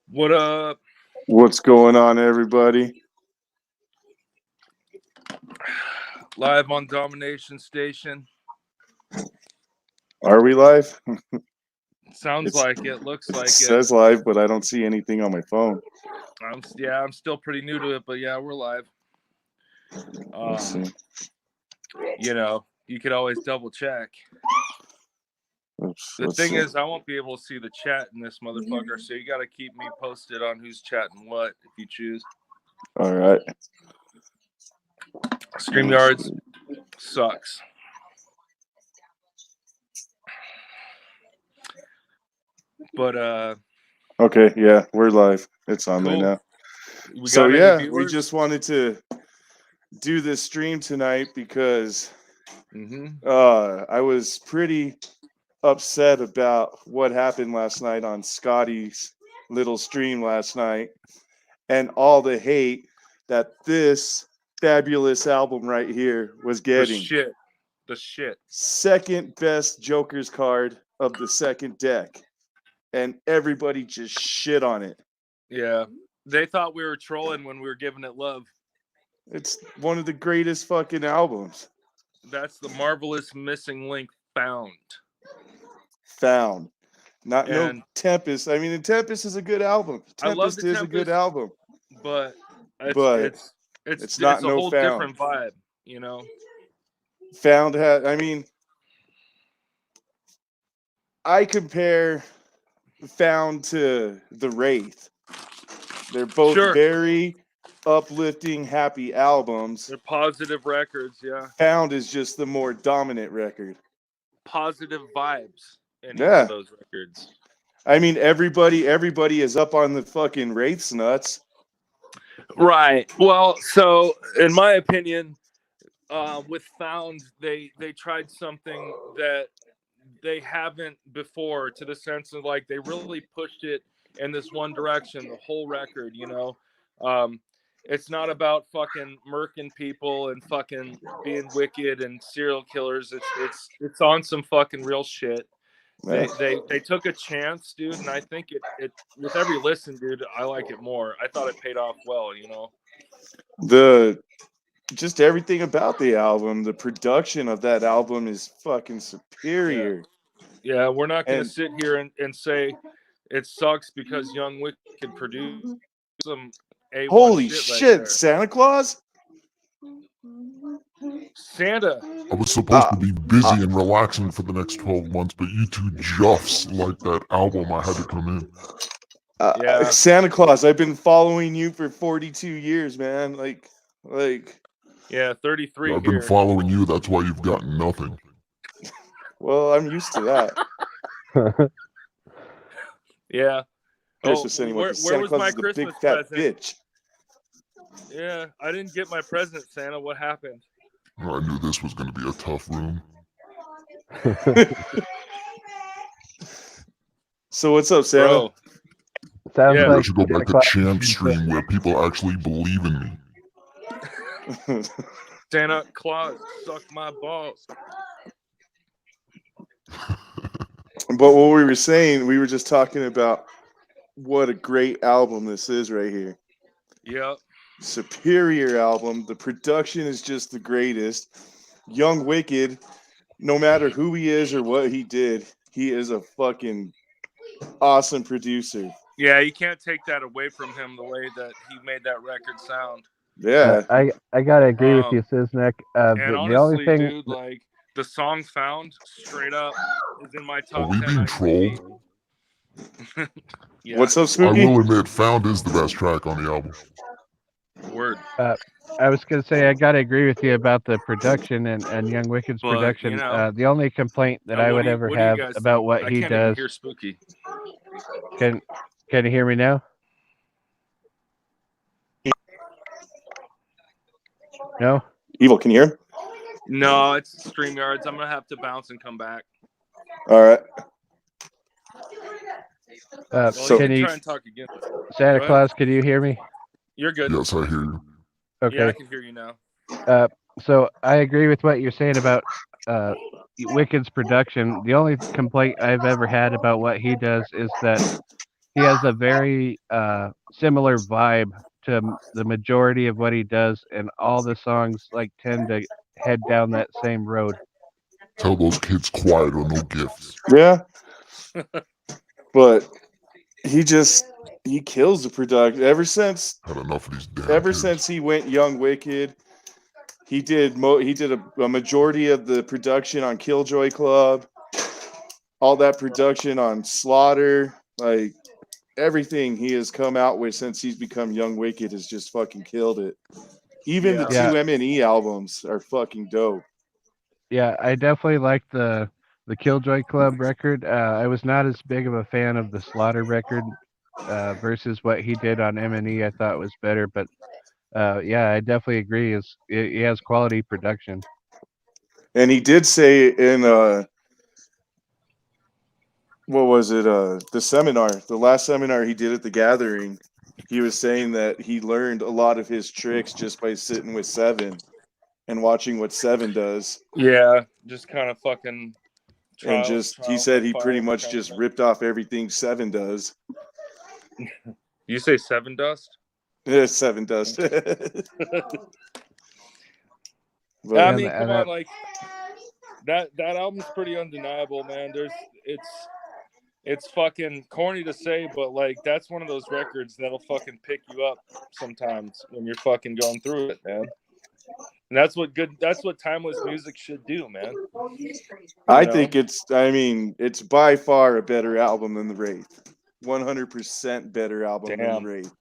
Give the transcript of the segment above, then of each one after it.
What up? What's going on, everybody? Live on Domination Station. Are we live? Sounds like it. Looks like it says live, but I don't see anything on my phone. I'm still pretty new to it, but yeah, we're live. Let's see. You know, you could always double check. Oops, The let's thing see. is, I won't be able to see the chat in this motherfucker, so you got to keep me posted on who's chatting what if you choose. All right. StreamYards sucks. But okay, yeah, we're live. It's on cool. there now. We So got yeah, any we viewers? just wanted to do this stream tonight because Mm-hmm. I was pretty upset about what happened last night on Scotty's little stream last night, and all the hate that this fabulous album right here was getting. The shit. Second best Joker's card of the second deck, and everybody just shit on it. Yeah, they thought we were trolling when we were giving it love. It's one of the greatest fucking albums. That's the marvelous missing link found. Not no Tempest. I mean, Tempest is a good album. Tempest is a good album, but it's not a whole different vibe, you know. Found had. I mean, I compare Found to The Wraith. They're both very uplifting, happy albums. They're positive records, yeah. Found is just the more dominant record. Positive vibes in each of those records. I mean, everybody is up on the fucking Wraith's nuts. Right. Well, so in my opinion, with Found, they tried something that they haven't before, to the sense of like they really pushed it in this one direction, the whole record, you know. It's not about fucking murking people and fucking being wicked and serial killers. It's on some fucking real shit. They took a chance, dude, and I think it with every listen, dude, I like it more. I thought it paid off well, you know. Just everything about the album, the production of that album is fucking superior. Yeah, we're not going to sit here and say it sucks because Young Wicked produced some A1 holy shit right Santa Claus? Santa. I was supposed to be busy and relaxing for the next 12 months, but you two juffs like that album. I had to come in. Santa Claus, I've been following you for 42 years, man. Like, yeah, 33. I've been following you. That's why you've gotten nothing. Well, I'm used to that. Yeah. Chris was saying, where was my Christmas present? Bitch. Yeah, I didn't get my present, Santa. What happened? I knew this was going to be a tough room. So what's up, Santa? Sounds like I should go back to Champ Stream where people actually believe in me. Santa Claus, suck my balls. But what we were saying, we were just talking about what a great album this is right here. Yep. Superior album. The production is just the greatest. Young Wicked, no matter who he is or what he did, he is a fucking awesome producer. Yeah, you can't take that away from him, the way that he made that record sound. Yeah. I gotta agree with you, Siznac. And honestly, the only thing, dude, like the song Found, straight up, is in my top 10. Are we being trolled? Yeah. What's up, Spooky? I will admit, Found is the best track on the album. Word. I was gonna say I gotta agree with you about the production and Young Wicked's production. You know, the only complaint that I would ever have about what he does. Hear Spooky. Can you hear me now? No. Evil, can you hear him? No, it's StreamYards. I'm gonna have to bounce and come back. All right. So can you try and talk again? Santa Claus, can you hear me? You're good. Yes, I hear you. Okay. Yeah, I can hear you now. So I agree with what you're saying about Wicked's production. The only complaint I've ever had about what he does is that he has a very similar vibe to the majority of what he does, and all the songs like tend to head down that same road. Tell those kids quiet or no gifts. Yeah, but he kills the production Had enough of these damn ever kids. since he went Young Wicked. He did a majority of the production on Killjoy Club, all that production on Slaughter, like everything he has come out with since he's become Young Wicked has just fucking killed it. Even the Yeah. two M&E albums are fucking dope. Yeah, I definitely like the Killjoy Club record. I was not as big of a fan of the Slaughter record versus what he did on M&E. I thought was better, but yeah, I definitely agree. He has quality production. And he did say in what was it? The last seminar he did at the Gathering, he was saying that he learned a lot of his tricks just by sitting with Seven and watching what Seven does. Yeah, just kind of fucking And he said he pretty much just ripped. ripped off everything Seven does. You say Seven Dust? Yeah, Seven does. But, I Yeah, mean, and come that- on, like that album's pretty undeniable, man. It's fucking corny to say, but like that's one of those records that'll fucking pick you up sometimes when you're fucking going through it, man. And that's what timeless music should do, man. I think it's by far a better album than The Wraith. 100% better album than Damn. The Wraith.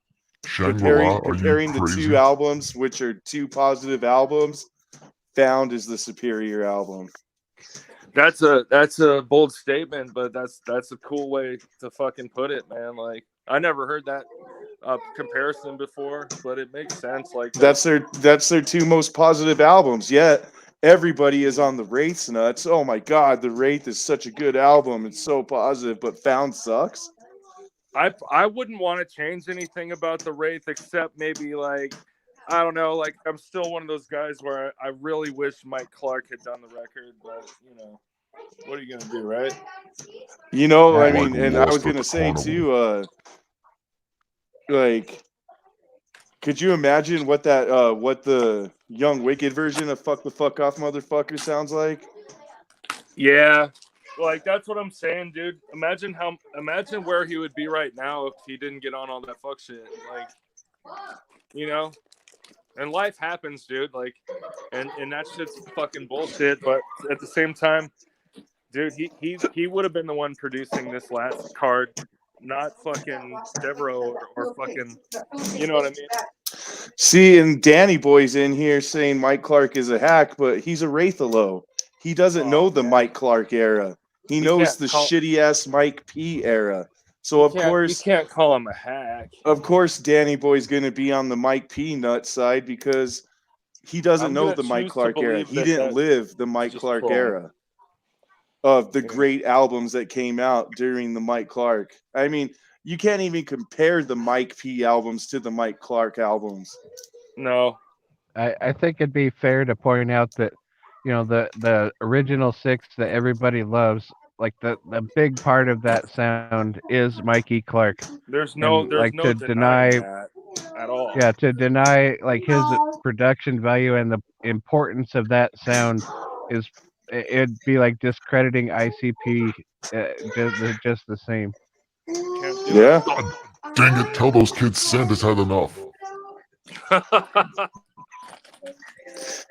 Shangri-La, are Comparing you the crazy? two albums, which are two positive albums, Found is the superior album. That's a bold statement, but that's a cool way to fucking put it, man. Like I never heard that comparison before, but it makes sense. Like That's their two most positive albums. Yet everybody is on the Wraith's nuts. Oh my god, the Wraith is such a good album. It's so positive, but Found sucks. I wouldn't want to change anything about the Wraith except maybe like I don't know, like I'm still one of those guys where I really wish Mike Clark had done the record, but you know, what are you gonna do, right? You know, Yeah, I mean, and I lost was at gonna the say carnival. too, like, could you imagine what the Young Wicked version of "Fuck the Fuck Off, Motherfucker" sounds like? Yeah. Like that's what I'm saying, dude. Imagine where he would be right now if he didn't get on all that fuck shit. Like, you know, and life happens, dude. Like, and that shit's fucking bullshit. But at the same time, dude, he would have been the one producing this last card, not fucking Devereaux or fucking, you know what I mean? See, and Danny Boy's in here saying Mike Clark is a hack, but he's a Wraithalo. He doesn't know the Mike Clark era. He knows the shitty ass Mike P era. So You can't call him a hack. of course, Danny Boy's going to be on the Mike P nut side because he doesn't I'm know gonna the Mike choose to Clark era. believe He that didn't that- live the Mike just Clark trolling. era of the Yeah. great albums that came out during the Mike Clark. I mean, you can't even compare the Mike P albums to the Mike Clark albums. No. I think it'd be fair to point out that the original six that everybody loves, like the big part of that sound is Mikey Clark. There's no to denying deny that at all. Yeah, to deny like his production value and the importance of that sound it'd be like discrediting ICP just the same. Can't do Yeah. Dang it, tell those kids Santa's had enough. it.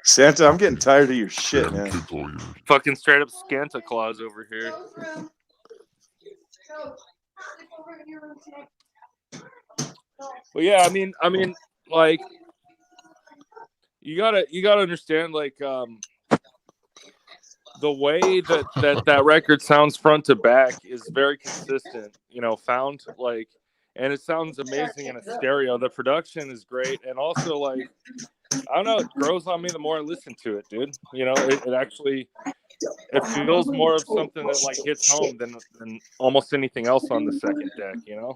Santa, I'm getting tired of your shit, Damn man. kids all years. Fucking straight up Santa Claus over here. Well, yeah, I mean, like, you gotta understand, like, the way that record sounds front to back is very consistent. You know, Found, like, and it sounds amazing in a stereo. The production is great, and also like, I don't know, it grows on me the more I listen to it, dude. You know, it actually. It feels more of something that like hits home than almost anything else on the second deck, you know?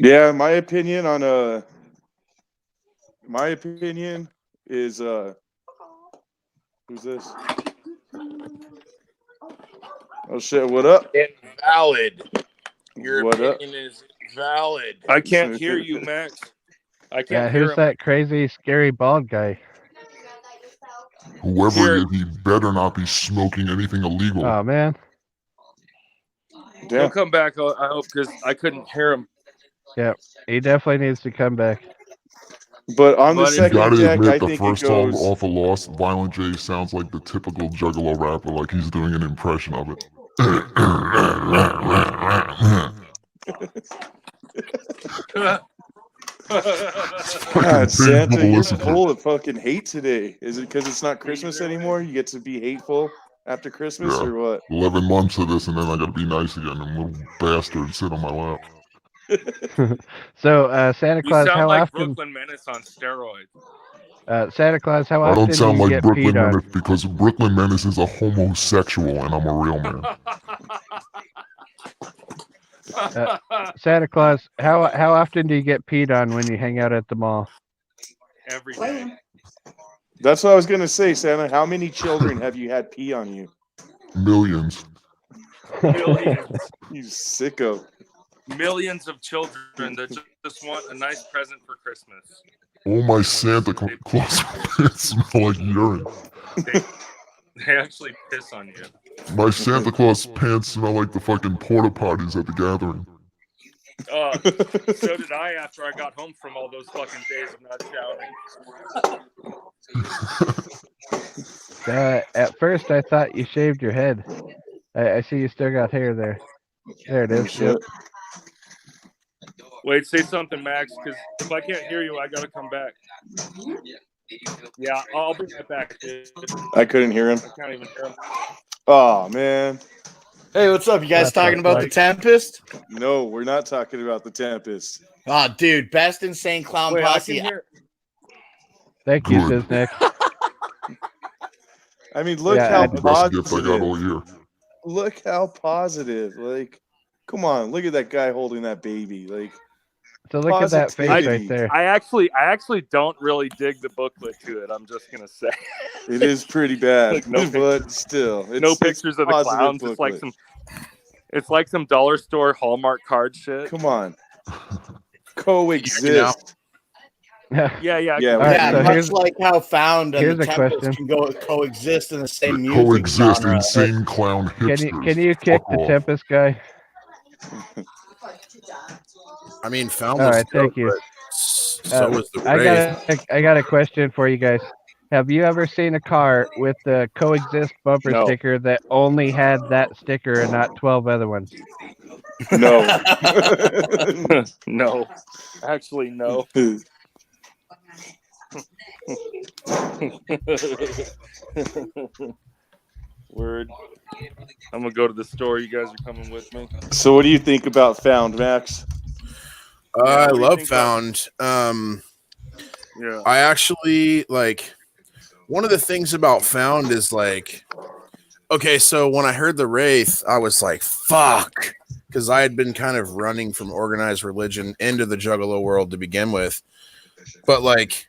Yeah, my opinion is Who's this? Oh shit! What up? Invalid. Your What up? opinion is valid. I can't hear you, Max. I Yeah, can't hear who's him. that crazy, scary bald guy? Whoever Here- he is, he better not be smoking anything illegal. Oh man. He'll Damn. come back, I hope, because I couldn't hear him. Yeah, he definitely needs to come back. But on the But if You second gotta deck, I admit, the think it first song goes. off of Lost, Violent J sounds like the typical Juggalo rapper, like he's doing an impression of it. God, Santa, painful to you're listen to. full of fucking hate today. Is it because it's not Christmas anymore? You get to be hateful after Christmas, Yeah. or what? 11 months of this, and then I gotta be nice again, and little bastard sit on my lap. So, Santa You Claus, sound how like often? Brooklyn Menace on steroids. Santa Claus, how I often don't sound do you like get Brooklyn peed on? Menace because Brooklyn Menace is a homosexual, and I'm a real man. Santa Claus, how often do you get peed on when you hang out at the mall? Every day. That's what I was gonna say, Santa. How many children have you had pee on you? Millions. Millions. You sicko. Millions of children that just want a nice present for Christmas. All my Santa Claus pants smell like urine. They actually piss on you. My Santa Claus pants smell like the fucking porta potties at the gathering. So did I after I got home from all those fucking days of not showering. At first, I thought you shaved your head. I see you still got hair there. There it is. Yep. Wait, say something, Max, because if I can't hear you, I gotta come back. Yeah, I'll be right back, dude. I couldn't hear him. I can't even hear him. Oh man. Hey, what's up? You guys That's talking about the like- Tempest? No, we're not talking about the Tempest. Oh, dude, best insane clown Wait, I posse. can hear. Thank you, Good. Siznac. I mean, look Yeah, how The best gift I got positive. all year. Look how positive. Like, come on, look at that guy holding that baby. Like, So look at that face Positivity. right there. I actually don't really dig the booklet to it. I'm just gonna say. it is pretty bad, Like, no but still, it's, No it's pictures of the positive clowns. booklet. It's like some dollar store Hallmark card shit. Come on, coexist. Yeah. Yeah, I we- All right, Yeah, so much here's- like how Found and here's the a Tempest question. can coexist in the same music Coexist, genre. insane clown hipsters. Can you kick Fuck the off. Tempest guy? I mean, Found All was right, thank dope, you. but so was the I Wraith. got a question for you guys. Have you ever seen a car with the coexist bumper No. sticker that only had that sticker and not 12 other ones? No. No, actually, no. Word. I'm gonna go to the store. You guys are coming with me. So, what do you think about Found, Max? I what do you love think Found. Yeah. I actually like one of the things about Found is like, okay, so when I heard the Wraith, I was like, fuck, because I had been kind of running from organized religion into the Juggalo world to begin with. But like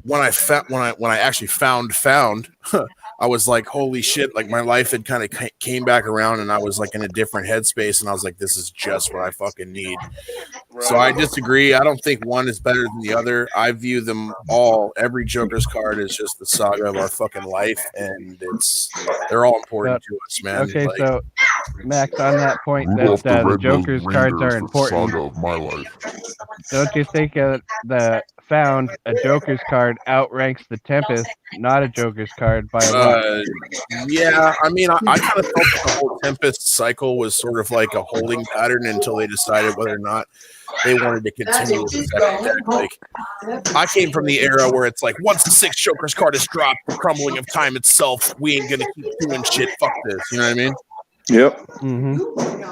when I actually found I was like, holy shit, like my life had kind of came back around and I was like in a different headspace and I was like, this is just what I fucking need. So I disagree. I don't think one is better than the other. I view them all. Every Joker's card is just the saga of our fucking life, and they're all important to us, man. Okay, Like, so Max, on that point, Rudolph that the the Red-Nosed Joker's cards Reindeer are is the important. saga of my life. Don't you think the Found a Joker's card outranks the Tempest, not a Joker's card by a lot? yeah, I mean, I kind of felt the whole Tempest cycle was sort of like a holding pattern until they decided whether or not they wanted to continue with the second deck. Like, I came from the era where it's like, once the 6 Joker's card is dropped, the crumbling of time itself, we ain't gonna keep doing shit. Fuck this. You know what I mean? Yep. Mm-hmm.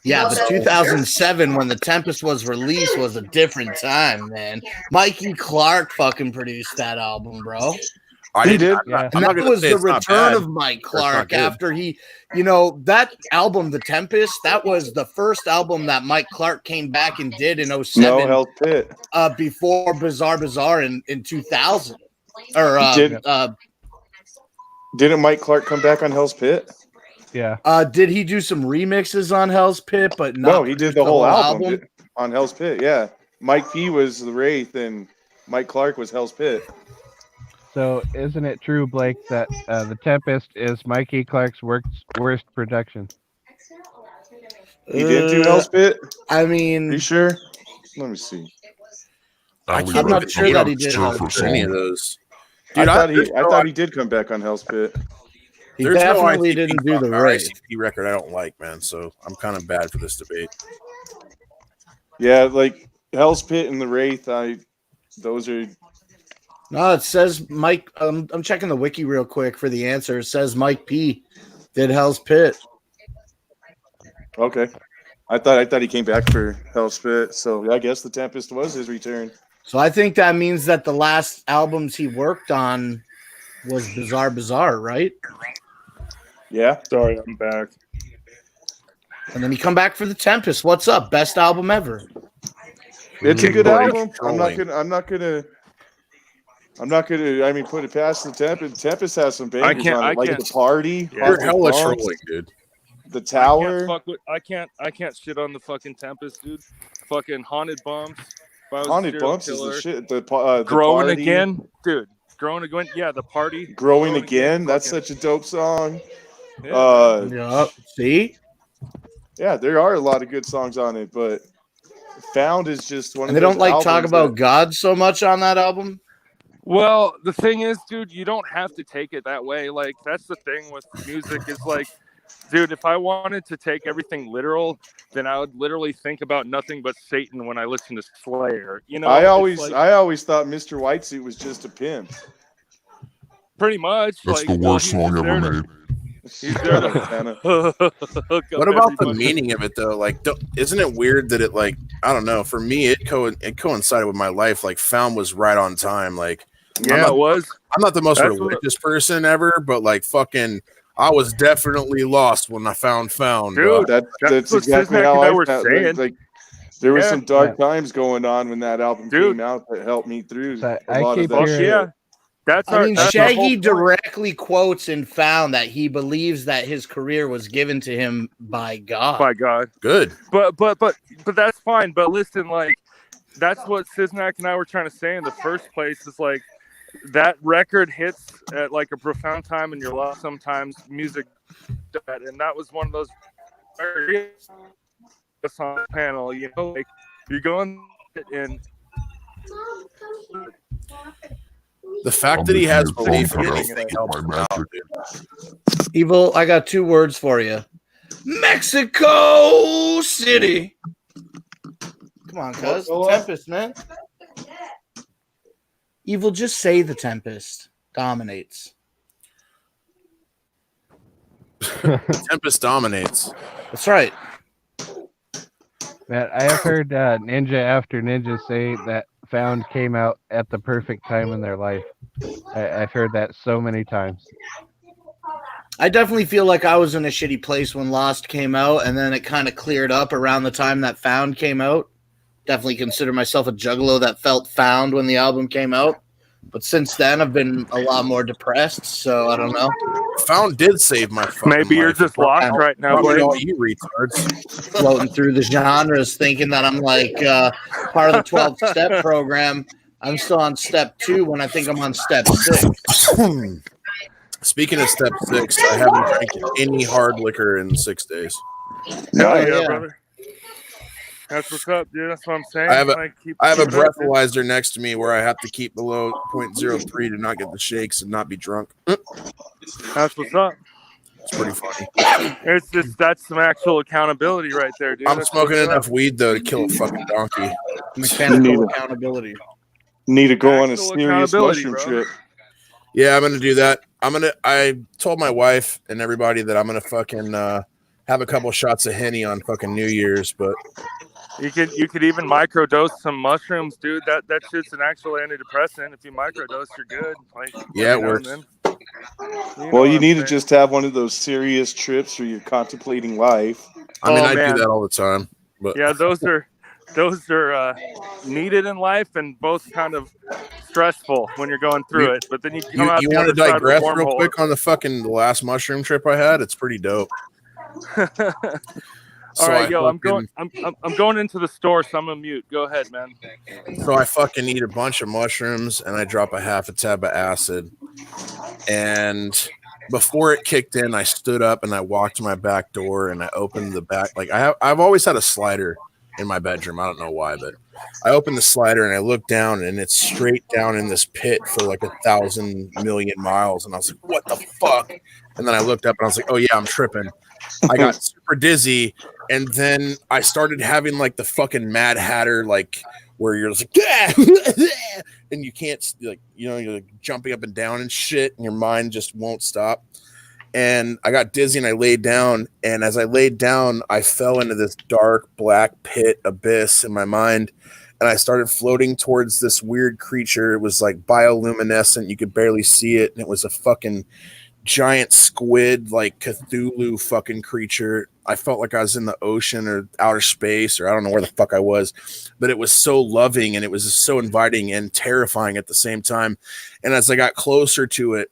Yeah, the 2007 when the Tempest was released was a different time, man. Mikey Clark fucking produced that album, bro. He did. Yeah. And that was the return of Mike not Clark good. after he, that album, The Tempest, that was the first album that Mike Clark came back and did in No 07 Health Pit. before Bizarre in 2000. Or He did. Didn't Mike Clark come back on Hell's Pit? Yeah. Did he do some remixes on Hell's Pit? But not No, he did the whole album on Hell's Pit. Yeah, Mike P was the Wraith and Mike Clark was Hell's Pit. So isn't it true, Blake, that The Tempest is Mikey Clark's worst production? He did do Hell's Pit? I Are mean, you sure? Let me see. I'm not sure that he did any of those. Dude, Dude, I thought he did come back on Hell's Pit. he There's no definitely ICP didn't do the Wraith. ICP record I don't like, man. So I'm kind of bad for this debate. Yeah, like Hell's Pit and the Wraith, those are. No, it says Mike. I'm checking the wiki real quick for the answer. It says Mike P did Hell's Pit. Okay. I thought he came back for Hell's Pit, so I guess The Tempest was his return. So I think that means that the last albums he worked on was Bizarre, right? Yeah. Sorry, I'm back. And then he come back for The Tempest. What's up? Best album ever. It's a good Boy, album. I'm not trolling. gonna I mean put it past The Tempest. Tempest has some bangers on it, like can't. The Party, Yeah. You're hella Bumps, trolling, dude. The Tower. I can't shit on the fucking Tempest, dude. Fucking Haunted Bumps. If I was a Haunted serial Bumps is killer. the shit. The Growing Party, Again, dude. Growing Again, yeah. The Party. Growing Again. That's such a dope song. Yeah. Yeah. See? Yeah, there are a lot of good songs on it, but Found is just one And of they those don't like talk albums about that- God so much on that album. Well, the thing is, dude, you don't have to take it that way. Like, that's the thing with music is like, dude, if I wanted to take everything literal, then I would literally think about nothing but Satan when I listen to Slayer. You know, I it's always like, thought Mr. Whitesuit was just a pimp. pretty much. That's like, the well, worst he's song just there ever to- made. He's there to Montana. hook up What about the everybody. meaning of it though? Like, isn't it weird that it like I don't know? For me, it coincided with my life. Like, Found was right on time. Like, Yeah, it was. I'm not the most That's what- religious person ever, but like fucking, I was definitely lost when I found. Dude, That's That's what exactly Siznac how and I I were felt. saying. Like, there was Yeah. some dark times going on when that album Dude. came out that helped me through So a I lot of keep that Fuck hearing- shit. yeah. That's I mean, that's our whole Shaggy point. directly quotes in Found that he believes that his career was given to him by God. By God. Good. But that's fine. But listen, like, that's what Siznac and I were trying to say in the first place is like that record hits at like a profound time in your life. Sometimes music, and that was one of those on the panel. You know, like you're going and The fact I'm that he with has you. faith Phone in cut anything out. helps My him out, magic. dude. Evil, I got 2 words for you. Mexico City. Come on, cuz. The Tempest, man. Evil, just say The Tempest dominates. Tempest dominates. That's right. Man, I have heard Ninja after Ninja say that Found came out at the perfect time in their life. I've heard that so many times. I definitely feel like I was in a shitty place when Lost came out, and then it kind of cleared up around the time that Found came out. Definitely consider myself a juggalo that felt Found when the album came out. But since then, I've been a lot more depressed, so I don't know. Found did save my fucking maybe you're life. just lost right now, Probably Blake. all you retards. Floating through the genres, thinking that I'm like part of the 12-step program. I'm still on step 2 when I think I'm on step 6. Speaking of step 6, I haven't drank any hard liquor in 6 days. Hell Oh, yeah, yeah. brother. That's what's up, dude. That's what I'm saying. I have a- Like, keep I have a it up, dude. breathalyzer next to me where I have to keep below 0.03 to not get the shakes and not be drunk. That's what's up. It's pretty funny. It's just that's some actual accountability right there, dude. I'm That's smoking what's enough up. weed though to kill a fucking donkey. Mechanical accountability. Need to go on a Actual serious accountability, mushroom bro. trip. Yeah, I'm gonna do that. I told my wife and everybody that I'm gonna fucking have a couple shots of Henny on fucking New Year's, but You could even microdose some mushrooms, dude. That shit's an actual antidepressant. If you microdose, you're good. Like, Yeah, it every now works. and then. You know Well, what you I'm need to saying. just have one of those serious trips where you're contemplating life. I mean Oh, I man. do that all the time. But Yeah, those are needed in life, and both kind of stressful when you're going through it, but then you come out You the want to other side with digress a real wormhole. quick on the last mushroom trip I had? It's pretty dope. All right, I I'm going into the store, so I'm gonna mute. Go ahead, man. So I fucking eat a bunch of mushrooms and I drop a half a tab of acid. And before it kicked in, I stood up and I walked to my back door and I opened the back. Like I've always had a slider in my bedroom. I don't know why, but I opened the slider and I looked down and it's straight down in this pit for like 1,000 million miles. And I was like, what the fuck? And then I looked up and I was like, oh yeah, I'm tripping. I got super dizzy. And then I started having like the fucking Mad Hatter, like where you're just like, and you can't, like, you know, you're like jumping up and down and shit, and your mind just won't stop. And I got dizzy and I laid down. And as I laid down, I fell into this dark black pit abyss in my mind. And I started floating towards this weird creature. It was like bioluminescent. You could barely see it. And it was a fucking giant squid, like Cthulhu fucking creature. I felt like I was in the ocean or outer space, or I don't know where the fuck I was, but it was so loving and it was so inviting and terrifying at the same time. And as I got closer to it,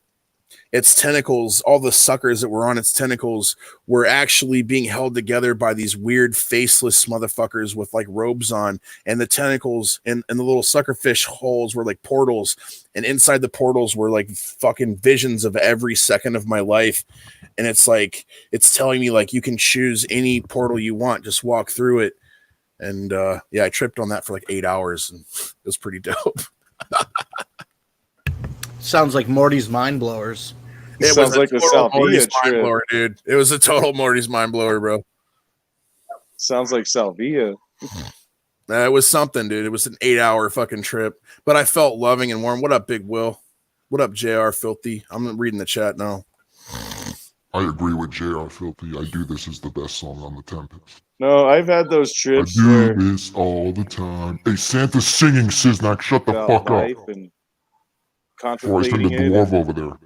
its tentacles, all the suckers that were on its tentacles were actually being held together by these weird faceless motherfuckers with like robes on, and the tentacles and the little suckerfish holes were like portals, and inside the portals were like fucking visions of every second of my life. And it's like, it's telling me like, you can choose any portal you want, just walk through it. And yeah, I tripped on that for like 8 hours and it was pretty dope. Sounds like Morty's Mind Blowers. It Sounds was like a total Morty's Salvia mind trip. blower, dude. It was a total Morty's mind blower, bro. Sounds like Salvia. It was something, dude. It was an 8-hour fucking trip, but I felt loving and warm. What up, Big Will? What up, JR Filthy? I'm reading the chat now. I agree with JR Filthy. I Do This is the best song on the Tempest. No, I've had those I trips do where this all the time. Hey, Santa's singing, Siznac. Shut the about fuck up. life and Before I send a contemplating it. dwarf over there.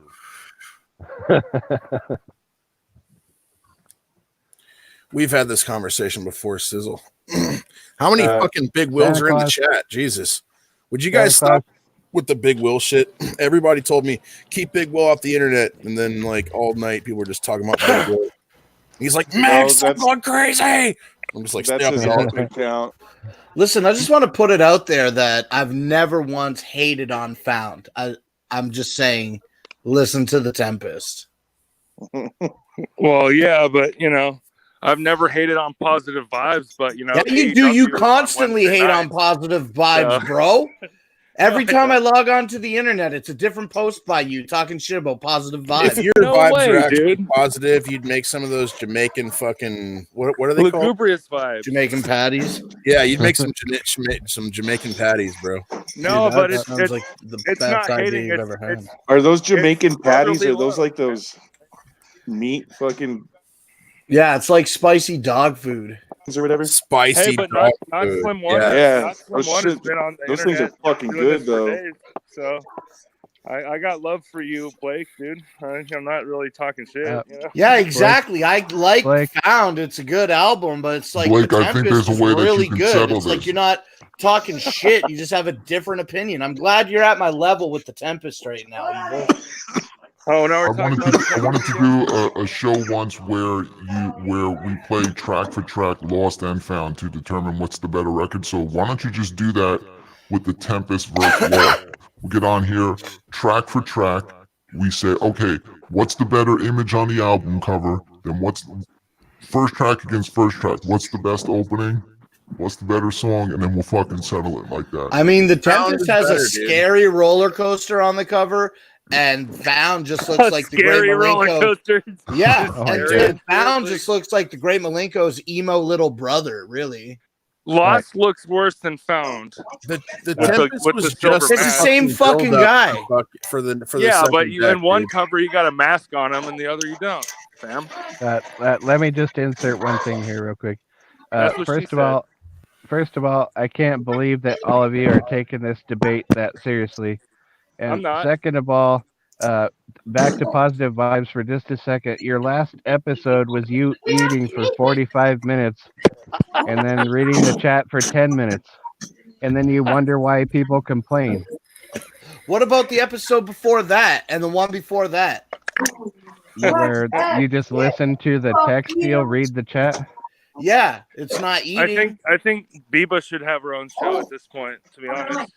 We've had this conversation before, Sizzle. How many fucking Big Wills Santa are in the Claus. chat? Jesus. Would you guys Santa stop with the Big Will shit? Everybody told me, keep Big Will off the internet. And then, like, all night, people were just talking about Big Will. He's like, Max, I'm going crazy. I'm just like, That's stay off his the internet. ultimate count. Listen, I just want to put it out there that I've never once hated on Found. I'm just saying, listen to The Tempest. Well, yeah, but you know, I've never hated on Positive Vibes, but you know, Yeah, you do. You AEW was constantly Wednesday hate night. on Positive Vibes, bro. Every time I log on to the internet, it's a different post by you talking shit about Positive Vibes. If your No vibes way, are actually dude. positive, you'd make some of those Jamaican fucking what are they called? Lugubrious vibes. Jamaican patties. Yeah, you'd make some Jamaican patties, bro. No, Dude, but that it's sounds like the it's best not idea hating. you've It's, ever had. it's Are those Jamaican It's patties? brotherly Are those love. like those meat fucking Yeah, it's like spicy dog food. things or whatever? Spicy hey, but dog not food. Slim Wonder. Yeah. Not Slim Those Wonder's shit- been on the those things are internet fucking doing good, this for though. days, so I got love for you, Blake, dude. I'm not really talking shit. You know? Yeah, exactly. I like Blake. Found. It's a good album, but it's like Blake, The I think Tempest there's a is way that you really can good. settle It's like this. you're not talking shit. You just have a different opinion. I'm glad you're at my level with The Tempest right now. Evil. Oh, now I we're talking about wanted to do a show once where we play track for track, Lost and Found, to determine what's the better record. So why don't you just do that with The Tempest versus Lost? We get on here, track for track. We say, okay, what's the better image on the album cover? Then what's first track against first track? What's the best opening? What's the better song? And then we'll fucking settle it like that. I mean, The Found Tempest is has better, a dude. scary roller coaster on the cover, and Found just looks like the Great scary roller Malenko. coaster. Yeah, Oh, and yeah. dude, Found just looks like the Great Malenko's emo little brother, really. Lost looks worse than Found. The the- Tempest with the was silver just It's the mask. same fucking build-up guy. for the Yeah, second but you deck, in one dude. cover you got a mask on him, and the other you don't. Fam, Let me just insert one thing here real quick. That's what she First of all, I can't believe that all of you are taking this debate that seriously. And I'm not. second of all, back to Positive Vibes for just a second. Your last episode was you eating for 45 minutes and then reading the chat for 10 minutes. And then you wonder why people complain. What about the episode before that and the one before that? Where you just listen to the text deal, read the chat. Yeah, it's not eating. I think Biba should have her own show at this point, to be honest.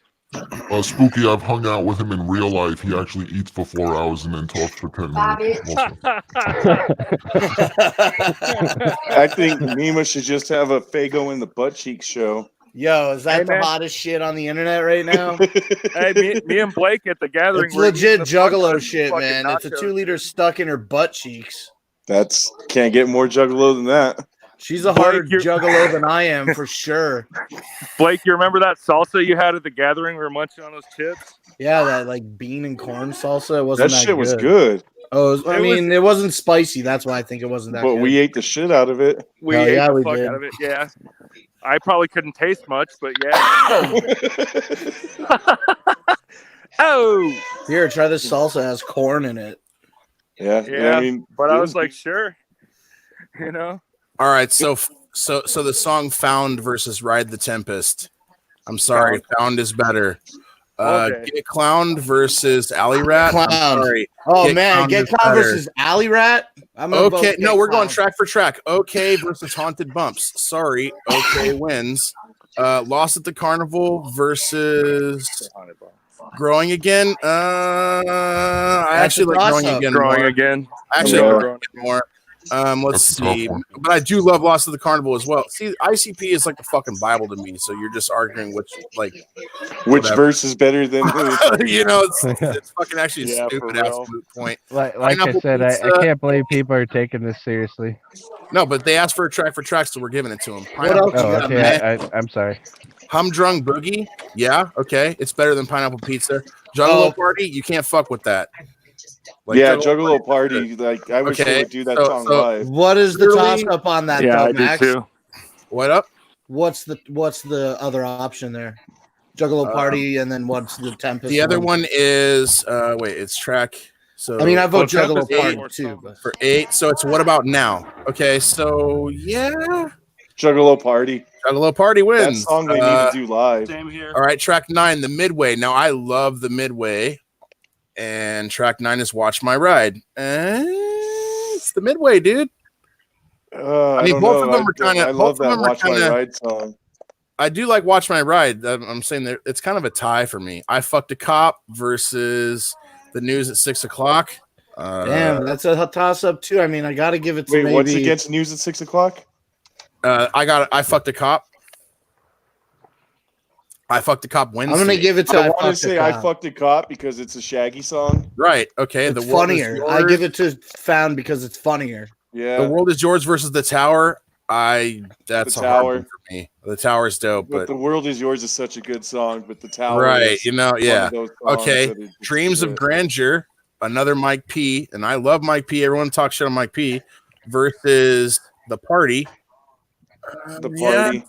Spooky, I've hung out with him in real life. He actually eats for 4 hours and then talks for 10 minutes. I think Nima should just have a Fago in the butt cheek show. Yo, is that Hey, the man. hottest shit on the internet right now? Hey, me and Blake at the gathering. It's we're legit eating the juggalo fucking shit, man. It's a nachos. 2-liter stuck in her butt cheeks. That's can't get more juggalo than that. She's a Blake, harder you're- juggalo than I am, for sure. Blake, you remember that salsa you had at the gathering? We were munching on those chips. Yeah, that like bean and corn salsa. It wasn't That that shit was good, Oh, I It mean, it wasn't spicy. That's why I think it wasn't that but good. we ate the shit out of it. We Hell ate yeah, the we fuck did. out of it. Yeah, I probably couldn't taste much, but yeah. Oh, Here, try this salsa. It has corn in it. Yeah, Yeah, I mean, but I was like, sure, you know. All right, so the song "Found" versus "Ride the Tempest." I'm sorry, "Found" is better. Okay. Get Clowned versus Alley Rat. I'm Clowned. sorry. Oh Get man, Clowned Get is Clown better. versus Alley Rat. I'm gonna vote Okay, Get no, we're going Clowned. track for track. Okay versus Haunted Bumps. Sorry, okay wins. Lost at the Carnival versus Growing Again. I That's actually a like Growing toss-up. Again Growing more. again. I actually Yeah. like Growing Again more. Let's That's a tough see. one. But I do love Lost at the Carnival as well. See, ICP is like the fucking Bible to me. So you're just arguing which, like, which whatever. verse is better than who? it's fucking actually a Yeah, for stupid ass real. moot point. Like I Pineapple said, I pizza. can't believe people are taking this seriously. No, but they asked for a track for track, so we're giving it to them. What else you Oh, got, okay. man? I'm sorry. Humdrum Boogie, yeah, okay, it's better than Pineapple Pizza. Juggalo Oh. Party, you can't fuck with that. Like, Yeah, Juggalo Juggalo Party. Like I wish Okay, they would do that so- song so- live. What is the Literally- toss up on that? Yeah, though, I do Max? too. What up? What's the other option there? Juggalo Party, and then what's the Tempest? The other one is wait, it's track. So I mean, I vote Well, Juggalo Tempest Party more too. songs. But for 8. So it's What About Now? Okay, so yeah, Juggalo Party. Juggalo Party That wins. song they need to do live. Same here. All right, track 9, the Midway. Now I love the Midway, and track 9 is Watch My Ride. It's the Midway, dude. I mean, don't both of know. them are kinda- I both love of that them are Watch My kinda- Ride song. I do like Watch My Ride. I'm saying that it's kind of a tie for me. I Fucked a Cop versus The News at 6 o'clock. damn, that's a toss up too. I mean, I got to give it to Wait, maybe. what's against News at 6 o'clock? I Fucked a Cop. I Fucked a Cop wins. I'm to gonna me. give it to. I want to Fucked a say I Cop. fucked a cop because it's a Shaggy song. Right. Okay. It's The World Is funnier. Yours. I give it to Found because it's funnier. Yeah, The World Is Yours versus The Tower. That's The a hard Tower. one for me. The Tower's dope, but but The World Is Yours is such a good song, but The Tower right, is you know, one yeah. of those songs Okay, that is just Dreams of shit. Grandeur, another Mike P, and I love Mike P. Everyone talks shit on Mike P versus The Party. The Yeah, Party.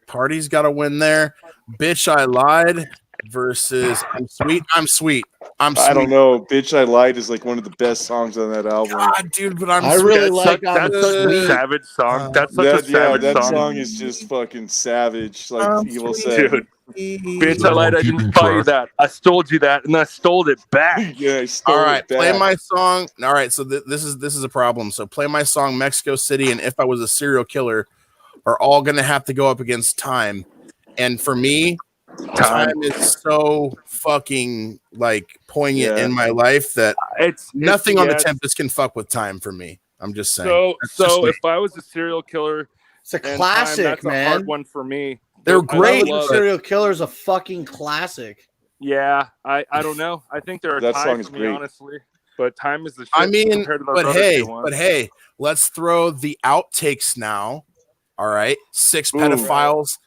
Party's got to win there. Bitch, I Lied versus I'm Sweet. I'm Sweet. I'm Sweet. I don't know. Bitch, I Lied is like one of the best songs on that album. God, dude, but I'm I Sweet. really That's like such, that's such a Sweet. savage song. That's such a That, yeah, savage that song. song is just fucking savage. Like I'm Evil sweet. said. Dude. Bitch, I Everyone lied. I keeping didn't buy you track. that. I stole you that, and I stole it back. Yeah, I stole All it right, back. play my song. All right, so this is a problem. So play my song Mexico City and If I Was a Serial Killer are all going to have to go up against Time. And for me, Time is so fucking like poignant Yeah. in my life that It's nothing on the yeah, Tempest can fuck with Time for me. I'm just saying. So, That's just so me. if I was a serial killer, It's a and Time, classic, that's a man. hard one for me. They're I great, love it. Serial Killer is a fucking classic. Yeah, I don't know. I think they're a That tie song is for me, great. honestly. But Time is the shit I mean, compared to those but other hey, two ones. let's throw the outtakes now. All right, 6 Ooh. pedophiles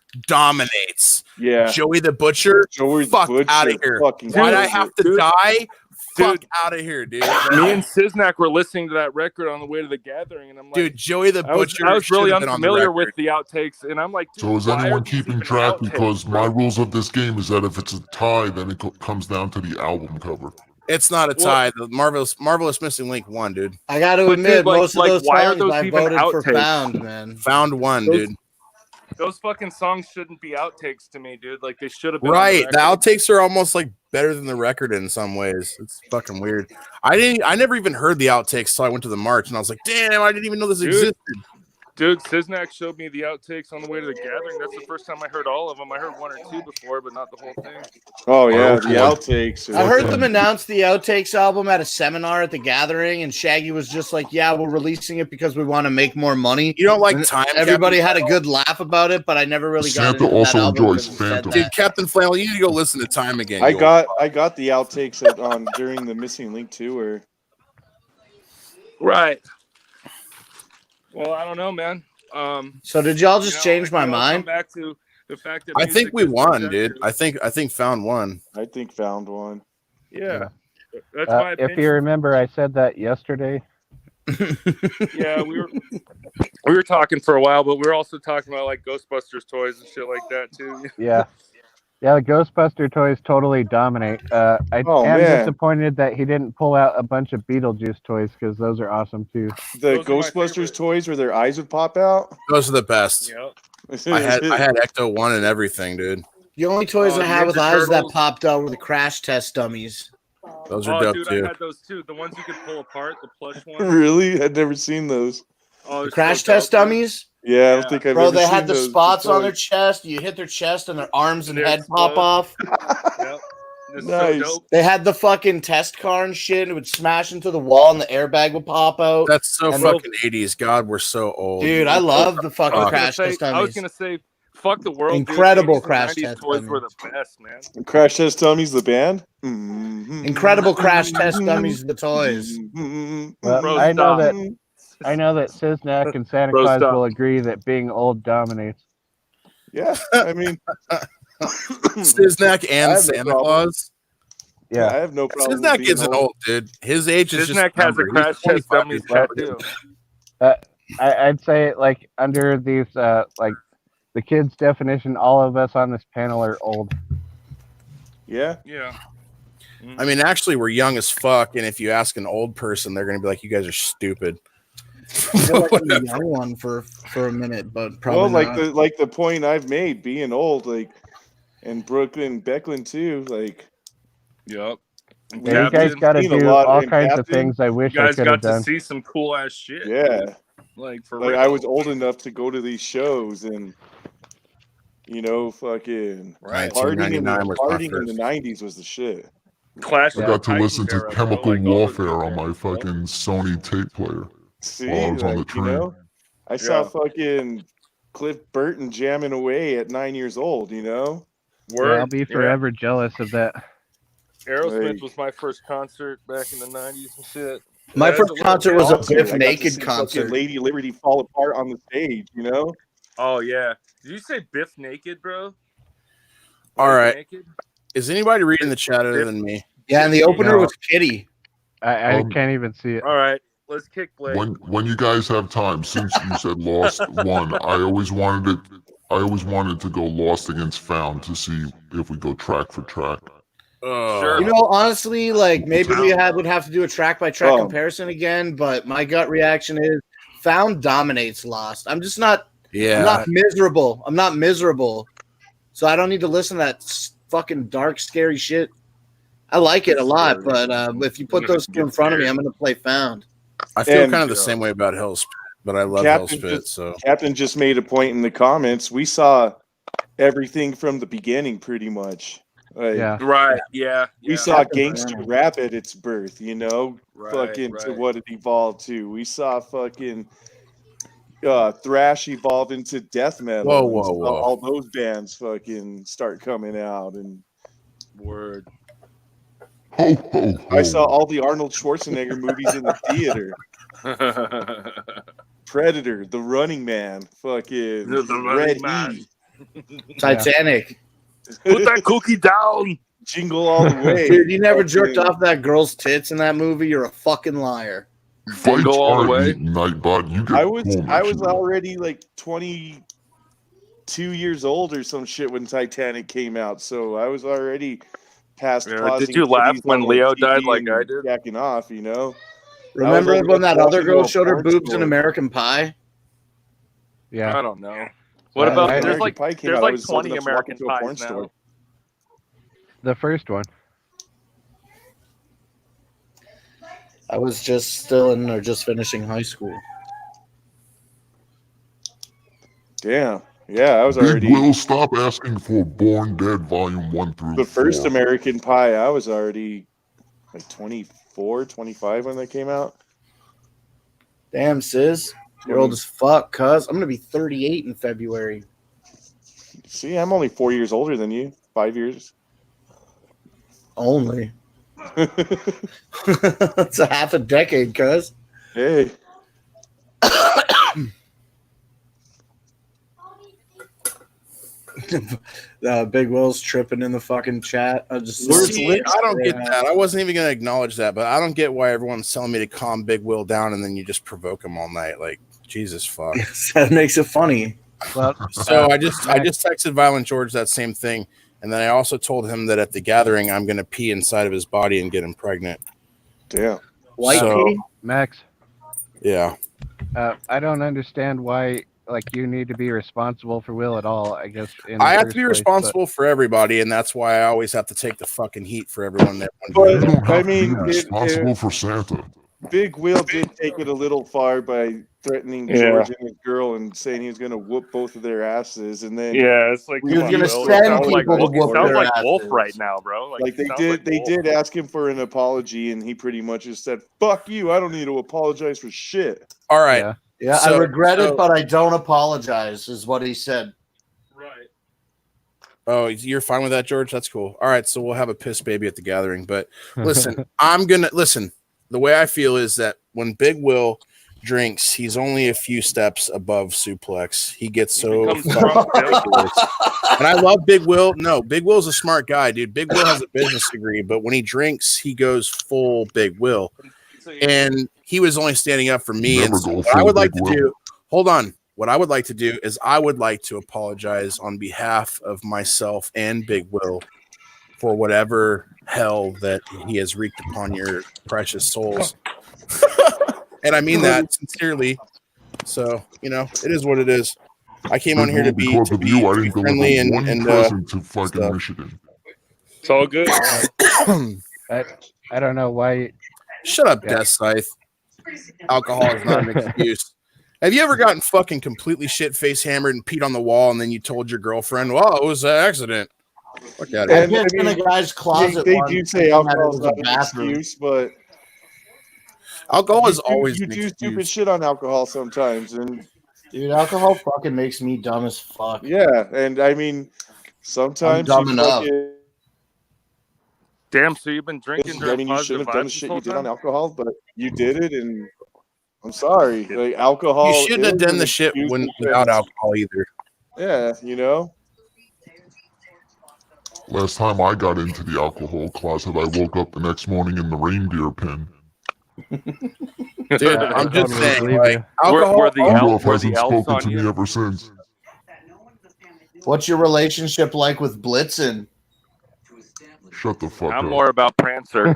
dominates. Yeah. Joey the Butcher, Joey the fuck Butcher outta here. fucking why'd I kills have it. to Dude. die? Fuck Dude. out of here, dude. Me and Siznac were listening to that record on the way to the gathering, and I'm like, Dude, Joey the I was Butcher. really should've been on the unfamiliar record. with the outtakes, and I'm like, dude, So is why anyone are these keeping even track? outtakes, Because bro? my rules of this game is that if it's a tie, then it comes down to the album cover. It's not a Well- tie. The marvelous missing link won, dude. I got to But admit, dude, like- most like, of those why are songs those I even voted for outtakes? Found, man. Found one, Those- dude. Those fucking songs shouldn't be outtakes to me, dude. Like they should have been. on Right. The record. outtakes are almost like better than the record in some ways. It's fucking weird. I never even heard the outtakes till I went to the march, and I was like, damn, I didn't even know this existed. Dude, Siznac showed me the outtakes on the way to the gathering. That's the first time I heard all of them. I heard one or two before, but not the whole thing. Oh I yeah, also the like- outtakes. I are- heard them announce the Outtakes album at a seminar at the Gathering, and Shaggy was just like, "Yeah, we're releasing it because we want to make more money." You don't like And time? Everybody Captain had a good laugh about it, but I never really got Santa into also that album enjoys because he said Phantom. Dude, that. Captain Flannel, you need to go listen to Time again. I you got the outtakes during the Missing Link tour. Right. Well, I don't know, man. So did y'all just change my I'll mind? Come back to the fact that I think music we is won, subjective. dude. I think Found won. I think found one. Yeah. That's my If you opinion. remember, I said that yesterday. Yeah, we were talking for a while, but we were also talking about like Ghostbusters toys and shit like that too. Yeah. Yeah, the Ghostbuster toys totally dominate. I Oh, am man. disappointed that he didn't pull out a bunch of Beetlejuice toys because those are awesome too. The Those are my Ghostbusters favorite. toys where their eyes would pop out. Those are the best. Yeah. I had Ecto 1 and everything, dude. The only toys Oh, I had with Ninja eyes that Turtles. popped out were the crash test dummies. Those are Oh, dope dude, too. I had those too. The ones you could pull apart, the plush ones. Really? I'd never seen those. Oh, The they're crash so test dope, dude. dummies? Yeah, I Yeah. don't think I've Bro, ever they seen had the those spots on their toys. chest. You hit their chest and their arms and They head pop explode. off. Yep. It's Nice. so dope. They had the fucking test car and shit. And it would smash into the wall and the airbag would pop out. That's so And fucking 80s. God, we're so old. Dude, I love the I fucking was gonna crash say, test I was dummies. gonna say, fuck the world. dude. Incredible 80s and crash 90s test toys were the dummies. best, man. Crash Test Dummies, the band. Mm-hmm. Incredible crash test dummies, the toys. Well, Bro, I know stop. that Siznac and Santa Bro, Claus stop. will agree that being old dominates. Yeah, I mean, Siznac I and have no Santa problem. Claus. I Yeah. have no problem. Siznac being isn't old, dude. His age is just Siznac has a number. He's crash test 25 dummies years old. tattoo. I'd say like under these like the kids' definition, all of us on this panel are old. Yeah, Yeah. I mean, actually, we're young as fuck, and if you ask an old person, they're gonna be like, "You guys are stupid." I feel like I'm a young one for a minute, but probably well, not. like the point I've made, being old, like, and Brooklyn, Becklin too, like. Yep. Yeah, you guys Captain, got to seen a do lot all in kinds of Captain. things I wish You I guys could have got to done. see some cool ass shit. Yeah, Like for like real. I was old enough to go to these shows and, fucking Right. partying in 1999 was my partying in the first. '90s was the shit. Clash I of got to Titans listen to era, bro. Chemical Like, all those Warfare on good my bands, bro. fucking Sony tape player. See, While I was on the like, train. I saw Yeah. fucking Cliff Burton jamming away at 9 years old. Yeah, Word. I'll be forever jealous of that. Aerosmith Like- was my first concert back in the 90s and shit. My As a first little concert kid. was a Concert, Biff I got to Naked see fucking concert. Lady Liberty fall apart on the stage. Oh yeah. Did you say Biff Naked, bro? All Biff right. Naked? Is anybody reading the chat other than me? Yeah, and the opener No. was Kitty. I Um, can't even see it. All right. Let's kick Blake. When you guys have time, since you said Lost won, I always wanted to go Lost against Found to see if we go track for track. Sure. You know, honestly, like maybe we would have to do a track by track Oh. comparison again, but my gut reaction is Found dominates Lost. I'm just not. Yeah. I'm not miserable. I'm not miserable. So I don't need to listen to that fucking dark, scary shit. I like it a lot, but if you put those two in front of me, I'm going to play Found. I feel And- kind of the same way about Hellspit, but I love Captain Hellspit. just- So Captain just made a point in the comments. We saw everything from the beginning, pretty much. Like, Yeah. Right. Yeah. We yeah. saw Captain gangster Brown. rap at its birth, Right, fucking to right. what it evolved to. We saw fucking thrash evolve into death metal. Whoa, and whoa, saw whoa. all those bands fucking start coming out, and Word. Ho ho ho! I saw all the Arnold Schwarzenegger movies in the theater. Predator, The Running Man, fucking The Running Red Man. Heat, Titanic. Put that cookie down. Jingle All the Way. Dude, you never jerked Fucking- off that girl's tits in that movie. You're a fucking liar. Fights Go all the aren't way. eating Nightbot. You get I was home, I was actually. already like 22 years old or some shit when Titanic came out, so I was already past. Yeah, pausing did you laugh titties when on, Leo TV died like and I did? Jacking off, Remember old when that enough other to girl go showed her porn boobs in store. American Pie? Yeah. I don't know. What about I- there's American like Pie came there's out, I like was old 20 enough to walk American into a porn pies now. store. The first one. I was just still in or just finishing high school. Damn. Yeah, I was Big already Will, stop asking for Born Dead Volume 1 through the first 4. American Pie. I was already like 24, 25 when they came out. Damn, sis. You're old as fuck, cuz. I'm going to be 38 in February. See, I'm only 4 years older than you. 5 years. Only. That's a half a decade, cuz. Hey. Big Will's tripping in the fucking chat. I just See, I don't get that. I wasn't even going to acknowledge that, but I don't get why everyone's telling me to calm Big Will down and then you just provoke him all night. Like, Jesus fuck. That makes it funny. Well, So I just texted Violent George that same thing, and then I also told him that at the gathering I'm going to pee inside of his body and get him pregnant. Damn. White So- pea? Max, Yeah. I don't understand why you need to be responsible for Will at all. I guess I have to be responsible for everybody, and that's why I always have to take the fucking heat for everyone that. You But don't have I to mean, be responsible for Santa. Big Will did take it a little far by threatening Yeah. George and his girl and saying he was going to whoop both of their asses, and then Yeah, it's like He was come on, gonna Will. send It sounds like people to Wolf, whoop it sounds their like Wolf asses. right now, bro. Like they it sounds did like they Wolf. did ask him for an apology, and he pretty much just said, "Fuck you! I don't need to apologize for shit." All right. Yeah. Yeah, So- I regret so- it, but I don't apologize, is what he said. Right. Oh, you're fine with that, George? That's cool. All right, so we'll have a piss baby at the gathering. But listen, I'm gonna listen. The way I feel is that when Big Will drinks, he's only a few steps above suplex. He gets so becomes fucking drunk, too. ridiculous. And I love Big Will. No, Big Will's a smart guy, dude. Big Will has a business degree, but when he drinks, he goes full Big Will. And he was only standing up for me. Never And so go what I full would like Big to Will. do, hold on. What I would like to do is I would like to apologize on behalf of myself and Big Will for whatever hell that he has wreaked upon your precious souls. And I mean that sincerely. So, it is what it is. I came on Big here to Will, be, because of you, I didn't friendly deliver one and present to fucking stuff. Michigan. It's all good. I don't know why. Shut up, Yeah. Death Scythe. Alcohol is not an excuse. Have you ever gotten fucking completely shit-face hammered and peed on the wall, and then you told your girlfriend, "Well, it was an accident"? Fuck out of I here. And, pissed in a guy's They, closet they once do say thinking that it alcohol's was a not an bathroom. excuse, but Alcohol is you always do an stupid excuse. shit on alcohol sometimes, and Dude, alcohol fucking makes me dumb as fuck. yeah, and I mean, sometimes dumb you enough. fucking. Damn, so you've been drinking I during mean, you shouldn't positive have done the vibes this shit whole you did on time? alcohol, but you did it, and I'm sorry. Like alcohol, You shouldn't have is done an the shit excuse without because- alcohol either. Yeah, Last time I got into the alcohol closet, I woke up the next morning in the reindeer pen. Dude, I I'm just totally saying, believe like, you. alcohol. Were the Rudolph were the hasn't elves spoken on to me you? ever since. What's your relationship like with Blitzen? Shut the fuck I'm up. more about Prancer.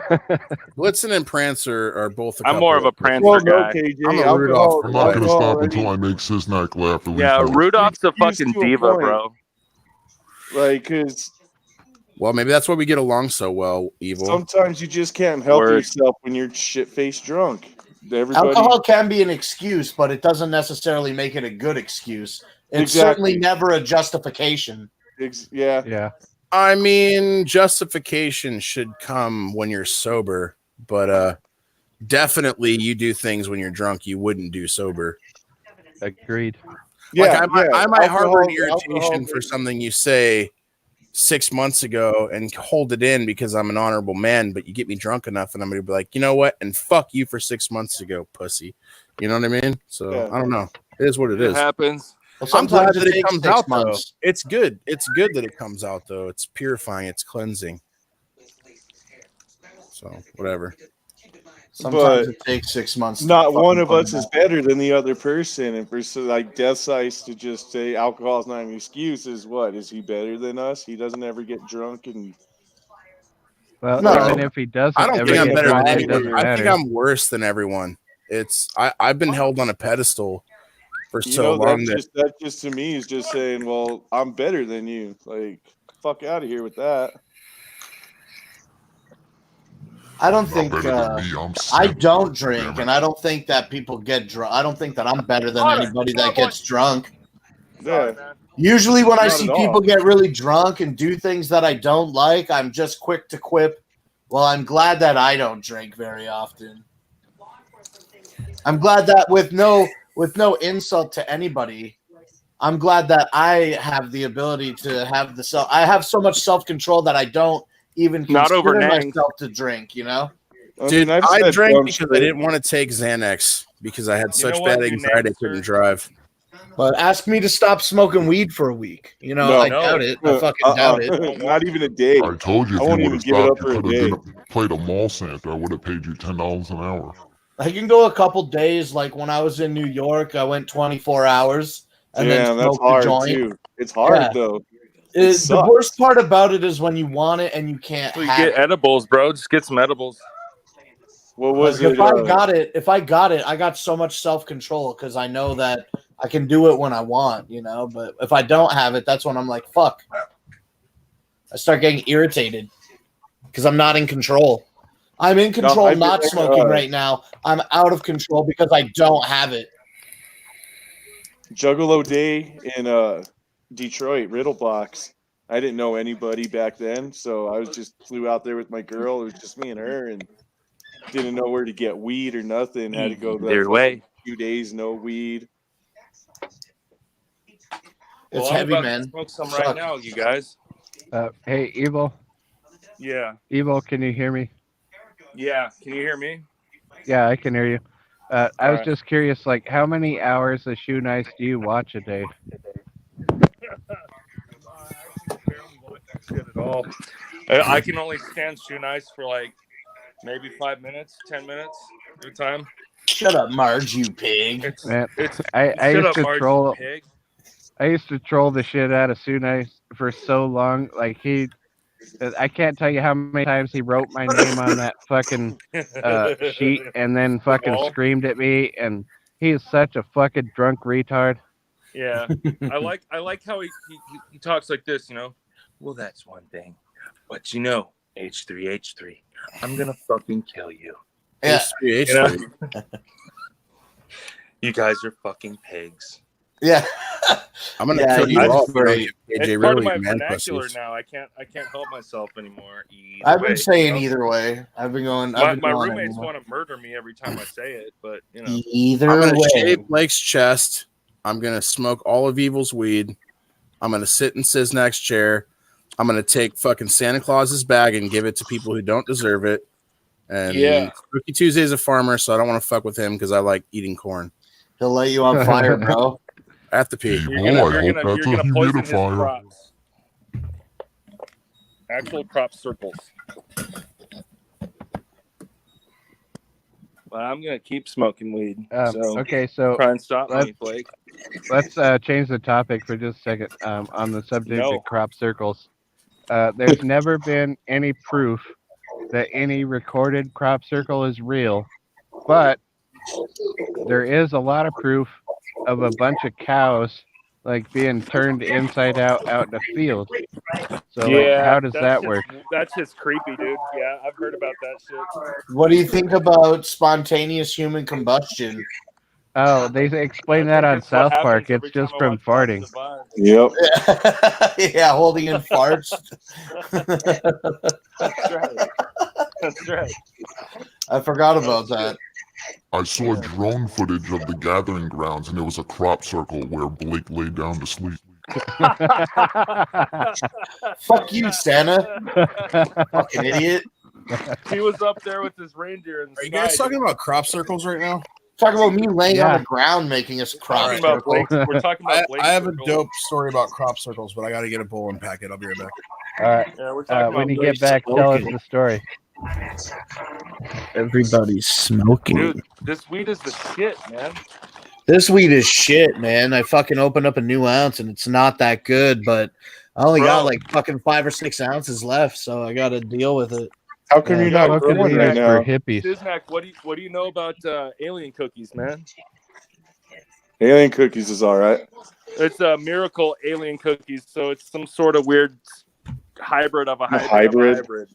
Blitzen and Prancer are both. I'm more of a Prancer well, no, guy. KJ, I'm a alcohol. Rudolph. I'm not going to alcohol, stop I until mean, I make Siznac laugh at least Yeah, once. Rudolph's a Excuse fucking to a diva, point. bro. Like, because Well, maybe that's why we get along so well, Evil. sometimes you just can't help Word. yourself when you're shit-faced drunk. Everybody, Alcohol can be an excuse, but it doesn't necessarily make it a good excuse. It's Exactly. certainly never a justification. yeah. Yeah. I mean, justification should come when you're sober, but definitely you do things when you're drunk you wouldn't do sober. Agreed. Yeah, Like I might harbor an Alcohol- irritation for something you say 6 months ago and hold it in because I'm an honorable man, but you get me drunk enough and I'm gonna be like, you know what? And fuck you for 6 months ago, pussy. You know what I mean? So Yeah. I don't know. It is what it It is. happens. Well, I'm glad sometimes that it takes comes 6 out months. though. It's good. It's good that it comes out though. It's purifying. It's cleansing. So whatever. Sometimes But it takes 6 months. to Not one fucking of us come is out. better than the other person. And for like Death Size to just say alcohol is not an excuse is what? Is he better than us? He doesn't ever get drunk and Well, No. even if he doesn't I don't ever think I'm get better drunk, than it doesn't anyone. I think matter. I'm worse than everyone. I've been held on a pedestal for you so know long that just to me is just saying, well, I'm better than you. Like, fuck out of here with that. I don't Not think better than me. I'm I sick. don't drink, Damn it. and I don't think that people get drunk. I don't think that I'm better than Connor, anybody come on, that gets drunk. Sorry, Yeah. man. Usually, when I Not see at people all. get really drunk and do things that I don't like, I'm just quick to quip. Well, I'm glad that I don't drink very often. I'm glad that with no insult to anybody, I'm glad that I have the ability to have the self. I have so much self control that I don't even Not over consider Nang. myself to drink. You know. Dude, I've I said drank dumb because shit. I didn't want to take Xanax because I had You such know what, bad you anxiety I name, couldn't sir? drive. But ask me to stop smoking weed for a week. You know, No. I No. doubt it. I fucking doubt it. Not even a day. I told you I if you won't would even have give it up stopped, for a you day. could have played a mall Santa. I would have paid you $10 an hour. I can go a couple days. Like when I was in New York, I went 24 hours and then Damn, that's smoked a hard joint. too. It's hard Yeah. though. The sucks. worst part about it is when you want it and you can't So you have get edibles, bro. Just get some edibles. What was Like, it? if I got it, I got so much self control because I know that I can do it when I want, you know. But if I don't have it, that's when I'm like, fuck. I start getting irritated because I'm not in control. I'm in control, I've been not like, smoking right now. I'm out of control because I don't have it. Juggalo Day in Detroit, Riddle Box. I didn't know anybody back then, so I was just flew out there with my girl. It was just me and her, and didn't know where to get weed or nothing. Had to go Either the way. few days, no weed. It's Well, I'm heavy, about man. to smoke some Sucks. right now, you guys. Hey, Evil. Yeah. Evil, can you hear me? Yeah. Can you hear me? Yeah, I can hear you. I was Alright. just curious, like, how many hours of Shoe Nice do you watch a day? Shit at all. I can only stand Shoe Nice for like maybe 5 minutes, 10 minutes at a time. Shut up, Marge, you pig. Man, It's I shut used up, to Marge, troll. you pig. I used to troll the shit out of Shoe Nice for so long. Like I can't tell you how many times he wrote my name on that fucking sheet and then fucking wall? screamed at me. And he is such a fucking drunk retard. Yeah, I like how he talks like this, you know. Well, that's one thing, but you know, H3H3, I'm gonna fucking kill you. Yeah. H3H3. You know? You guys are fucking pigs. Yeah. I'm gonna Yeah, kill you that's all. if you don't great. get It's AJ part of Riddle, my you man vernacular pussies. now. I can't help myself anymore. Either I've been way, saying you know? either way. I've been going. My going roommates anymore. want to murder me every time I say it, but you know. Either I'm gonna way. shave Blake's chest. I'm gonna smoke all of Evil's weed. I'm gonna sit in Siznac's chair. I'm gonna take fucking Santa Claus's bag and give it to people who don't deserve it. And Yeah. Cookie Tuesday's a farmer, so I don't want to fuck with him because I like eating corn. He'll light you on fire, bro. I have to pee. Evil, You're gonna I hope that's a poison his humidifier. crops. Actual crop circles. Well, I'm gonna keep smoking weed. So Okay, so try and stop let's- me, Blake. let's change the topic for just a second on the subject No. of crop circles. There's never been any proof that any recorded crop circle is real, but there is a lot of proof of a bunch of cows like being turned inside out in the field. So like, how does that's that just- work? That's just creepy, dude. Yeah, I've heard about that shit. What do you think about spontaneous human combustion? Oh, they explain that on That's what South Park. happens every It's just time I from watch farting. Watch the Yep. Yeah, holding in farts. That's right. That's right. I forgot about that. I saw drone footage of the gathering grounds, and it was a crop circle where Blake laid down to sleep. Fuck you, Santa. Fucking idiot. He was up there with his reindeer in the Are you sky. guys talking about crop circles right now? Talking about me laying on Yeah. the ground making us crop Talking about circle. Blake. We're talking about Blake. I have a circles. dope story about crop circles, but I got to get a bowl and pack it. I'll be right back. All right. Yeah, we're talking When about you Blake get back, tell us smoking. the story. Everybody's smoking. Dude, this weed is the shit, man. This weed is shit, man. I fucking opened up a new ounce and it's not that good, but I only got Bro. like fucking 5 or 6 ounces left, so I got to deal with it. How come Yeah, you're not Smoking growing weed right is now? for hippies. Siznac, what do you know about alien cookies, man? Alien cookies is all right. It's a miracle alien cookies, so it's some sort of weird hybrid of a hybrid. Hybrid? Of a hybrid.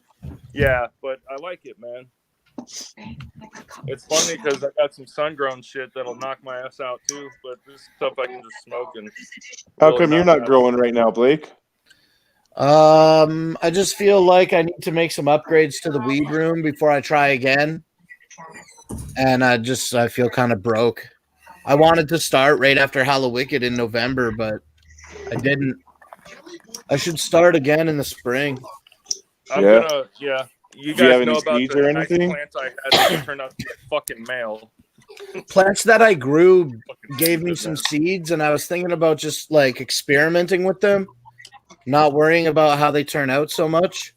Yeah, but I like it, man. It's funny because I got some sun-grown shit that'll knock my ass out too. But this stuff I can just smoke and. How really come you're knock not out. growing right now, Blake? I just feel like I need to make some upgrades to the weed room before I try again. And I feel kind of broke. I wanted to start right after Hallowicked in November, but I didn't. I should start again in the spring. I'm Yeah. gonna, yeah. You Do you have guys any know about seeds the or nice anything? plants I had that turned out to be a fucking male. Plants that I grew Fucking gave me stupid, some man. seeds, and I was thinking about just like experimenting with them, not worrying about how they turn out so much.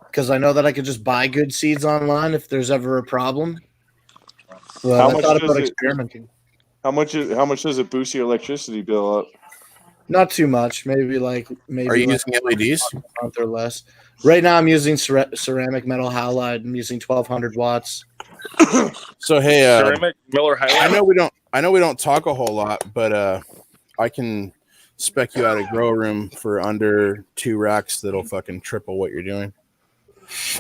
Because I know that I could just buy good seeds online if there's ever a problem. But How I much thought does about it- experimenting. How much does it boost your electricity bill up? Not too much. Maybe Are you using LEDs? a month or less. Right now, I'm using ceramic metal halide. I'm using 1200 watts. So hey, Ceramic Miller High I know we don't talk a whole lot, but I can spec you out a grow room for under 2 racks that'll fucking triple what you're doing,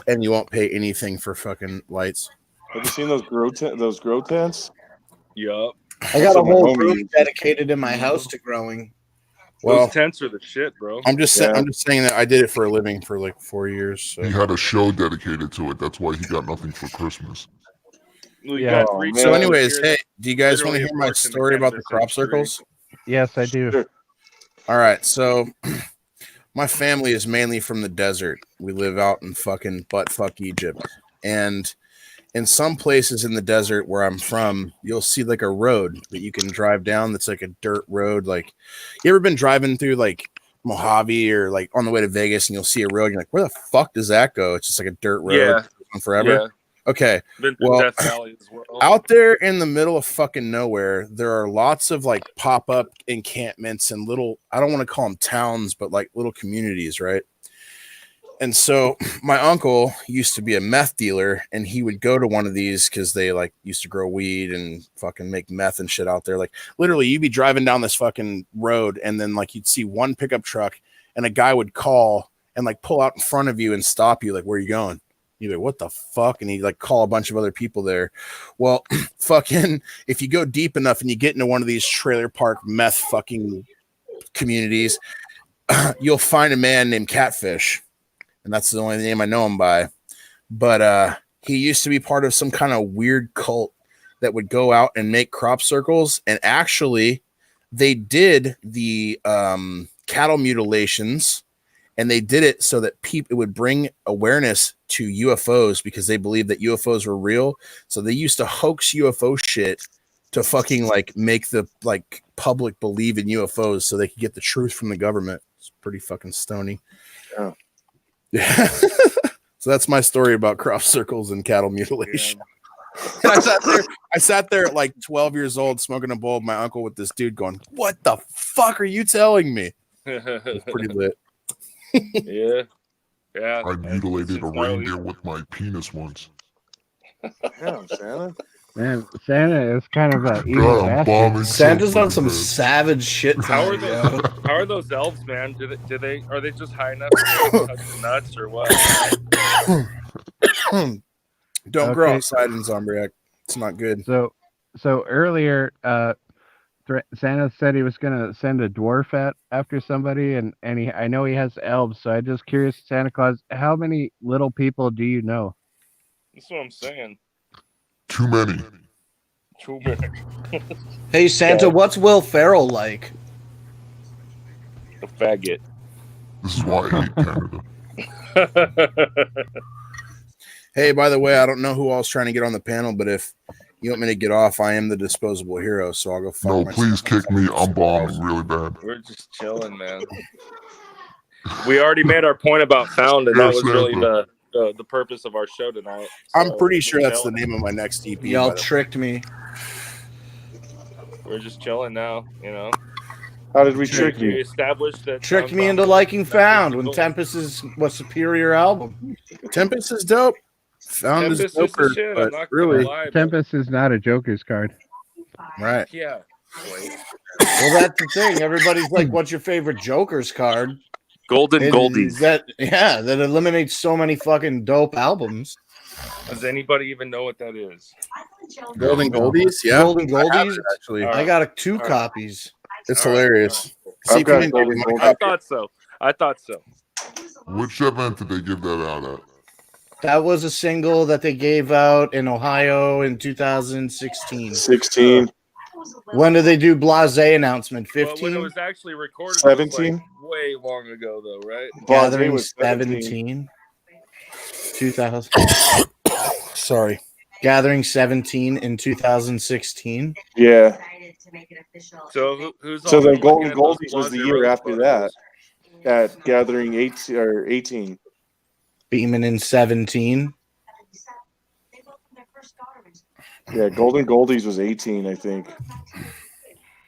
and you won't pay anything for fucking lights. Have you seen those grow tents? Yup. I got That's a what my whole homie room uses. dedicated in my house to growing. Well, Those tents are the shit, bro. I'm just Yeah. saying that I did it for a living for like 4 years. So. He had a show dedicated to it. That's why he got nothing for Christmas. We Yeah. got Oh, 3 man. So, guys anyways, here hey, do you guys want to literally hear my worked in the story about the cannabis crop industry. circles? Yes, I do. Sure. All right, so my family is mainly from the desert. We live out in fucking buttfuck Egypt, and in some places in the desert where I'm from, you'll see like a road that you can drive down. That's like a dirt road. Like, you ever been driving through like Mojave or like on the way to Vegas, and you'll see a road. And you're like, where the fuck does that go? It's just like a dirt road. Yeah. It's going forever. Yeah. Okay. Been through Well, Death Valley as well. out there in the middle of fucking nowhere, there are lots of like pop-up encampments and little, I don't want to call them towns, but like little communities, right? And so my uncle used to be a meth dealer, and he would go to one of these because they like used to grow weed and fucking make meth and shit out there. Like, literally, you'd be driving down this fucking road, and then like you'd see one pickup truck, and a guy would call and like pull out in front of you and stop you, like, where are you going? You'd be like, what the fuck? And he'd like call a bunch of other people there. Well, fucking, if you go deep enough and you get into one of these trailer park meth fucking communities, you'll find a man named Catfish. And that's the only name I know him by. But he used to be part of some kind of weird cult that would go out and make crop circles. And actually, they did the cattle mutilations, and they did it so that it would bring awareness to UFOs, because they believed that UFOs were real. So they used to hoax UFO shit to fucking like make the like public believe in UFOs so they could get the truth from the government. It's pretty fucking stony. Yeah. Yeah. So that's my story about crop circles and cattle mutilation. And I sat there at like 12 years old smoking a bowl with my uncle with this dude going, what the fuck are you telling me? It's pretty lit. Yeah. Yeah. I mutilated a It's gnarly. reindeer with my penis once. Damn, Santa. Man, Santa is kind of an evil God, I'm bastard. bombing. Santa's on some Bad. savage shit. How are tonight, those? yo. How are those elves, man? Are they just high enough to touch the nuts or what? Don't grow Okay. outside in Zombriac. It's not good. So earlier, Santa said he was gonna send a dwarf after somebody, and I know he has elves. So I'm just curious, Santa Claus, how many little people do you know? That's what I'm saying. Too many. Too many. Hey, Santa, what's Will Ferrell like? A faggot. This is why I hate Canada. Hey, by the way, I don't know who all's trying to get on the panel, but if you want me to get off, I am the disposable hero, so I'll go fuck No, myself. please kick me. I'm bombing really bad. We're just chilling, man. We already made our point about found, and that was really the purpose of our show tonight. I'm So pretty we're sure that's the chilling. name of my next EP. Y'all by the way. tricked me. We're just chilling now, you know. How did we trick You you? established that Tricked Sound me into Bomb- liking That's Found when cool. Tempest is a superior album. Tempest is dope. Found is Tempest is the doper, shit. I'm but not gonna really, lie. but- Tempest is not a Joker's card. right. Yeah. Wait. Well, that's the thing. Everybody's like, what's your favorite Joker's card? Golden Goldies. That eliminates so many fucking dope albums. Does anybody even know what that is? Golden No. Goldies, yeah. Golden I have Goldies. it, actually. I got two All right. copies. It's All right. hilarious. I've See, got Queen, Golden my Goldies. I copy. thought so. Which event did they give that out at? That was a single that they gave out in Ohio in 2016. 16, When did they do Blase announcement? But when it 15? was actually recorded, it was, like, 17. way long ago, though, right? Blase Gathering was 17. 2000. Sorry. Gathering 17 in 2016. Yeah. So who's So all the been Golden looking at those Goldies was the Blase year Rose after that. photos? At Gathering 18. Beeman in 17. Yeah, Golden Goldies was 18, I think.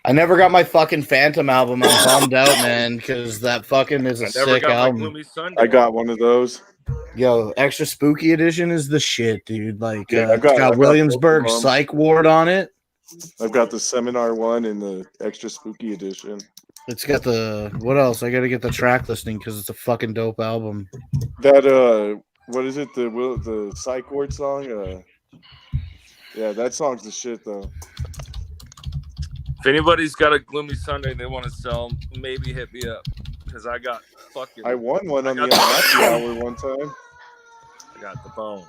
I never got my fucking Phantom album. I'm bummed out, man, because that fucking is a I never sick got my album. Gloomy Sunday. I got one of those. Yo, extra spooky edition is the shit, dude. Like, Yeah, it's got Williamsburg both of them. Psych Ward on it. I've got the Seminar one and the extra spooky edition. It's got the what else? I gotta get the track listing because it's a fucking dope album. That what is it? The Psych Ward song? Yeah, that song's the shit though. If anybody's got a Gloomy Sunday they want to sell, maybe hit me up because I got fucking. I won one on the I got Unhappy Hour one time. I got the bone.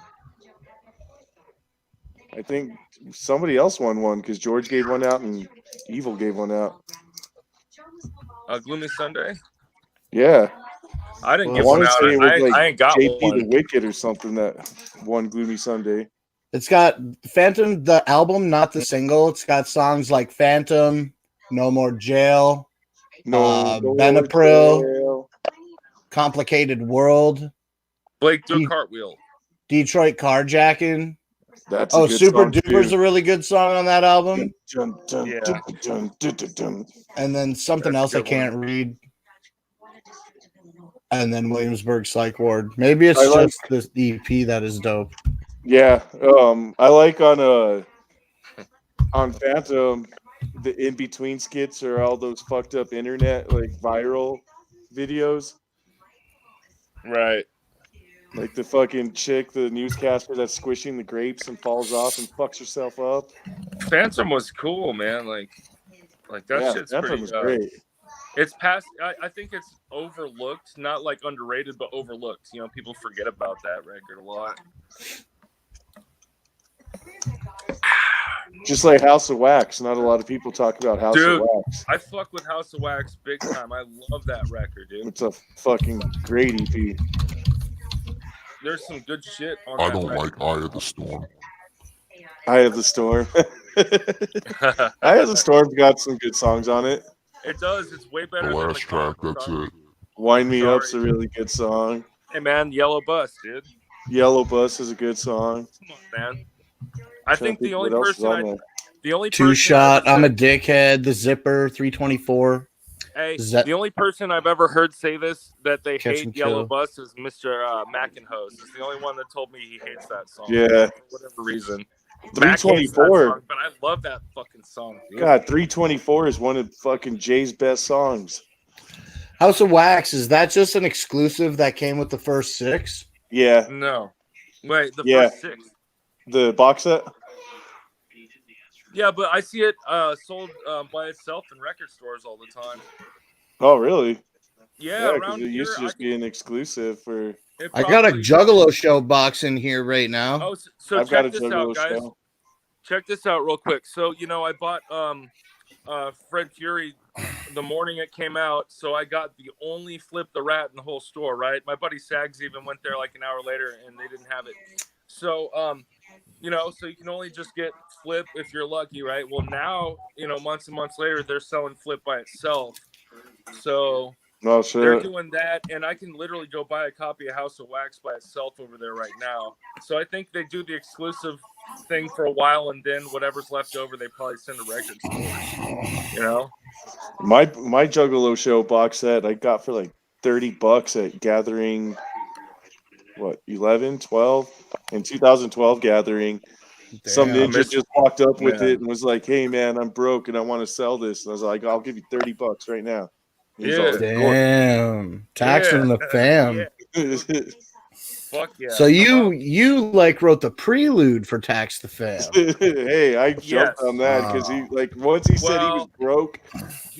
I think somebody else won one because George gave one out and Evil gave one out. Gloomy Sunday. Yeah, I didn't Well, give I one want to out. say it was like I ain't got JP one. the Wicked or something that won Gloomy Sunday. It's got Phantom, the album, not the single. It's got songs like Phantom, No More Jail, No, Benapril, Jail. Complicated World, Blake do a He- cartwheel. Detroit Carjacking. That's a Oh, good Super song, Duper's too. a really good song on that album. Dun, dun, Yeah. dun, dun, dun, dun, dun. And then something That's a else I good one. can't read. And then Williamsburg Psych Ward. Maybe it's I like- just this EP that is dope. Yeah, I like on Phantom, the in between skits are all those fucked up internet like viral videos, Right. like the fucking chick, the newscaster that's squishing the grapes and falls off and fucks herself up. Phantom was cool, man. Like that Yeah, shit's Phantom pretty. was great. It's past. I think it's overlooked, not like underrated, but overlooked. You know, people forget about that record a lot. Just like House of Wax, not a lot of people talk about House Dude. of Wax. I fuck with House of Wax big time. I love that record, dude. It's a fucking great EP. There's some good shit on I that don't record. like Eye of the Storm. Eye of the Storm. Eye of the Storm's got some good songs on it. It does. It's way The better than last track, that's it. Wind Me Sorry. Up's a really good song. Hey man, Yellow Bus, dude. Yellow Bus is a good song. Come on, man. I think the only person Two Shot, I'm a Dickhead, The Zipper, 324. the only person I've ever heard say this that they Catch hate and Yellow Kill. Bus is Mr. Mackinhose. Is the only one that told me he hates that song. Yeah. For whatever reason. Mac hates that 324. song, but I love that fucking song. Dude. God, 324 is one of fucking Jay's best songs. House of Wax, is that just an exclusive that came with the first 6? Yeah, No. Wait, the Yeah. first 6. the box set. Yeah, but I see it sold by itself in record stores all the time. Oh, really? Yeah, 'cause around it here. used to just be an exclusive for. it I got a probably- Juggalo Show box in here right now. Oh, so I've got a check this Juggalo out, guys. show. Check this out real quick. So, I bought Fred Fury the morning it came out, so I got the only Flip the Rat in the whole store, right? My buddy Sags even went there like an hour later and they didn't have it. So, so you can only just get Flip if you're lucky, right? Well, now, months and months later, they're selling Flip by itself. So Oh, they're shit. doing that, and I can literally go buy a copy of House of Wax by itself over there right now. So I think they do the exclusive thing for a while, and then whatever's left over, they probably send to record stores. My Juggalo Show box set I got for like $30 at Gathering. What, 11, 12? In 2012 Gathering. Some Damn. ninja just walked up with Yeah. it and was like, "Hey man, I'm broke and I want to sell this." And I was like, "I'll give you $30 right now." He's all Damn. Taxing the fam. Yeah. Fuck yeah. So you like wrote the prelude for Tax the Fam. Hey, I jumped Yes. on that because he like once he said he was Well, broke,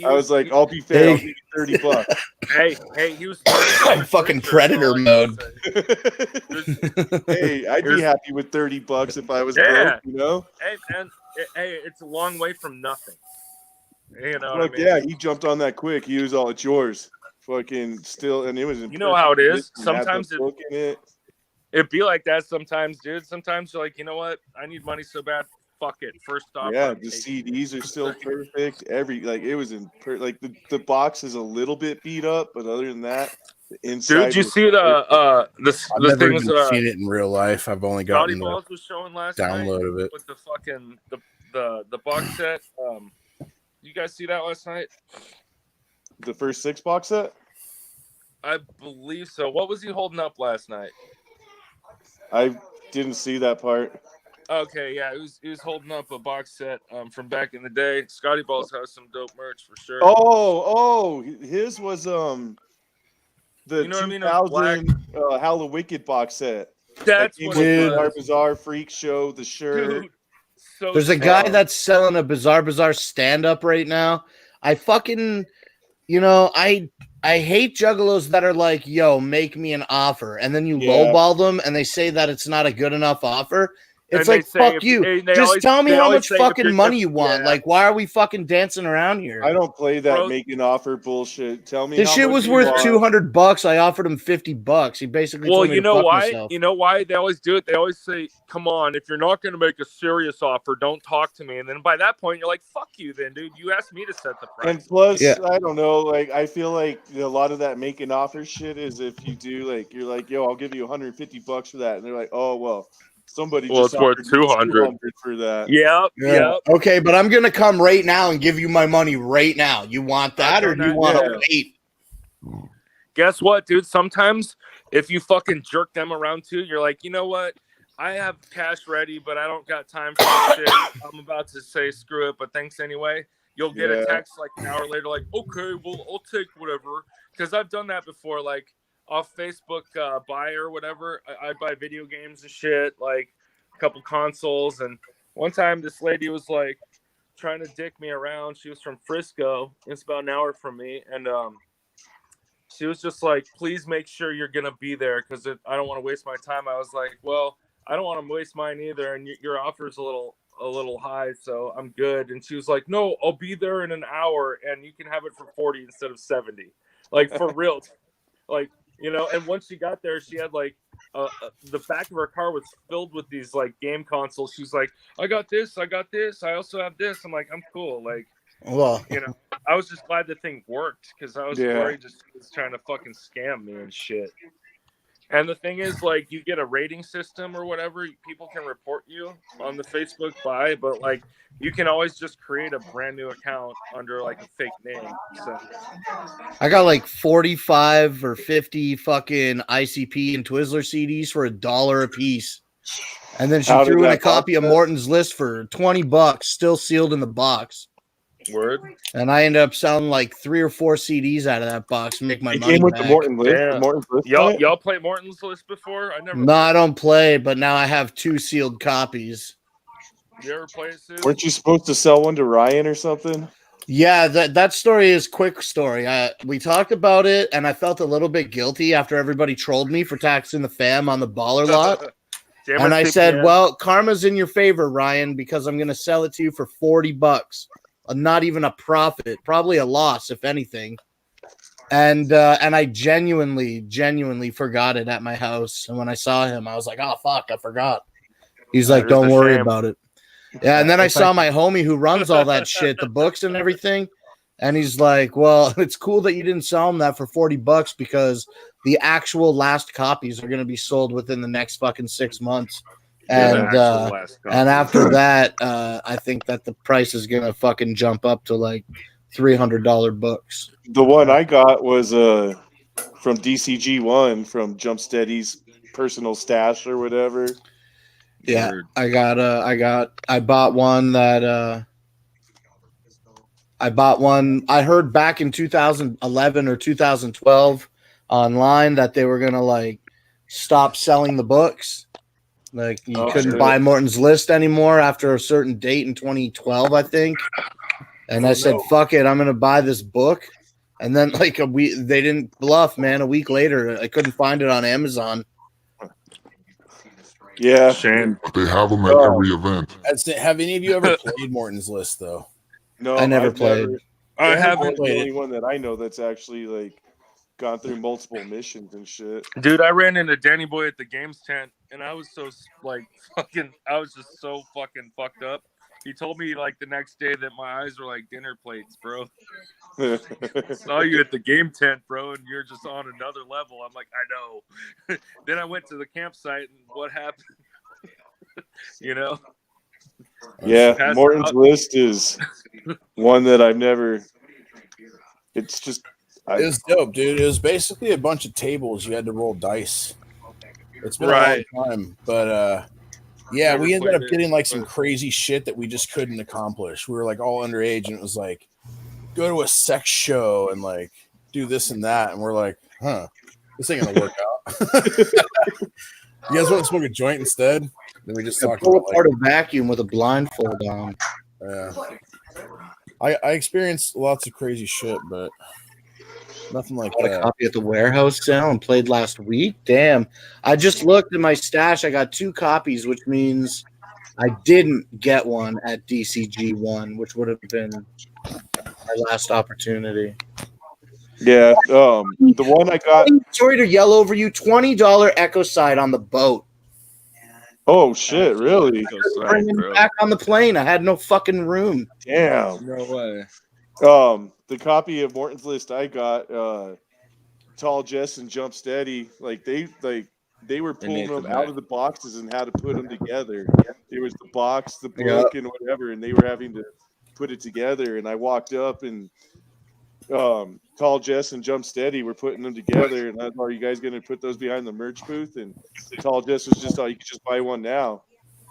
I was like, I'll be fair, I'll give you $30. Hey, he was 30 Fucking richer, predator so mode. Hey, I'd be Here's- happy with $30 if I was Yeah. broke, you know? Hey, man, hey, it's a long way from nothing. You know what Like, I mean? yeah, he jumped on that quick. He was all, it's yours. Fucking still, and it was in You know how it is. perfect condition, had the Sometimes book in it. It'd be like that sometimes, dude. Sometimes you're like, you know what? I need money so bad. Fuck it. First off. Yeah, the CDs are still perfect. It was in like the box is a little bit beat up, but other than that, the inside. Dude, you was see perfect. I've the never thing even is seen it in real life. I've only Scotty gotten the Balls was showing last night download of it. with the fucking the box set. You guys see that last night? The first 6 box set. I believe so. What was he holding up last night? I didn't see that part. Okay, yeah, he was holding up a box set from back in the day. Scotty Balls has some dope merch for sure. Oh, his was the You know what I mean? It was 2000 Howl of Wicked box set. That's came what with it the Bizarre was. Bizarre Freak Show, the shirt. Dude, so There's a guy that's selling a Bizarre stand up right now. I fucking, I hate juggalos that are like, yo, make me an offer. And then you Yeah. lowball them and they say that it's not a good enough offer. It's And they like, say fuck if- you. and they Just always- tell me they how always much say if fucking you're- money you want. yeah. Like, why are we fucking dancing around here? I don't play that Bro, make an offer bullshit. Tell me This how shit much was you worth want. $200. I offered him $50. He basically Well, told me you to know fuck why? myself. You know why they always do it? They always say, "Come on, if you're not going to make a serious offer, don't talk to me." And then by that point, you're like, "Fuck you, then, dude. You asked me to set the price." And plus, Yeah. I don't know. Like, I feel like a lot of that make an offer shit is if you do like, you're like, yo, I'll give you $150 for that, and they're like, oh well, somebody Well, just it's worth offered me 200 for that. Yep. Okay, but I'm gonna come right now and give you my money right now. You want that, or do you want to wait? Guess what, dude? Sometimes if you fucking jerk them around too, you're like, you know what? I have cash ready, but I don't got time for this shit. I'm about to say screw it, but thanks anyway. You'll get a Yeah. text like an hour later, like, okay, well, I'll take whatever. Because I've done that before, like off Facebook buy or whatever. I buy video games and shit, like a couple consoles. And one time this lady was like trying to dick me around. She was from Frisco. It's about an hour from me. And she was just like, please make sure you're going to be there because I don't want to waste my time. I was like, well, I don't want to waste mine either. And your offer's a little high, so I'm good. And she was like, no, I'll be there in an hour and you can have it for 40 instead of 70. Like, for real. Like, and once she got there, she had like the back of her car was filled with these like game consoles. She's like, I got this. I also have this. I'm like, I'm cool. Like, Well, I was just glad the thing worked because I was Yeah. worried she was trying to fucking scam me and shit. And the thing is, like, you get a rating system or whatever. People can report you on the Facebook buy, but like, you can always just create a brand new account under like a fake name. So I got like 45 or 50 fucking ICP and Twizzler CDs for $1 a piece. And then she How did threw in a that box copy of set? Morton's List for $20, still sealed in the box. word. And I ended up selling like 3 or 4 CDs out of that box, make my It money came with back. the Morton list. Yeah. The Morton's list on Y'all it? y'all play Morton's List before? I never. No, I don't play, but now I have 2 sealed copies. You ever play it, Sue? Weren't you supposed to sell one to Ryan or something? Yeah, that story is quick story. We talked about it, and I felt a little bit guilty after everybody trolled me for taxing the fam on the baller lot. Damn And it, I CPN. said, well, karma's in your favor, Ryan, because I'm going to sell it to you for $40. Not even a profit, probably a loss, if anything. And I genuinely forgot it at my house. And when I saw him, I was like, oh, fuck, I forgot. He's like, That is don't a worry shame. about it. Yeah, and then I saw my homie who runs all that shit, the books and everything. And he's like, well, it's cool that you didn't sell him that for $40 because the actual last copies are going to be sold within the next fucking 6 months. And after that, I think that the price is going to fucking jump up to like $300 books. The one I got was from DCG1 from Jump Steady's personal stash or whatever. Yeah, I bought one that I bought one. I heard back in 2011 or 2012 online that they were gonna like stop selling the books. Like you couldn't shit. buy Morton's List anymore after a certain date in 2012, I think. And I said, "Fuck it, I'm gonna buy this book." And then like they didn't bluff, man. A week later, I couldn't find it on Amazon. Yeah. Shame. But they have them at every event. Have any of you ever played Morton's List though? No, I never I've played. I Danny haven't. Boy's the only one that I know that's actually like gone through multiple missions and shit. Dude, I ran into Danny Boy at the games tent, and I was so like fucking. I was just so fucking fucked up. He told me like the next day that my eyes were like dinner plates, bro. Saw you at the game tent, bro, and you're just on another level. I'm like, I know. Then I went to the campsite, and what happened? You know? Yeah, Passed Morton's out. List is one that I've never. It's just It was dope, dude. It was basically a bunch of tables. You had to roll dice. It's been Right. a long time, but yeah, Never we ended up played it, getting like some but- crazy shit that we just couldn't accomplish. We were like all underage, and it was like go to a sex show and like do this and that, and we're like, huh, this ain't gonna work out. You guys want to smoke a joint instead? Then we just talked Pull about apart a vacuum with a blindfold on. I experienced lots of crazy shit, but nothing like Got a that. copy at the warehouse sale and played last week. Damn. I just looked at my stash. I got 2 copies, which means I didn't get one at DCG1, which would have been my last opportunity. yeah. The one I got. Sorry to yell over you. $20 Echo Side on the boat. Oh shit! Really? Bringing it back on the plane. I had no fucking room. Damn. No way. The copy of Morton's List I got, Tall Jess and Jump Steady, like they were pulling Nathan them out Mack. of the boxes and how to put them together. There was the box, the book, and whatever, and they were having to put it together. And I walked up, and Tall Jess and Jump Steady were putting them together. And I thought, are you guys going to put those behind the merch booth? And Tall Jess was just, oh, you can just buy one now.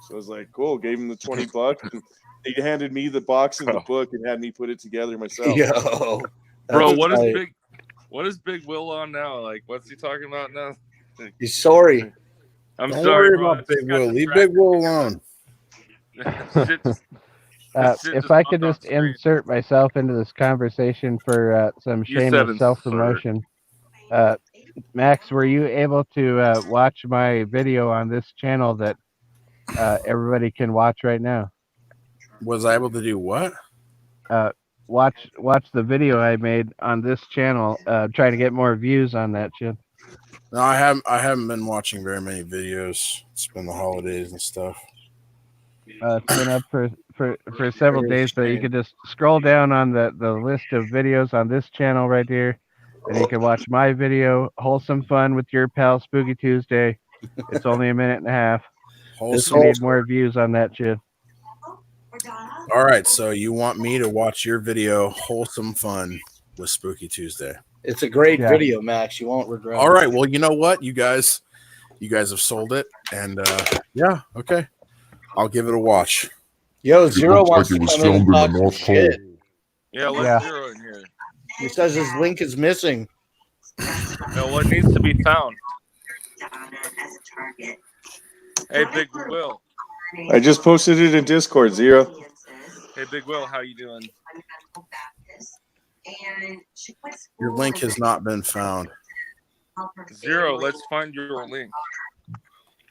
So I was like, cool. Gave him the $20. And they handed me the box and the book and had me put it together myself. Yo. Bro, That's what is Big Will on now? Like, what's he talking about now? He's sorry. I'm Don't sorry, worry bro. about Big Will. Leave Big Will alone. Shit's- shit If just I could popped on just screen. insert myself into this conversation for some You said shameless insert. self-promotion. Max, were you able to watch my video on this channel that everybody can watch right now? Was I able to do what? Watch the video I made on this channel, trying to get more views on that shit. No, I haven't been watching very many videos. It's been the holidays and stuff. It's been up for several days, but you could just scroll down on the list of videos on this channel right here, and you can watch my video, Wholesome Fun with your pal Spooky Tuesday. It's only a minute and a half. Wholesome. We need more views on that shit. All right, so you want me to watch your video, Wholesome Fun with Spooky Tuesday? It's a great Yeah. video, Max. You won't regret All it. right, well, you know what, you guys have sold it, and yeah, okay, I'll give it a watch. Yo, It Zero looks wants like it to was come in and filmed in the talk some North Pole. shit. Yeah, let's Yeah. Zero in here. He says his link is missing. No, what needs to be found? Hey, Big Will. I just posted it in Discord, Zero. Hey, Big Will, how you doing? Your link has not been found. Zero, let's find your link.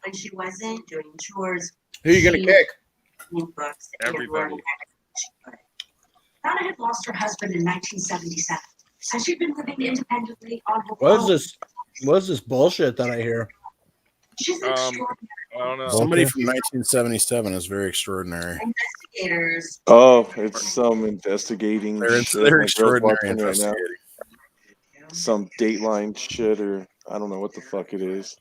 When she wasn't doing chores, Who are you gonna kick? books, Everybody. Donna had lost her husband in 1977, so she'd been living independently on her What is own. this? What is this bullshit that I hear? She's an extraordinary I don't know. Somebody from 1977 is very extraordinary. investigators. Oh, it's some investigating They're shit. My they're girl's extraordinary watching right now. investigating. Some Dateline shit, or I don't know what the fuck it is.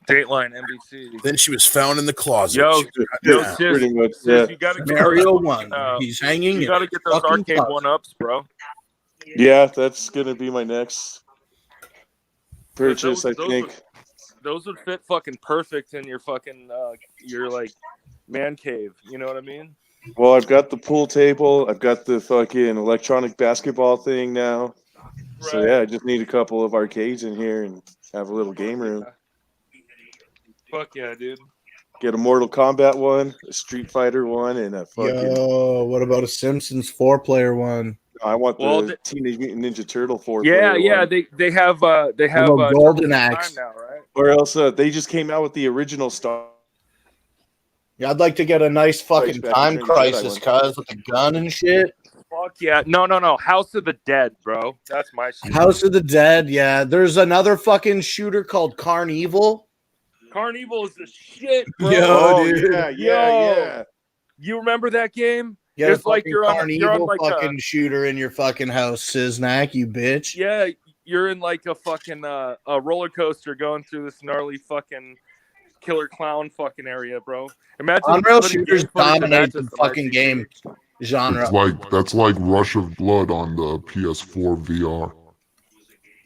Dateline NBC. Then she was found in the closet. Yo, Yeah, sis, pretty much. sis, Yeah, you gotta get Mario those, one. He's hanging. you in gotta a get those fucking arcade closet. one-ups, bro. yeah, that's gonna be my next purchase. I think. Those would fit fucking perfect in your fucking your like man cave. You know what I mean? Well, I've got the pool table. I've got the fucking electronic basketball thing now. So Right. yeah, I just need a couple of arcades in here and have a little game room. Fuck yeah, dude. Get a Mortal Kombat one, a Street Fighter one, and a fucking. Yo, what about a Simpsons 4-player one? I want Well, the Teenage Mutant Ninja Turtle 4. Yeah, yeah. One. They have about Golden Turtles in Axe? Time now, right? Or else they just came out with the original Star. Yeah, I'd like to get a nice fucking Back to time Return of the crisis, Jedi cuz, with a gun and shit. Fuck yeah. No. House of the Dead, bro. That's my shit. House of the Dead, yeah. There's another fucking shooter called Carnival. Carnival is the shit, bro. Yo, Oh dude. yeah. You remember that game? Get It's a like fucking you're on Carnival like fucking shooter in your fucking house, Siznac, you bitch. yeah, you're in like a fucking a roller coaster going through this gnarly fucking killer clown fucking area, bro. Imagine Unreal putting shooters game footage of dominate that the just on my fucking TV. game genre. That's like Rush of Blood on the PS4 VR.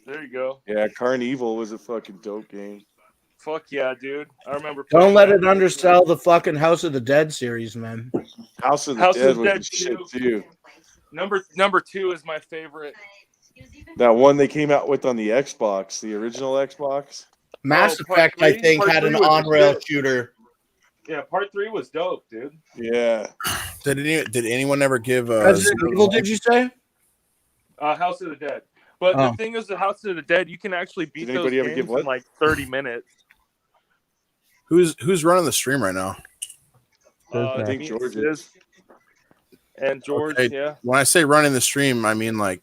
There you go. Yeah, Carnival was a fucking dope game. Fuck yeah, dude. I remember. Don't playing let that it game. undersell the fucking House of the Dead series, man. House of the House of Dead the was Dead the shit 2. too. Number 2 is my favorite. That one they came out with on the Xbox, the original Xbox. Mass Part Effect, I 3? think, Part had 3 an was on-rail shit. shooter. Yeah, part 3 was dope, dude. Yeah. Did anyone ever give Resident Evil, did you say? House of the Dead. But Oh. the thing is, the House of the Dead, you can actually beat Did those anybody ever games give what? in like 30 minutes. Who's running the stream right now? I think me, George Sis, is. and George, Okay. yeah. When I say running the stream, I mean like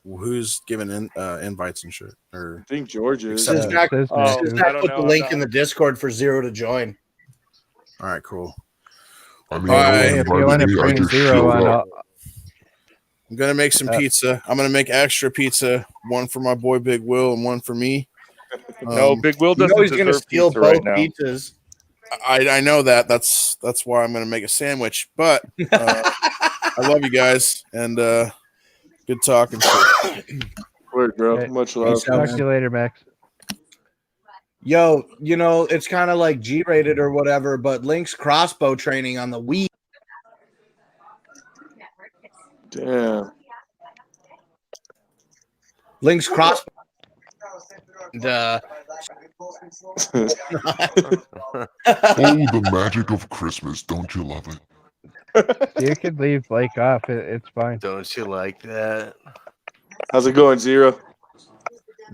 who's giving invites and shit. Or I think George is. Except- Siznac, Siznac, Oh, too. I Siznac don't put know. the I'm link not- in the Discord for Zero to join. all right, cool. I mean, All no right. one If you invited want to me, I bring just Zero showed on, up. I'm gonna make some pizza. I'm gonna make extra pizza, one for my boy Big Will and one for me. No, Big Will You doesn't know he's going to deserve steal pizza both right now. pizzas. I know that. That's why I'm gonna make a sandwich. But I love you guys and good talking. Word, bro. Hey, Much love. Peace out, Talk man. to you later, Max. Yo, you know, it's kind of like G-rated or whatever, but Link's crossbow training on the Wii. Damn. Link's crossbow. And, Oh, the magic of Christmas. Don't you love it? You could leave Blake off. It's fine. Don't you like that? How's it going, Zero?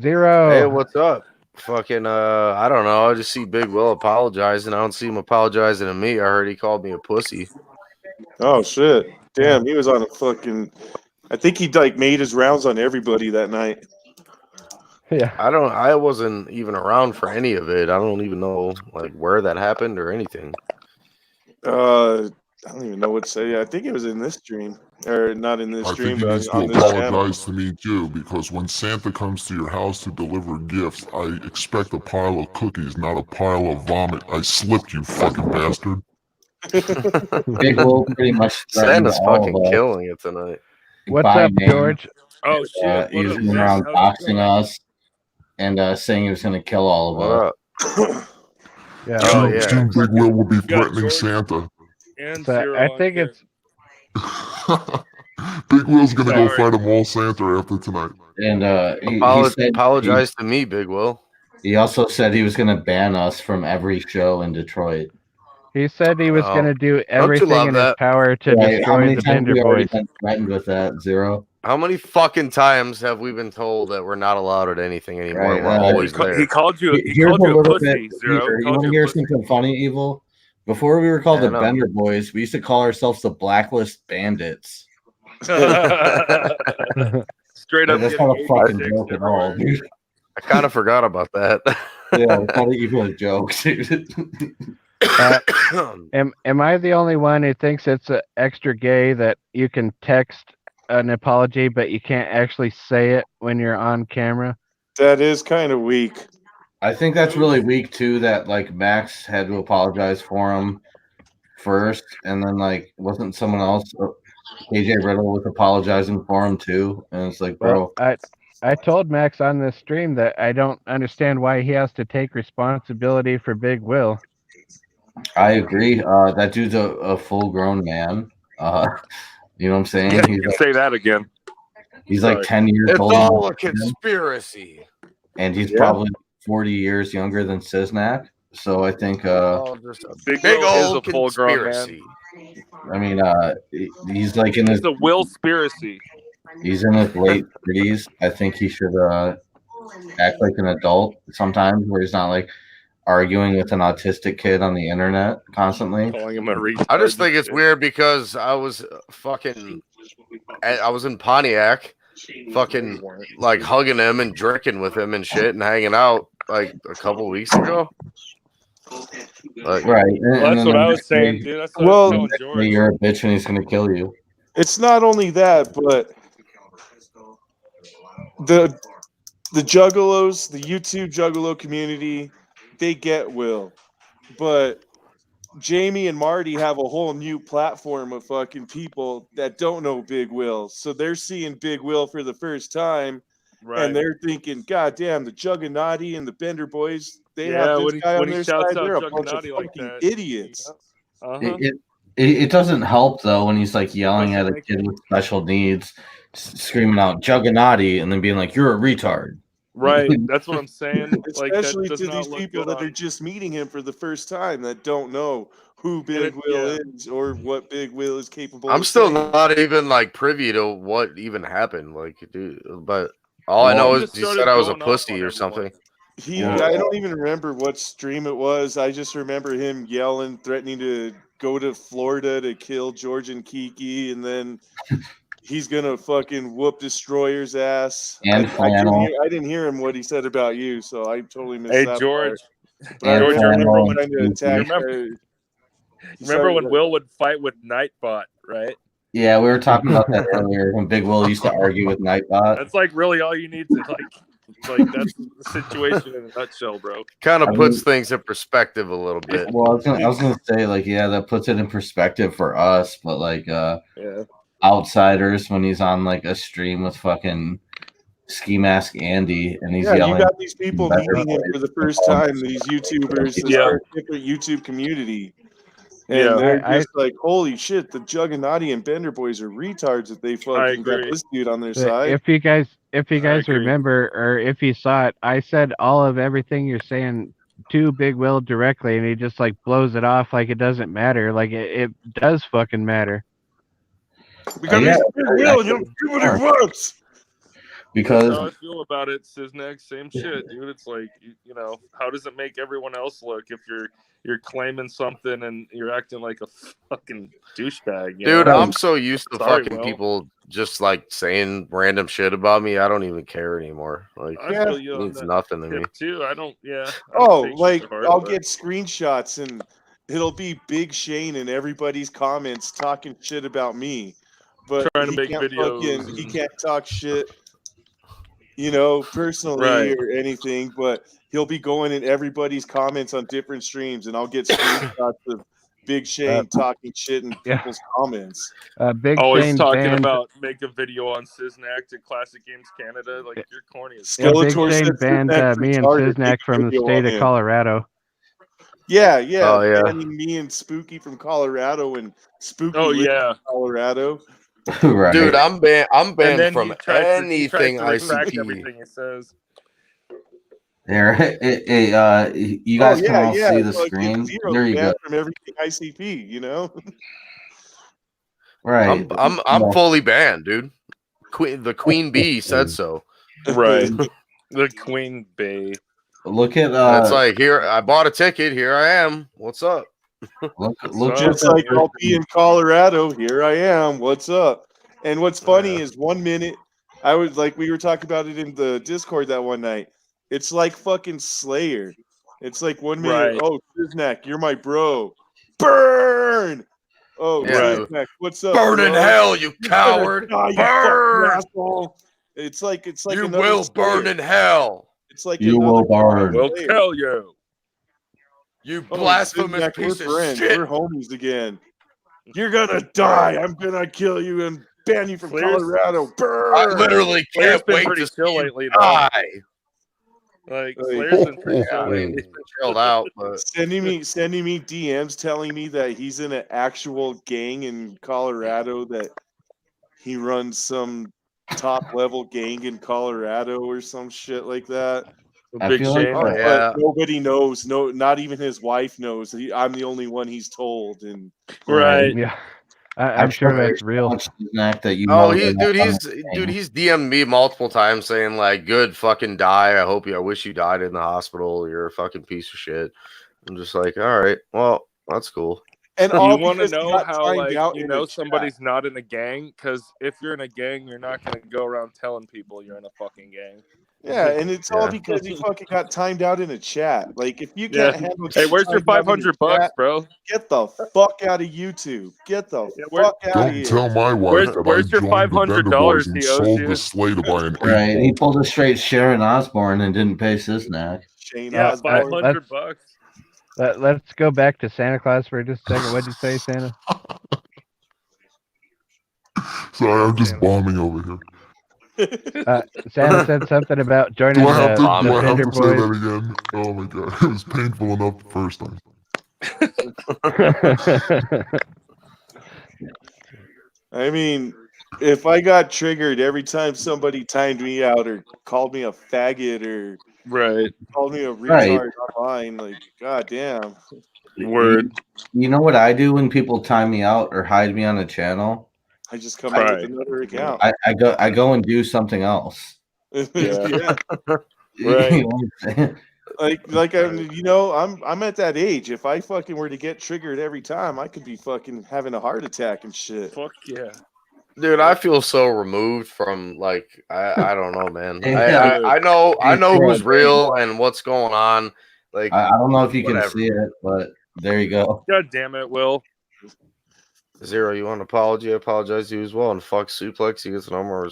Zero. Hey, what's up? Fucking, I don't know. I just see Big Will apologizing. I don't see him apologizing to me. I heard he called me a pussy. Oh shit. Damn, he was on a fucking. I think he like made his rounds on everybody that night. Yeah. I wasn't even around for any of it. I don't even know like where that happened or anything. I don't even know what to say. I think it was in this stream, or not in this I stream, think he but needs to on this channel. apologize to me too, because when Santa comes to your house to deliver gifts, I expect a pile of cookies, not a pile of vomit. I slipped, you fucking bastard. Big Will pretty much threatened Santa's all fucking of us killing it tonight. What's by up, name. George? Oh shit! What He was up, going Zach? around How's it doxing going? us and saying he was going to kill all What of us. up? Yeah. Oh, Soon, yeah. soon Big Will will be You got threatening George Santa. and So Zero I on think here. it's Big Will's gonna go Sorry. fight him all Santa after tonight. And he said Apologize to me, Big Will. he also said he was going to ban us from every show in Detroit. he said he was Oh. going to do you everything love in his that? power to Right, how destroy many the times Bender we already boys. been threatened with that? Zero. How many fucking times have we been told that we're not allowed at anything anymore? Right, We're always there. He called you. He Here's called a you a little pussy, bit. Zero. Here, He you called want to you hear a pussy. something funny, Evil? Before we were called Yeah, I the know. Bender Boys, we used to call ourselves the Blacklist Bandits. Straight up. That's getting not a fucking 86 joke at all, everywhere. dude. I kind of forgot about that. Yeah, it's not even a joke, dude. Am I the only one who thinks it's extra gay that you can text an apology, but you can't actually say it when you're on camera? That is kind of weak. I think that's really weak too. That like Max had to apologize for him first, and then like wasn't someone else? KJ Riddle was apologizing for him too, and it's like, bro, Well, I told Max on this stream that I don't understand why he has to take responsibility for Big Will. I agree. That dude's a full grown man. You know what I'm saying? Yeah, He's you can like, say that again. he's Sorry. like 10 years It's old. all a conspiracy. And he's Yeah. probably 40 years younger than Siznac. So I think All just a Big big Will is old a full-grown man. conspiracy. I mean he's like in his It's a Will-spiracy. he's in his late 30s. I think he should act like an adult sometimes where he's not like arguing with an autistic kid on the internet constantly. Calling him a retard. I just think and it's shit. weird because I was I was in Pontiac, fucking like hugging him and drinking with him and shit and hanging out like a couple weeks ago. Like, Right. Well, that's what I was saying, dude. That's what I was telling George. You're a bitch and he's gonna kill you. It's not only that, but the juggalos, the YouTube juggalo community, they get Will. But Jamie and Marty have a whole new platform of fucking people that don't know Big Will. So they're seeing Big Will for the first time. Right. And they're thinking, God damn, the Juggernaut and the Bender boys, they Yeah, have when this he- guy when on he their shouts side. out They're a bunch of Juggernaut like fucking that. idiots. Uh-huh. It doesn't help though when he's like yelling Doesn't at a make kid with special needs, screaming out Juggernaut and then being like, "You're a retard." Right. That's what I'm saying. Like, that Especially does to not these look people good that are on- just meeting him for the first time that don't know who Big it- Will yeah. is or what Big Will is capable I'm of still saying. not even like privy to what even happened. Like, dude, but all I Well, know he is just he said started I was a going off pussy on or everyone. something. I don't even remember what stream it was. I just remember him yelling, threatening to go to Florida to kill George and Kiki, and then he's gonna fucking whoop Destroyer's ass. And Flannel. I didn't hear him what he said about you, so I totally missed Hey, that George. part. But I George, you remember remember when trying to attack. Remember when Will would fight with Nightbot, right? Yeah, we were talking about that earlier when Big Will used to argue with Nightbot. That's like really all you need to like that's the situation in a nutshell, bro. Kind I of mean- puts things in perspective a little bit. Well, I was gonna say like, yeah, that puts it in perspective for us, but like, Yeah. outsiders when he's on like a stream with fucking Ski Mask Andy and he's Yeah, yelling. you got these people Better meeting him for the first time. These YouTubers, this Yeah. different YouTube community. And Yeah. they're I- just like, holy shit, the Juggernaut and Bender boys are retards that they fucking got agree. this dude on their But side. if you guys agree. remember, or if you saw it, I said all of everything you're saying to Big Will directly, and he just like blows it off like it doesn't matter. Like it does fucking matter. Because yeah, he's Big Will and he'll do what he wants. Because That's how I feel about it, Siznac. Same shit, dude. It's like you know, how does it make everyone else look if you're claiming something and you're acting like a fucking douchebag? You Dude, know? I'm so used to Sorry, fucking Will. people just like saying random shit about me. I don't even care anymore. Like, I feel you it on means that nothing to me. tip too. I don't. Yeah. I don't Oh, take shit like to heart, I'll but- get screenshots and it'll be Big Shane in everybody's comments talking shit about me. But Trying to he make can't videos he and- can't talk shit, you know, personally Right. or anything, but he'll be going in everybody's comments on different streams and I'll get screenshots of Big Shane talking shit in yeah. people's comments. Big Always Shane talking banned, about make a video on Siznac to Classic Games Canada. Like you're corny as yeah, Big Skeletor Shane said banned Siznac's me and retarded. Siznac Make a from the video state on of him. Colorado. Yeah, Oh, yeah. banning me and Spooky from Colorado and Spooky Oh, lives yeah. in Colorado. right. Dude, I'm banned. I'm And banned then from he tries anything to retract ICP. everything he says. There, you guys can all see the fucking screen. zero There you ban go. from everything ICP, you know? Right. I'm fully banned, dude. The Queen Bee said so. Right. The Queen Bee. Look at And it's like, here, I bought a ticket. Here I am. What's up? look Just like I'll be in Colorado, here I am. What's up? And what's funny is 1 minute I was like we were talking about it in the Discord that one night. It's like fucking Slayer. It's like 1 minute, Right. oh Siznac, you're my bro. Burn! Oh, Yeah. Siznac, what's up? Burn in bro? hell, you You're gonna coward! die, you Burn! fucking asshole. It's like You another will burn Slayer. in hell. It's like You another will burn. We'll Slayer. kill you. You Oh, blasphemous Siznac, piece we're of friends. shit. We're homies again. You're gonna die. I'm gonna kill you and ban you from Slayer's- Colorado. Burn! I literally Slayer's can't been wait pretty to chill see you lately, though. die. Like Like- Slayer's been pretty Yeah, chill I mean, lately. he's been chilled out, but sending me DMs telling me that he's in an actual gang in Colorado, that he runs some top level gang in Colorado or some shit like that. I Big feel like Shane. oh But yeah, nobody knows. No, not even his wife knows. I'm the only one he's told. And Right. Yeah, I'm sure feel like that's real. much Siznac that you oh know he's they're dude, not on he's the dude, thing. he's DM'd me multiple times saying like, "Good, fucking die. I wish you died in the hospital. You're a fucking piece of shit." I'm just like, all right, well, that's cool. and You all want to because he know got how timed like out you in know a chat. somebody's not in a gang? Because if you're in a gang, you're not going to go around telling people you're in a fucking gang. Yeah, and it's all Yeah. because he fucking got timed out in a chat. Like, if you Yeah. can't handle Hey, getting where's your timed out in a $500, chat, bro? get the fuck out of YouTube. Get the Yeah, where- fuck out of Don't here. tell my wife Where's- that I where's your joined the Bender $500 Boys and he owes sold you? the sleigh to buy an Right, he 8-ball. pulled a straight Sharon Osbourne and didn't pay Siznac. Shane Yeah, Osborne. $500. Let's go back to Santa Claus for just a second. What'd you say, Santa? Sorry, I'm just bombing over here. Santa said something about joining Do I have to, the do I have Bender to say Boys. that again? Oh my god, it was painful enough the first time. I mean, if I got triggered every time somebody timed me out or called me a faggot or Right. called me a Right. retard online, like, goddamn. Word. You know what I do when people time me out or hide me on a channel? I just come out Right. with another account. I go and do something else. Yeah. Right. You know what I'm saying? Like I'm at that age. If I fucking were to get triggered every time, I could be fucking having a heart attack and shit. Fuck yeah. Dude, I feel so removed from like I don't know, man. Yeah. I know who's real and what's going on. Like I don't know if you can whatever. see it, but there you go. God damn it, Will. Zero, you want an apology? I apologize to you as well. And fuck Suplex, he gets no more.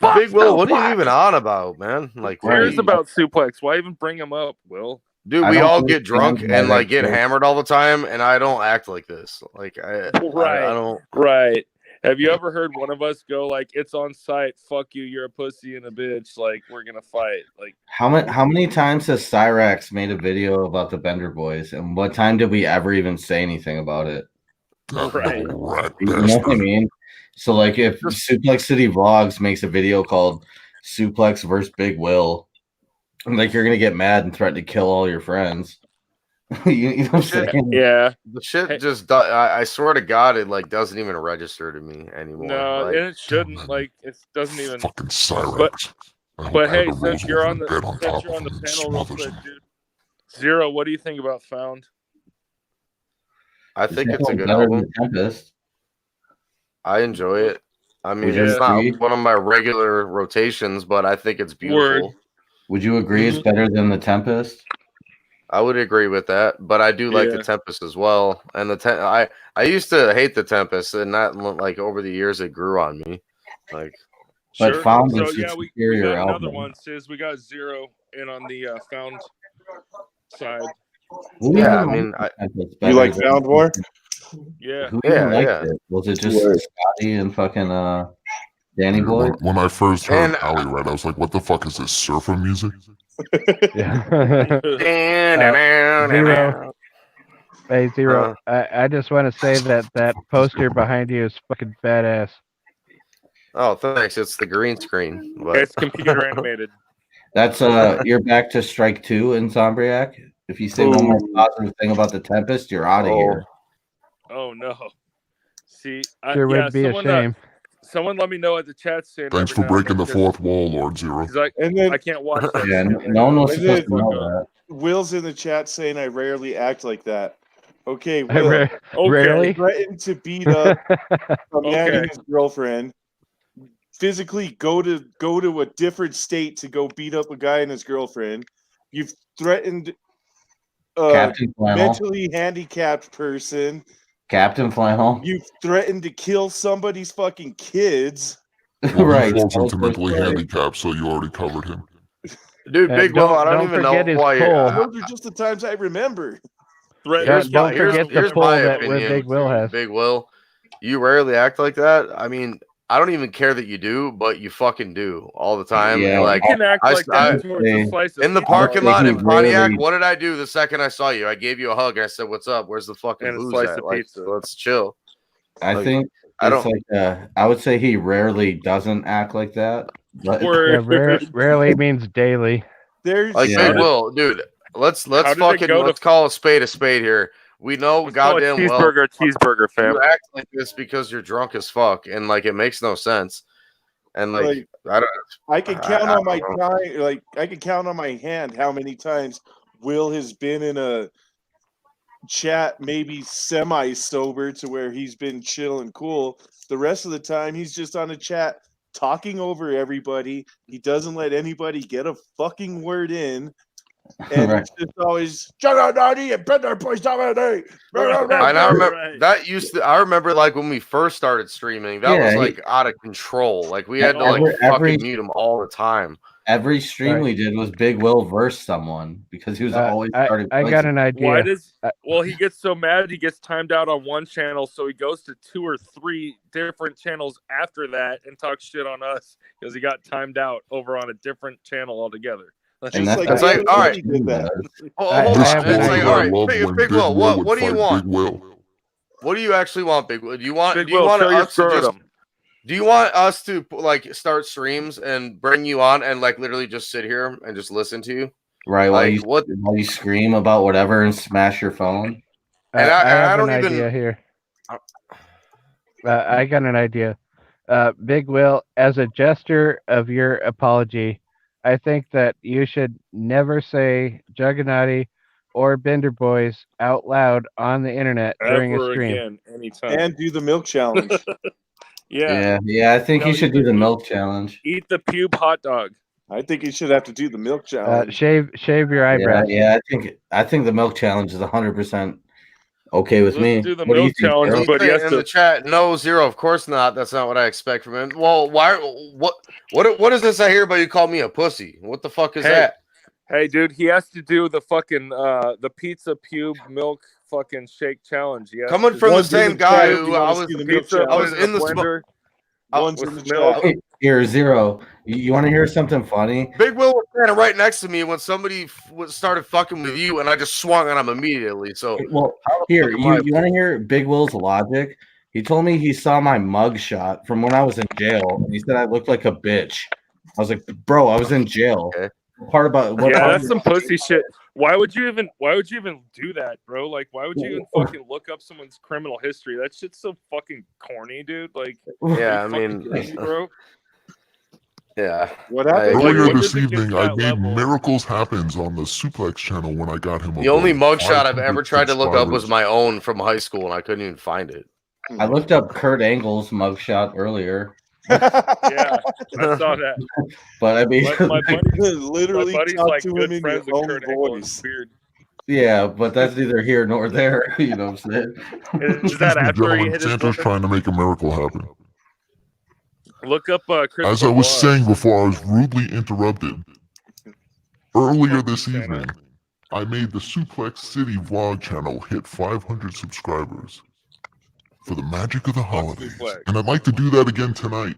Fuck Big Will, what are Suplex! you even on about, man? Like, Who cares Right. about Suplex? Why even bring him up, Will? dude, I we don't all get drunk understand why and like that get goes- hammered all the time, and I don't act like this. Like I don't. Right. Have you ever heard one of us go like, "It's on site. Fuck you. You're a pussy and a bitch. Like we're gonna fight." Like How many times has Cyrax made a video about the Bender Boys, and what time did we ever even say anything about it? That Right. little rat You know what I bastard. mean? So like if Suplex City Vlogs makes a video called Suplex versus Big Will, like you're gonna get mad and threaten to kill all your friends. you know what I'm saying? yeah. The shit Hey. just. I swear to God, it like doesn't even register to me anymore. No, Like, and it shouldn't. Like it doesn't even. Fucking Cyrax. I hope But I had hey, to since roll you're over on in the bed on top panel of him and real smothers quick, him. dude. Zero, what do you think about Found? I think it's a definitely good better than album. the Tempest. I enjoy it. I mean, Would you it's not agree? one of my regular rotations, but I think it's beautiful. Word. Would you agree it's better than the Tempest? I would agree with that, but I do like Yeah. the Tempest as well. And I used to hate the Tempest, and that like over the years it grew on me. Like, But Sure. Found So is yeah, the we superior got another album. one. Sis, we got Zero in on the Found side. Who yeah, I even mean, liked the Tempest You better like than- Found more? Yeah. Who Yeah, even liked yeah. it? Was it just Word. Scotty and fucking Danny Dude, Boy? when I first heard And- Alley Red, I was like, what the fuck is this, surfer music? Yeah. Zero. Hey, Zero. I just want to say that poster behind you is fucking badass. oh, thanks. It's the green screen. But It's computer animated. That's you're back to strike two in Zombriac. If you say one more positive thing about the Tempest, you're out of here. Oh no. See, Sure would be a shame. Someone let me know at the chat saying. Thanks for breaking the fourth wall, Lord Zero. And then I can't watch that. Yeah, shit. no one was I supposed did. to know that. Will's in the chat saying I rarely act like that. Okay, I Will. Okay. Rarely? Threatened to beat up a man Okay. and his girlfriend. Physically go to a different state to go beat up a guy and his girlfriend. You've threatened a Captain Flannel. mentally handicapped person. Captain Flannel. You've threatened to kill somebody's fucking kids. Well, Right. he falls into So- mentally handicapped, so you already covered him. dude, Big Will, I don't even know forget his why. pull. Those are just the times I remember. Threatened Don't to forget the here's pull my that opinion. Big Will has. Big Will, you rarely act like that. I mean, I don't even care that you do, but you fucking do all the time. Yeah, And like You can act I- like I- that towards a slice of in the pizza. parking lot in he Pontiac, rarely- what did I do the second I saw you? I gave you a hug and I said, "What's up? Where's the fucking And a booze slice at? of Like, pizza. let's chill." I Like, think I it's don't- like I would say he rarely doesn't act like that. But Or Yeah, rarely means daily. There's Like Yeah. Big Will, dude. Let's How did it fucking go to- let's call a spade here. We know Let's call it goddamn well cheeseburger, fam. you act like this because you're drunk as fuck, and like it makes no sense. And like I don't. I can count I on my don't time, like I can count on my hand how many times Will has been in a chat, maybe semi sober to where he's been chill and cool. The rest of the time, he's just on a chat talking over everybody. He doesn't let anybody get a fucking word in. And Right. it's just always Juggernaut and Bender Boys Dominate. And I remember that used to. I remember like when we first started streaming, that was Yeah, like out of control. Like we had to like every- fucking mute him all the time. Every stream Right. we did was Big Will versus someone because he was always starting. I got an idea. Why does well he gets so mad he gets timed out on one channel, so he goes to 2 or 3 different channels after that and talks shit on us because he got timed out over on a different channel altogether. That's And just that's like, It's like, all right, did that. hold I on. This have was an It's what like, I all right, loved Big when Will, would what do you fight want? Big Will. What do you actually want, Big Will? Do you want? Big Do you Will, want show your us to just? scrotum. Do you want us to like start streams and bring you on and like literally just sit here and just listen to you? Right, Like, what? while you scream about whatever and smash your phone. And I I have don't an even- idea here. I got an idea. Big Will, as a gesture of your apology, I think that you should never say Juggernaut or Bender Boys out loud on the internet during a ever stream. again, anytime. And do the milk challenge. Yeah. I think No, he should do the milk challenge. Eat the pube hot dog. I think he should have to do the milk challenge. Shave your Yeah, eyebrows. yeah. I think the milk challenge is 100% okay with Let's me. do the What do you milk think, challenge, Daryl? but he has in to. the chat, no, 0. Of course not. That's not what I expect from him. Well, why? What is this I hear about you call me a pussy? What the fuck is Hey, that? Hey, dude, he has to do the fucking the pizza pube milk fucking shake challenge. He has Coming to- from the One's in same the guy chat, who you I wanna was see the milk pizza. I was challenge. in the blender. One's with in the milk. chat. Here, Zero. You want to hear something funny? Big Will was standing right next to me when somebody started fucking with you, and I just swung on him immediately. So Well, here, you want to hear Big Will's logic? He told me he saw my mug shot from when I was in jail, and he said I looked like a bitch. I was like, bro, I was in jail. Okay. Part about what? Yeah, part that's of- some pussy shit. Why would you even do that, bro? Like, why would you even fucking look up someone's criminal history? That shit's so fucking corny, dude. Like, yeah, I are you fucking mean, kidding me, bro. yeah. What happened? Like, Earlier what this does it get evening, to I that made level? Miracles Happens on the Suplex channel when I got him. The only above mugshot I've 500 ever tried to look up was subscribers. my own from high school, and I couldn't even find it. I looked up Kurt Angle's mugshot earlier, Yeah, I saw that. but I mean, My buddy, Literally my buddy's talk like to him good in friends your with own Kurt Angle and voice. Beard. yeah, but that's neither here nor there. You know what I'm saying? Is Excuse that me, after he gentlemen, hit his Santa's brother? trying to make a miracle happen. Look up Chris. As I was saying before I was rudely interrupted, earlier this Santa. evening, I made the Suplex City vlog channel hit 500 subscribers for the magic of the holidays. Suplex. And I'd like to do that again tonight,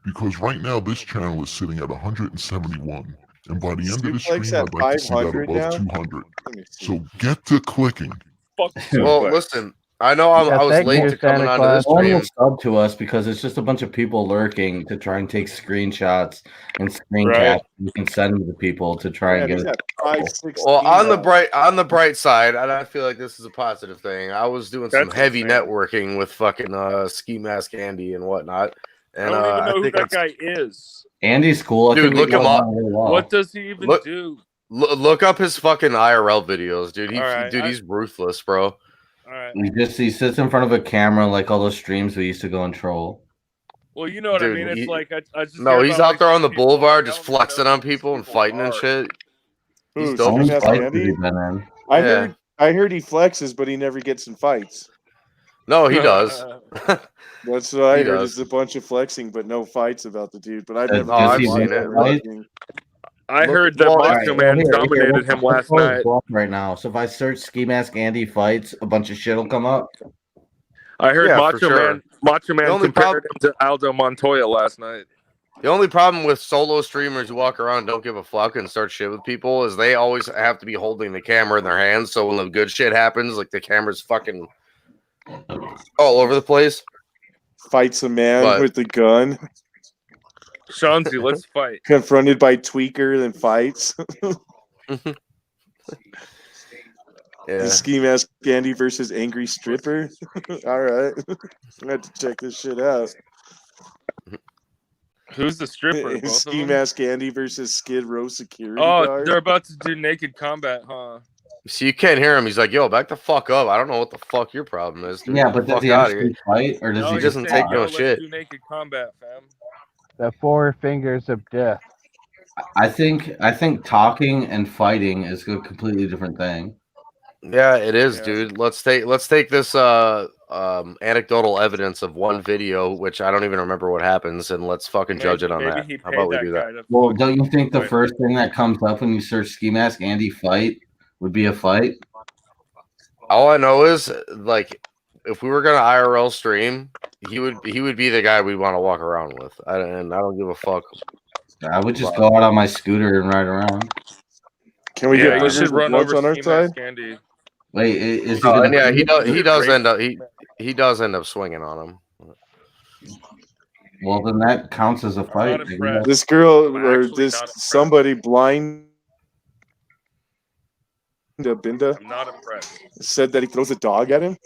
because right now this channel is sitting at 171. And by the end of the Suplex stream, at I'd like to see that 500 above now? 200. Let me see. So get to clicking. Fuck Well, Suplex. listen, I know I was thank late you, to coming Santa onto Claus. this No one will stream. sub to us because it's just a bunch of people lurking to try and take screenshots and screen Right. caps. You can send them to people to try Man, and he's get at 516 Well, on the now. bright side, and I feel like this is a positive thing. I was doing some That's heavy insane. networking with fucking Ski Mask Andy and whatnot, I and don't even know who think that it's- guy is. Andy's cool. I Dude, think we look know him up. really well. What does he even Look- do? look up his fucking IRL videos, dude. All right, He's ruthless, bro. All right. He sits in front of a camera like all those streams we used to go and troll. Well, you know what Dude, I mean. It's he- like I just No, hear he's about, out like, there on the people boulevard I just don't even flexing know on who these people and people fighting and are. shit. He's Who, dope. How Ski many Mask fights has Andy? he been in? I heard he flexes, but he never gets in fights. No, he does. That's what I He heard. does. Is a bunch of flexing, but no fights about the dude. But I've Does never. Oh, I've been seen watching it. him Right? working. I Look- heard that well, Macho Alright, Man here, dominated let's- him let's last close night. block right now. So if I search Ski Mask Andy fights, a bunch of shit will come up. I heard Yeah, for Macho sure. Man. Macho Man only compared him to Aldo Montoya last night. The only problem with solo streamers who walk around and don't give a fuck and start shit with people is they always have to be holding the camera in their hands. So when the good shit happens, like the camera's fucking all over the place. Fights a man But- with the gun. Shanzi, let's fight. Confronted by Tweaker, then fights. Yeah. Ski Mask Candy versus Angry Stripper. All right. I have to check this shit out. Who's the stripper? Both of Ski them? Mask Candy versus Skid Row security Oh, guard. they're about to do naked combat, huh? So you can't hear him. He's like, "Yo, back the fuck up. I don't know what the fuck your problem is." Dude. Yeah, Get but the does he fuck outta actually fight, or does No, he he's just doesn't saying, take yo, no let's shit. do naked combat, fam. The 4 fingers of death. I think talking and fighting is a completely different thing. Yeah, it is, Yeah. dude. Let's take this anecdotal evidence of one video, which I don't even remember what happens, and let's fucking judge it on maybe that. he How paid about we that do guy that? to Well, fucking don't you think the fight. first thing that comes up when you search Ski Mask Andy fight would be a fight? All I know is, like, if we were gonna IRL stream, he would be the guy we'd want to walk around with. And I don't give a fuck. I would just go out on my scooter and ride around. Can we Yeah, get you burgers should with run blunts over on our Ski side? Mask Candy. Wait, is he Oh, gonna? and yeah, he does Great. end up he does end up swinging on him. Well, then that counts as a I'm fight. not impressed. This girl I'm or actually this not impressed. somebody blind Binda I'm not impressed. said that he throws a dog at him.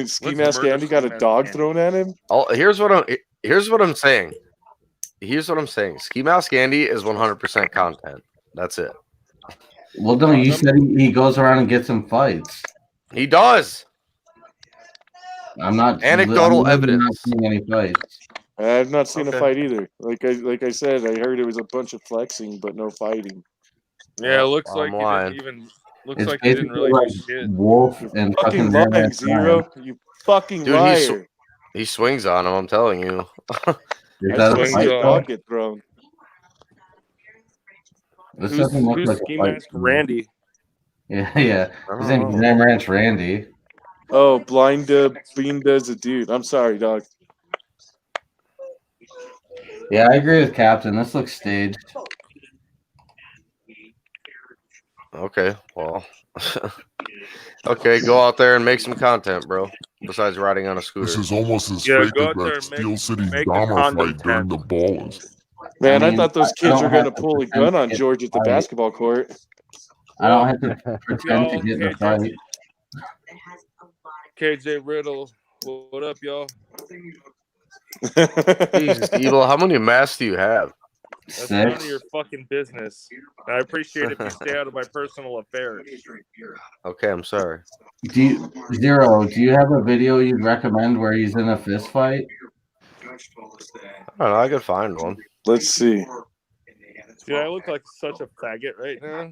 Ski Let's Mask murder Andy got Ski a Mask dog Andy. thrown at him. Here's what I'm saying. Here's what I'm saying. Ski Mask Andy is 100% content. That's it. Well, no, you said he goes around and gets in fights. He does. I'm not Anecdotal I'm evidence. Not seeing any fights. I've not seen a Okay. fight either. Like I said, I heard it was a bunch of flexing, but no fighting. Yeah, it looks I'm like he lying. didn't even. Looks It's like he didn't basically really like do shit. Wolf and Fucking fucking lying, Ryan. Zero. You fucking Dude, liar. he swings on him. I'm telling you. Is I that a swings fight? on. though? dog get thrown. This Who's, doesn't look who's like Ski a fight. Mask Randy? Yeah. I His don't name's know. Ram Ranch Randy. Oh, blind Binda's a dude. I'm sorry, dog. Yeah, I agree with Captain. This looks staged. Okay, well. Okay, go out there and make some content, bro. Besides riding on a scooter. This is almost as Yeah, fake go as out there that and Steel City make the Dahmer content. fight during the balls. Man, I mean, thought those I kids don't were gonna have to pull a pretend gun to on get George at the fight. basketball court. I don't have to pretend to Yo, get in a KJ. fight. KJ Riddle. What up, y'all? Jesus, Evil, how many masks do you have? That's none of 6. your fucking business. I appreciate if you stay out of my personal affairs. Okay, I'm sorry. Zero, do you have a video you'd recommend where he's in a fist fight? I don't know. I could find one. Let's see. Dude, I look like such a faggot right now.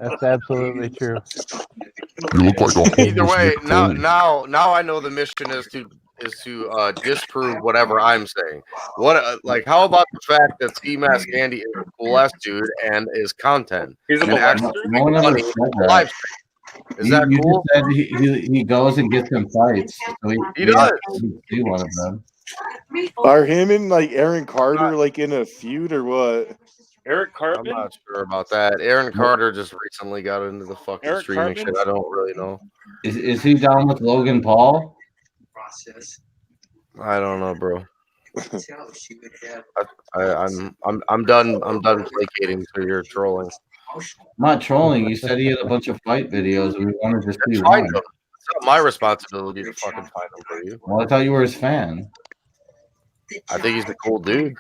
That's absolutely true. You look like a Either homeless way, Nick Foley. now I know the mission is to disprove whatever I'm saying. What how about the fact that Ski Mask Andy is a cool ass dude and is content? He's a And actually molester? No one ever funny said that. live stream. Is that you cool? just said he goes and gets in fights. So He has does. to do one of them. Are him and like Aaron Carter like in a feud or what? Eric I'm Cartman? not sure about that. Aaron Carter just recently got into the fucking Eric streaming Cartman? shit. I don't really know. Is he down with Logan Paul? I don't know, bro. I'm done placating for your trolling. I'm not trolling. You said he had a bunch of fight videos. We wanted to see Find one. him. It's not my responsibility to fucking find him for you. Well, I thought you were his fan. I think he's a cool dude.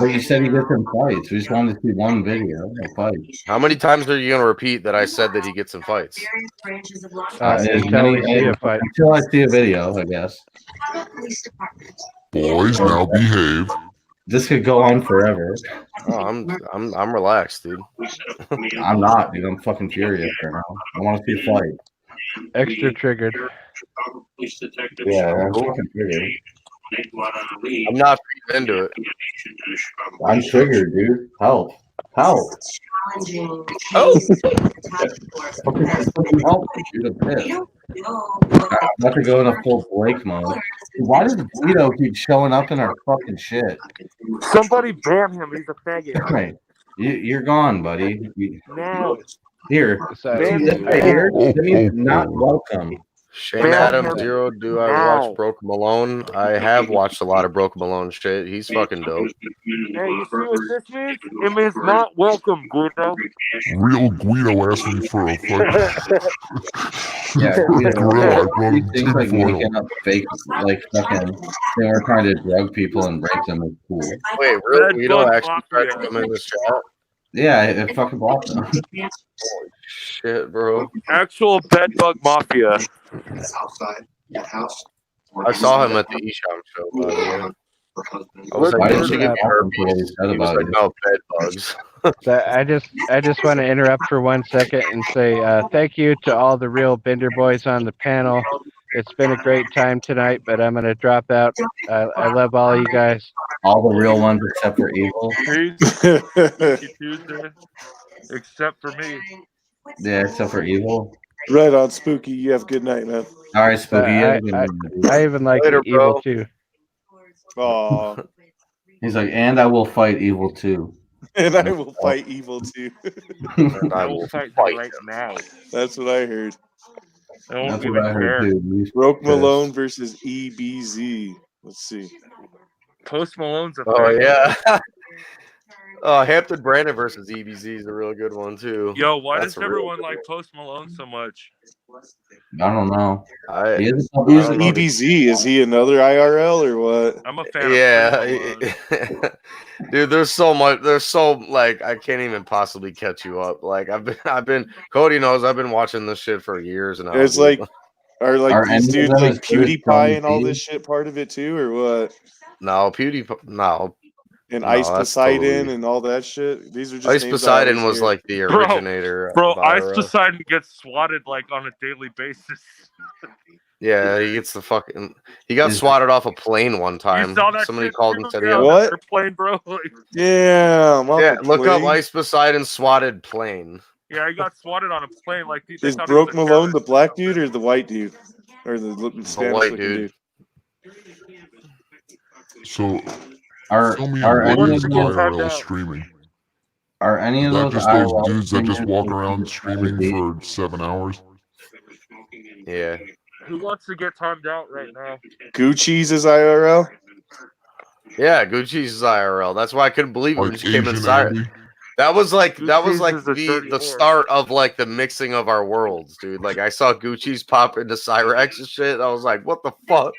But you said he gets in fights. We just wanted to see one video of fights. How many times are you gonna repeat that I said that he gets in fights? Until we see a fight. Until I see a video, I guess. Boys, now behave. This could go on forever. Oh, I'm relaxed, dude. I'm not, dude. I'm fucking furious right now. I want to see a fight. Extra triggered. Yeah, I'm fucking triggered. I'm not into it. I'm triggered, dude. Help. Help. challenging Oh. Oh, shoot a piss. I'm about to go in a full Blake mode. Why does Guido keep showing up in our fucking shit? Somebody ban him. He's a faggot. Right. You're gone, buddy. Now. Here. So, See this right here? Oh, That means oh, not oh. welcome. Shane Man, Adam him. Zero, do I Now. watch Broke Malone? I have watched a lot of Broke Malone shit. He's fucking dope. Hey, you see what this means? It means not welcome, Guido. Real Guido asked me for a fucking Yeah, Guido. gorilla. I brought He him thinks like tinfoil. making up fake, like fucking, they were trying to drug people and rape them is cool. Wait, real Bed Guido bug actually tried to mafia. come in this chat? Yeah, it fucking blocked them. Shit, bro. Actual bedbug mafia. I saw him at the Esham show, by the way. I was Look, like, Why didn't didn't you you get me talk herpes? until he said He was about like, it? no, bed bugs. so I just want to interrupt for 1 second and say thank you to all the real Bender boys on the panel. It's been a great time tonight, but I'm gonna drop out. I love all you guys. All the real ones except for Evil. Peace. Tuesday. Except for me. Yeah, except for Evil. Right on, Spooky. You have a good night, man. All right, Spooky. you have a good I night. I even like Later, Evil bro. too. Aw. He's like, and I will fight Evil too. And I will fight evil too. And I I will will fight fight you right him. now. That's what I heard. I won't That's even what I heard care. too. He's Broke pissed. Malone versus EBZ. Let's see. Post Malone's a Oh, faggot. yeah. Oh, Hampton Brandon versus EBZ is a real good one, too. Yo, why That's does a real everyone good like one. Post Malone so much? I don't know. I, He is a Who's I don't know. EBZ? Is he another IRL or what? I'm a fan of Post Malone. Yeah, dude. There's so much. There's so like I can't even possibly catch you up. Like I've been. Cody knows I've been watching this shit for years now. It's dude. like, are like Are these any of dudes them like as good as PewDiePie Tony and all T? this shit part of it too, or what? No, PewDiePie. No, And No, Ice that's Poseidon totally- and all that shit. These are just Ice names I Poseidon always was hear. like the Bro, originator. Bro, of Ice IRL. Poseidon gets swatted like on a daily basis. Yeah, he gets the fucking. He got Is- swatted off a plane one You time. saw that Somebody shit called too? and said, Yeah, "Yeah, on What? that airplane, bro. Like, Damn. off yeah, a look up plane? Ice Poseidon swatted plane." yeah, he got swatted on a plane. Like they Is thought he was Broke a Malone the terrorist. black dude or the white dude? Or the Spanish white looking dude. dude? So, Are fill me in. are What any is of Who wants to those get timed IRL out? streaming? are any Is of that those just those IRL dudes that just streamers walk as around good as streaming Tony T? for 7 hours? Yeah, Who wants to get timed out right now? Gucci's is IRL? yeah. Gucci's IRL. That's why I couldn't believe it when Like she came Asian inside. Andy? That was like Gucci's is a the dirty whore. start of like the mixing of our worlds, dude. Like I saw Gucci's pop into Cyrex and shit. I was like, what the fuck?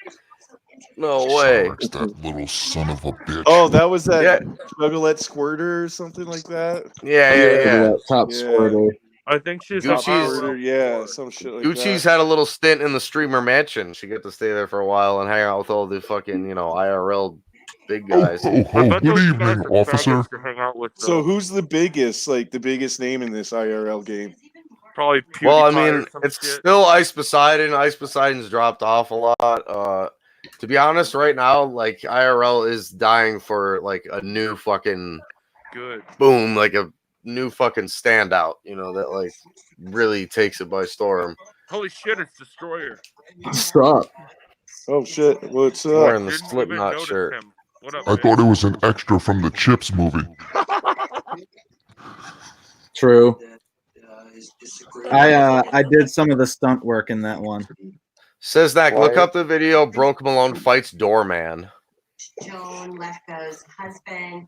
No way. Cyrex, that little son of a bitch. Oh, that was that Yeah. Juggalette Squirter or something like that? Yeah. Top Yeah. squirter. I think she's Top Gucci's- Squirter, yeah, some shit like Gucci's that. had a little stint in the streamer mansion. She got to stay there for a while and hang out with all the fucking, IRL big Ho, guys. ho, I ho. bet Good those evening, guys are officer. faggots to hang out with. So Though. who's the biggest name in this IRL game? Probably PewDiePie Well, I or mean, some it's shit. still Ice Poseidon. Ice Poseidon's dropped off a lot. To be honest, right now, like IRL is dying for like a new fucking Good. boom, like a new fucking standout, that like really takes it by storm. Holy shit, it's Destroyer. What's up? Oh shit, what's He's up? wearing the Didn't even Slipknot notice shirt. him. What up, I man? thought it was an extra from the Chips movie. True. I did some of the stunt work in that one. Siznac, look Why? up the video Broke Malone fights Doorman. Joan Lefko's husband.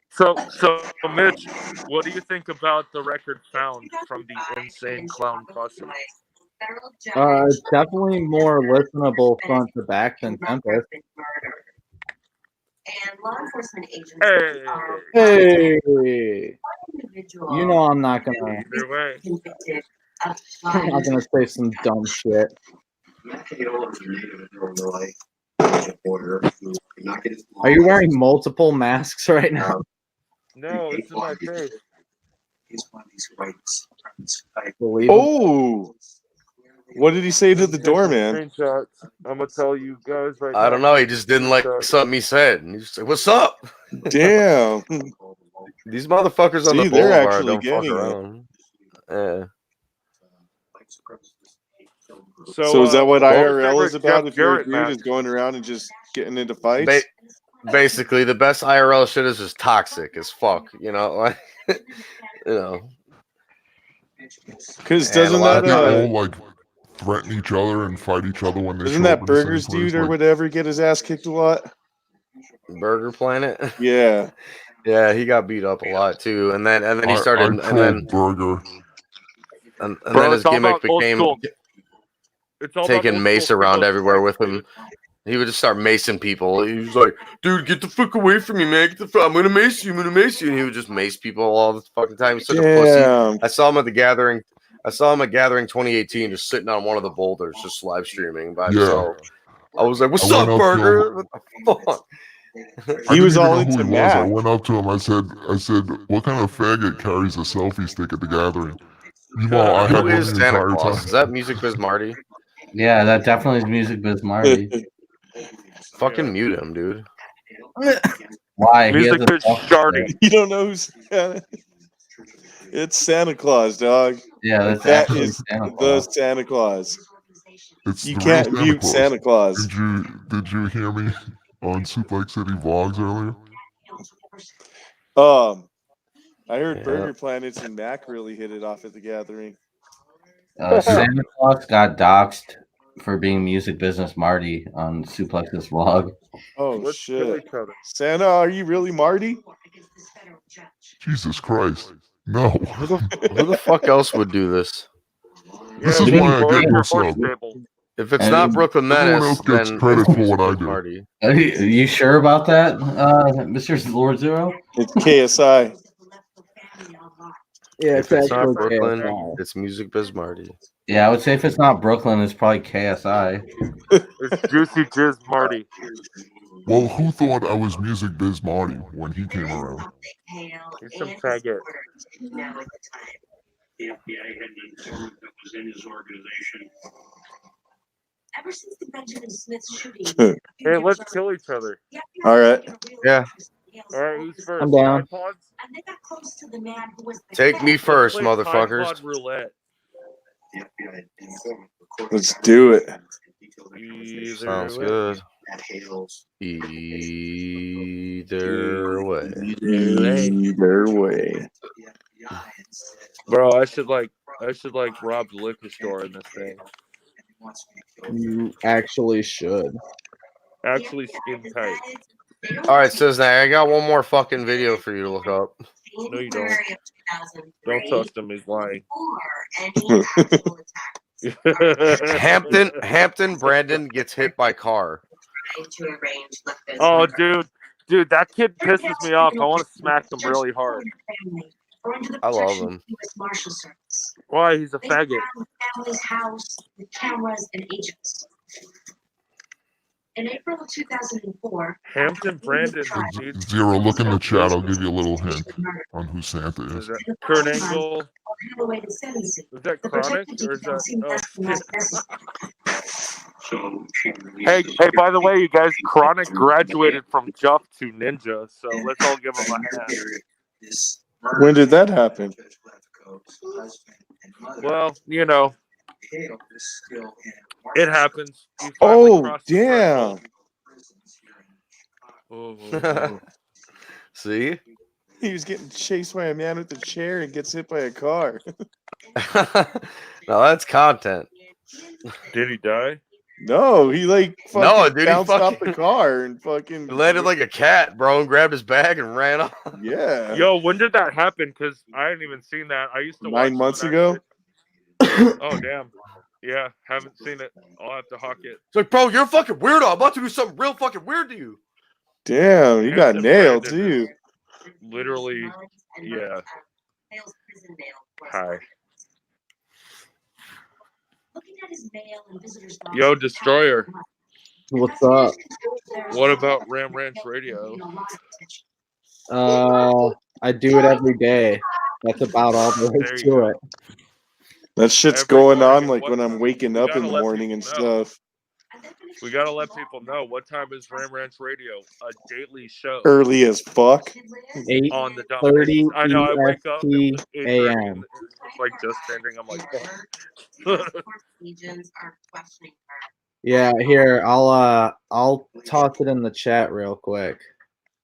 So, Mitch, what do you think about the record found from the Insane Clown costume? Definitely more listenable front to back than Tempest. And law enforcement agents. Hey. Hey, Individual you know I'm not gonna Either way. convicted of I'm not gonna say some dumb shit. Are you wearing multiple masks right now? No, it's in my face. Believe it. Oh, What did he say to the doorman? Screenshots. I'm gonna tell you guys right now. I don't know. He just didn't like something he said. And he's just like, "What's up?" Damn. These motherfuckers on See, the they're boulevard actually don't fuck getting it. around. Yeah. So is that what what's your IRL is favorite about? Jeff If you're a Jarrett dude, match? is going around and just getting into fights? Basically, the best IRL shit is just toxic as fuck. You know, like, you know. Because And a doesn't lot that of They all like threaten each other and fight each other when they doesn't show that up in the same Burgers place. dude or Like, whatever get his ass kicked a lot? Burger Planet. Yeah. Yeah, he got beat up a lot too, and then he started, I and trolled then Burger. and Bro, then his it's all gimmick about old became school. It's all about taking old mace school around singles everywhere fights, with him. He would just start macing people. He was like, "Dude, get the fuck away from me, man! Get the fuck! I'm gonna mace you! I'm gonna mace you!" And he would just mace people all the fucking time. He's such a Damn. pussy. I saw him at the gathering. I saw him at Gathering 2018, just sitting on one of the boulders, just live streaming by himself. I was like, "What's I went up, up to Burger? What the fuck?" I He didn't was even all know who into he was. I Mac. went up to him. I said, "What kind of faggot carries a selfie stick at the gathering?" Meanwhile, I had Who one is the Santa entire Claus? time. Is that Music Biz Marty? Yeah, that definitely is Music Biz Marty. Fucking mute him, dude. Why? He Music has a Biz Shardy. You don't know who's Santa? It's Santa Claus, dog. Yeah, that's That actually is Santa the Claus. Santa Claus. It's You the can't real mute Santa Claus. Did you hear me on Suplex City vlogs earlier? I heard Yeah. Burger Planets and Mac really hit it off at the gathering. Santa Claus got doxxed for being Music Business Marty on Suplex's vlog. Oh Let's kill shit. each other. Santa, are you really Marty? Jesus Christ. No. Who the fuck else would do this? This Yeah, is dude, why I or get your no horse sub. stable. If it's And not Brooklyn Everyone Menace, else gets then credit it's for what I Music Biz do. Marty. Are you sure about that, Mr. Lord Zero? It's KSI. Yeah, If it's it's not actually Brooklyn, KSI. it's Music Biz Marty. Yeah, I would say if it's not Brooklyn, it's probably KSI. It's Juicy Jizz Marty. Well, who thought I was Music Biz Marty when he came around? He's some faggot. The FBI had an informant that was in his organization. Ever since the Benjamin Smith shooting. Hey, let's kill each other. All right. Yeah. All right, who's first? I'm down. Tide Pods? And they got close to the man who was the Take me head. first, Let's play motherfuckers. Tide Pod roulette. Let's do it. Either Sounds way. good. Either way. Either way. Bro, I should like rob the liquor store in this thing. You actually should. Actually, skin tight. All right, Siznac, I got one more fucking video for you to look up. No, you don't. Don't trust him. He's lying. Hampton Brandon gets hit by car. Oh, dude, that kid pisses me off. I want to smack him really hard. I love him. Why? He's a faggot. Family's house with cameras and agents. In April of 2004, Hampton Brandon. Zero, look in the chat. I'll give you a little hint on who Santa Is is. that Kurt Angle? Is that Chronic or is that? Oh, hey, by the way, you guys, Chronic graduated from Juff to Ninja, so let's all give him a hand. When did that happen? Well, you know, it happens. You finally Oh, crossed the damn. threshold. See? He was getting chased by a man with a chair and gets hit by a car. No, that's content. Did he die? No, he like fucking No, dude, he bounced off fucking- the car and fucking He landed like a cat, bro, and grabbed his bag and ran off. yeah. Yo, when did that happen? Because I hadn't even seen that. I used to watch 9 months when ago. Oh, damn. Yeah, haven't seen it. I'll have to hawk it. It's like, bro, you're a fucking weirdo. I'm about to do something real fucking weird to you. Damn, you got Hampton nailed Brandon too. is Literally, yeah. Hi. Yo, Destroyer. What's up? What about Ram Ranch Radio? I do it every day. That's about all there There is you to go. it. That shit's every going morning on at like what when I'm time? waking We up gotta in the let morning people and know. stuff. We gotta let people know what time is Ram Ranch Radio, a daily show Early as fuck. on the dot. 8:30 I know. I wake up at EST 8:30 AM. and it's like just ending. I'm like, fuck. Yeah, here I'll toss it in the chat real quick.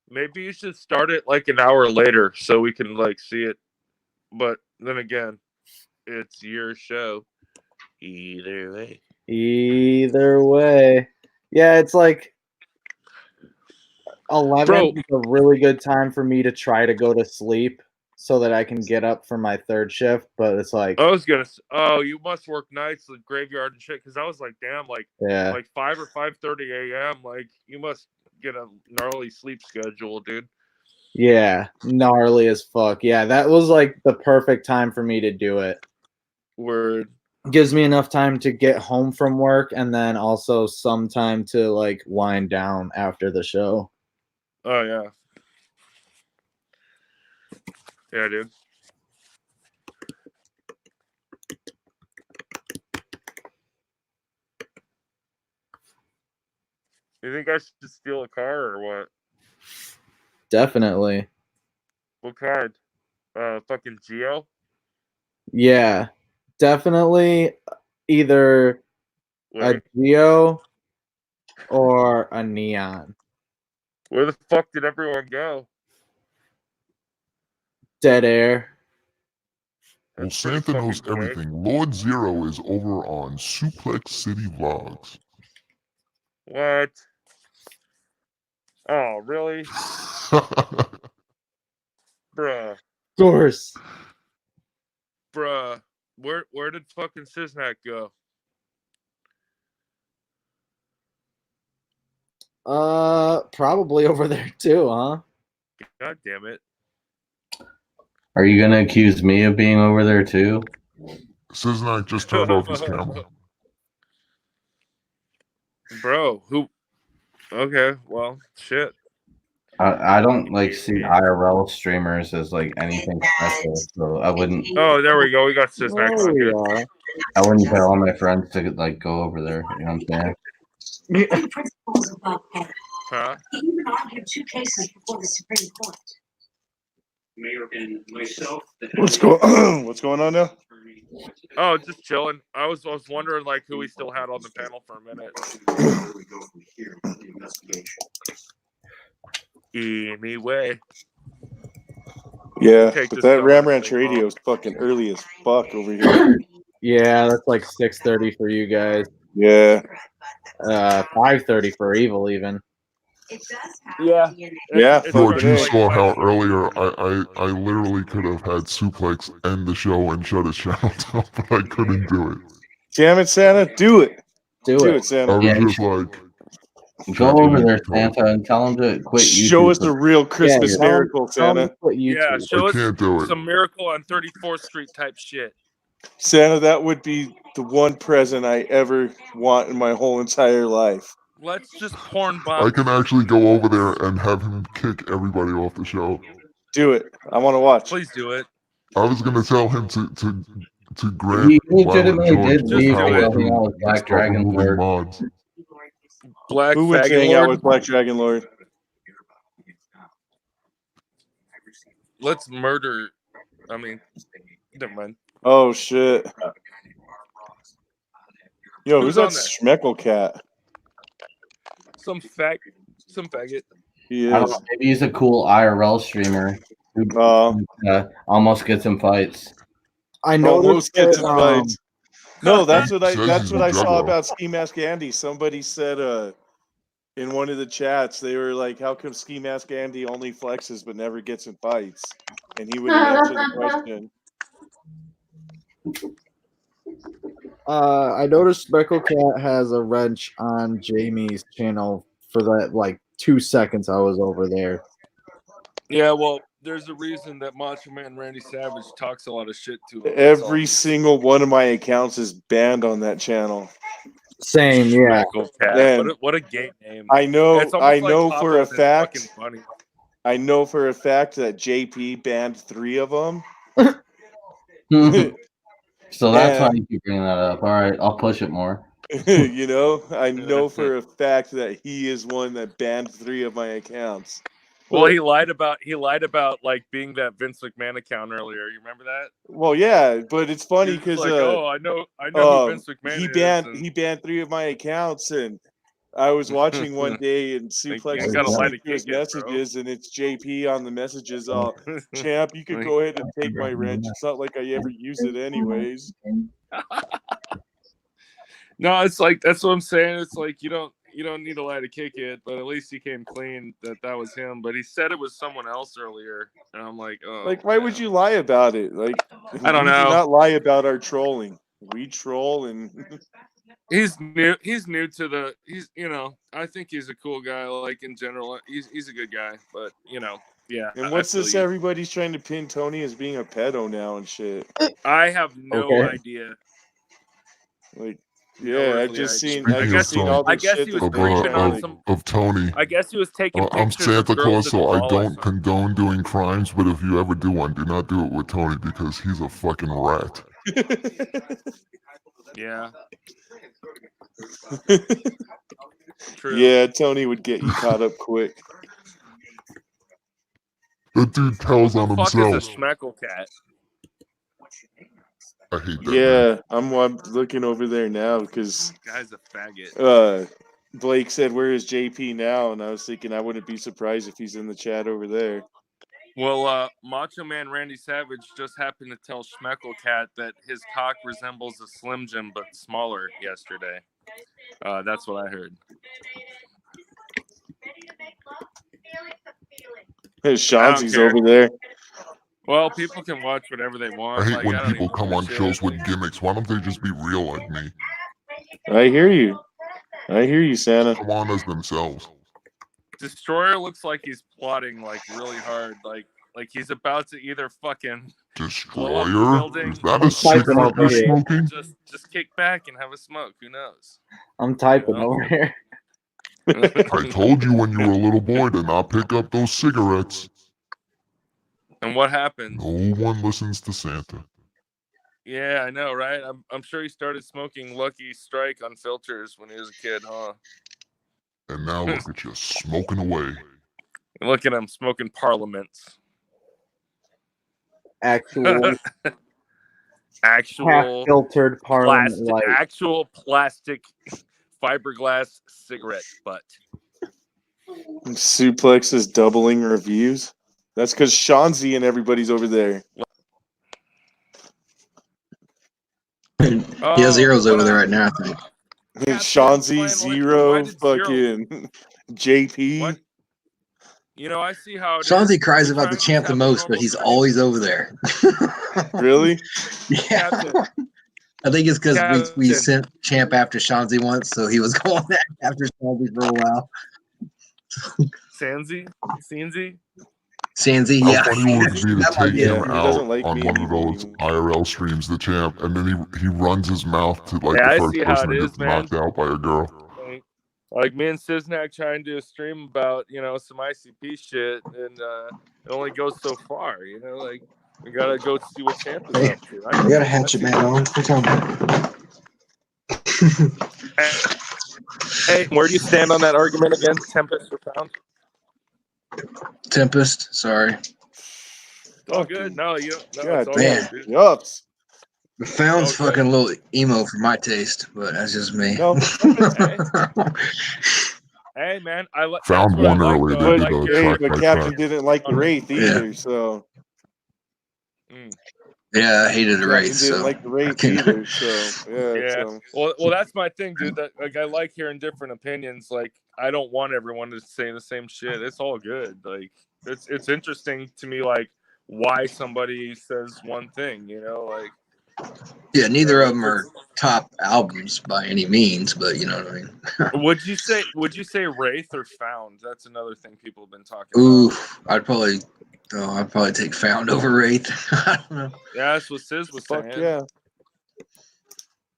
Maybe you should start it like an hour later so we can like see it. But then again, it's your show. Either way. Either way. Yeah, it's like 11 Bro. is a really good time for me to try to go to sleep so that I can get up for my third shift, but it's like I was gonna. Oh, you must work nights, the graveyard and shit. Because I was like, damn, like 5 or 5:30 a.m. Like you must get a gnarly sleep schedule, dude. yeah, gnarly as fuck. Yeah, that was like the perfect time for me to do it. Word. Gives me enough time to get home from work and then also some time to like wind down after the show. Oh yeah. Yeah, dude. You think I should steal a car or what? Definitely. What kind? Fucking Geo? Yeah. Definitely either a Wait. Geo or a Neon. Where the fuck did everyone go? Dead air. Well, Santa knows everything. Lord Zero is over on Suplex City Vlogs. What? Oh, really? Bruh. Of course. Bruh. Where did fucking Siznac go? Probably over there too, huh? God damn it. Are you gonna accuse me of being over there too? Siznac just turned off his camera. Bro, who? Okay, well, shit. I don't like see IRL streamers as like anything special, so I wouldn't. Oh, there we go. We got Siznac on here. I wouldn't tell all my friends to like go over there. You know what I'm saying? Huh? He even argued 2 cases before the Supreme Court. Mayor and myself. What's going on now? Oh, just chilling. I was wondering like who we still had on the panel for a minute. Anyway. Yeah, Take but this that Ram dumbass Ranch thing Radio home. is fucking early as fuck over here. Yeah, that's like 6:30 for you guys. Yeah. 5:30 for Evil even. Yeah. Yeah. George, you like saw how 5:30. earlier I literally could have had Suplex end the show and shut his channel down, but I couldn't do it. Damn it, Santa. Do it. Do Do it. it, Santa. I was just like, Go over there, Santa, and tell them to quit YouTube. Show us the real Christmas Yeah, miracle, Santa. Yeah, show I us can't do it. some miracle on 34th Street type shit. Santa, that would be the one present I ever want in my whole entire life. Let's just porn bomb. I can actually go over there and have him kick everybody off the show. Do it. I want to watch. Please do it. I was gonna tell him to grant He Violent legitimately George did the leave power while he was to Black start Dragon removing Lord. mods. Black Who went to Faggot hang out Lord? with Black Dragon Lord? Let's murder. I mean, never mind. Oh shit. Yo, who's that on there? Schmeckle cat? Some faggot. He I don't is. know, maybe he's a cool IRL streamer who almost gets in fights. I noticed Almost gets in that, fights. No, that's what I Says that's he's what a I saw juggalo. about Ski Mask Andy. Somebody said in one of the chats, they were like, how come Ski Mask Andy only flexes but never gets in fights? And he wouldn't answer the question. I noticed Speckle Cat has a wrench on Jamie's channel for that like 2 seconds I was over there. Yeah, well, there's a reason that Macho Man Randy Savage talks a lot of shit to him. Every single one of my accounts is banned on that channel. Same, yeah. Schmeckle Cat. And What a gay name. I know It's almost like for Pablo a and his fact. fucking bunny. I know for a fact that JP banned 3 of them. So that's And- why you keep bringing that up. All right, I'll push it more. You know, I know for a fact that he is one that banned 3 of my accounts. Well, he lied about like being that Vince McMahon account earlier. You remember that? Well, yeah, but it's funny He's because like, oh, I know who Vince McMahon is. he banned 3 of my accounts, and I was watching one day and Like, Suplex you is gotta listening light a to his kick it, bro. messages, and it's JP on the messages all, champ, you could go ahead and take my wrench. It's not like I ever use it anyways. No, it's like that's what I'm saying. It's like you don't need to lie to kick it, but at least he came clean that was him. But he said it was someone else earlier, and I'm like, oh. Like, why would you lie about it? Like, I don't we know. do not lie about our trolling. We troll, and He's new. He's new to the. He's I think he's a cool guy. Like in general, he's a good guy. But yeah. and what's I feel this? you. Everybody's trying to pin Tony as being a pedo now and shit. I have no idea. Like, No yeah, I earthly just idea. seen. I just seen all I this guess shit he was that's creeping going on on. some. Of Tony. I guess he was taking I'm pictures of Santa girls Claus, at so the I mall or don't something. condone doing crimes, but if you ever do one, do not do it with Tony because he's a fucking rat. Yeah. True. Yeah, Tony would get you caught up quick. That dude tells What on the fuck himself. is a schmeckle cat? I hate that. Yeah, I'm looking over there now because Guy's a faggot. Blake said, "Where is JP now?" And I was thinking I wouldn't be surprised if he's in the chat over there. Well, Macho Man Randy Savage just happened to tell Schmeckle Cat that his cock resembles a Slim Jim but smaller yesterday. That's what I heard. Hey, I Shanzi's don't care. over there. Well, people can watch whatever they want. I hate Like, when I don't people even come give a on shit. shows with gimmicks. Why don't they just be real like me? I hear you. I hear you, Santa. Come on as themselves. Destroyer looks like he's plotting like really hard. Like he's about to either fucking blow up the Destroyer? building. Is that a cigarette you're smoking? Just kick back and have a smoke. Who knows? I'm typing You know? over here. I told you when you were a little boy to not pick up those cigarettes. And what happened? No one listens to Santa. Yeah, I know, right? I'm sure he started smoking Lucky Strike on filters when he was a kid, huh? And now look at you smoking away. Look at him smoking Parliaments. Actual Actual filtered Parliament plastic, light. actual plastic fiberglass cigarette butt. Suplex is doubling reviews. That's because Shanzi and everybody's over there. He has zeros over there right now, I think. Shanzi, Zero, fucking JP. What? You know, I see how it is. Shanzi cries about the champ the most, but he's always over there. Really? Yeah. I think it's because we sent Champ after Shanzi once, so he was going after Shanzi for a while. Sanzi? Sanzi, How yeah. funny would it be to take him he out doesn't like on me one of those IRL streams, the champ, and then he runs his mouth to like Yeah, I the first see how person it that is, gets man. knocked out by a girl. Like me and Siznac trying to do a stream about, some ICP shit, and it only goes so far, like we gotta go see what Champ is up to. We got a hatchet man on. What are you talking about? Hey, where do you stand on that argument against Tempest or Pound? Tempest, sorry. It's all good. No, you don't. No, God it's all damn. good, dude. Yups. The Found's Okay. fucking a little emo for my taste, but that's just me. No. Hey, man, I like. Found that's what one I like, earlier. though. I They like did a your- track But by Captain track. didn't like the Wraith either, so Yeah, I hated the Captain race. didn't So like the Wraith I can- either, so yeah. Yeah. So. Well, that's my thing, dude. That I like hearing different opinions. Like, I don't want everyone to say the same shit. It's all good. Like, it's interesting to me, like why somebody says one thing. Like. Yeah, neither of them are top albums by any means, but you know what I mean. Would you say Wraith or Found? That's another thing people have been talking Ooh, about. I'd probably take Found over Wraith. I don't know. Yeah, that's what Sis was Fuck saying. yeah.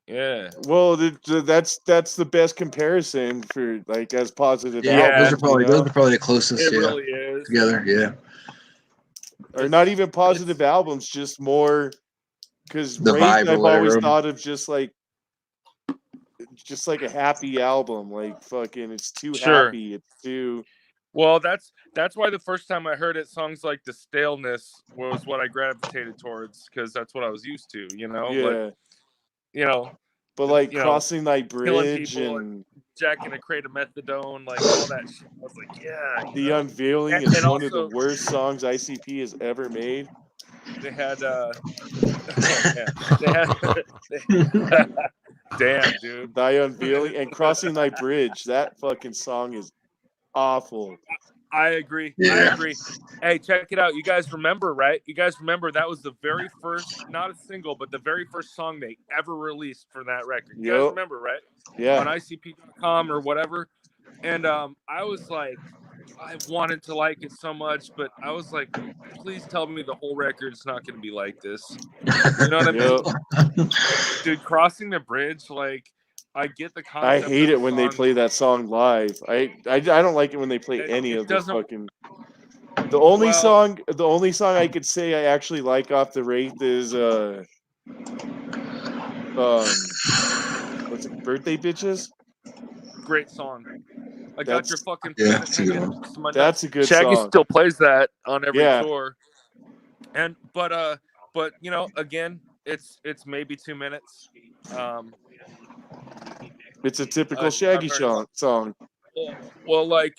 Yeah. Well, that's the best comparison for like as positive. Yeah, albums, those are probably the closest. It Yeah, really is. together. Yeah. or not even positive albums, just more Because The Wraith, vibe or I've always whatever. thought of just like a happy album. Like fucking, it's too Sure. happy. It's too. Well, that's why the first time I heard it, songs like "The Staleness" was what I gravitated towards, because that's what I was used to. You know, Yeah. like, you know, But like you know, Crossing Thy killing Bridge people and jacking a crate of methadone, like all that shit. I was like, yeah. You The know? Unveiling And- is and one of the also- worst songs ICP has ever made. They had, yeah, they had. Damn, dude. Thy Unveiling and Crossing Thy Bridge. That fucking song is awful. I agree. Yeah. I agree. Hey, check it out. You guys remember, right? You guys remember that was the very first, not a single, but the very first song they ever released for that record. You guys Yup. remember, right? Yeah. On ICP.com or whatever. And I was like, I wanted to like it so much, but I was like, please tell me the whole record's not going to be like this. You know what I mean? Yup. Dude, Crossing the Bridge, like, I get the concept. I hate of it the when they song. play that song live. I don't like it when they play any It of this doesn't. fucking. The only Well- song I could say I actually like off the Wraith is what's it? Birthday Bitches. Great song. I got your fucking yeah, present it's a good hanging one. next to my That's a good Shaggy song. still plays that on every Yeah. tour. And but you know, again, it's maybe 2 minutes. It's a typical Not Shaggy very long. song. Well, like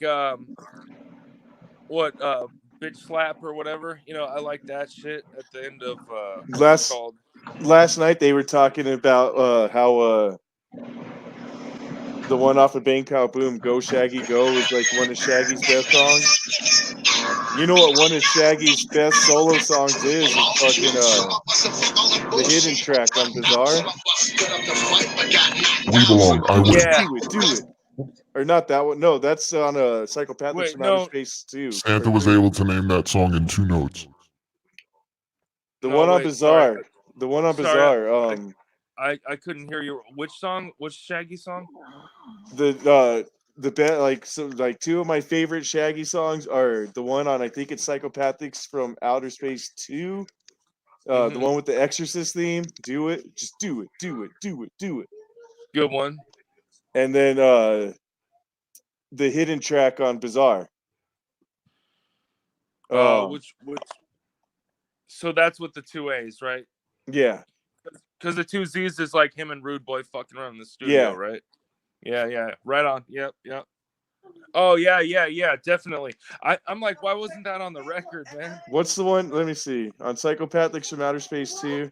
what bitch slap or whatever. You know, I like that shit at the end of what's Last it called? last night they were talking about how the one off of Bang Pow Boom, Go Shaggy Go, was like one of Shaggy's best songs. You know what one of Shaggy's best solo songs is fucking the hidden track on Bizarre. We belong. I win. Yeah. Do it. Or not that one. No, that's on a Psychopathics Wait, from Outer no. Space too. Santa was able to name that song in 2 notes. The No, one on wait, Bizarre. sorry. The one on Sorry, Bizarre. I couldn't hear you. Which song? Which Shaggy song? The two of my favorite Shaggy songs are the one on, I think it's Psychopathics from Outer Space 2. The one with the Exorcist theme. Do it. Just do it. Do it. Do it. Do it. Good one. And then the hidden track on Bizarre. Which so that's with the 2 A's, right? Yeah. Because the 2 Z's is like him and Rude Boy fucking around in the studio, Yeah. right? Yeah. Right on. Yep. Oh yeah, definitely. I'm like, why wasn't that on the record, man? What's the one? Let me see. On Psychopathics from Outer Space 2.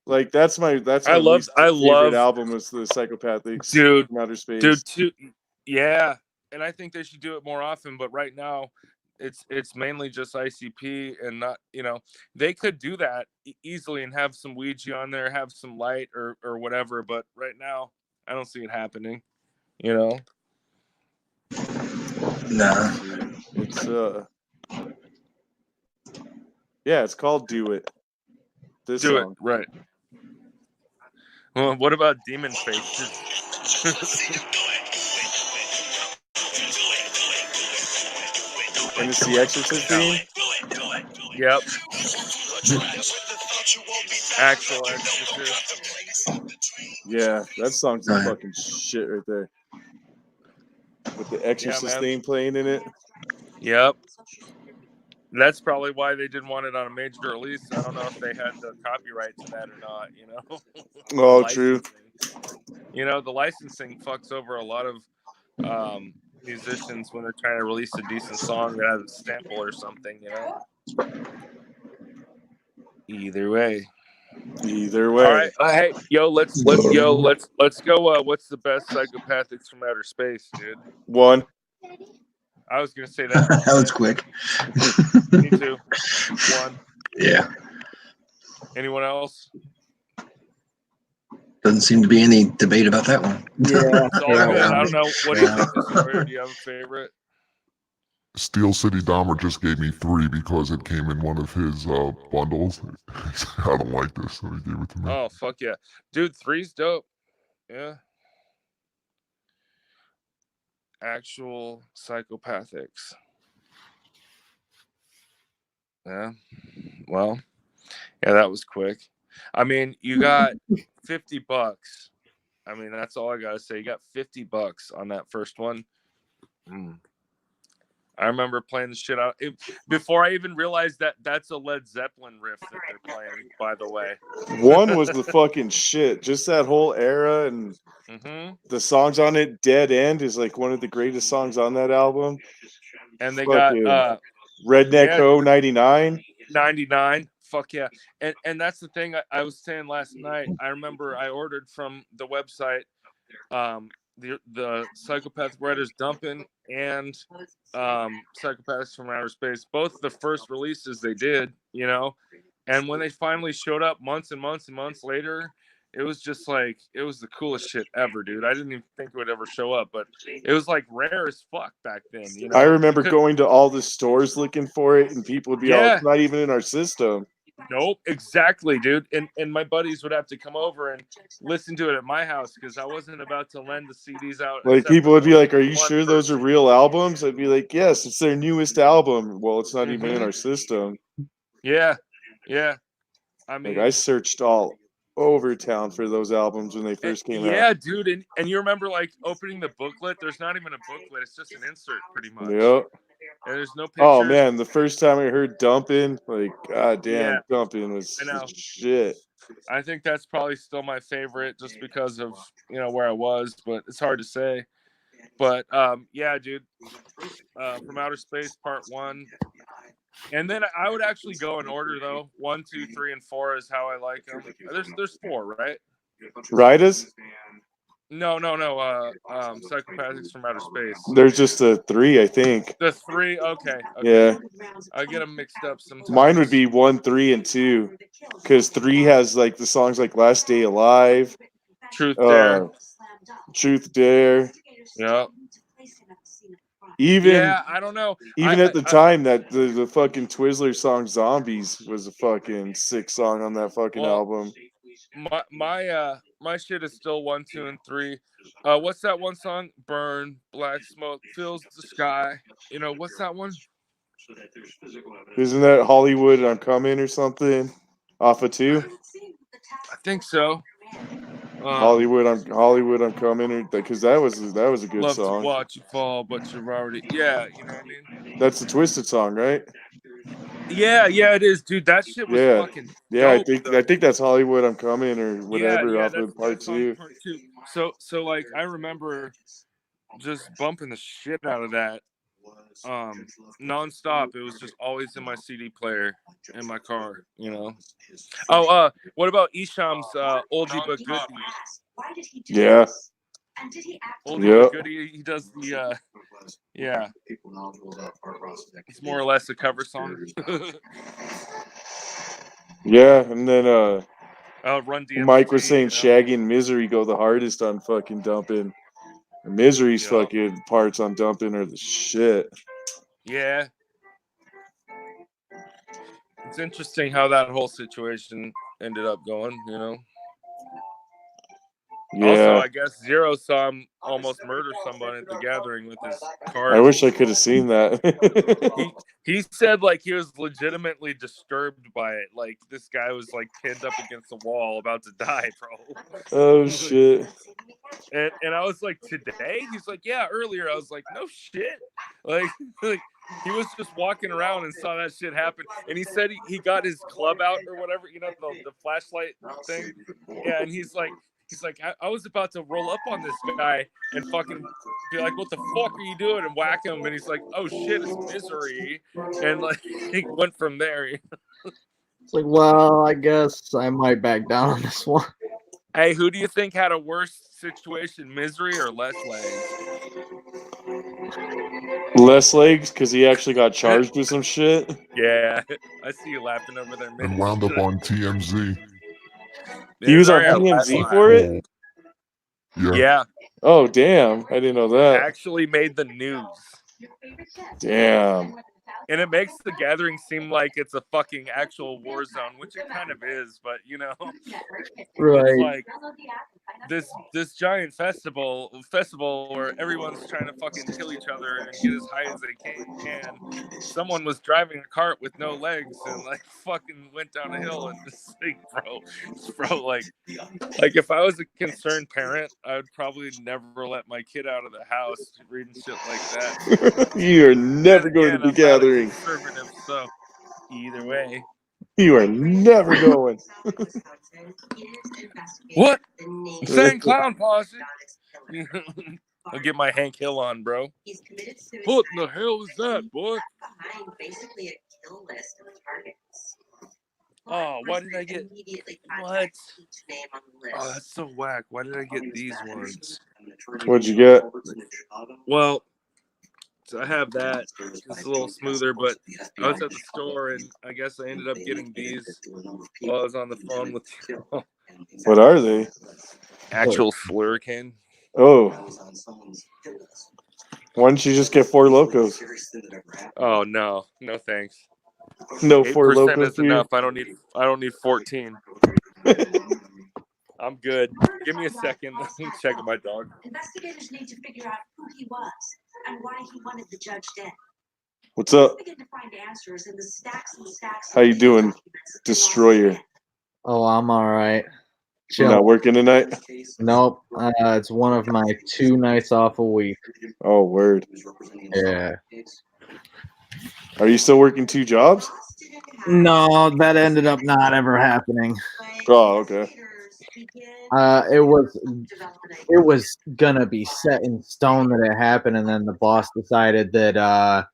Like that's my I love favorite album was the Psychopathics from Outer Space. Yeah. And I think they should do it more often, but right now it's mainly just ICP and not, you know, they could do that easily and have some Ouija on there, have some light or whatever, but right now I don't see it happening, you know. Nah. It's yeah, it's called Do It. This Do song. it, right. Well, what about Demon Face? And it's the Exorcist theme? Yep. Actual Exorcist. Yeah, that song's a fucking shit right there. With the Exorcist theme playing in it. Yep. That's probably why they didn't want it on a major release. I don't know if they had the copyright to that or not, you know. Oh, true. You know, the licensing fucks over a lot of musicians when they're trying to release a decent song that has a sample or something, you know. Either way. Either way. All right. Hey, let's go. What's the best Psychopathics from Outer Space, dude? One. I was gonna say that. That was quick. Me too. One. Yeah. Anyone else? Doesn't seem to be any debate about that one. Yeah. It's all good. I don't know. What do you think, Destroyer? Do you have a favorite? Steel City Dahmer just gave me 3 because it came in one of his bundles. I don't like this, so he gave it to me. Oh, fuck yeah. Dude, 3's dope. Yeah. Actual Psychopathics. Yeah. Well, yeah, that was quick. I mean, you got $50. I mean, that's all I gotta say. You got $50 on that first one. I remember playing the shit out before I even realized that that's a Led Zeppelin riff that they're playing. By the way, One was the fucking shit. Just that whole era and the songs on it. Dead End is like one of the greatest songs on that album. And they fucking got Redneck Ho 99. 99. Fuck yeah. And that's the thing I was saying last night. I remember I ordered from the website the Psychopath Writers Dumpin' and Psychopaths from Outer Space, both the first releases they did, you know, and when they finally showed up months and months and months later, it was just like, it was the coolest shit ever, dude. I didn't even think it would ever show up, but it was like rare as fuck back then, you know. I remember going to all the stores looking for it, and people would be all, it's not even in our system. Nope, exactly, dude. And my buddies would have to come over and listen to it at my house because I wasn't about to lend the CDs out. Like, people would be like, are you sure those are real albums? I'd be like, yes, it's their newest album. Well, it's not even in our system. Yeah. I mean, like, I searched all over town for those albums when they first came out. Yeah, dude. And you remember, like, opening the booklet? There's not even a booklet. It's just an insert, pretty much. Yep. And there's no pictures. Oh, man, the first time I heard Dumpin', like, goddamn, Dumpin' was shit. I think that's probably still my favorite just because of, you know, where I was, but it's hard to say. But, yeah, dude, From Outer Space, Part 1. And then I would actually go in order, though. 1, 2, 3, and 4 is how I like them. There's 4, right? Riders? No. Psychopathics from Outer Space. There's just a 3, I think. The 3, okay. Yeah. I get them mixed up sometimes. Mine would be 1, 3, and 2, because 3 has like the songs like "Last Day Alive," Truth Dare. Yeah. Even I don't know. Even at the time, that the fucking Twizzler song "Zombies" was a fucking sick song on that fucking album. My shit is still 1, 2, and 3. What's that one song? Burn, Black Smoke Fills the Sky. You know, what's that one? Isn't that Hollywood I'm Coming or something? Off of 2? I think so. Hollywood I'm Coming, or because that was a good love song. To watch you fall, but you're already you know what I mean? That's the Twisted song, right? Yeah, it is, dude. That shit was fucking dope, I think that's Hollywood I'm Coming or whatever off that's, of Part 2. Part 2. So like I remember just bumping the shit out of that nonstop. It was just always in my CD player in my car, you know. What about Isham's Oldie But Goodie? Yeah. Oldie But Goodie, he does the it's more or less a cover song. Yeah, and then Run DMC, Mike was saying Shaggy and Misery go the hardest on fucking Dumpin'. Misery's fucking parts on Dumpin' are the shit. Yeah. It's interesting how that whole situation ended up going, you know. Yeah. Also, I guess Zero saw him almost murder someone at the gathering with his car. I wish I could have seen that. He said like he was legitimately disturbed by it. Like this guy was like pinned up against the wall about to die, bro. Oh shit. And I was like, today? He's like, yeah, earlier. I was like, no shit. Like he was just walking around and saw that shit happen. And he said he got his club out or whatever, you know, the flashlight thing. Yeah, and he's like, I was about to roll up on this guy and fucking be like, what the fuck are you doing? And whack him. And he's like, oh shit, it's Misery. And like, he went from there. It's like, well, I guess I might back down on this one. Hey, who do you think had a worse situation, Misery or Les Legs? Les Legs, because he actually got charged with some shit. Yeah, I see you laughing over there. And wound up on TMZ. He was on TMZ for it? Yeah. Oh, damn. I didn't know that. Actually made the news. Damn. And it makes the gathering seem like it's a fucking actual war zone, which it kind of is, but you know, Right. it's like this giant festival where everyone's trying to fucking kill each other and get as high as they can. Someone was driving a cart with no legs and like fucking went down a hill, and just like, bro, like if I was a concerned parent, I would probably never let my kid out of the house reading shit like that. You are never going to Again, the I'm not a gathering. conservative, so either way. You are never going. What? Insane clown posse. I'll get my Hank Hill on, bro. What in the hell is that, boy? Oh, why did I get what? Oh, that's so whack. Why did I get these ones? What'd you get? Well, so I have that. It's a little smoother, but I was at the store and I guess I ended up getting these while I was on the phone with you. What are they? Actual slurricane. Oh. Why don't you just get 4 locos? Oh no thanks. No 4 8% locos is for you? enough. I don't need 14. I'm good. Give me a second. Let me check my dog. Investigators need to figure out who he was and why he wanted the judge dead. What's up? Begin to find answers in the stacks and stacks. How you doing, Destroyer? Oh, I'm all right. You not working tonight? Nope. It's one of my 2 nights off a week. Oh, word. Yeah. Are you still working 2 jobs? No, that ended up not ever happening. Oh, okay. It was gonna be set in stone that it happened, and then the boss decided that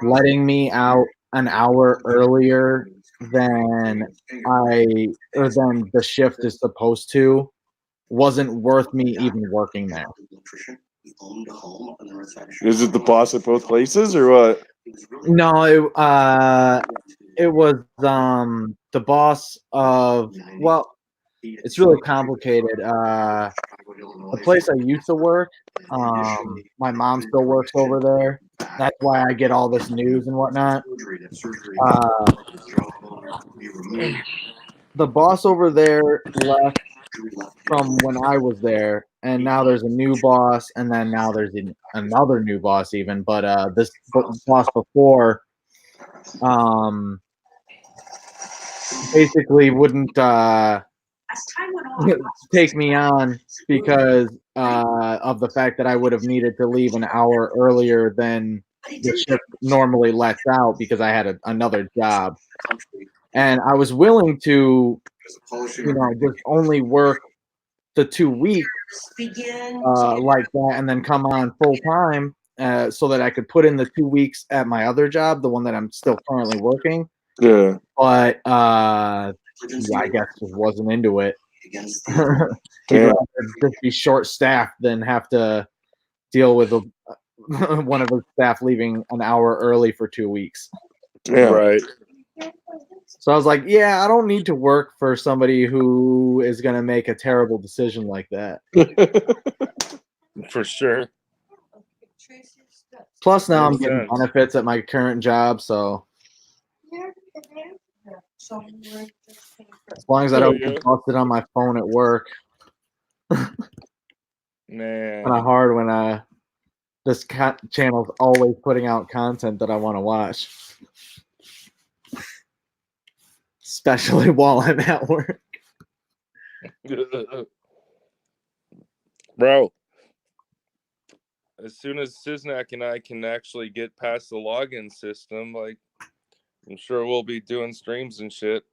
letting me out an hour earlier than the shift is supposed to wasn't worth me even working there. Is it the boss at both places or what? No, it was the boss of, well, it's really complicated. The place I used to work, my mom still works over there. That's why I get all this news and whatnot. The boss over there left from when I was there, and now there's a new boss, and then now there's another new boss even. But this boss before, basically wouldn't take me on because of the fact that I would have needed to leave an hour earlier than the shift normally lets out because I had another job. And I was willing to, just only work the 2 weeks like that and then come on full time so that I could put in the 2 weeks at my other job, the one that I'm still currently working. Yeah. But I guess just wasn't into it. He'd rather just be short-staffed than have to deal with one of his staff leaving an hour early for 2 weeks. Yeah. Right. So I was like, yeah, I don't need to work for somebody who is going to make a terrible decision like that. For sure. Plus, now I'm Makes getting sense. benefits at my current job, so as long as I don't get busted on my phone at work. Man. Kind of hard when this channel's always putting out content that I want to watch, especially while I'm at work. Bro, as soon as Siznac and I can actually get past the login system, like, I'm sure we'll be doing streams and shit.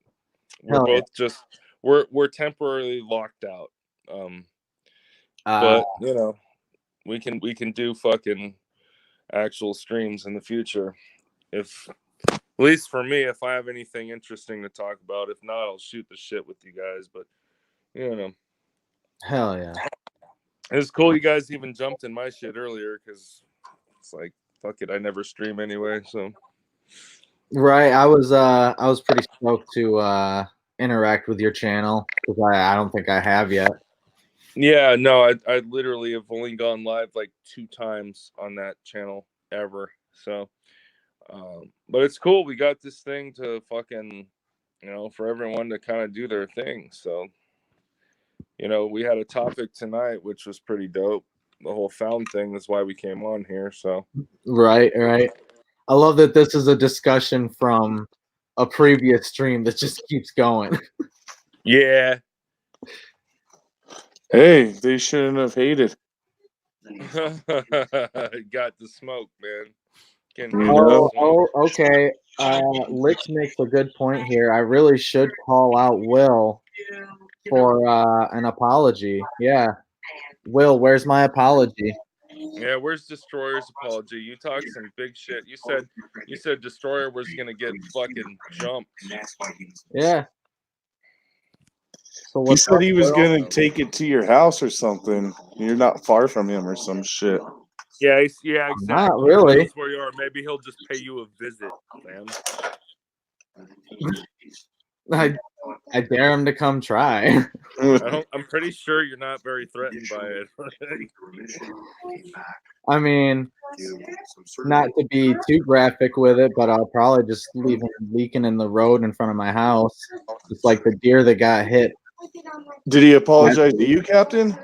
We're both just we're temporarily locked out. But we can do fucking actual streams in the future. If at least for me, if I have anything interesting to talk about. If not, I'll shoot the shit with you guys. But Hell yeah. It's cool you guys even jumped in my shit earlier because it's like, fuck it, I never stream anyway. So right, I was pretty stoked to interact with your channel because I don't think I have yet. Yeah, no, I literally have only gone live like 2 times on that channel ever. So But it's cool. We got this thing to fucking, for everyone to kind of do their thing. So, we had a topic tonight, which was pretty dope. The whole found thing is why we came on here. So, Right. I love that this is a discussion from a previous stream that just keeps going. yeah. Hey, they shouldn't have hated. Got the smoke, man. Okay. Lich makes a good point here. I really should call out Will for an apology. Yeah. Will, where's my apology? Yeah, where's Destroyer's apology? You talked some big shit. You said Destroyer was gonna get fucking jumped. Yeah. So He said he was gonna take it to your house or something. You're not far from him or some shit. Yeah, exactly. Not really. He knows where you are. Maybe he'll just pay you a visit, man. I dare him to come try. I'm pretty sure you're not very threatened by it. I mean, not to be too graphic with it, but I'll probably just leave him leaking in the road in front of my house. It's like the deer that got hit. Did he apologize to you, Captain?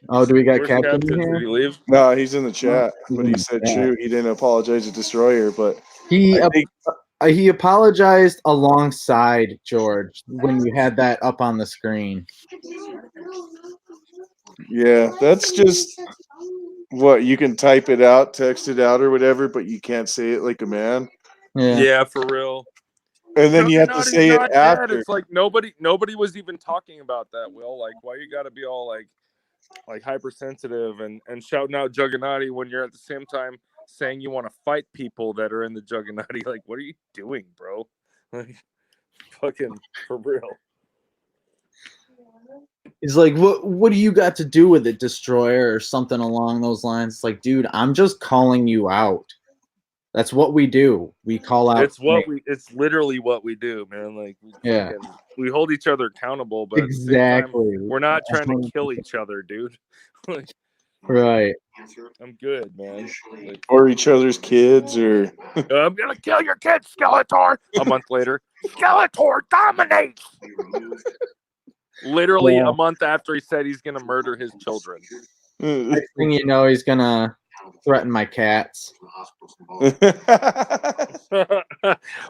Oh, do we got Where's Captain Captain? here? Did he leave? No, he's in the chat. But he said true. He didn't apologize to Destroyer, but He apologized alongside George when you had that up on the screen. Yeah, that's just what you can type it out, text it out, or whatever, but you can't say it like a man. Yeah, for real. And then you have to say it after. It's like nobody was even talking about that, Will. Like, why you gotta be all like hypersensitive and shouting out Juggernaut when you're at the same time saying you want to fight people that are in the Juggernaut? Like, what are you doing, bro? Like, fucking for real. He's like, what do you got to do with it, Destroyer, or something along those lines? It's like, dude, I'm just calling you out. That's what we do. We call out. It's literally what we do, man. Like, we hold each other accountable, but exactly. At the same time, we're not trying to kill each other, dude. Like, right. I'm good, man. Like, or each other's kids, or I'm gonna kill your kid, Skeletor. A month later, Skeletor dominates. Literally a month after he said he's gonna murder his children. Next thing you know, he's gonna threaten my cats.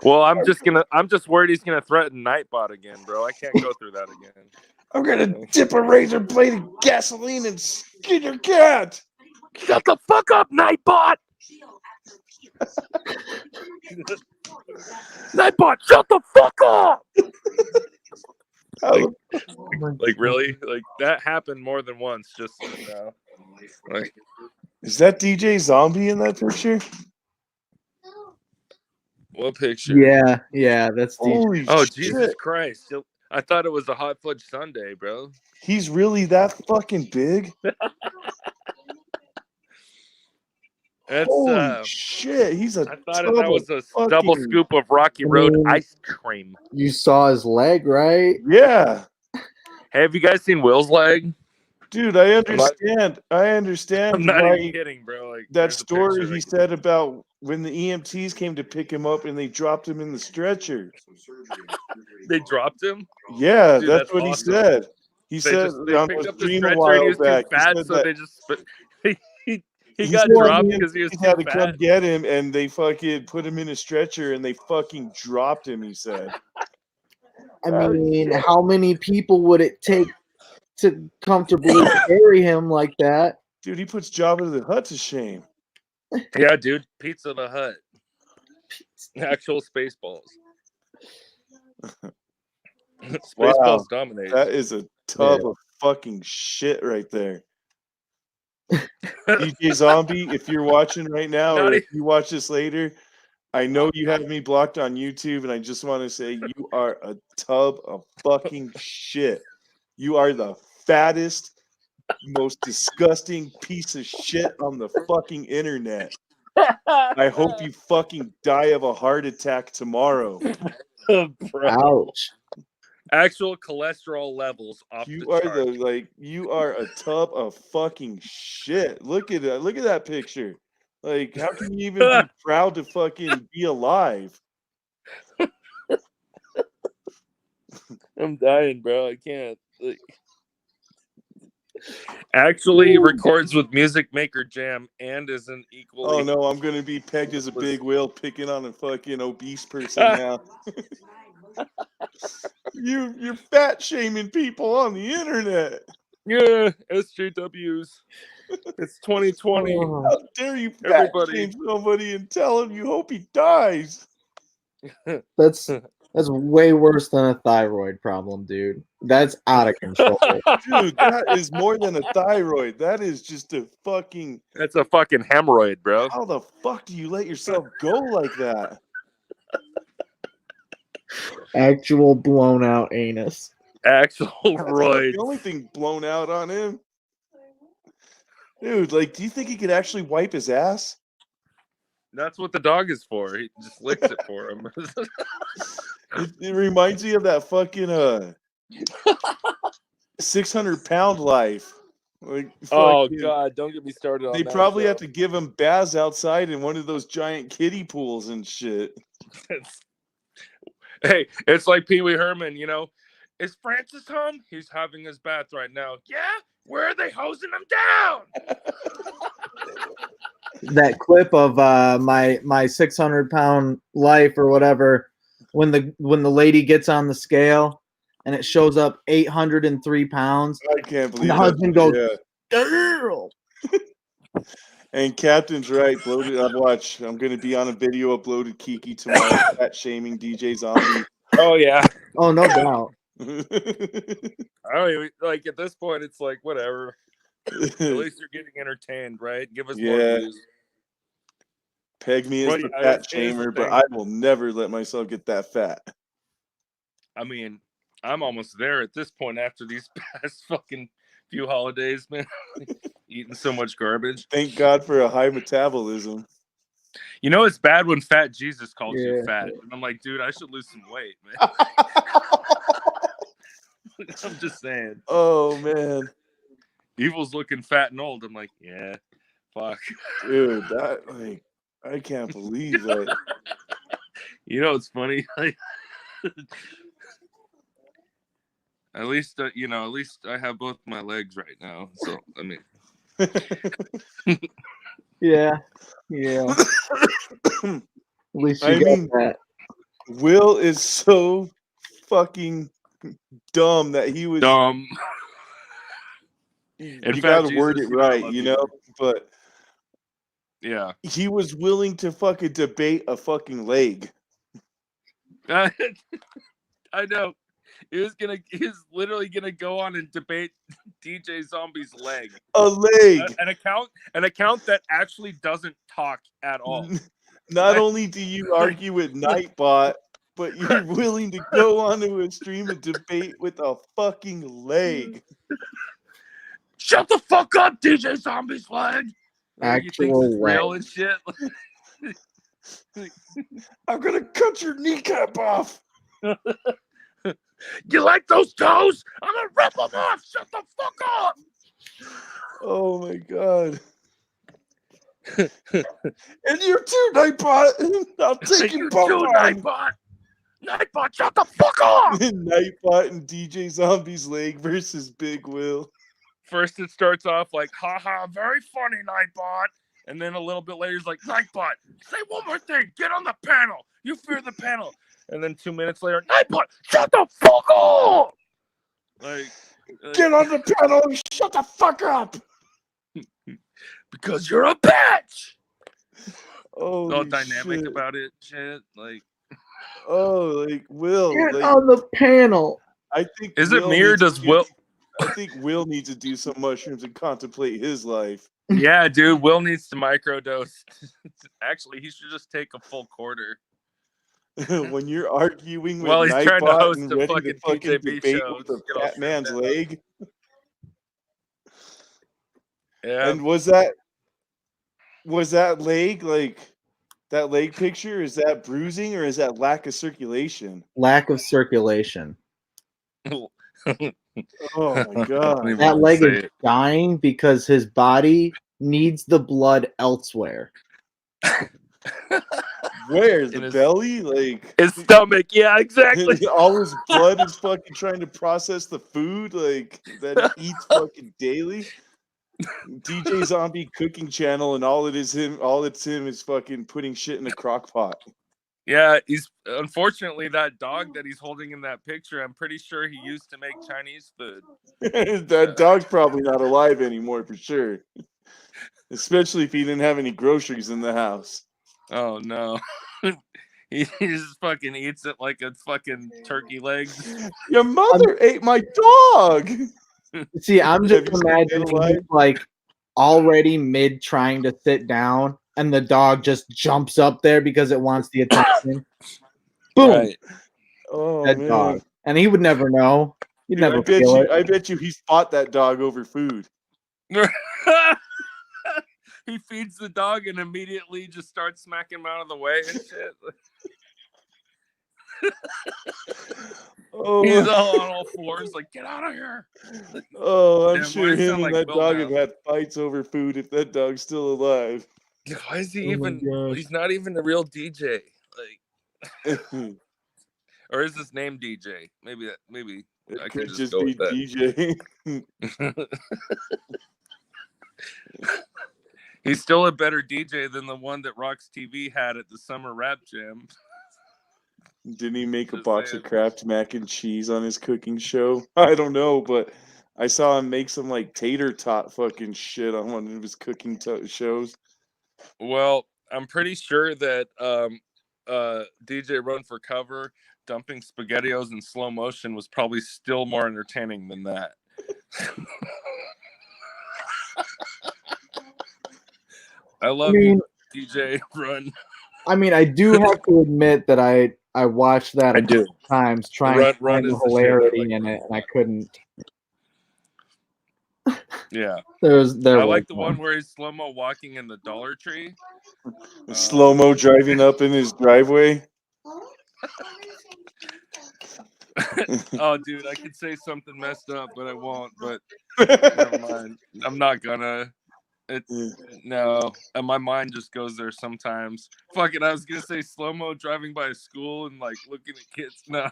Well, I'm just worried he's gonna threaten Nightbot again, bro. I can't go through that again. I'm gonna dip a razor blade in gasoline and skin your cat. Shut the fuck up, Nightbot. Nightbot, shut the fuck up. Like really? Like that happened more than once, just so you know. Like, is that DJ Zombie in that picture? What picture? Yeah, that's DJ. Oh, Jesus Christ. I thought it was a hot fudge sundae, bro. He's really that fucking big? That's holy shit, he's a I thought that was a double scoop of Rocky Road ice cream. You saw his leg, right? Yeah. Hey, have you guys seen Will's leg? Dude, I understand. I'm not even kidding, bro. Like that story he said about when the EMTs came to pick him up and they dropped him in the stretcher. They dropped him? Yeah, Dude, that's what awesome. He said. He said on the stream a while back. Too fat, so they just he got dropped because he was too had to fat. come get him, and they fucking put him in a stretcher and they fucking dropped him. He said. I mean, how many people would it take to comfortably carry him like that? Dude, he puts Jabba the Hutt to shame. Yeah, dude. Pizza the Hut. Actual Spaceballs. Spaceballs dominate. That is a tub of fucking shit right there. DJ Zombie, if you're watching right now, or if you watch this later, I know you have me blocked on YouTube, and I just want to say you are a tub of fucking shit. You are the fattest, most disgusting piece of shit on the fucking internet. I hope you fucking die of a heart attack tomorrow. Ouch. Actual cholesterol levels off you the are chart. you are a tub of fucking shit. Look at that. Look at that picture. Like, how can you even be proud to fucking be alive? I'm dying, bro. I can't. Like, actually records with Music Maker Jam and is an equally. Oh no, I'm gonna be pegged as a big whale picking on a fucking obese person now. You're fat shaming people on the internet. Yeah, SJWs. It's 2020. How dare you fat shame somebody and tell him you hope he dies? That's way worse than a thyroid problem, dude. That's out of control. Dude, that is more than a thyroid. That is just a fucking. That's a fucking hemorrhoid, bro. How the fuck do you let yourself go like that? Actual blown out anus. Actual That's not roids. the only thing blown out on him. Dude, like, do you think he could actually wipe his ass? That's what the dog is for. He just licks it for him. It reminds me of that fucking 600-pound life. Like, Oh fucking, God! Don't get me started on they that. probably show. have to give him baths outside in one of those giant kiddie pools and shit. Hey, it's like Pee Wee Herman. You know, is Francis home? He's having his bath right now. Yeah, where are they hosing him down? That clip of my 600-pound life or whatever, when the lady gets on the scale and it shows up 803 pounds. I can't believe and the that. husband goes, Yeah. "Girl." And Captain's right. Bloated. Watch. I'm gonna be on a video uploaded Kiki tomorrow. Fat shaming DJ Zombie. Oh yeah. Oh, no doubt. I don't even like at this point. It's like whatever. At least you're getting entertained, right? Give us more Yeah. views. Peg me as Well, the yeah, fat here's the shamer, but thing. I will never let myself get that fat. I mean, I'm almost there at this point after these past fucking few holidays, man. Eating so much garbage. Thank God for a high metabolism. You know, it's bad when Fat Jesus calls you Yeah. fat. And I'm like, dude, I should lose some weight, man. I'm just saying. Oh man, Evil's looking fat and old. I'm like, yeah, fuck. dude, that like I can't believe that. You know, it's funny. Like, at least you know, at least I have both my legs right now. So I mean, Yeah. At least you I got mean, that. Will is so fucking dumb that he was dumb. You In got fact, to word Jesus, it you know I right, love you you. know. But Yeah. he was willing to fucking debate a fucking leg. I know. He's literally gonna go on and debate DJ Zombie's leg. A leg. An account that actually doesn't talk at all. Not only do you argue with Nightbot, but you're willing to go onto a stream and debate with a fucking leg. Shut the fuck up, DJ Zombie's leg. You think Actual it's real leg. and shit? I'm gonna cut your kneecap off. You like those toes? I'm gonna rip them off. Shut the fuck up. Oh my god. And you're too, Nightbot. I'll take you both too, on. Nightbot. Nightbot, shut the fuck up. Nightbot and DJ Zombie's leg versus Big Will. First, it starts off like, haha, very funny, Nightbot. And then a little bit later, he's like, Nightbot, say one more thing. Get on the panel. You fear the panel. And then 2 minutes later, Nightbot, shut the fuck up. Like, get on the panel and shut the fuck up. Because you're a bitch. Oh, all dynamic about it, shit. Like, oh, like Will. Get like, on the panel. I think is it me or does Will? I think Will needs to do some mushrooms and contemplate his life. Yeah, dude, Will needs to microdose. Actually, he should just take a full quarter. When you're arguing with Well, he's trying to Nightbot host and a ready fucking to fucking TJB debate show, with just a get all fat man's shriveled. leg. Yeah. And was that leg like that leg picture? Is that bruising or is that lack of circulation? Lack of circulation. Oh my god. That leg is dying because his body needs the blood elsewhere. Where? In The his- belly? Like His stomach. Yeah, exactly. all his blood is fucking trying to process the food like that he eats fucking daily. DJ Zombie cooking channel, and all it's him is fucking putting shit in a crock pot. Yeah, he's unfortunately that dog that he's holding in that picture. I'm pretty sure he used to make Chinese food. That dog's probably not alive anymore for sure. Especially if he didn't have any groceries in the house. Oh no. He just fucking eats it like a fucking turkey leg. Your mother ate my dog. See, I'm just Have you seen Dead imagining Alive? he's like already mid trying to sit down, and the dog just jumps up there because it wants the attention. Boom, Right. Oh dead man. dog, and he would never know. He'd Dude, never feel it. I bet you he's fought that dog over food. He feeds the dog and immediately just starts smacking him out of the way and shit. Oh, He's all on all fours, like, get out of here. oh, I'm Damn, sure why does it him sound and like that Will dog now? have had fights over food if that dog's still alive. Why is he Oh my even? gosh. He's not even a real DJ. Like, It or is his name DJ? Maybe I can could just just go be with that. DJ. He's still a better DJ than the one that Rocks TV had at the Summer Rap Jam. Didn't he make a Just box saying. of Kraft mac and cheese on his cooking show? I don't know, but I saw him make some like tater tot fucking shit on one of his cooking shows. Well, I'm pretty sure that DJ Run for Cover dumping SpaghettiOs in slow motion was probably still more entertaining than that. I love mean- you, DJ Run. I mean, I do have to admit that I watched that I a do. couple times trying Run to find is the the shit. I hilarity like in Run. it, and I couldn't. Yeah. There I was like the one. one where he's slow-mo walking in the Dollar Tree. Slow mo driving up in his driveway. Oh, dude, I could say something messed up, but I won't. But never mind. I'm not gonna. No, and my mind just goes there sometimes. Fuck it, I was gonna say slow-mo driving by a school and like looking at kids. No.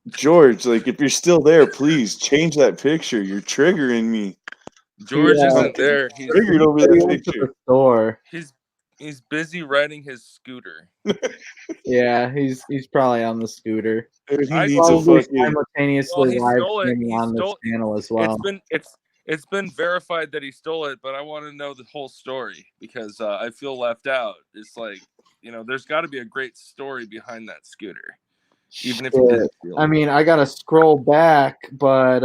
George, like if you're still there, please change that picture. You're triggering me. George Yeah. isn't there. He's Triggered over He that went to picture. the store. he's busy riding his scooter. Yeah, he's probably on the scooter. Dude, he I needs a Probably fucking. simultaneously he live stole it. streaming He on this stole channel as well. it's been verified that he stole it, but I want to know the whole story because I feel left out. It's like, there's got to be a great story behind that scooter, even if he Shit. didn't steal it. I mean, I gotta scroll back, but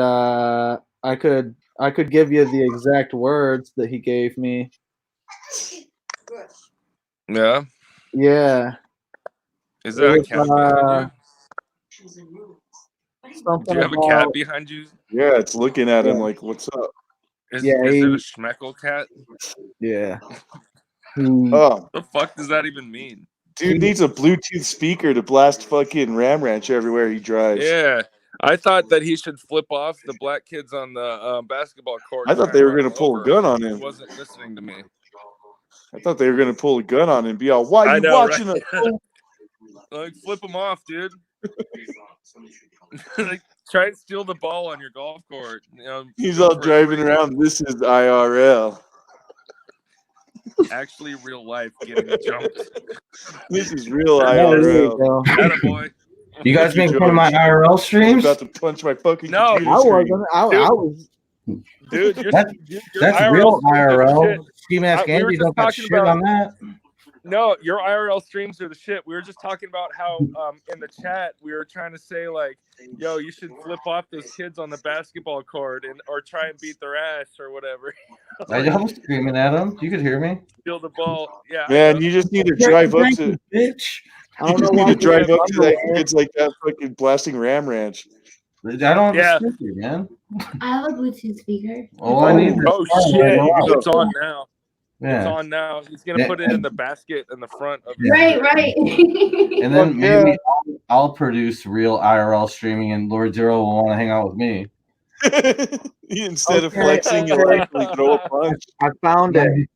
I could give you the exact words that he gave me. Yeah. Yeah. Is that a It cat was, behind you? something Do you have a about- cat behind you? Yeah, it's looking at him like, "What's up?" Is Yeah, it a he- schmeckle cat? Yeah. Oh, The fuck does that even mean? dude needs a Bluetooth speaker to blast fucking Ram Ranch everywhere he drives. Yeah, I thought that he should flip off the black kids on the basketball court. I thought and they were run gonna them pull a over. gun on He him. wasn't listening to me. I thought they were gonna pull a gun on him and be all, "Why I you know, watching right? us?" Like, flip him off, dude. Like, try and steal the ball on your golf court. He's go all for a driving three. around. This is IRL. Actually, real life getting jumped. This is real There you IRL. go. Attaboy. You guys Thank you, making fun of my George. IRL I'm streams? about to punch my fucking No, computer I screen. wasn't. I was. Dude, your That's IRL real streams are the IRL. shit. Ski Mask We were Andy just don't got talking shit about- on that. No, your IRL streams are the shit. We were just talking about how in the chat we were trying to say like, yo, you should flip off those kids on the basketball court or try and beat their ass or whatever. I was screaming at him. You could hear me. Steal the ball. Yeah. Man, you just need to drive up to. Bitch. I You don't know just why need to drive you up to that underwear. kids like that fucking blasting Ram Ranch. I don't have Yeah. a speaker, man. I have a Bluetooth speaker. All I need is Oh phone shit! to go out. It's on now. It's Yeah. on now. He's gonna put it in the basket in the front of. Right, right. And then Fuck maybe I'll produce real IRL streaming and Lord Zero will want to hang out with me. Instead of Okay, flexing, you'll okay. actually throw a punch. I found it.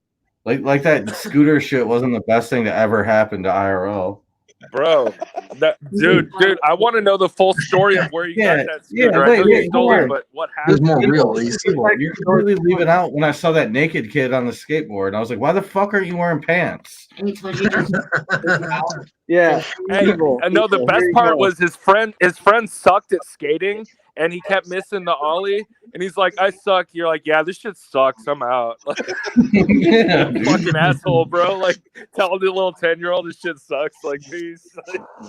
Like that scooter shit wasn't the best thing to ever happen to IRL. Bro, dude, I want to know the full story of where you got that scooter. I know you stole it, but what There's happened? more real, at least. You're completely leaving out when I saw that naked kid on the skateboard. I was like, why the fuck aren't you wearing pants? Yeah. Hey, I know the best part was his friend sucked at skating and he kept missing the ollie and he's like, I suck. You're like, yeah, this shit sucks. I'm out. Like, Yeah, fucking asshole, bro. Like telling the little 10-year-old this shit sucks. Like, peace.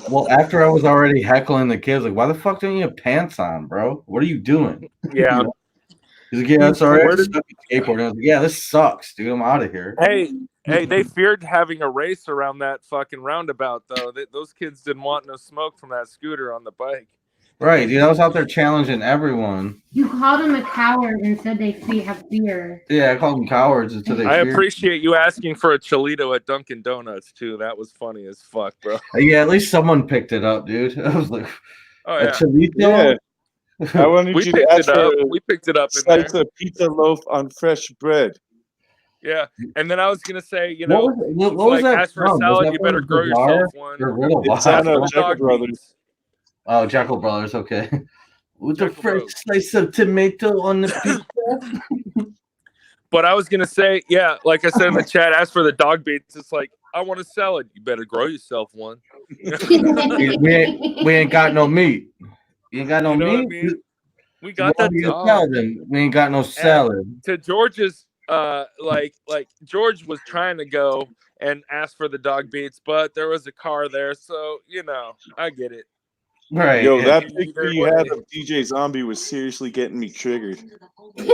Well, after I was already heckling the kids, like, why the fuck don't you have pants on, bro? What are you doing? Yeah. You know? He's like, yeah, that's all right. I suck at skateboarding. I was like, yeah, this sucks, dude. I'm out of here. Hey, they feared having a race around that fucking roundabout though. Those kids didn't want no smoke from that scooter on the bike. Right, dude. I was out there challenging everyone. You called them a coward and said they have fear. Yeah, I called them cowards until they. I appreciate you asking for a Cholito at Dunkin' Donuts too. That was funny as fuck, bro. Yeah, at least someone picked it up, dude. I was like, Oh yeah. a Cholito? Yeah. I wanted We you picked to ask it up. for We picked it up in slice there. of pizza loaf on fresh bread. Yeah, and then I was gonna say, you know, what was that ask for a from? Was salad, that you better from grow Bizarre yourself one. or Riddle It's Box? on Jekyll Brothers. Oh, Jekyll Brothers, okay. With a Jekyll fresh Bros. slice of tomato on the pizza. But I was gonna say, yeah, like I said in the chat, ask for the dog beats. It's like, I want a salad. You better grow yourself one. we ain't got no meat. You ain't got no You know what I meat? mean? We got that dog. Salad, then. We ain't got no salad. And to George's, like George was trying to go and ask for the dog beats, but there was a car there, so you know, I get it. Right. Yo, yeah. that picture you had of DJ Zombie was seriously getting me triggered. Wait,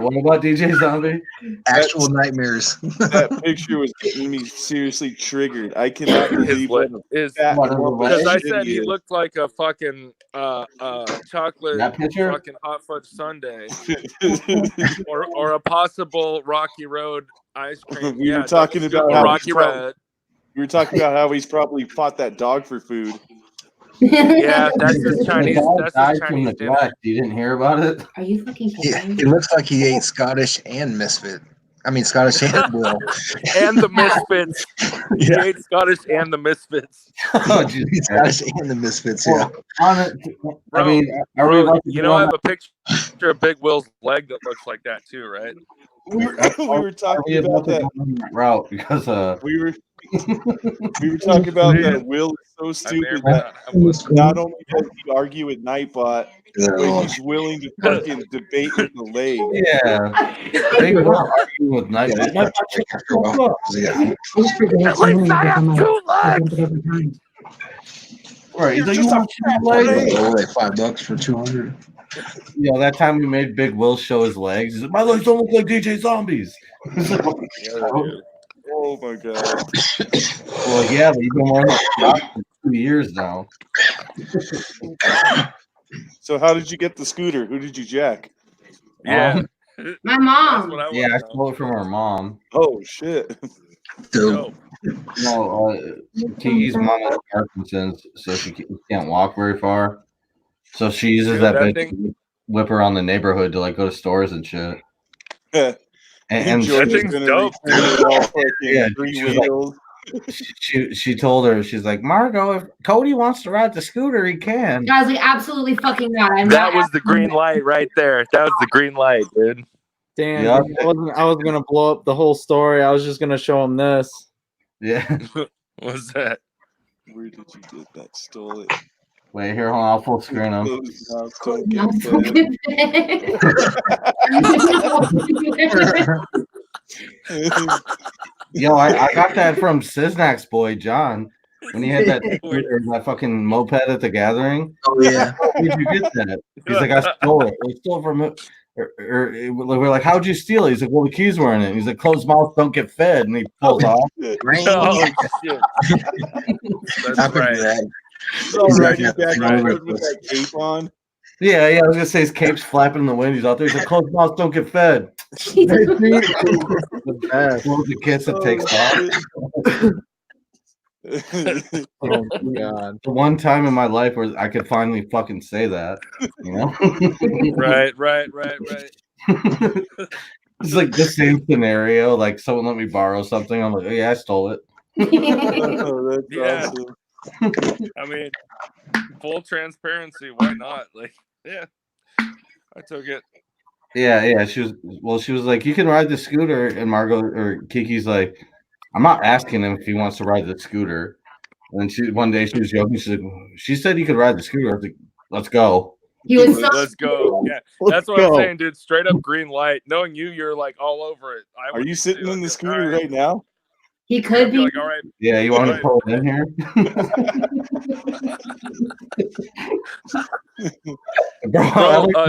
what about DJ Zombie? Actual nightmares. That picture was getting me seriously triggered. I cannot believe what a fat Because I shit said he is. looked like a fucking chocolate That picture? fucking hot fudge sundae, or a possible Rocky Road ice cream. We Yeah, were talking double about how Rocky he's probably- Red. We were talking about how he's probably fought that dog for food. Yeah, that's his The Chinese. dog That's died his from Chinese dinner. neglect. You didn't hear about it? Are you fucking He looks like he ate Scottish and Misfit. I mean, Scottish and Will. And the Misfits. He ate Scottish and the Misfits. Oh, geez. Scottish and the Misfits, yeah. On it, I Bro, mean, are we about to you go know, I on have a picture of Big Will's leg that looks like that too, right? We were Are we talking about about to that. go on that route? Because We were talking about that Will is so I may or stupid may that not have one. not only does he argue with Nightbot, but he's willing to fucking debate with the leg. yeah, they were arguing with Night. Yeah. At least I have two legs. Right, he's like, you Just a want two legs? Oh, like $5 for 200. Yeah, that time we made Big Will show his legs. He's like, my legs don't look like DJ Zombies. It's like, Oh my god. well, yeah, but you've been wearing that sock for 2 years now. So how did you get the scooter? Who did you jack? Yeah. My That's mom. what I Yeah, I want to know. stole it from our mom. Oh shit. Dope. No, Tiki's mom has Parkinson's, so she can't walk very far. So she uses Dude, that that bitch to whip around the neighborhood to like go to stores and shit. And George That is thing's gonna dope. return it all fucking Yeah, three she was like- wheels. she told her, she's like, Margo, if Cody wants to ride the scooter, he can. I was like, absolutely fucking not. I'm That not was the green light right there. That was the green light, dude. Damn, Yeah. dude, I was gonna blow up the whole story. I was just gonna show him this. Yeah. What's that? Where did you get that? Stole it. Wait, here, hold on, I'll full screen him. Close your mouth, don't I'm get fucking fed. Yo, I got that from Siznac's boy, John, when he had that scooter, that fucking moped at the gathering. Oh, yeah. How did you get that? He's like, I stole it. We stole it from it. We're like, how'd you steal it? He's like, well, the keys were in it. He's like, closed mouth don't get fed. And he pulls off. Oh, shit. That's I remember right. that. He's all He's riding like, back right. and forth with that cape on. Yeah, I was gonna say his cape's flapping in the wind. He's out there. He's like, closed mouth don't get fed. The best. One of the kids that takes off. Oh my god. The one time in my life where I could finally fucking say that, you know? Right. It's like the same scenario. Like someone let me borrow something. I'm like, oh, yeah, I stole it. Oh, that's Yeah. awesome. I mean, full transparency. Why not? Like, yeah, I took it. Yeah. She was like, you can ride the scooter, and Margot or Kiki's like, I'm not asking him if he wants to ride the scooter. And one day she was joking. She's like, she said he could ride the scooter. I was like, let's go. He was so Let's go. Yeah, that's what I'm saying, dude. Straight up green light. Knowing you're like all over it. Are you sitting in the scooter right now? He could be. Like, all right. Yeah, you want to pull it in here? Bro,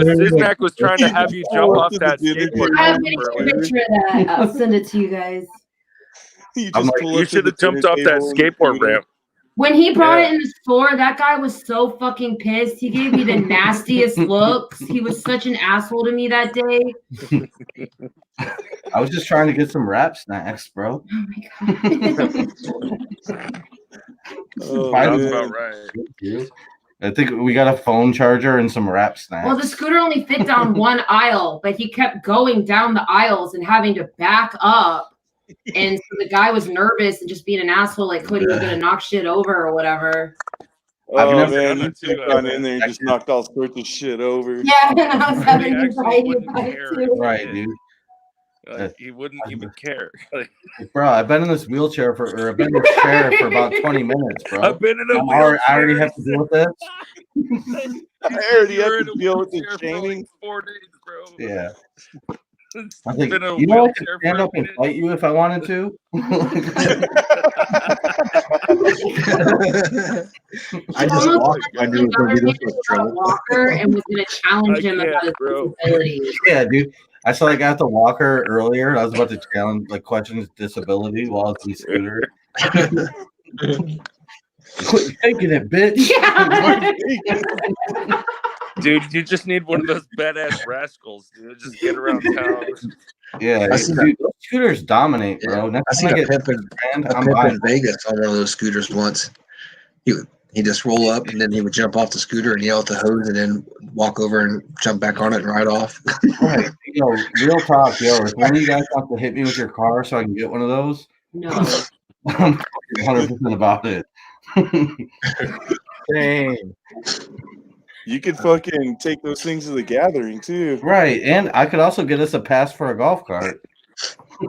Siznac was trying to have you jump off that skateboard. I have a picture of that. I'll send it to you guys. You should have jumped off that skateboard ramp. When he brought it in the store, that guy was so fucking pissed. He gave me the nastiest looks. He was such an asshole to me that day. I was just trying to get some rap snacks, bro. Oh my god. That's about right. I think we got a phone charger and some rap snacks. Well, the scooter only fit down one aisle, but he kept going down the aisles and having to back up. And so the guy was nervous and just being an asshole, like Cody was gonna knock shit over or whatever. Oh man, you took on in there and just knocked all sorts of shit over. Yeah, I was having anxiety about it too. Right, dude. He wouldn't even care. Bro, I've been in this wheelchair I've been in this chair for about 20 minutes, bro. I've been in a wheelchair. I already have to deal with this. I already have to deal with the chaining. Like 4 days, bro. Yeah. I Think, think, you know, I could stand up and fight you if I wanted to. I just walked. I knew it was going to be this trouble. Walker and was going to challenge him about his disability. Yeah, dude. I saw I got the walker earlier, and I was about to challenge, question his disability while it's in scooter. Quit taking it, bitch. Yeah. Dude, you just need one of those badass rascals, dude. Just get around town. Yeah, dude, those scooters dominate, bro. I seen a pimp in Vegas on one of those scooters once. He just roll up and then he would jump off the scooter and yell at the hose and then walk over and jump back on it and ride off. Right. Yo, real talk, if one of you guys wants to hit me with your car so I can get one of those, no, I'm 100% about it. Dang. You could fucking take those things to the gathering too. Right, and I could also get us a pass for a golf cart.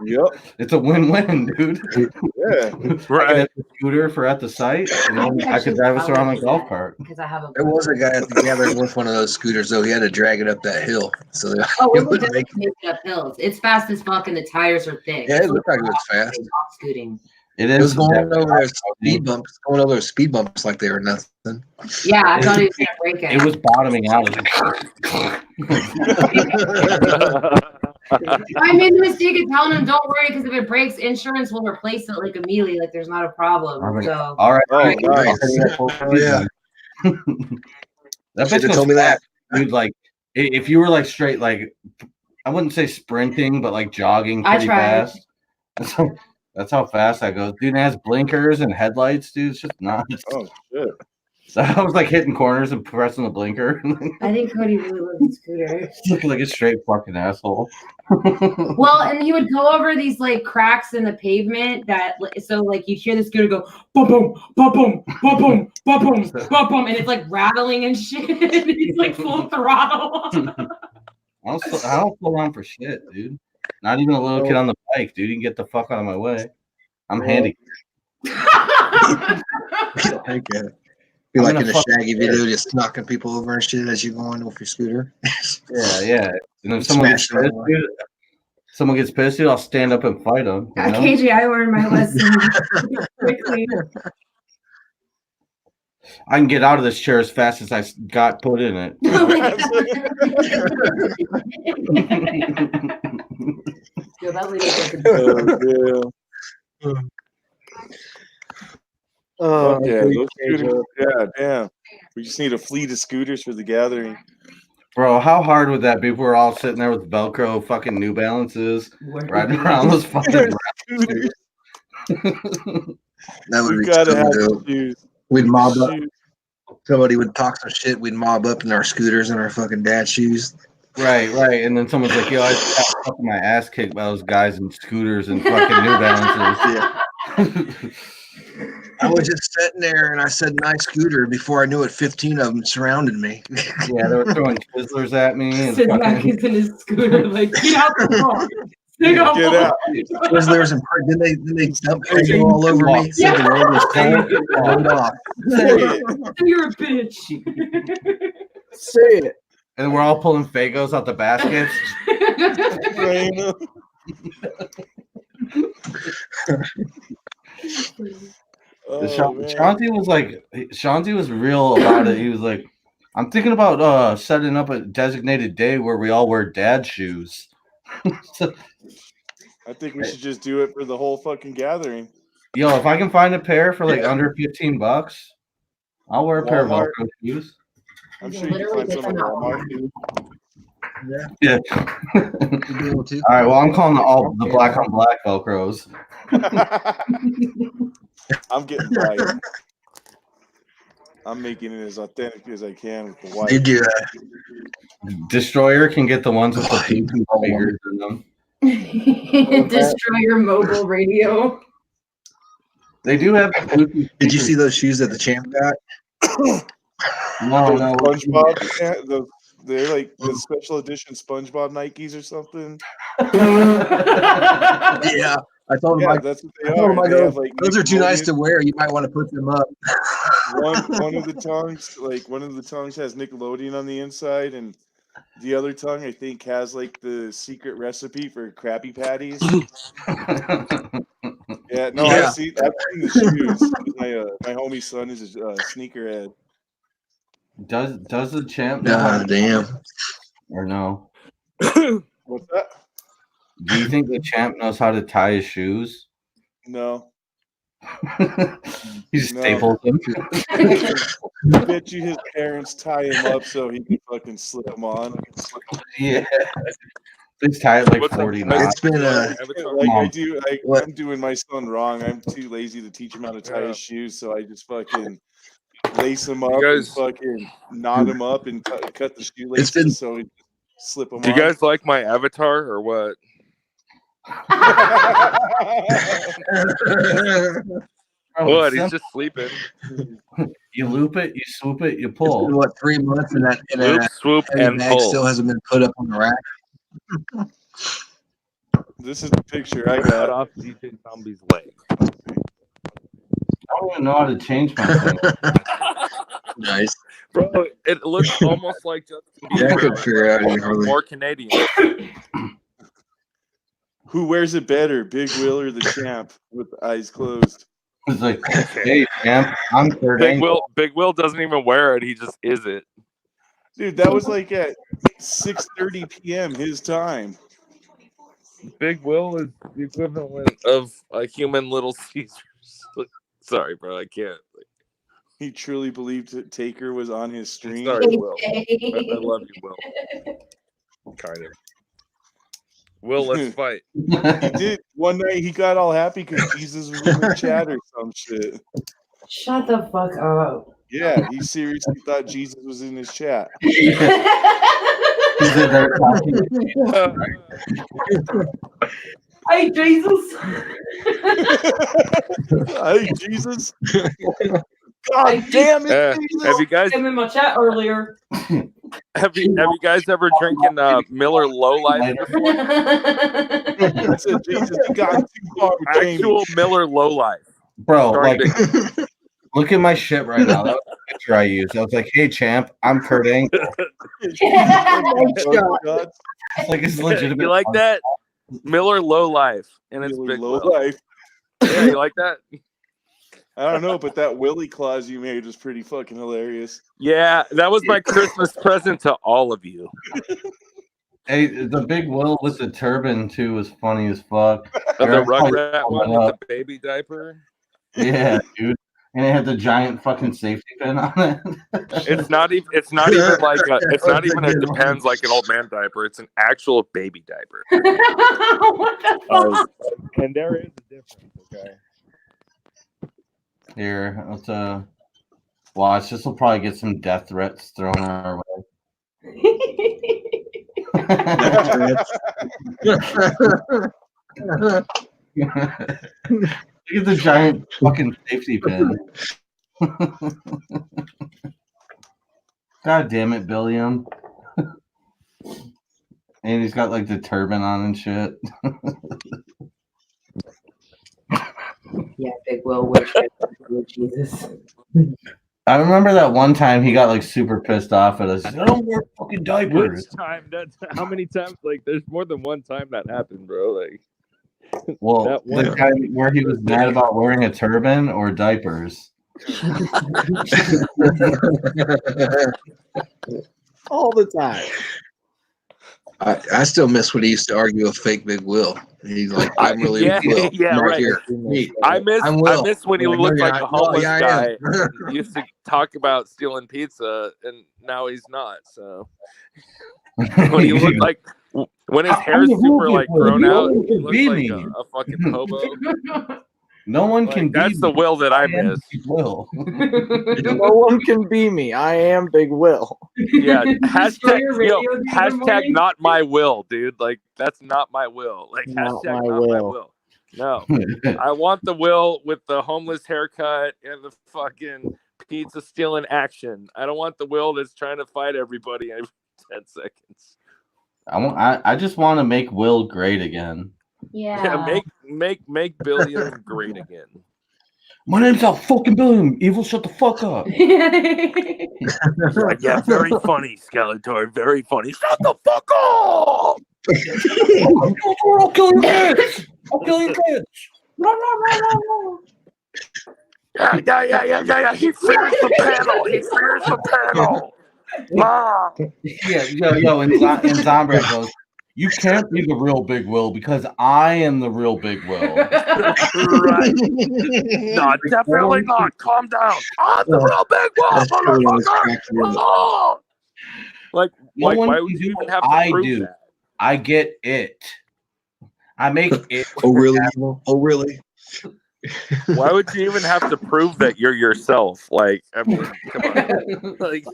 Yep. It's a win-win, dude. Yeah. Right. I could have the scooter for at the site, and then I could drive us around a golf cart. Because I have a. There was a guy at the gathering with one of those scooters, though. He had to drag it up that hill. So it would make it up hills. It's fast as fuck, and the tires are thick. Yeah, it looked like it was fast. Scooting. It was going over those speed bumps, speed bumps like they were nothing. Yeah, I thought he was gonna break it. It was bottoming out. I made the mistake of telling him, "Don't worry, because if it breaks, insurance will replace it like immediately. Like there's not a problem." So all right. Yeah. That bitch told me that, dude. Like, if you were like straight, like, I wouldn't say sprinting, but like jogging pretty fast. That's how fast I go. Dude, it has blinkers and headlights, dude. It's just nuts. Oh shit. So I was like hitting corners and pressing the blinker. I think Cody really loves the scooter. Looking like a straight fucking asshole. Well, and he would go over these like cracks in the pavement so like you hear the scooter go boom boom boom boom boom boom boom boom boom boom, and it's like rattling and shit. He's like full throttle. I don't slow down for shit, dude. Not even a little kid on the bike, dude. You can get the fuck out of my way. I'm handy. Be like in a Shaggy video, just knocking people over and shit as you go on with your scooter. Yeah. And if someone gets pissed, dude, I'll stand up and fight them. KJ, I learned my lesson quickly. I can get out of this chair as fast as I got put in it. Yo, that lady Oh yeah, those scooters, yeah, damn. We just need a fleet of scooters for the gathering. Bro, how hard would that be if we're all sitting there with Velcro fucking New Balances riding around those fucking scooters? That would be so dope. We'd mob up. Somebody would talk some shit. We'd mob up in our scooters and our fucking dad shoes. Right. And then someone's like, "Yo, I just got fucking my ass kicked by those guys in scooters and fucking New Balances." I was just sitting there and I said, "Nice scooter." Before I knew it, 15 of them surrounded me. Yeah, they were throwing Twizzlers at me. And Siznac fucking... is in his scooter, like, get out the car. Get out. Twizzlers and then they dumped Prego all over me. Said the road was cold. Rode off. You're a bitch. Say it. And we're all pulling Fagos out the baskets. Shanti was real about it. He was like, "I'm thinking about setting up a designated day where we all wear dad shoes." I think we should just do it for the whole fucking gathering. Yo, if I can find a pair for like under $15, I'll wear a pair of Velcro shoes. I'm sure you can find some at Walmart. Yeah. All right. Well, I'm calling the black on black Velcros. I'm getting white. I'm making it as authentic as I can with the white. Did you? Destroyer can get the ones with the Bluetooth speakers in them. Destroyer mobile radio. They do have Bluetooth. Did you see those shoes that the champ got? No. SpongeBob. They're like the special edition SpongeBob Nikes or something. Yeah. I told him, that's what I told him, those are too nice to wear. You might want to put them up. one of the tongues has Nickelodeon on the inside, and the other tongue I think has like the secret recipe for Krabby Patties. I've seen the shoes. My homie's son is a sneakerhead. Does the champ know? Damn. Or no? What's that? Do you think the champ knows how to tie his shoes? No. He just staples them. I bet you his parents tie him up so he can fucking slip them on. Yeah. Just tie it like 40 knots. It's been I'm doing my son wrong. I'm too lazy to teach him how to tie his shoes, so I just fucking lace him up and fucking knot him up and cut the shoelaces so he can slip them on. Do you guys like my avatar or what? What? He's just sleeping. You loop it, you swoop it, you pull. It's been, what, 3 months and that Loop, swoop, and bag pull. still hasn't been put up on the rack. This is the picture I got. Off DJ Zombie's leg. I don't even know how to change my thing. Nice. Bro, it looks almost like Justin Bieber. Yeah, I could figure out more Canadian. Who wears it better, Big Will or the champ with the eyes closed? It's like, hey, champ, I'm third angle. Big Will doesn't even wear it. He just is it. Dude, that was like at 6:30 p.m. his time. Big Will is the equivalent of a human Little Caesars. Sorry, bro, I can't. He truly believed that Taker was on his stream. Sorry, Will. I love you, Will. Kind of. Will, let's fight. He did. One night he got all happy because Jesus was in the chat or some shit. Shut the fuck up. Yeah, he seriously thought Jesus was in his chat. Hey, Jesus. Hey, Jesus. God damn it! Have you guys? I'm in my chat earlier. Have you guys ever drinking Miller Low Life before? I said, Jesus, you got too far. Actual Miller Low Life, bro. Like, look at my shit right now. That was the picture I used. I was like, "Hey, champ, I'm Kurt Angle." Like it's legitimate. You like that? Miller Low Life, and it's Big Low Will. Life. Yeah, you like that? I don't know, but that Willie clause you made was pretty fucking hilarious. Yeah, that was my Christmas present to all of you. Hey, the Big Will with the turban too was funny as fuck. The Rugrat one with the baby diaper. Yeah, dude, and it had the giant fucking safety pin on it. It's not even. It's not even like. It's not even. It depends like an old man diaper. It's an actual baby diaper. What the fuck? And there is a difference. Okay. Here, let's watch. This will probably get some death threats thrown our way. Look at the giant fucking safety pin. God damn it, Billiam. And he's got like the turban on and shit. Yeah, Big Will, which Jesus. I remember that one time he got like super pissed off at us. He's like, I don't wear fucking Which diapers. time? That's how many times? Like, there's more than one time that happened, bro. Like, Well, that the one. time where he was mad about wearing a turban or diapers. All the time. I still miss when he used to argue with fake Big Will. He's like, I'm really yeah, Will. yeah, I'm right. here. I miss I'm Will. when he I'm like, looked no, like you're a not. Well, homeless yeah, I guy. am. He used to talk about stealing pizza, and now he's not. So when he looked like when his hair's super like grown out, he looks like a fucking hobo. No one Like, can that's be the me. Will that I am miss. Big Will. No one can be me. I am Big Will. Yeah, hashtag your yo, radio the other hashtag morning? not my will, dude. Like, that's not my will. Like, Not hashtag my not my will. will. No, I want the Will with the homeless haircut and the fucking pizza stealing action. I don't want the Will that's trying to fight everybody every 10 seconds. I just want to make Will great again. Yeah, make Billiam great again. My name's not fucking Billiam. Evil, shut the fuck up. Like, yeah, very funny, Skeletor. Very funny. Shut the fuck up! I'll kill your kids. I'll kill your kids. Yeah. He fears the panel. He fears the panel. Mom. Yo, and Zombrat goes, you can't be the real Big Will because I am the real Big Will. Right. No, definitely not. Calm down. I'm the real Big Will, motherfucker. Oh! Like, No one why can would you do even what have to I prove do. that? I get it. I make it. Oh, really? Oh, really? Why would you even have to prove that you're yourself? Like, I mean, come on. Like,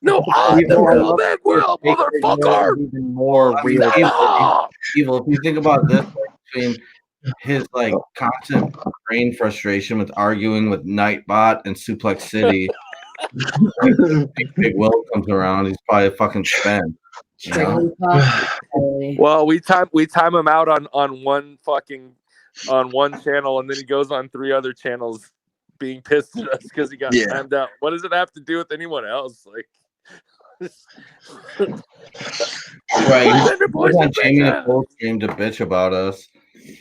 no, I'm the real Big Will, motherfucker. Even more real. Evil. If you think about this, between his like constant brain frustration with arguing with Nightbot and Suplex City, Big Will comes around, he's probably fucking spent. You know? Well, we time him out on one channel, and then he goes on 3 other channels being pissed at us because he got timed out. What does it have to do with anyone else? Like, right? He's on Jamie Nicole's stream to bitch about us,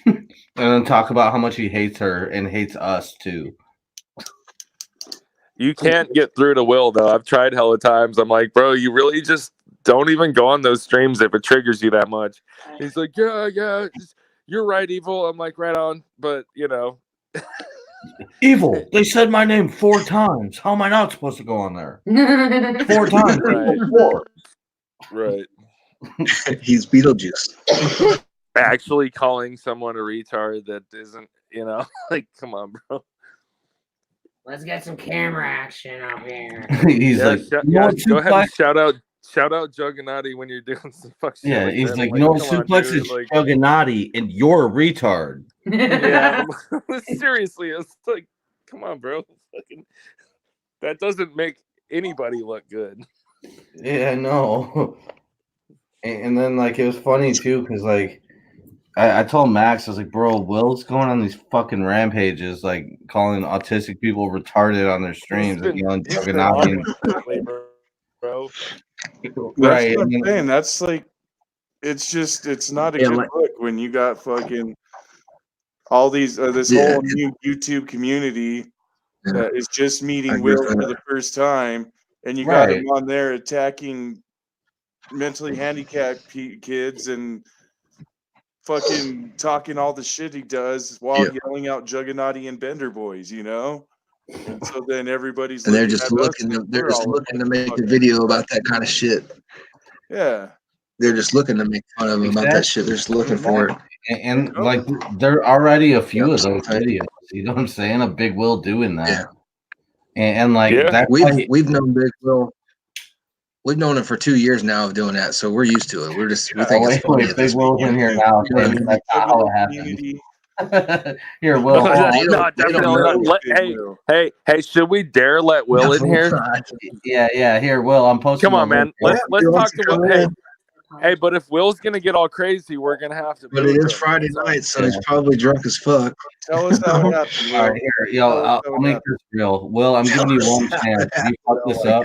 and then talk about how much he hates her and hates us too. You can't get through to Will, though. I've tried hella times. I'm like, bro, you really just don't even go on those streams if it triggers you that much. He's like, yeah, you're right, Evil. I'm like, right on. But, you know. Evil, they said my name 4 times. How am I not supposed to go on there? 4 times. Right. 4. Right. He's Beetlejuice. Actually calling someone a retard that isn't, you know, like, come on, bro. Let's get some camera action up here. He's like, go ahead and shout out Juggernaut when you're doing some fuck shit. yeah, like he's that. like, I'm you know what, come on, Suplex dude, is like, Juggernaut, and you're a retard. yeah, seriously, it's like, come on, bro. Fucking, that doesn't make anybody look good. Yeah, I know. And then like it was funny too, because like I told Max, I was like, bro, Will's going on these fucking rampages, like calling autistic people retarded on their streams, like yelling Juggernaut. Bro. Right. That's what I'm saying. That's like, it's not a good look when you got fucking all these, this whole new YouTube community that is just meeting Will for the first time, and you got him on there attacking mentally handicapped kids and fucking talking all the shit he does while yelling out Juggernaut and Bender Boys, you know? And so then everybody's and they're just looking to make a video about that kind of shit. Yeah. They're just looking to make fun of him about that shit. They're just looking for it. And like there are already a few of those videos. You know what I'm saying? A Big Will doing that. Yeah. And like that we've known Big Will. We've known him for 2 years now of doing that, so we're used to it. We think it's funny. Wait, at Big this Will's point. in here now. You know what I Saying mean? that's not how it happened. Here, Will. No, hold on. They don't definitely know. not. Hey, should we dare let Will in here? Yeah. Here, Will. I'm posting. Come on, the man. link. Let's talk to Will. Hey, but if Will's gonna get all crazy, we're gonna have to. But it is Friday night, so he's probably drunk as fuck. Tell us how it happened, Will. All right, here, yo, I'll make this real. Will, I'm giving you one chance. If you fuck this up,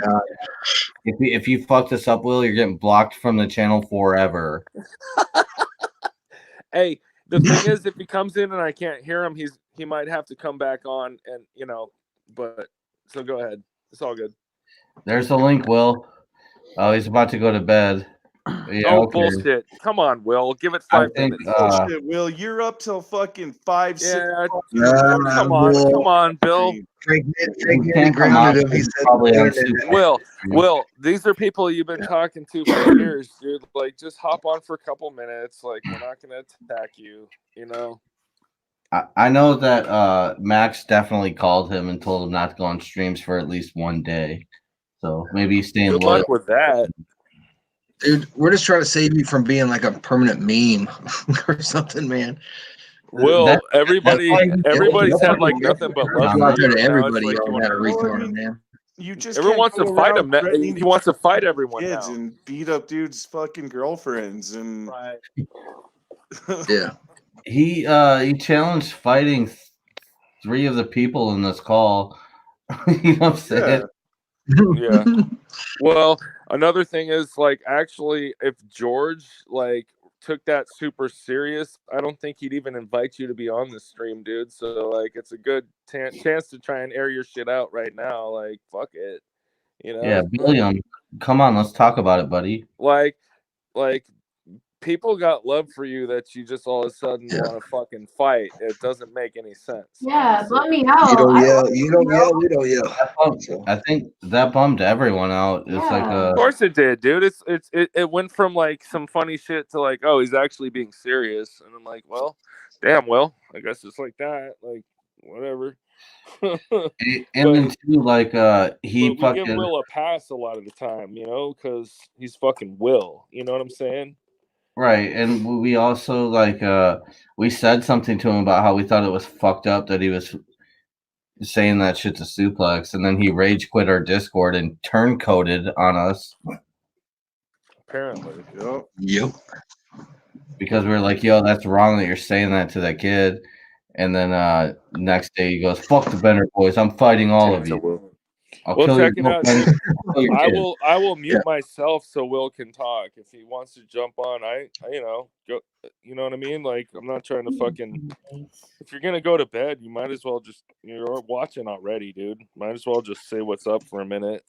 if you fuck this up, Will, you're getting blocked from the channel forever. Hey, the thing is, if he comes in and I can't hear him, he might have to come back on, and But so go ahead. It's all good. There's the link, Will. Oh, he's about to go to bed. Yeah, Oh, okay. bullshit. Come on, Will. Give it 5 minutes. Bullshit, Will. You're up till fucking 5, 6 o'clock. Come on, Bill. Will, these are people you've been talking to for years, dude. Like, just hop on for a couple minutes. Like, we're not gonna attack you, I know that Max definitely called him and told him not to go on streams for at least one day. So maybe he's staying Good loyal. luck with that. Dude, we're just trying to save you from being like a permanent meme or something, man. Will, everybody's had like nothing but love for you. Everybody Now it's like on that retard, man. You just everyone wants to fight him. He wants to fight everyone kids now. and beat up dudes' fucking girlfriends and yeah. He challenged fighting 3 of the people in this call. You know what I'm saying? Yeah. Well, another thing is like actually if George like took that super serious, I don't think he'd even invite you to be on the stream, dude. So like it's a good chance to try and air your shit out right now. Like fuck it. Yeah, Billiam. Come on, let's talk about it, buddy. Like people got love for you that you just all of a sudden want to fucking fight. It doesn't make any sense. Yeah, let me out. You don't yell. You don't yell. We don't yell. I think that bummed everyone out. It's like Of course it did, dude. It went from like some funny shit to like, oh, he's actually being serious, and I'm like, well, damn, well, I guess it's like that, like whatever. and then too, like he we fucking give Will a pass a lot of the time, because he's fucking Will. You know what I'm saying? right. And we also like we said something to him about how we thought it was fucked up that he was saying that shit to Suplex, and then he rage quit our Discord and turncoated on us. Apparently. Yep. Because we were like, yo, that's wrong that you're saying that to that kid. And then next day he goes, fuck the Bender boys, I'm fighting all of you. I'll kill check your it out. girlfriend, kill your kid." I will mute myself so Will can talk. If he wants to jump on, I go. You know what I mean? Like I'm not trying to fucking. If you're gonna go to bed, you might as well just. You're watching already, dude. Might as well just say what's up for a minute.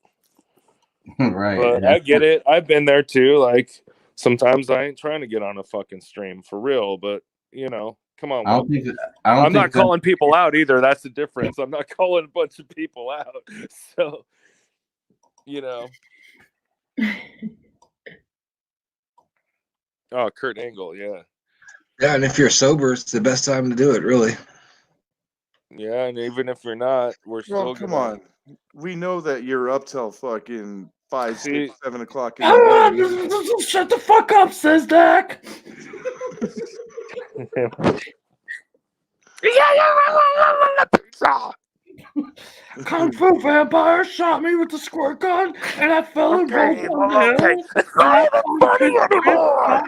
Right. But I get it. I've been there too. Like sometimes I ain't trying to get on a fucking stream for real, but come on. I'm not calling people out either. That's the difference. I'm not calling a bunch of people out. So, Oh, Kurt Angle, yeah. Yeah, and if you're sober, it's the best time to do it, really. Yeah, and even if you're not, we're still come on. We know that you're up till fucking 5, 6, 7 o'clock in Oh, the morning. shut the fuck up, Siznac. Kung Fu Vampire shot me with the squirt gun, and I fell in both hills. It's not even funny anymore.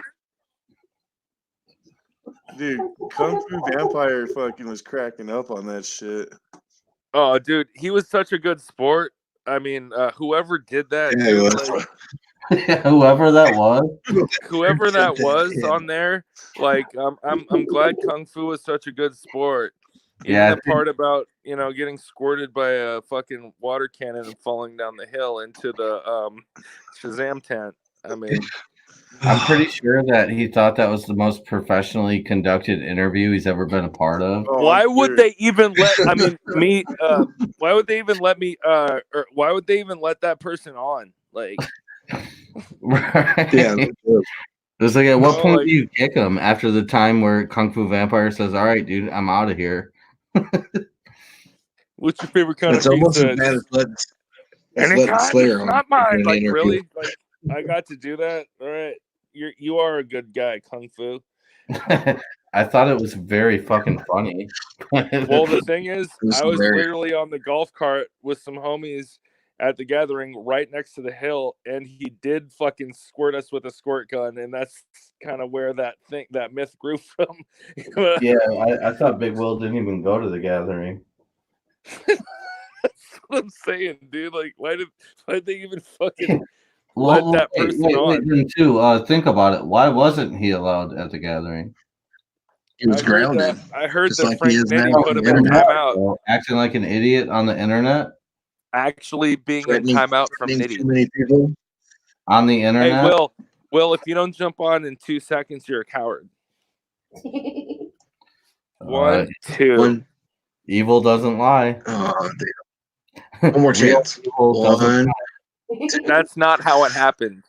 Dude, Kung Fu Vampire fucking was cracking up on that shit. Oh, dude, he was such a good sport. I mean, whoever did that, Yeah, dude, whoever that was on there, like, I'm glad Kung Fu was such a good sport. Even Yeah, the part about getting squirted by a fucking water cannon and falling down the hill into the Shazam tent. I mean, I'm pretty sure that he thought that was the most professionally conducted interview he's ever been a part of. why would they even let? I mean, me. Why would they even let me? Or why would they even let that person on? Like, Right. Yeah. It's like, at what point like- do you kick him after the time where Kung Fu Vampire says, "All right, dude, I'm out of here"? What's your favorite kind It's of almost pizza? as bad as letting Anytime, Slayer it's on not mine. an Like interview. really, like I got to do that. All right, you are a good guy, Kung Fu. I thought it was very fucking funny. Well, the thing is, was I was hilarious. literally on the golf cart with some homies at the gathering right next to the hill, and he did fucking squirt us with a squirt gun, and that's kind of where that myth grew from. Yeah, I thought Big Will didn't even go to the gathering. That's what I'm saying, dude. Like, why did they even fucking Well, let that person wait, on? then too. Think about it. Why wasn't he allowed at the gathering? He was grounded. I heard just that like he Frank is Nitty now put on him the in internet. timeout. Acting like an idiot on the internet? Actually being in Threatening timeout from too Nitty. many people. On the internet? Hey, Will, if you don't jump on in 2 seconds, you're a coward. One, two. Evil doesn't lie. Oh, damn. One more chance. Evil doesn't One. That's not how it happened.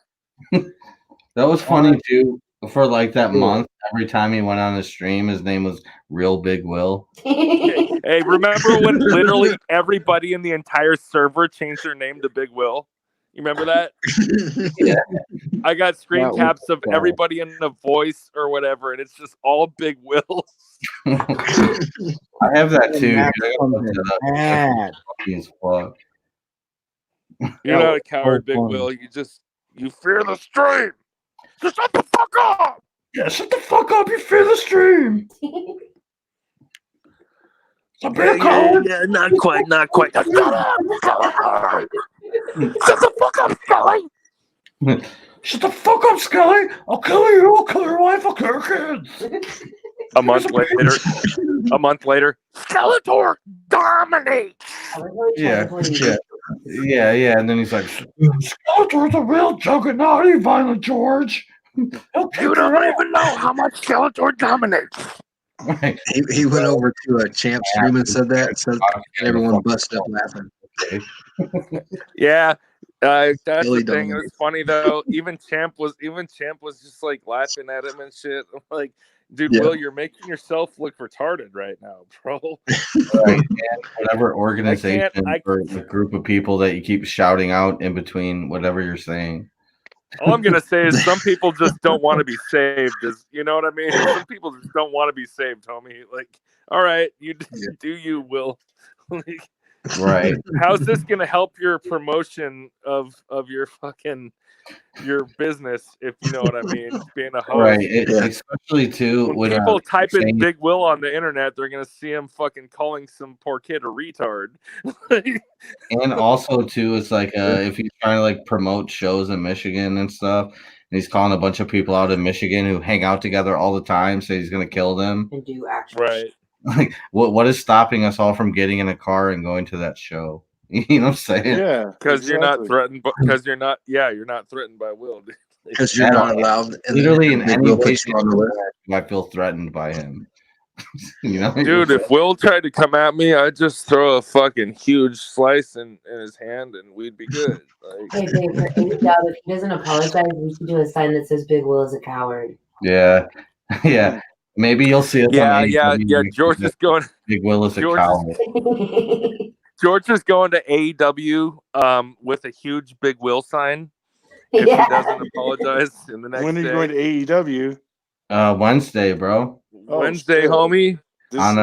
That was funny too. For like that month, every time he went on the stream, his name was Real Big Will. Hey, remember when literally everybody in the entire server changed their name to Big Will? You remember that? Yeah. I got screen That was caps of sad. everybody in the voice or whatever, and it's just all Big Wills. I have that too. Max dude. I gotta comes look in that up. mad. Funny as fuck. You're That not was a coward, so Big funny. Will. You fear the stream. Just shut the fuck up. Yeah, shut the fuck up. You fear the stream. Yeah, not quite. Shut up, Skelly. Shut the fuck up, Skelly. Shut the fuck up, Skelly. I'll kill you. I'll kill your wife. I'll kill your kids. A month later, Skeletor dominates. Yeah. And then he's like, Skeletor's a real juggernaut, you violent George. He'll kick You don't your even know how much Skeletor dominates. ass." He went over to a champ stream and said that, and everyone busted up laughing. Yeah, that's Billy the thing. It was dominates. funny though. Even Champ was just like laughing at him and shit. I'm like, dude, Yeah. Will, you're making yourself look retarded right now, bro. Right. And whatever organization I or the group of people that you keep shouting out in between whatever you're saying. All I'm gonna say is some people just don't want to be saved. You know what I mean? Some people just don't want to be saved, homie. Like, all right, you do you, Will. Like, Right. how's this gonna help your promotion of your business, if you know what I mean? Being a host. Right. Especially too when when people type in saying- Big Will on the internet, they're gonna see him fucking calling some poor kid a retard. And also too, it's like if he's trying to like promote shows in Michigan and stuff, and he's calling a bunch of people out in Michigan who hang out together all the time, say he's gonna kill them. And do actual right. Like what is stopping us all from getting in a car and going to that show? You know what I'm saying? Yeah, because you're not threatened, because you're not threatened by Will. Because you're not allowed. Literally in any will way put you on the list. I feel threatened by him. You know, Dude, if Will tried to come at me, I'd just throw a fucking huge slice in his hand and we'd be good. Like, Hey, babe, for any doubt, if he doesn't apologize, we should do a sign that says Big Will is a coward. yeah. Maybe you'll see us. yeah. on George is going. Big Will is a George coward. George is going to AEW with a huge Big Will sign if he doesn't apologize in the next When are you day. going to AEW? Wednesday, bro. Wednesday, shit. homie. On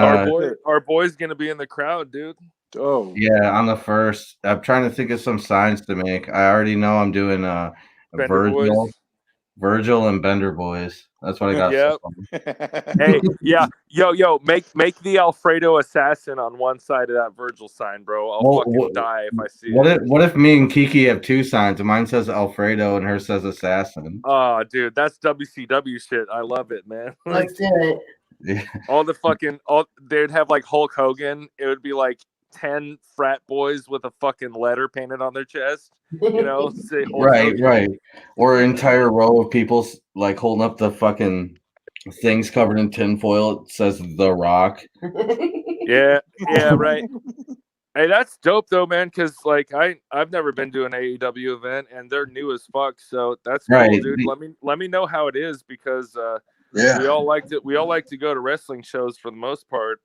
Our boy's gonna be in the crowd, dude. Oh yeah, on the 1st. I'm trying to think of some signs to make. I already know I'm doing Bender Virgil and Bender Boys. That's what I got. Yep. Hey, yeah, yo, make the Alfredo assassin on one side of that Virgil sign, bro. I'll fucking die if I see it. What if me and Kiki have two signs? Mine says Alfredo and hers says assassin. Oh, dude, that's WCW shit. I love it, man. Let's do it. Yeah. They'd have like Hulk Hogan. It would be like 10 frat boys with a fucking letter painted on their chest. You know, say Hulk Hogan. Right. Or an entire row of people like holding up the fucking things covered in tinfoil. It says The Rock. Yeah, right. Hey, that's dope though, man. Because like I've never been to an AEW event, and they're new as fuck. So that's cool, Right. dude. Let me know how it is because Yeah. we all like to go to wrestling shows for the most part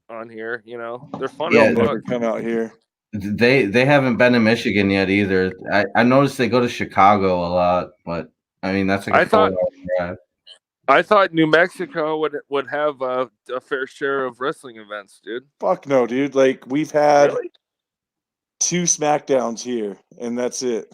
on here. You know, they're fun. Yeah, as Never fuck. come out here. They haven't been to Michigan yet either. I noticed they go to Chicago a lot, but I mean that's like I a thought 4-hour drive. I thought New Mexico would have a fair share of wrestling events, dude. Fuck no, dude. Like we've had Really? 2 SmackDowns here, and that's it.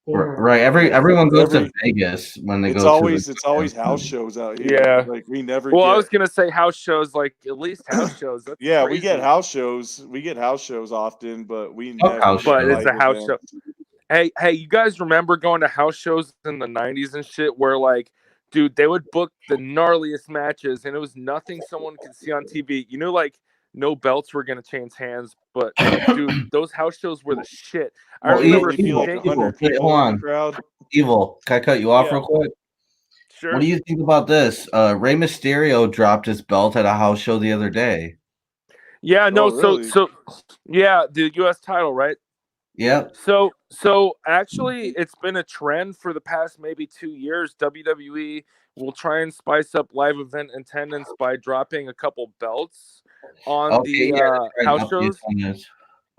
Right. Everyone goes to Vegas when they It's go always to it's always house shows out here. Yeah. Like we never Well, get. I was gonna say house shows, like at least house shows. That's Yeah, crazy. we get house shows. We get house shows often, but we Fuck never. house get But it's a live house show. events. Hey, you guys remember going to house shows in the 90s and shit where like, dude, they would book the gnarliest matches and it was nothing someone could see on TV. You know, like no belts were gonna change hands, but dude, those house shows were the shit. I Well, remember Be like thinking, 100 Wait, people hold in on. the crowd. Evil. Can I cut you off Yeah. real quick? sure. What do you think about this? Rey Mysterio dropped his belt at a house show the other day. Yeah, no, Oh, really? so yeah, the US title, right? Yep. So actually, it's been a trend for the past maybe 2 years. WWE will try and spice up live event attendance by dropping a couple belts on Okay. the Yeah. That's right. house Updates shows. on this.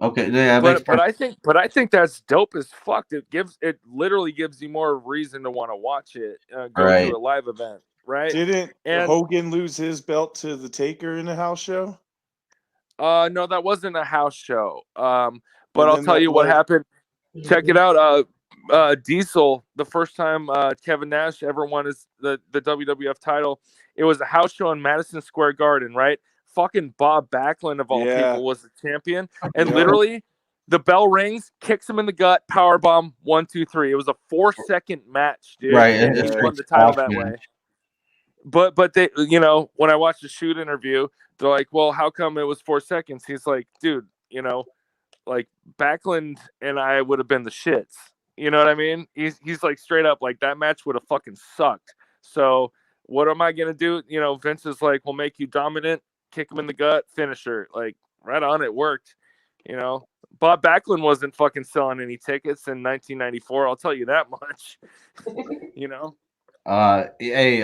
Okay. Yeah. That makes But I think that's dope as fuck. It literally gives you more reason to want to watch it, go Right. to a live event, right? Didn't And Hogan lose his belt to the Taker in a house show? no, that wasn't a house show. But And I'll then tell that you what led- happened. Check it out. Diesel, the first time Kevin Nash ever won the WWF title, it was a house show in Madison Square Garden, right? Fucking Bob Backlund of all Yeah. people was the champion, and Yeah. literally the bell rings, kicks him in the gut, power bomb, 1, 2, 3. It was a 4-second match, dude. Right. And It's he a won the title tough that way. match. But they, you know, when I watched the shoot interview, they're like, well, how come it was 4 seconds? He's like, dude, you know, like Backlund and I would have been the shits. You know what I mean? He's like straight up like that match would have fucking sucked. So what am I gonna do? You know, Vince is like, we'll make you dominant, kick him in the gut, finisher. Like right on, it worked. You know, Bob Backlund wasn't fucking selling any tickets in 1994. I'll tell you that much. You know. Hey,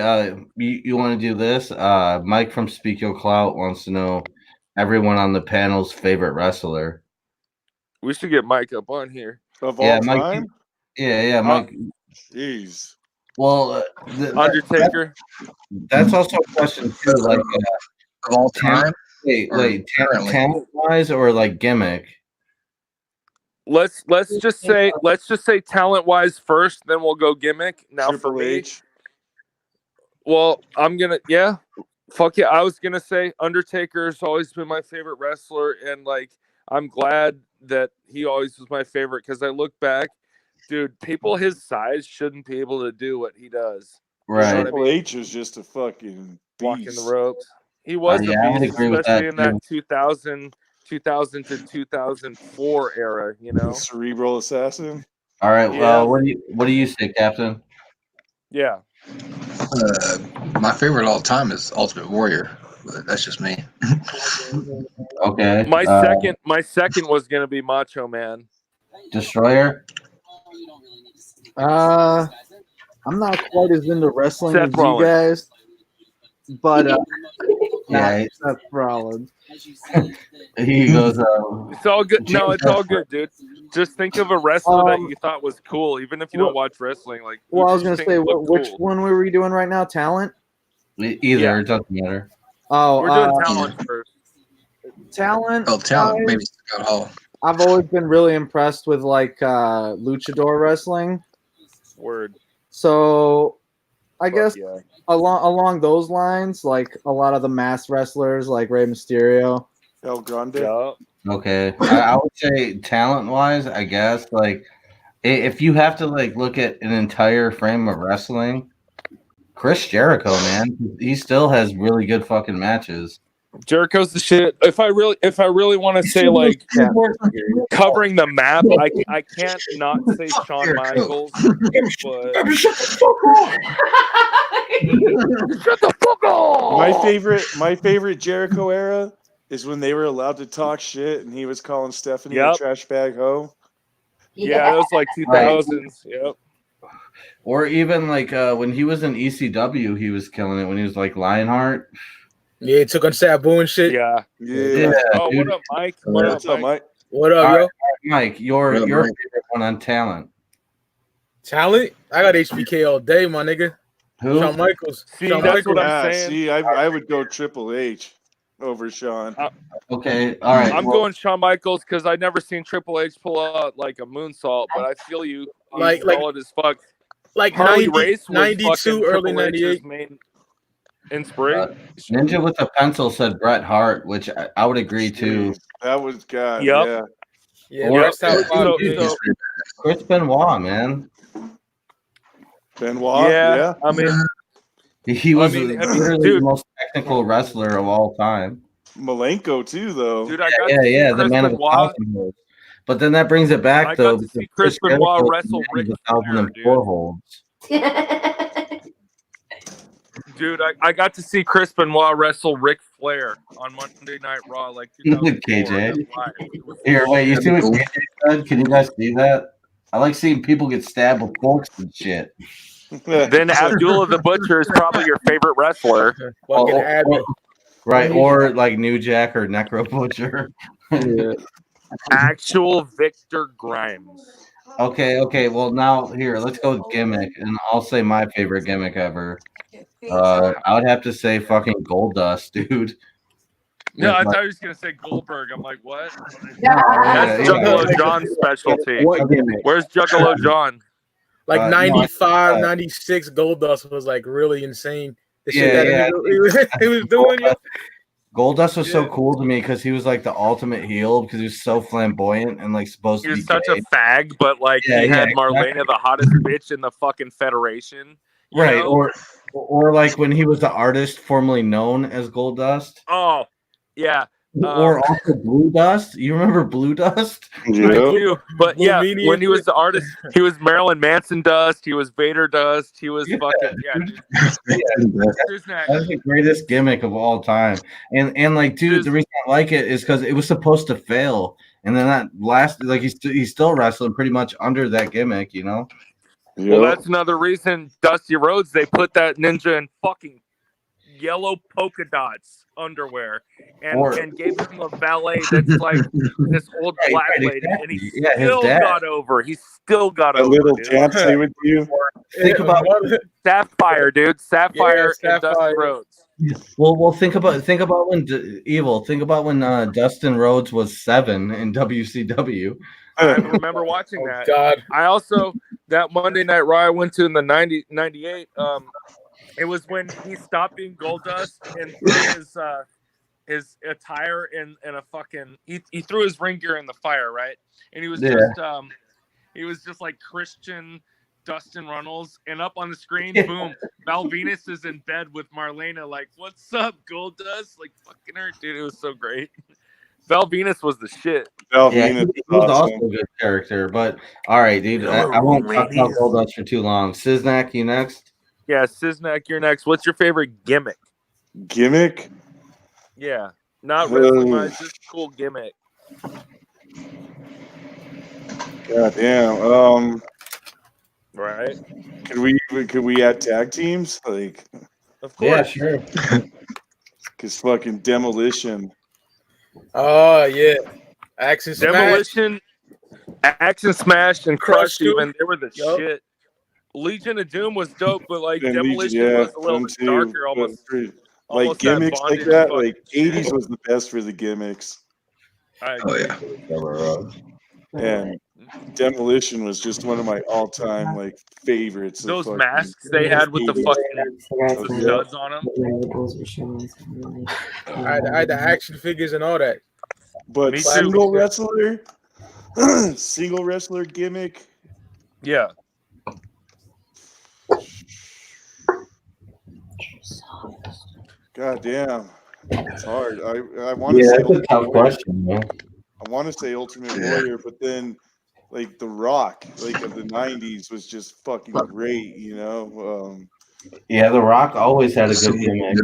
you want to do this? Mike from Speak Your Clout wants to know everyone on the panel's favorite wrestler. We should get Mike up on here. Of Yeah, all Mike. time? Yeah, Mike. Jeez. Well, Undertaker. That's also a question too. Like Of all time? wait, currently? talent wise or like gimmick? Let's just say talent wise first, then we'll go gimmick. Now for Triple me, H. well, fuck yeah. I was gonna say Undertaker's always been my favorite wrestler, and like I'm glad that he always was my favorite because I look back, dude, people his size shouldn't be able to do what he does. Right. You know what I Triple mean? H is just a fucking Walking beast. the ropes. He was Yeah, I a would beast, agree with especially that, in that 2000 to 2004 era. You know? The cerebral assassin. All right. Yeah. Well, what do you say, Captain? Yeah. My favorite of all time is Ultimate Warrior, but that's just me. Okay. My second was gonna be Macho Man. Destroyer. I'm not quite as into wrestling Seth as Rollins. you guys, but Yeah. Seth Rollins. He goes. It's all good. No, it's all good, dude. Just think of a wrestler that you thought was cool, even if you don't watch wrestling. Like, Well, who I was do you gonna think say, looked which cool? one were we doing right now? Talent. Either Yeah. it doesn't matter. Oh, We're doing talent first. talent. Oh, talent. wise, Maybe Scott Hall. I've always been really impressed with like luchador wrestling. Word. So, I Fuck guess yeah. along those lines, like a lot of the masked wrestlers, like Rey Mysterio. El Grande. Yeah. Okay. I would say talent wise, I guess like if you have to like look at an entire frame of wrestling, Chris Jericho, man, he still has really good fucking matches. Jericho's the shit. If I really want to say like covering the map, I can't not say Shawn Michaels. But shut the fuck off. My favorite Jericho era is when they were allowed to talk shit and he was calling Stephanie a Yep. trash bag hoe. Yeah, that was like 2000s. Yep. Or even like when he was in ECW, he was killing it when he was like Lionheart. Yeah, he took on Sabu and shit. Yeah. Yeah. Oh, dude. what up, Mike? What up, What's up, Mike? Mike? What up, All yo? right, Mike, your What up, your Mike? favorite one on talent. Talent? I got HBK all day, my nigga. Who? Shawn Michaels. See, Shawn that's what Michaels. I'm saying. See, I would go Triple H over Shawn. Okay, all right. I'm well, going Shawn Michaels because I never seen Triple H pull out like a moonsault, but I feel you. He's Like- solid as fuck. Like Harley 90, Race was 92, fucking early Triple H's 98. main inspiration. Ninja with the pencil said Bret Hart, which I would agree to. Jeez, that was God. Yep. Yeah. Yeah, Or- Bret's top five. So- dude. so- Chris Benoit, man. Benoit. Yeah, I mean, He was mean, literally dude. the most technical wrestler of all time. Malenko too, though. dude, I got to Yeah, see yeah, the Chris man of a Benoit. thousand holds. But then that brings it back I though. got to see because Chris Benoit Jericho wrestle is Ric a thousand Flair, and four holds. Dude, I got to see Chris Benoit wrestle Ric Flair on Monday Night Raw, like 2004. KJ. live. It was Here, wait, you That'd see be what cool. KJ said? Can you guys see that? I like seeing people get stabbed with forks and shit. Then Abdullah the Butcher is probably your favorite wrestler. Fucking Or- Abby. Right, or like New Jack or Necro Butcher. Actual Victor Grimes. Okay. Well, now here, let's go with gimmick, and I'll say my favorite gimmick ever. I would have to say fucking Goldust, dude. No, I It's thought like- you was gonna say Goldberg. I'm like, what? Yeah, That's Juggalo John's specialty. What gimmick? Where's Juggalo John? Like no, 95, 96 Goldust was like really insane. The shit Yeah, that yeah. he was doing. Yo. Goldust was so cool to me because he was like the ultimate heel because he was so flamboyant and like supposed He to be was such gay. a fag, but like Yeah, he had yeah, Marlena, exactly. the hottest bitch in the fucking Federation. you Right, know? or like when he was the artist formerly known as Goldust. Oh, yeah. Or also Blue Dust. You remember Blue Dust? I do, but Blue yeah, Meanie when and he was shit. the artist, he was Marilyn Manson dust. He was Vader dust. He was fucking dude. Siznac. That's the greatest gimmick of all time. And like, dude, the reason I like it is because it was supposed to fail, and then that last, like, he's still wrestling pretty much under that gimmick, you know. Well, that's another reason Dusty Rhodes they put that ninja in fucking yellow polka dots underwear and gave him a valet that's like this old black lady, and he Yeah, his still dad. got over. He still got A over. little dude. dancing with you. Think about Sapphire, dude. Sapphire Yeah, and Dusty Sapphire. Rhodes. well, think about when Evil. Think about when Dustin Rhodes was 7 in WCW. I remember watching that. God. I also that Monday Night Raw I went to in the 98. It was when he stopped being Goldust and threw his attire in a fucking he threw his ring gear in the fire, right? And he was just like Christian Dustin Runnels, and up on the screen, boom, Val Venus is in bed with Marlena, like, what's up, Goldust? Like fucking her, dude. It was so great. Val Venus was the shit. Yeah, he was also a good character. But all right, dude, I won't talk about Goldust for too long. Siznac, you next? Yeah, Siznac, you're next. What's your favorite gimmick? Gimmick? Yeah, not wrestling wise, just cool gimmick. God damn. Right. Could we add tag teams? Like, of course. Yeah, sure. Cause fucking Demolition. Oh yeah, Action Smash. Demolition, Action Smash, and Crush. too. Even they were the Yup. shit. Legion of Doom was dope, but like And Demolition Legion, was a little them bit too, darker, but almost. like almost that gimmicks like bondage that. fucking Like shit. 80s was the best for the gimmicks. I Oh agree. yeah. And Demolition was just one of my all-time like favorites. of Those fucking masks they had with the 80s. fucking the studs on them. I had the action figures and all that. But Me too. single wrestler gimmick. Yeah. God damn, it's hard. I want to Yeah, say that's a Ultimate tough Warrior. question, man. I want to say Ultimate Warrior, but then like The Rock, like of the '90s, was just fucking great. You know. Yeah, The Rock always had a good gimmick.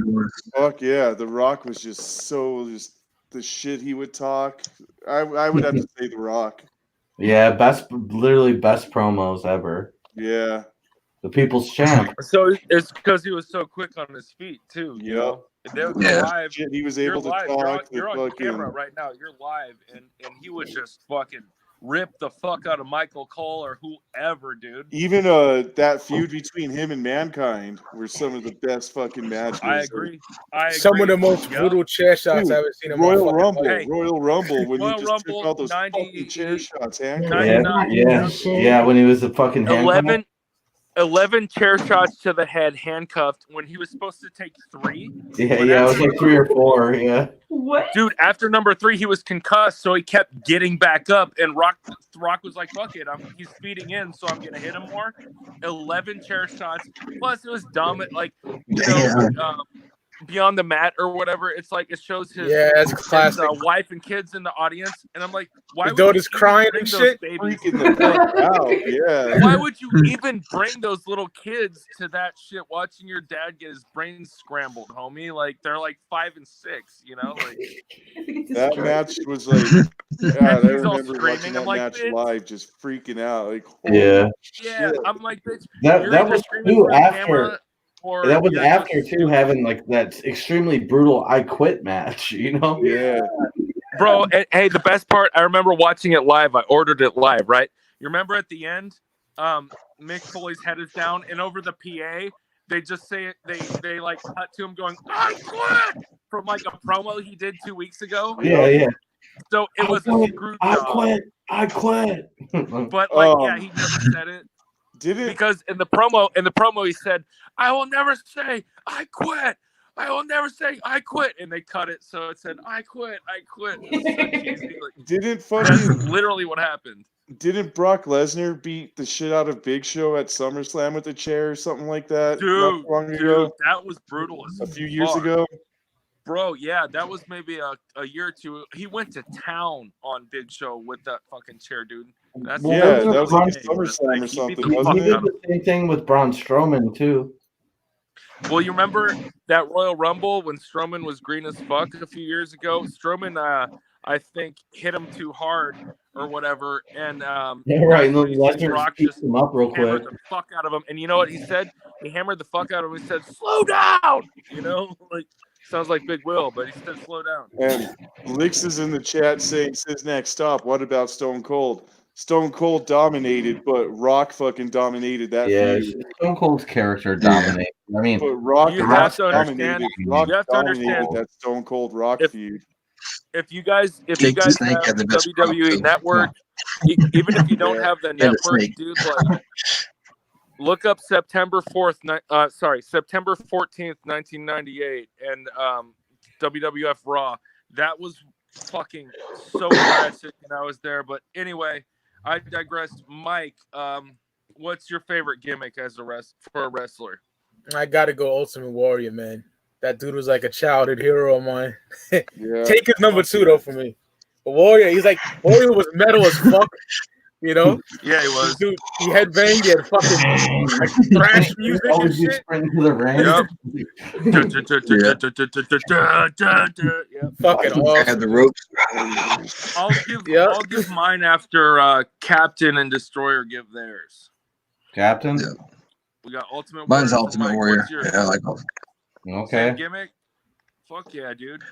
Fuck yeah, The Rock was just the shit he would talk. I would have to say The Rock. Yeah, literally best promos ever. Yeah. The People's Champ. So it's because he was so quick on his feet too. You Yep. know. They're Yeah. live. Shit, he was You're able to live. talk. You're on fucking, camera right now. You're live, and he would just fucking rip the fuck out of Michael Cole or whoever, dude. even that feud between him and Mankind were some of the best fucking matches. I agree. I agree. Some of the most brutal chair shots Dude, I've ever seen in my Royal fucking Rumble, life. Royal Rumble, when Royal he just Rumble, took all those 90 fucking chair shots, handcuffs. 99. Yeah, when he was the fucking handcuff. 11 chair shots to the head, handcuffed, when he was supposed to take 3. Yeah, But yeah, it was after like 3 or 4. Yeah. What? Dude, after number 3, he was concussed, so he kept getting back up, and Rock was like, fuck it, he's speeding in, so I'm going to hit him more. 11 chair shots. Plus, it was dumb. Like, Beyond the Mat or whatever, it's like it shows his, it's classic. his wife and kids in the audience, and I'm like, why The would dog you is crying bring and those shit. babies? Freaking the fuck out, yeah. Why would you even bring those little kids to that shit? Watching your dad get his brains scrambled, homie. Like they're like 5 and 6, you know. Like that match was like, God, I remember watching that match live, just freaking out. Like, Yeah. Yeah, I'm like, bitch. That you're that either was screaming too for the after. camera or That was you're after just- too having like that extremely brutal "I Quit" match. You know. Yeah. Bro, and, hey, the best part, I remember watching it live. I ordered it live, right? You remember at the end, Mick Foley's head is down, and over the PA, they just say they like cut to him going, "I quit," from like a promo he did 2 weeks ago. Yeah, yeah. So it was a screw job. I quit. But like, yeah, he never said it. Did it? Because in the promo he said, "I will never say I quit. I will never say I quit," and they cut it so it said, "I quit. I quit." It was so cheesy. Like, Didn't that's fucking literally what happened. Didn't Brock Lesnar beat the shit out of Big Show at SummerSlam with a chair or something like that? Dude, not long ago? that was brutal as A few years fuck. ago. Bro, yeah, that was maybe a year or two. He went to town on Big Show with that fucking chair, dude. That's Yeah, that was like okay, but, SummerSlam like, or he beat something, the wasn't fuck it? out of The same thing with Braun Strowman too. Well, you remember that Royal Rumble when Strowman was green as fuck a few years ago? Strowman, I think, hit him too hard or whatever, and Yeah, right. And then Lesnar Lesnar pieced him up real hammered quick. the fuck out of him. And you know what he said? He hammered the fuck out of him. He said, "Slow down." You know, like sounds like Big Will, but he said, "Slow down." And Lix is in the chat saying, "Siznac, stop. What about Stone Cold? Stone Cold dominated, but Rock fucking dominated that Yeah, feud. Stone Cold's character dominates. I mean, But Rock You have to understand. dominated. You Rock have to dominated understand. that Stone Cold Rock feud. If you guys Jake the have Snake had the best WWE promo. Network, even if you don't Yeah. have the the network, Snake. dude, like look up September 14th, 1998, and WWF Raw. That was fucking so classic, and I was there. But anyway, I digressed. Mike, what's your favorite gimmick as for a wrestler? I gotta go Ultimate Warrior, man. That dude was like a childhood hero of mine. Yeah. Take his number 2 though for me. But Warrior, Warrior was metal as fuck. You know? Yeah, he was. Dude, he headbanged, he had fucking like thrash music and always be shit. sprinting to the ring. Yep. Fucking I awesome. had the ropes. I'll give mine after Captain and Destroyer give theirs. Captain. Yeah. We got Ultimate Mine's Warrior. Ultimate Mike, Warrior. what's yours? Yeah, I like all. Okay. Same gimmick? Fuck yeah, dude.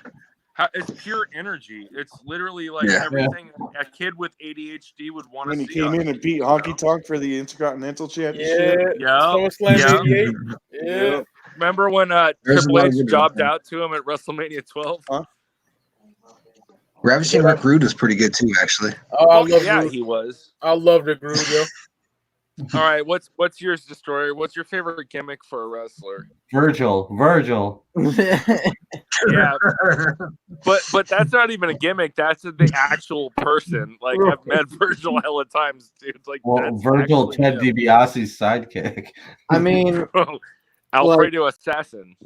It's pure energy. It's literally like Yeah. everything a kid with ADHD would want to When see. he came on in and TV, beat you Honky know? Tonk for the Intercontinental Yeah. Championship. Yeah. SummerSlam Yeah. 88. Yeah. Remember when There's Triple a lot of H good jobbed ones. out to him at WrestleMania 12? Huh? Ravishing Rick Rude was pretty good too, actually. Oh, I love yeah, Rude. he was. I love the Groove, yo. All right, what's yours, Destroyer? What's your favorite gimmick for a wrestler? Virgil. Yeah, but that's not even a gimmick. That's the actual person. Like I've met Virgil hella times, dude. Like Well, that's Virgil, actually Ted him. DiBiase's sidekick. I mean, Alfredo Assassin.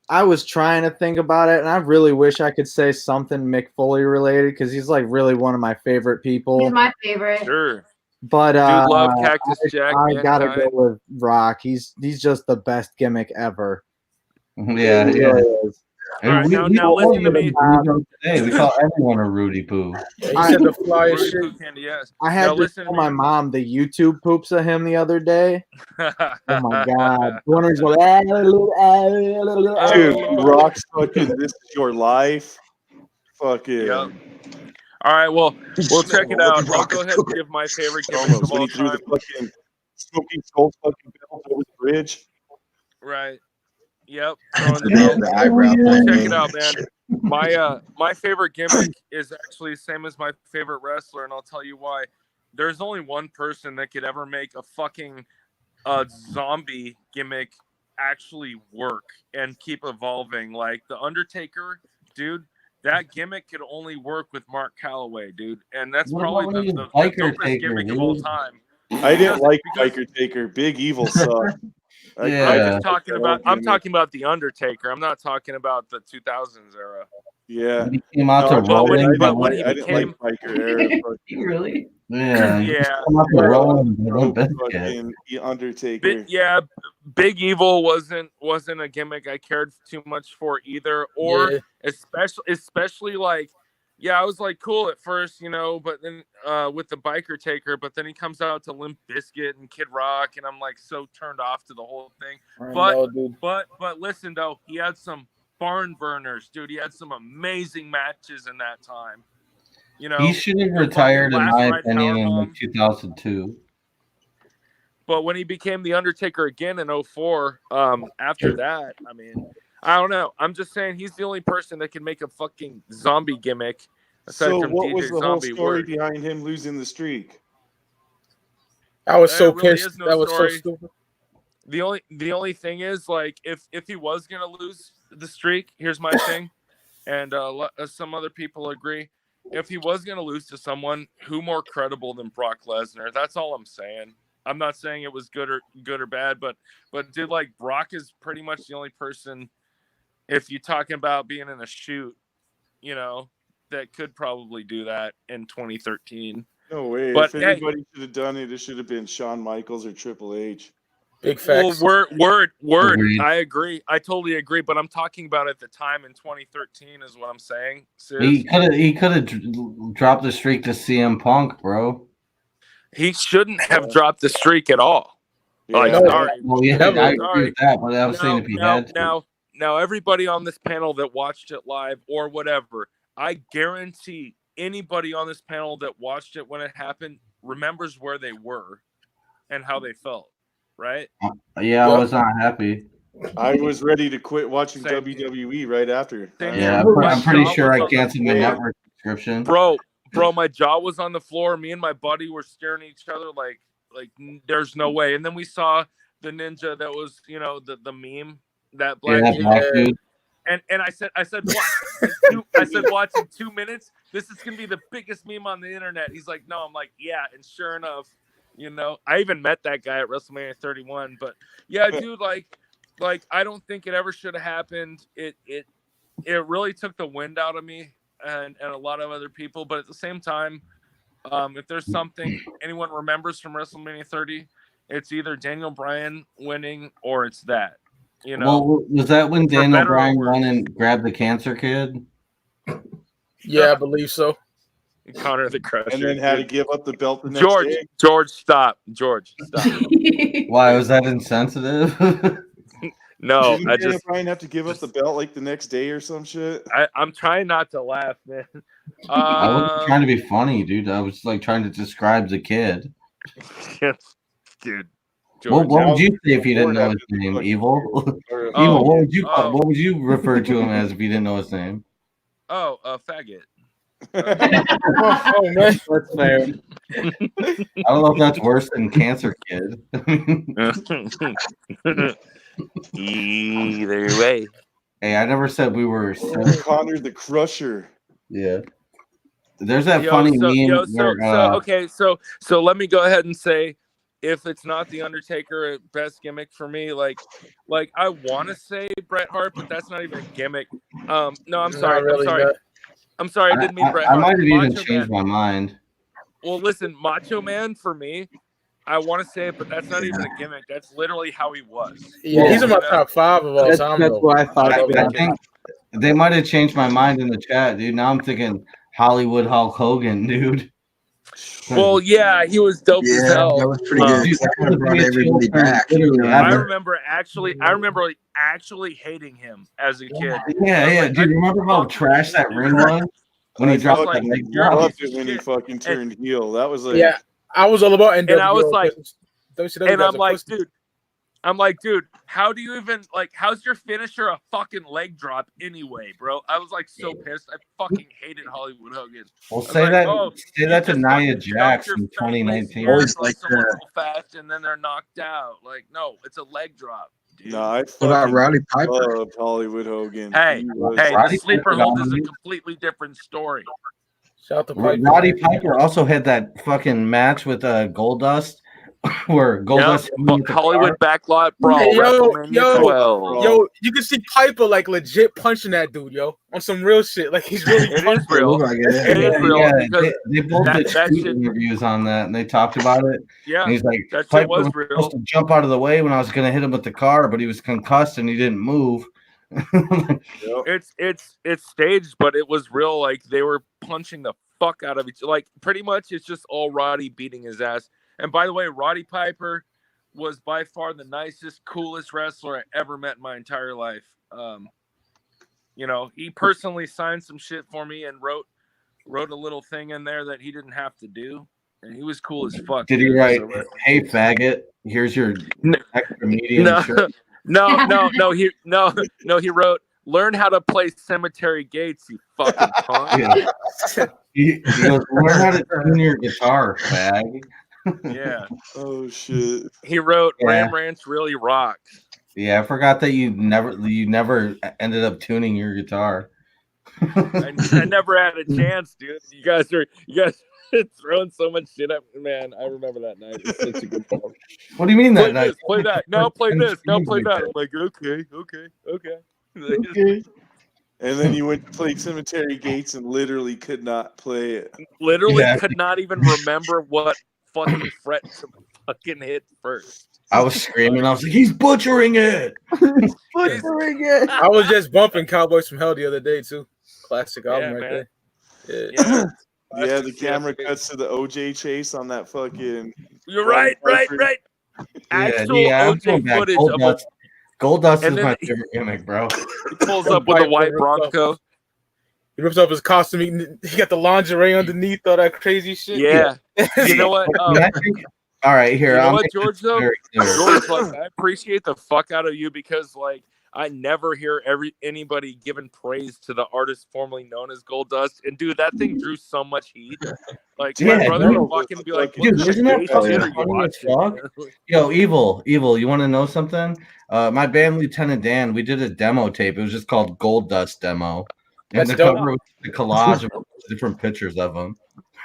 I was trying to think about it, and I really wish I could say something Mick Foley related because he's like really one of my favorite people. He's my favorite. Sure. But Dude, love Cactus Jack. I gotta go Mankind. with Rock. He's just the best gimmick ever. Yeah, He yeah. really is. Hey, All right, now we call listen to you me. Rudy today. We call everyone a Rudy Poo. He said the flyest Rudy shit. Poo Candy, yes. I had Now to listen tell to my me. mom the YouTube poops of him the other day. Oh my god! The one where he's going, Dude, Rock's fucking "This Is Your Life." Fucking. Yep. All right, well, we'll check it out. I'll go ahead and give my favorite gimmicks Almost of when all he threw the time. fucking smoking skull fucking belt over the bridge. Right. Yep. Throwing the Yeah, belt. the eyebrow We'll thing. check it out, man. My favorite gimmick is actually the same as my favorite wrestler, and I'll tell you why. There's only one person that could ever make a fucking zombie gimmick actually work and keep evolving. Like the Undertaker, dude. That gimmick could only work with Mark Calloway, dude, and that's What probably about the, when the, he's the Biker dopest Taker, gimmick of all dude? time. I didn't like Biker Taker. Big Evil sucked. Yeah. I'm just talking about. I'm talking about the Undertaker. I'm not talking about the 2000s era. Yeah. When he came out to but when Rowan, he I didn't became, like Biker era. Really? yeah, he yeah, came out to Rowan, Limp Bizkit. Fucking Undertaker. Big Evil wasn't a gimmick I cared too much for either, or especially like, yeah, I was like cool at first, you know, but then with the Biker Taker, but then he comes out to Limp Bizkit and Kid Rock, and I'm like so turned off to the whole thing. But listen though, he had some barn burners, dude. He had some amazing matches in that time. You know, He should have the retired, fucking in last my ride opinion, in powerbomb. like 2002. But when he became the Undertaker again in 04, after that, I mean, I don't know. I'm just saying he's the only person that can make a fucking zombie gimmick aside So from what DJ was the whole Zombie story work. behind him losing the streak? I was so There really pissed. is no That was so story. stupid. The only thing is, like, if he was gonna lose the streak, here's my thing, and some other people agree. If he was gonna lose to someone, who more credible than Brock Lesnar? That's all I'm saying. I'm not saying it was good or bad, but dude, like Brock is pretty much the only person, if you're talking about being in a shoot, you know, that could probably do that in 2013. No way. But If anybody should have done it, it should have been Shawn Michaels or Triple H. Big facts. Well, word. Agreed. I agree. I totally agree. But I'm talking about at the time in 2013 is what I'm saying. He could have dropped the streak to CM Punk, bro. He shouldn't have dropped the streak at all. Like, No, sorry. well, yeah, I agree with that, but I was saying if he had to. Now, everybody on this panel that watched it live or whatever, I guarantee anybody on this panel that watched it when it happened remembers where they were and how they felt, right? Yeah, I was not happy. I was ready to quit watching Same WWE right after. Yeah, I'm pretty sure I canceled my network subscription. Bro, my jaw was on the floor. Me and my buddy were staring at each other like there's no way. And then we saw the ninja that was, you know, the meme, that black dude. And I said, watch. I said, watch in 2 minutes. This is gonna be the biggest meme on the internet. He's like, no. I'm like, yeah. And sure enough, you know, I even met that guy at WrestleMania 31. But yeah, dude, like I don't think it ever should have happened. It really took the wind out of me and a lot of other people. But at the same time, if there's something anyone remembers from WrestleMania 30, it's either Daniel Bryan winning or it's that. You know, Well, was that when for Daniel better or Bryan worse. won and grabbed the cancer kid? Yeah, I believe so. Connor the Crusher. And then had to give up the belt the next day. George, stop. George, stop. Why was that insensitive? No, Didn't I Daniel just Bryan have to give up the belt like the next day or some shit? I'm trying not to laugh, man. I wasn't trying to be funny, dude. I was like trying to describe the kid. Dude. What would you say if you didn't know his name? Evil? Evil. What would you refer to him as if you didn't know his name? Oh, a faggot. Oh man, that's fair. I don't know if that's worse than Cancer Kid. Either way. Hey, I never said we were. Connor the Crusher. Yeah. There's that funny meme. So let me go ahead and say, if it's not the Undertaker, best gimmick for me, like I want to say Bret Hart, but that's not even a gimmick. No, I'm sorry. really, I'm sorry. I didn't mean Bret I Hart. might have even Macho changed Man. my mind. Well, listen, Macho Man for me, I want to say it, but that's not even a gimmick. That's literally how he was. Yeah, he's in my top 5 of all time. That's though. what I thought. They might have changed my mind in the chat, dude. Now I'm thinking Hollywood Hulk Hogan, dude. Well, yeah, he was dope as Yeah, hell. that was pretty good. Dude, That kind of brought everybody back. I remember actually hating him as a kid. Yeah. Dude, remember how trash that ring was when he dropped that leg I drop? loved it when he fucking turned heel. That was like, Yeah, I was all about NWO. And I was like, WCW and guys I'm are like, pussy. dude, how do you even how's your finisher a fucking leg drop anyway, bro? I was like so pissed. I fucking hated Hollywood Hogan. Well, I was say like, that. oh, Say you that to just Nia fucking Jax jumped in your fat lazy 2019. hair, Always throw like someone that. real fast, and then they're knocked out. Like, no, it's a leg drop, dude. no, I What about fucking Roddy Piper? loved Hollywood Hogan. Hey, He was the Roddy sleeper Piper hold is a dominated. completely different story. Shout out to Piper. Roddy Piper also had that fucking match with Goldust, where Goldust hit him with the Hollywood car. backlot brawl, Hey, WrestleMania 12. yo, you can see Piper like legit punching that dude, yo, on some real shit. Like he's really It punching. is real. Look like it. It is real because they both that- did that shoot shit- interviews on that, and they talked about it. yeah, And he's like, that shit Piper was was real. supposed to jump out of the way when I was going to hit him with the car, but he was concussed and he didn't move. It's staged, but it was real. Like they were punching the fuck out of each. Like pretty much, it's just all Roddy beating his ass. And by the way, Roddy Piper was by far the nicest, coolest wrestler I ever met in my entire life. You know, he personally signed some shit for me and wrote a little thing in there that he didn't have to do, and he was cool as fuck. Did he dude. write, So, "Hey faggot, here's your extra medium no, shirt"? no, he wrote, "Learn how to play Cemetery Gates, you fucking punk." Yeah. He goes, "Learn how to tune your guitar, fag." Yeah. Oh shit. He wrote, Yeah. "Ram Ranch really rocks." Yeah, I forgot that you never ended up tuning your guitar. I never had a chance, dude. You guys are throwing so much shit at me, man. I remember that night. It was such a good time. What do you mean Play that night? this, play that. No, play this. No, play Like that. I'm like, okay. Okay. And then you went to play Cemetery Gates and literally could not play it. Literally Yeah. could not even remember what fucking fret to fucking hit first. I was screaming. I was like, "He's butchering it!" I was just bumping Cowboys from Hell the other day too. Classic album right man. there. Yeah. Yeah, the camera cuts to the OJ chase on that fucking. You're right. Actual I'm OJ going back. footage of a Goldust And is then my favorite gimmick, bro. he pulls up with a white Bronco. He rips off his costume. He got the lingerie underneath, all that crazy shit. Yeah. You know what? All right, here. You know I'll what, make this George? Though, very clear. George, like, I appreciate the fuck out of you because, like, I never hear anybody giving praise to the artist formerly known as Goldust. And dude, that thing drew so much heat. Like my Yeah, brother dude. would fucking be like, Dude, "What isn't the that gay fucking shit are you funny as watching?" fuck? Yo, evil. You want to know something? My band Lieutenant Dan, we did a demo tape. It was just called Gold Dust Demo, and That's the dope. cover was the collage of different pictures of them.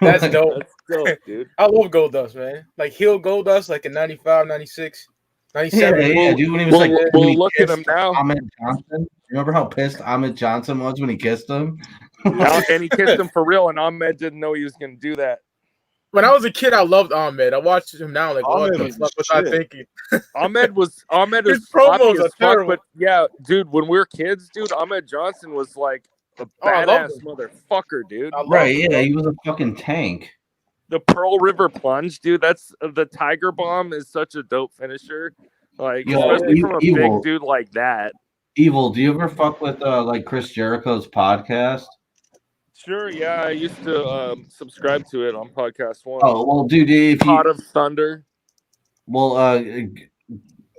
That's dope. That's dope, dude. I love Goldust, man. Like heel Goldust, like in 95, 96, Yeah, 97. yeah, dude. When he was Well, like, well, when he look at kissed him now. Ahmed Johnson. Remember how pissed Ahmed Johnson was when he kissed him? And he kissed him for real, and Ahmed didn't know he was gonna do that. When I was a kid, I loved Ahmed. I watched him now, like, what Ahmed the was fuck was shit. I thinking? Ahmed His is promos sloppy are as fuck, terrible. but yeah, dude, when we were kids, dude, Ahmed Johnson was like a I loved badass him. motherfucker, dude. I loved Right? him. Yeah, he was a fucking tank. The Pearl River Plunge, dude. That's the Tiger Bomb is such a dope finisher. Like, Yo, especially from a Evil. big dude like that. Evil, do you ever fuck with like Chris Jericho's podcast? Sure, yeah, I used to subscribe to it on Podcast One. Oh well, dude, if Pot you of Thunder.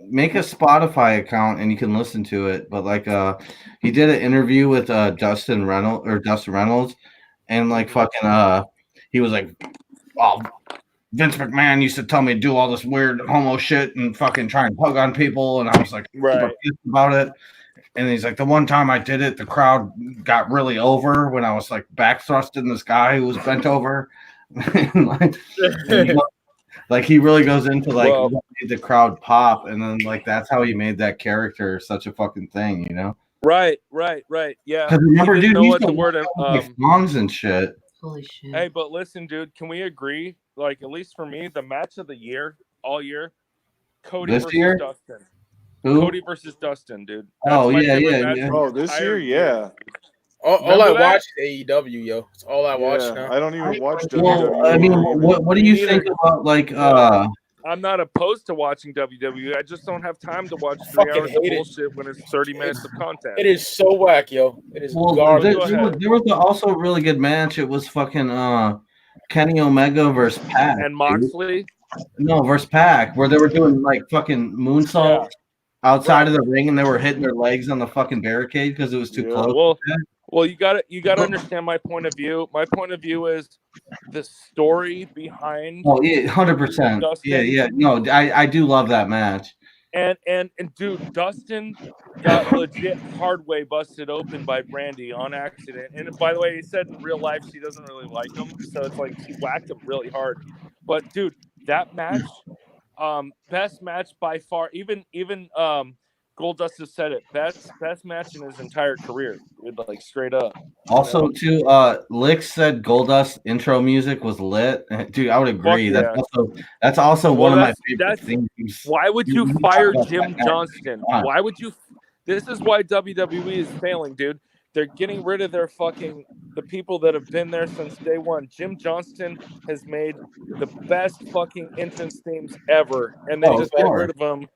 make a Spotify account and you can listen to it. But like he did an interview with Dustin Reynolds, and like fucking he was like, "Oh, Vince McMahon used to tell me to do all this weird homo shit and fucking try and hug on people," and I was like super Right. pissed about it. And he's like, "The one time I did it, the crowd got really over when I was like back thrusting this guy who was bent over." and like he really goes into like Well- what made the crowd pop, and then like that's how he made that character such a fucking thing, you know? Right. Yeah. Because remember, He dude, didn't know he what used the to word. like songs and shit. Holy shit. Hey, but listen, dude, can we agree? Like, at least for me, the match of the year, all year, Cody This versus year? Dustin. Who? Cody versus Dustin, dude. That's Oh my yeah, favorite yeah, match yeah. from Oh, the this entire year, yeah. All I Remember that? watch is AEW, yo. It's all I watch Yeah, now. I don't even watch Well, WWE I mean, either. what do Me you neither. think about like I'm not opposed to watching WWE. I just don't have time to watch 3 Fucking hours of hate it. bullshit when it's 30 minutes of content. It is so whack, yo. It is Well, garbage. Go ahead. there was also a really good match. It was fucking Kenny Omega versus Pac. And dude. Moxley. No, versus Pac, where they were doing like fucking moonsaults outside of the ring, and they were hitting their legs on the fucking barricade because it was too close. Well, you got to understand my point of view. My point of view is the story behind. Oh yeah, 100%. Yeah, yeah. No, I do love that match. And dude, Dustin got legit hard way busted open by Brandy on accident. And by the way, he said in real life she doesn't really like him, so it's like she whacked him really hard. But dude, that match, best match by far. Even Goldust has said it. Best match in his entire career. Like straight up. Also, too, Lick said Goldust intro music was lit. Dude, I would agree. Fuck That's also Well, one of my that's- favorite that's- things. Why would you talk fire about Jim that match. Johnston? Why would you? This is why WWE is failing, dude. They're getting rid of the people that have been there since day one. Jim Johnston has made the best fucking entrance themes ever, and they just get rid of them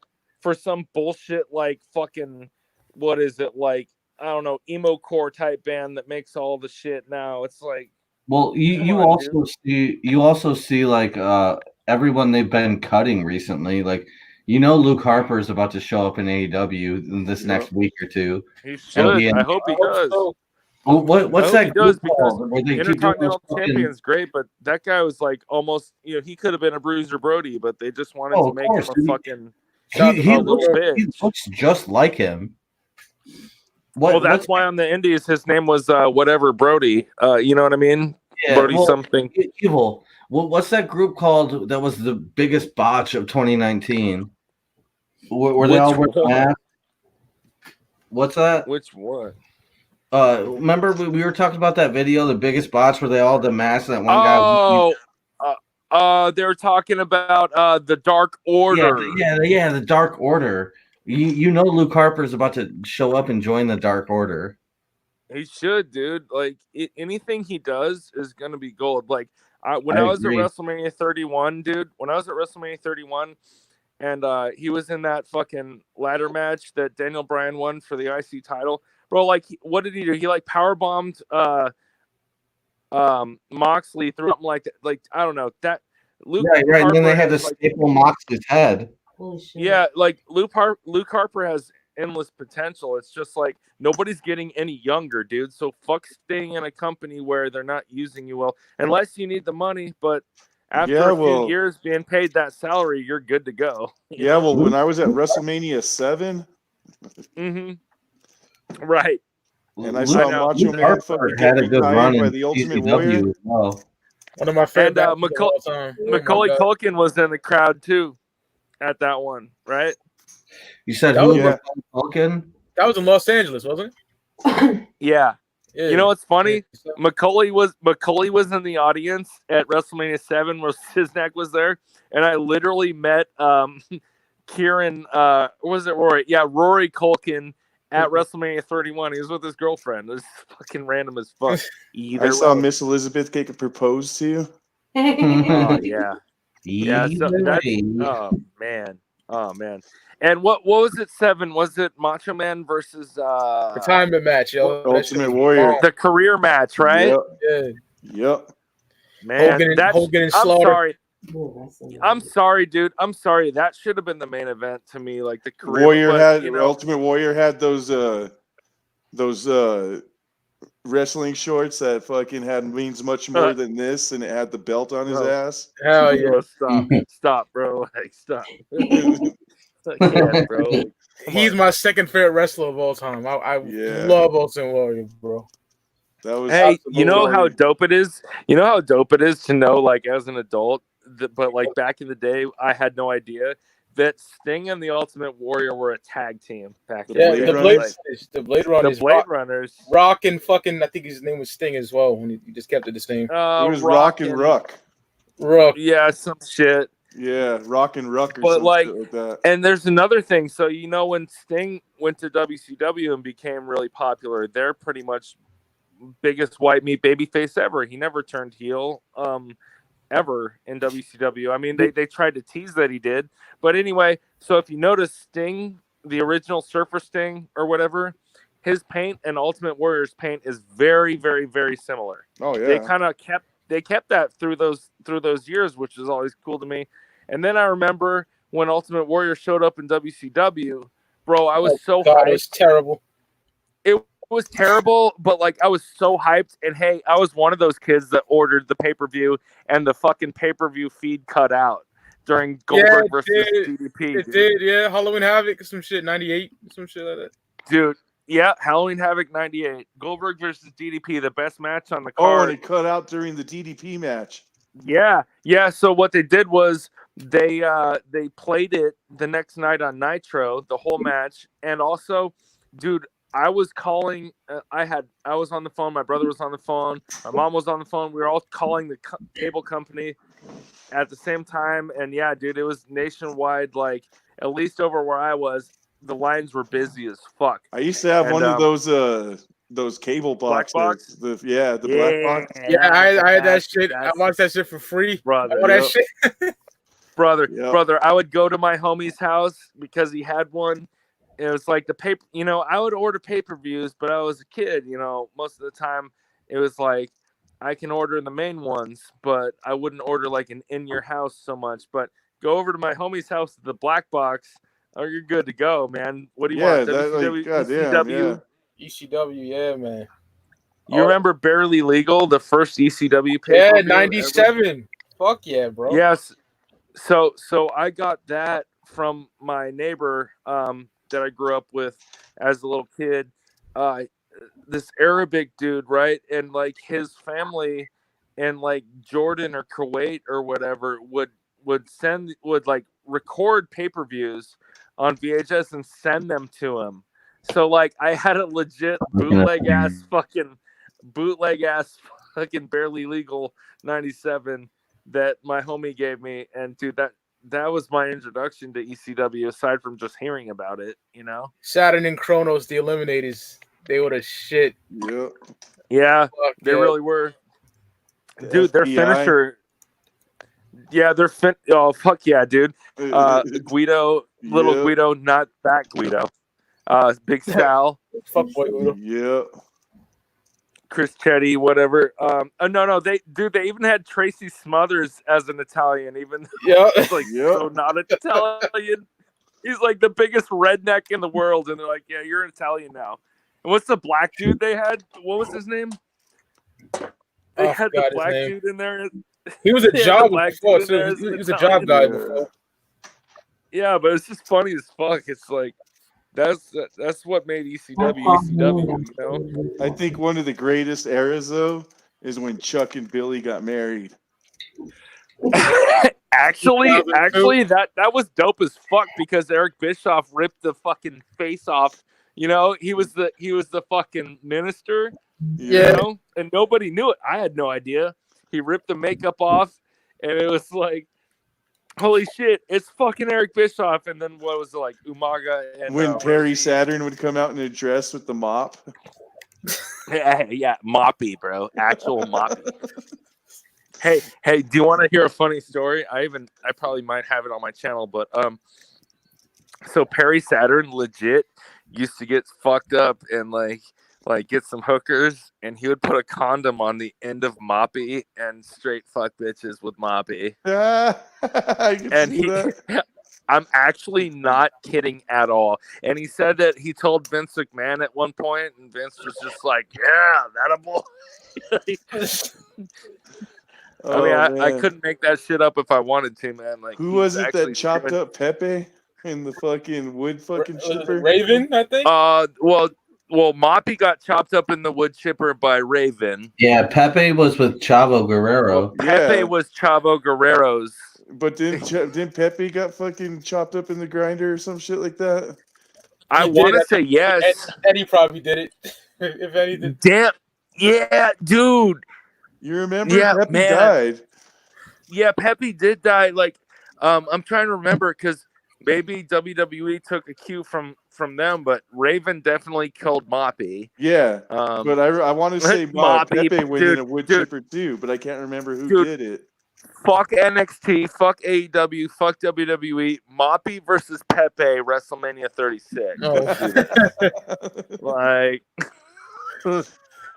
for some bullshit like fucking what is it like? I don't know, emo core type band that makes all the shit now. It's like, Well, you also see like everyone they've been cutting recently. Like Luke Harper is about to show up in AEW in this next week or two. he should. I hope he does. Well, what's I hope that he does group called because where they keep doing Intercontinental those fucking- Champion's great, but that guy was like almost, he could have been a Bruiser Brody, but they just wanted to of make course, him a dude. fucking He little bitch. looks just like him. Well, that's why on the Indies his name was whatever Brody. You know what I mean? Yeah, Brody well, something. Evil. What's that group called that was the biggest botch of 2019? Were they all Which wearing one? masks? What's that? Which one? Remember we were talking about that video, the biggest botch, where they all had the masks. That one guy. They were talking about the Dark Order. Yeah, the Dark Order. Luke Harper's about to show up and join the Dark Order. He should, dude. Like anything he does is gonna be gold. Like when I I was agree. at WrestleMania 31, dude. When I was at WrestleMania 31, and he was in that fucking ladder match that Daniel Bryan won for the IC title, bro. Like, what did he do? He like power bombed Moxley through something like that. Like I don't know that. Luke Right. And then they had to has, like, staple Moxley's head. yeah, like Luke Harper has endless potential. It's just like nobody's getting any younger, dude. So fuck staying in a company where they're not using you well, unless you need the money. But after a few years being paid that salary, you're good to go. Yeah, well, when I was at WrestleMania 7, right, and I saw Macho Man fucking had a get good run retired by in the Ultimate CCW Warrior. as well. One of my favorite. And Macaulay Culkin was in the crowd too at that one, right? You said That who? was- Culkin? That was in Los Angeles, wasn't it? Yeah. Yeah. You know what's funny? Macaulay was in the audience at WrestleMania 7 where Siznac was there, and I literally met Kieran was it Rory? Yeah, Rory Culkin at WrestleMania 31. He was with his girlfriend. It was fucking random as fuck. I saw Miss Elizabeth get proposed to you. Oh yeah. Yeah, so that's, oh man. And what was it? 7? Was it Macho Man versus Retirement match, yo. Ultimate Warrior. the career match, right? Yep. Man, Hogan that's and I'm Slaughter. sorry. I'm sorry, dude. I'm sorry. That should have been the main event to me, like the career. Warrior but, had you know, Ultimate Warrior had those wrestling shorts that fucking means much more than this, and it had the belt on his ass. Hell yeah. Stop, bro. Like, stop. I can't, bro. He's my second favorite wrestler of all time. I love Ultimate Warrior, bro. That was Hey, you know how dope it is? You know how dope it is to know, like, as an adult, but like back in the day, I had no idea that Sting and the Ultimate Warrior were a tag team back in the day. The Blade Runners. The Blade Runners. Rock and fucking, I think his name was Sting as well. When he just kept it the same. he was Rock and Ruck. Ruck. Yeah, some shit. Yeah, Rock and Ruck or But some like, shit like that. and there's another thing. So when Sting went to WCW and became really popular, they're pretty much biggest white meat babyface ever. He never turned heel ever in WCW. I mean, they tried to tease that he did, but anyway. So if you notice, Sting, the original Surfer Sting or whatever, his paint and Ultimate Warrior's paint is very, very, very similar. Oh yeah, They kind of kept that through those years, which is always cool to me. And then I remember when Ultimate Warrior showed up in WCW, bro, I was so God, hyped. it was terrible. It was terrible, but like I was so hyped. And hey, I was one of those kids that ordered the pay-per-view and the fucking pay-per-view feed cut out during Goldberg versus DDP. It did, yeah. Halloween Havoc or some shit, 98, some shit like that. Dude, yeah, Halloween Havoc 98. Goldberg versus DDP, the best match on the Oh, card. and it cut out during the DDP match. Yeah. So what they did was they played it the next night on Nitro, the whole match, and also, dude, I was calling. I was on the phone. My brother was on the phone. My mom was on the phone. We were all calling the cable company at the same time, and yeah, dude, it was nationwide. Like at least over where I was, the lines were busy as fuck. I used to have one of those cable boxes. Black box? The black box. Yeah, I had that shit. I watched that shit for free. Brother. All that shit. brother, I would go to my homie's house because he had one. It was like the paper, I would order pay-per-views, but I was a kid, most of the time it was like I can order the main ones, but I wouldn't order like an in your house so much. But go over to my homie's house, the black box. Oh, you're good to go, man. What do you want? WCW, ECW? ECW, yeah, man. You remember Barely Legal, the first ECW pay-per-view? Yeah, 97. Fuck yeah, bro. Yes. So I got that from my neighbor that I grew up with as a little kid. This Arabic dude, right? And like his family and like Jordan or Kuwait or whatever would like record pay-per-views on VHS and send them to him. So like I had a legit bootleg ass fucking Barely Legal 97 that my homie gave me, and dude, that was my introduction to ECW aside from just hearing about it, Saturn and Kronos, the Eliminators, they were the shit. Yep. Yeah, they really were. Dude, their finisher. Yeah, oh fuck yeah, dude. Guido, little Guido, not that Guido. Big Sal. Fuck boy Guido. Yeah. Chris Chetty, whatever. No, they even had Tracy Smothers as an Italian, even though he's like so not Italian. He's like the biggest redneck in the world, and they're like, yeah, you're an Italian now. And what's the black dude they had? What was his name? They had the black dude in there. He was a job before, too. He was a job guy before. Yeah, but it's just funny as fuck. It's like that's what made ECW, I think one of the greatest eras though is when Chuck and Billy got married. Actually, that was dope as fuck because Eric Bischoff ripped the fucking face off. He was the fucking minister. And nobody knew it. I had no idea. He ripped the makeup off, and it was like, holy shit, it's fucking Eric Bischoff. And then what was it, like Umaga? And when Perry Saturn would come out in a dress with the mop. Yeah, moppy, bro, actual moppy. Hey, do you want to hear a funny story? I probably might have it on my channel, but so Perry Saturn legit used to get fucked up and like get some hookers, and he would put a condom on the end of Moppy and straight fuck bitches with Moppy. I'm actually not kidding at all. And he said that he told Vince McMahon at one point, and Vince was just like, yeah, that a boy. I couldn't make that shit up if I wanted to, man. Like, who was it that chopped up Pepe in the fucking wood fucking chipper? Raven, I think. Well, Moppy got chopped up in the wood chipper by Raven. Yeah, Pepe was with Chavo Guerrero. Pepe was Chavo Guerrero's. But didn't Pepe got fucking chopped up in the grinder or some shit like that? I want to say yes. Eddie probably did it. If Eddie did. Damn. Yeah, dude. You remember? Yeah, Pepe died. Yeah, Pepe did die. Like, I'm trying to remember because maybe WWE took a cue from them, but Raven definitely killed Moppy. Yeah, but I want to say Moppy, Pepe went in a wood dude, chipper too, but I can't remember who dude. did it. Fuck NXT, fuck AEW, fuck WWE. Moppy versus Pepe, WrestleMania 36. Like,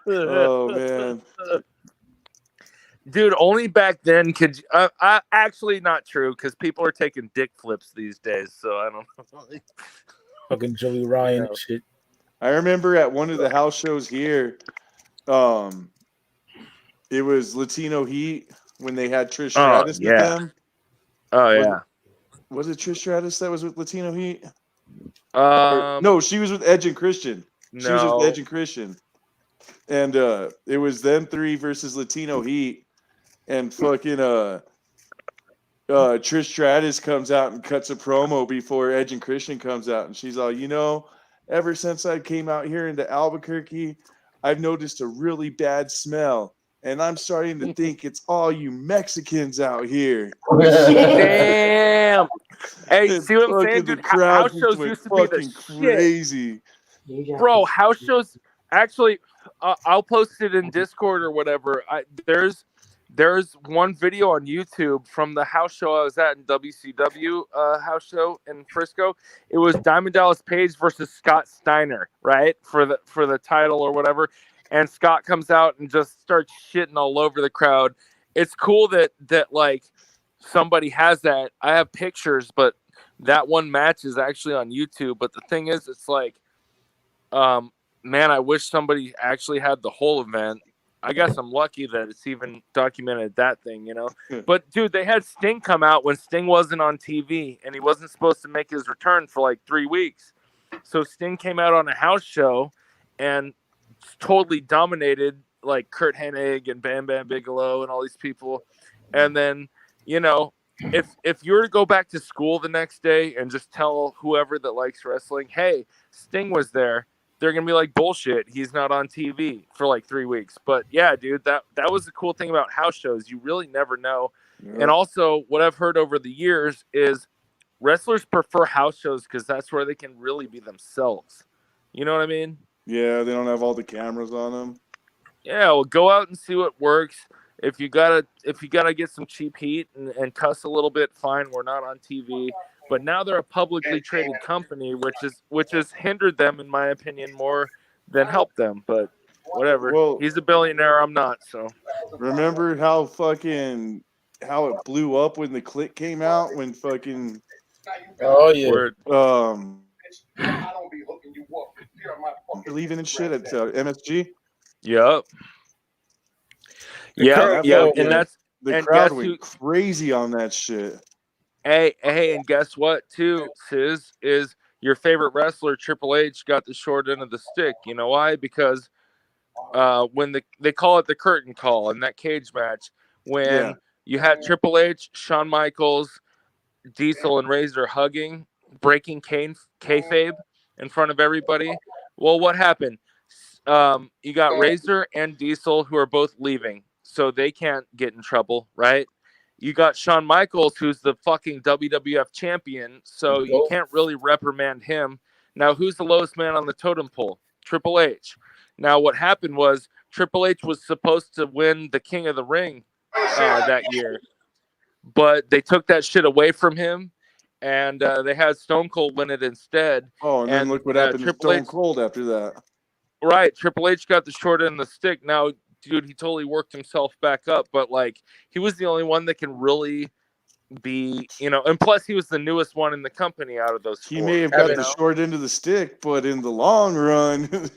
oh man, dude, only back then could you, actually not true because people are taking dick flips these days. So I don't know. Fucking Joey Ryan and shit. I remember at one of the house shows here, it was Latino Heat when they had Trish Stratus with them. Oh yeah. Was it Trish Stratus that was with Latino Heat? No, she was with Edge and Christian. She was with Edge and Christian. And it was them three versus Latino Heat. And fucking Trish Stratus comes out and cuts a promo before Edge and Christian comes out. And she's all, ever since I came out here into Albuquerque, I've noticed a really bad smell. And I'm starting to think it's all you Mexicans out here. Damn. Hey, see what I'm saying, dude? House shows used to be the crazy. Shit. Bro, house shows, actually, I'll post it in Discord or whatever. There's one video on YouTube from the house show I was at in WCW house show in Frisco. It was Diamond Dallas Page versus Scott Steiner, right? For the title or whatever. And Scott comes out and just starts shitting all over the crowd. It's cool that like somebody has that. I have pictures, but that one match is actually on YouTube. But the thing is, it's like, man, I wish somebody actually had the whole event. I guess I'm lucky that it's even documented that thing, But dude, they had Sting come out when Sting wasn't on TV and he wasn't supposed to make his return for like 3 weeks. So Sting came out on a house show and totally dominated like Kurt Hennig and Bam Bam Bigelow and all these people. And then, if you were to go back to school the next day and just tell whoever that likes wrestling, hey, Sting was there, they're gonna be like, bullshit, he's not on TV for like 3 weeks. But yeah, dude, that was the cool thing about house shows. You really never know. Yeah. And also what I've heard over the years is wrestlers prefer house shows because that's where they can really be themselves. You know what I mean? Yeah, they don't have all the cameras on them. Yeah, well, go out and see what works. If you gotta get some cheap heat and cuss a little bit, fine. We're not on TV, but now they're a publicly traded company, which has hindered them, in my opinion, more than helped them. But whatever. Well, he's a billionaire. I'm not. So remember how it blew up when the Click came out when fucking leaving and shit at MSG. Yep. Yeah, and that's the crowd went crazy on that shit. Hey, and guess what? Too, Sis, is your favorite wrestler Triple H got the short end of the stick. You know why? Because when they call it the curtain call in that cage match, when you had Triple H, Shawn Michaels, Diesel, and Razor hugging, breaking kayfabe in front of everybody. Well, what happened? You got Razor and Diesel who are both leaving, so they can't get in trouble, right? You got Shawn Michaels, who's the fucking WWF champion, so you can't really reprimand him. Now, who's the lowest man on the totem pole? Triple H. Now, what happened was Triple H was supposed to win the King of the Ring that year, but they took that shit away from him, and they had Stone Cold win it instead. Oh, and then look what happened to Stone Cold after that. Right, Triple H got the short end of the stick. Now, dude, he totally worked himself back up, but like he was the only one that can really be, and plus he was the newest one in the company out of those four. He may have got the short end of the stick, but in the long run,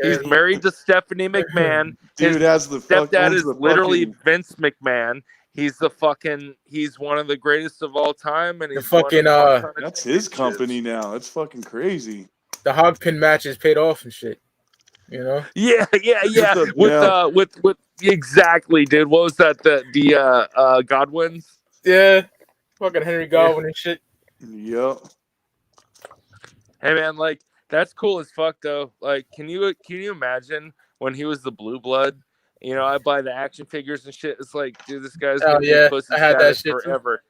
he's married to Stephanie McMahon. Dude, his stepdad is literally Vince McMahon. He's one of the greatest of all time, and he's that's his company now. It's fucking crazy. The hog pin matches paid off and shit. Yeah. With exactly, dude. What was that? The Godwins? Yeah. Fucking Henry Godwin and shit. Yep. Hey man, like that's cool as fuck though. Like, can you imagine when he was the Blue Blood? You know, I buy the action figures and shit. It's like, dude, this guy's Oh gonna yeah, be pussy I had that status shit too. forever.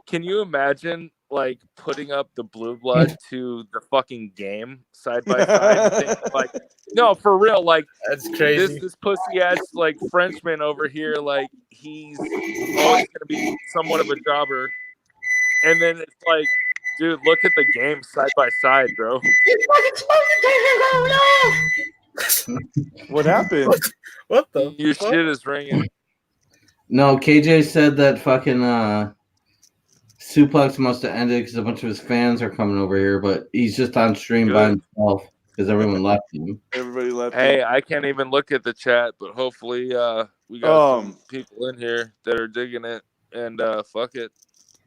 Can you imagine like putting up the Blue Blood to the fucking game side by side and think like, no, for real, like That's crazy. this pussy ass like Frenchman over here, like he's always gonna be somewhat of a jobber, and then it's like, dude, look at the game side by side, bro. What happened? What the? Your fuck? shit is ringing. No, KJ said that fucking Suplex must have ended because a bunch of his fans are coming over here, but he's just on stream by Good. himself because everyone left him. Everybody left. Hey, I can't even look at the chat, but hopefully we got some people in here that are digging it, and fuck it.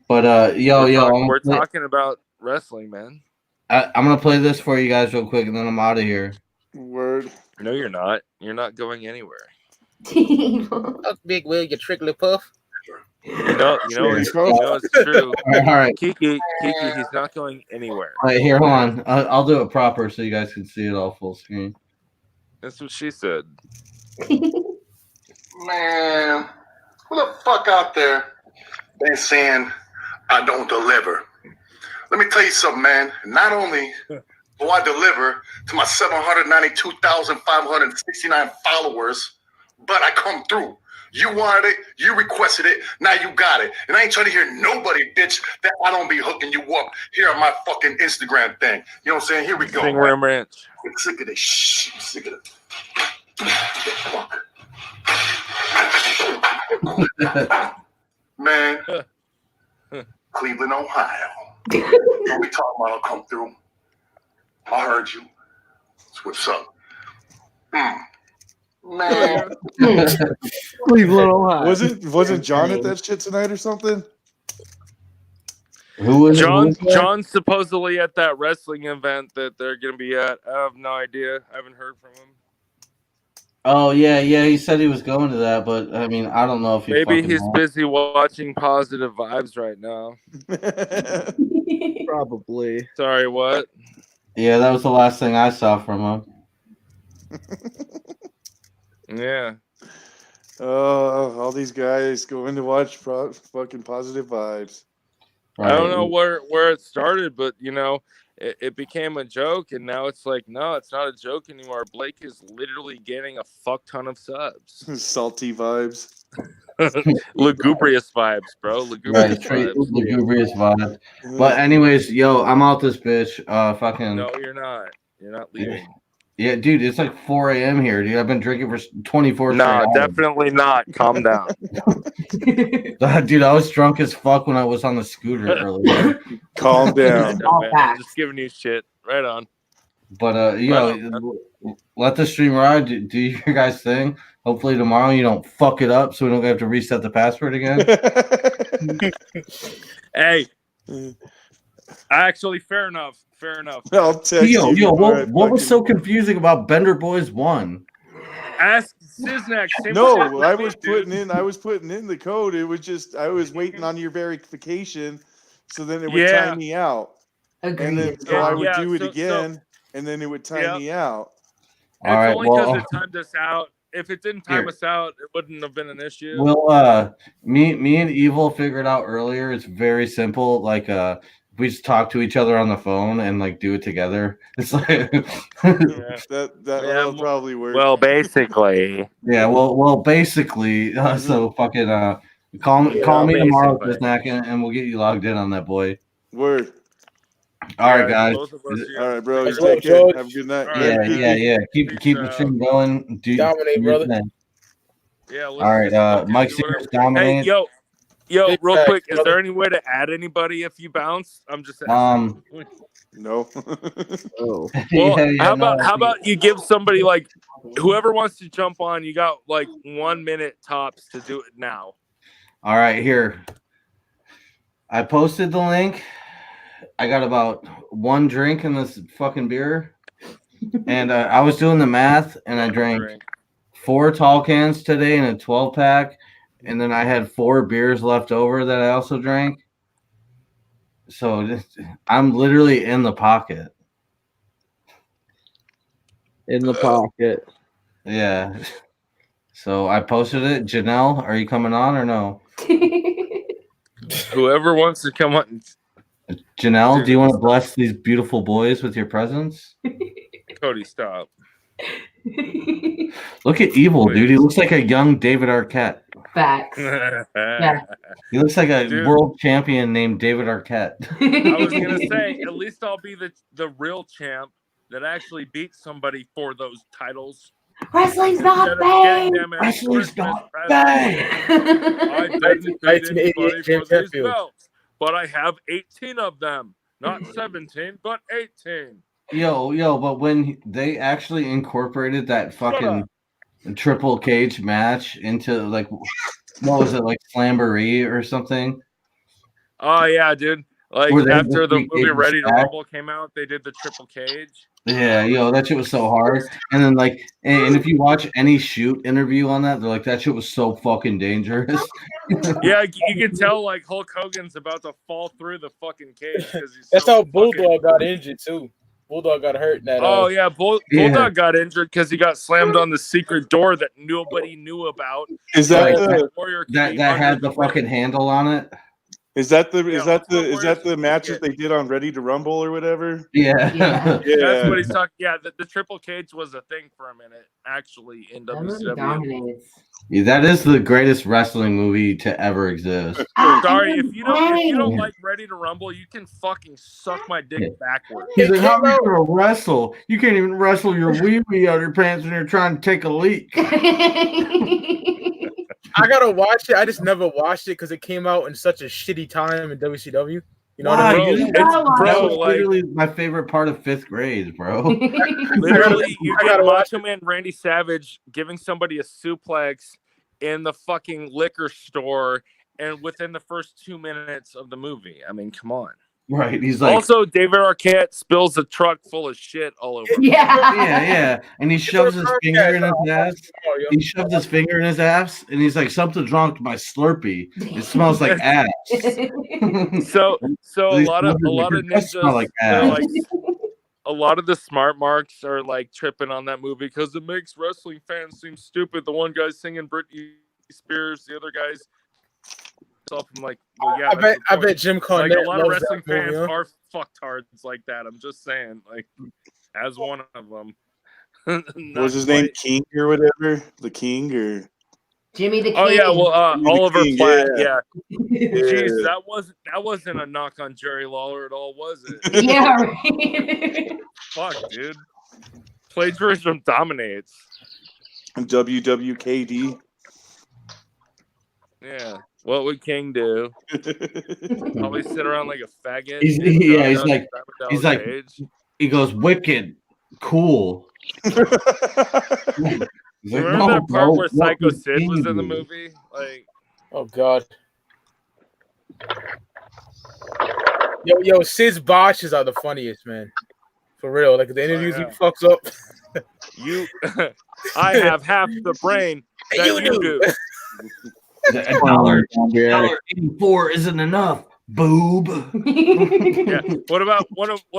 But We're talking about wrestling, man. I'm gonna play this for you guys real quick, and then I'm out of here. Word. No, you're not. You're not going anywhere. Fuck Big Will, you trickly puff. You know it's true. All right. Kiki, he's not going anywhere. All right, here, hold on. I'll do it proper so you guys can see it all full screen. That's what she said. Man, who the fuck out there been saying I don't deliver? Let me tell you something, man. Not only do I deliver to my 792,569 followers, but I come through. You wanted it, you requested it, now you got it. And I ain't trying to hear nobody, bitch, that I don't be hooking you up here on my fucking Instagram thing. You know what I'm saying? Here we go. Sing Rim Ranch. I'm sick of this shit. I'm sick of it. Man, Cleveland, Ohio. Don't be talking about I'll come through. I heard you. That's what's up. Man. Cleveland, Ohio. Wasn't John at that shit tonight or something? Who was John's supposedly at that wrestling event that they're gonna be at. I have no idea. I haven't heard from him. Oh yeah, he said he was going to that, but I mean, I don't know if Maybe he's busy watching Positive Vibes right now. Probably. Sorry, what? Yeah, that was the last thing I saw from him. Yeah. All these guys going to watch fucking Positive Vibes. I don't know where it started, but you know, it became a joke, and now it's like, no, it's not a joke anymore. Blake is literally getting a fuck ton of subs. Salty vibes. Lugubrious vibes, bro. Lugubrious vibes. Lugubrious vibes. But anyways, yo, I'm out this bitch. Fucking. No, you're not. You're not leaving. Yeah, dude, it's like 4 a.m. here, dude. I've been drinking for 24 No, straight hours. definitely not. Calm down. Dude, I was drunk as fuck when I was on the scooter earlier. Calm down. I'm just giving you shit. Right on. But let the stream ride. Do your guys' thing. Hopefully tomorrow you don't fuck it up, so we don't have to reset the password again. Hey, actually, fair enough. I'll text you. What was so confusing about Bender Boys 1? Ask Siznac. No, I was putting in the code. It was just I was waiting on your verification, so then it would time me out. Agreed. And then I would do it again, and then it would time me out. It's only because it timed us out. If it didn't time us out, it wouldn't have been an issue. Well, me and Evil figured out earlier. It's very simple. Like, we just talk to each other on the phone and like do it together. It's like that'll probably work. Well, basically. Yeah. Well, basically. So fucking call me tomorrow, Siznac, and we'll get you logged in on that, boy. Word. All right, guys. All right, bro. You take care. Have a good night. Yeah. Keep the stream going. Dominate, brother. Yeah. All right, Mike Sears, dominate. Hey, yo, real quick, is there any way to add anybody if you bounce? I'm just asking. No. Oh. Well, how about you give somebody like whoever wants to jump on? You got like 1 minute tops to do it now. All right, here. I posted the link. I got about 1 drink in this fucking beer, and I was doing the math, and I drank 4 tall cans today in a 12-pack, and then I had 4 beers left over that I also drank. So I'm literally in the pocket. In the pocket. Yeah. So I posted it. Janelle, are you coming on or no? Whoever wants to come on. Janelle, do you want to bless these beautiful boys with your presence? Cody, stop. Look at Evil, dude. He looks like a young David Arquette. Facts. Yeah. He looks like a Dude. world champion named David Arquette. I was gonna say, at least I'll be the real champ that actually beat somebody for those titles. Wrestling's not Instead of getting bad. them as Wrestling's Christmas not presents. bad. I didn't beat 1988 anybody James for these Hetfield. belts, but I have 18 of them. Not 17, but 18. Yo, but when they actually incorporated that fucking triple cage match into like, what was it, like Slamboree or something? Oh yeah, dude. Like Where they after just the beat movie David Ready to Stack? Rumble came out, they did the triple cage. Yeah, that shit was so hard. And then like, and if you watch any shoot interview on that, they're like, that shit was so fucking dangerous. Yeah, you can tell like Hulk Hogan's about to fall through the fucking cage because he's. That's so how Bulldog got injured too. Bulldog got hurt in that. Oh yeah, Bulldog Yeah. got injured because he got slammed on the secret door that nobody knew about. Is that Like, the Warrior that came had under the fucking handle on it. is that the Yeah, is that the Ultimate is that the Warrior's match ticket. that they did on Ready to Rumble or whatever? Yeah. Yeah. Yeah. That's what he's talking. Yeah, the triple cage was a thing for a minute, actually, in That movie WCW. dominates. Yeah, that is the greatest wrestling movie to ever exist. Sorry, if you don't like Ready to Rumble, you can fucking suck my dick backwards. He's like, how are you gonna wrestle? You can't even wrestle your wee-wee out of your pants when you're trying to take a leak. I gotta watch it. I just never watched it because it came out in such a shitty time in WCW. You know what I Why, mean? dude? It's That bro, was like literally my favorite part of 5th grade, bro. literally, you I get gotta watch Macho Man Randy Savage giving somebody a suplex in the fucking liquor store, and within the first 2 minutes of the movie. I mean, come on. Right? He's like, Also, David Arquette spills a truck full of shit all over. yeah, and he shoves his finger in his ass. Oh, yo. He shoves his finger in his ass, and he's like, something's wrong with my Slurpee. It smells like ass. So a These lot of motherfuckers does smell ninjas, like they're ass. like, a lot of the smart marks are like tripping on that movie because it makes wrestling fans seem stupid. The one guy's singing Britney Spears, the other guy's. I'm like, well, yeah. I bet Jim Cornette Like a lot of loves wrestling that movie, fans huh? are fucktards like that. I'm just saying, like, as one of them. What was his name? King or whatever? The King or Jimmy the King. Oh yeah, well, Jimmy the Oliver King, Platt. yeah. Yeah. Jeez, that wasn't a knock on Jerry Lawler at all, was it? Yeah, right. Fuck, dude. Plagiarism dominates. WWKD. Yeah. What would King do? Probably sit around like a faggot. He's like, he goes, wicked, cool. He's like, Remember "No, that part bro, where what Psycho would Sid King was in the do?" movie? Like, Oh God. Yo, Sid's botches are the funniest, man. For real. Like the interviews he fucks up. you, I have half the brain that you do. $1.84 isn't enough, boob. Yeah. What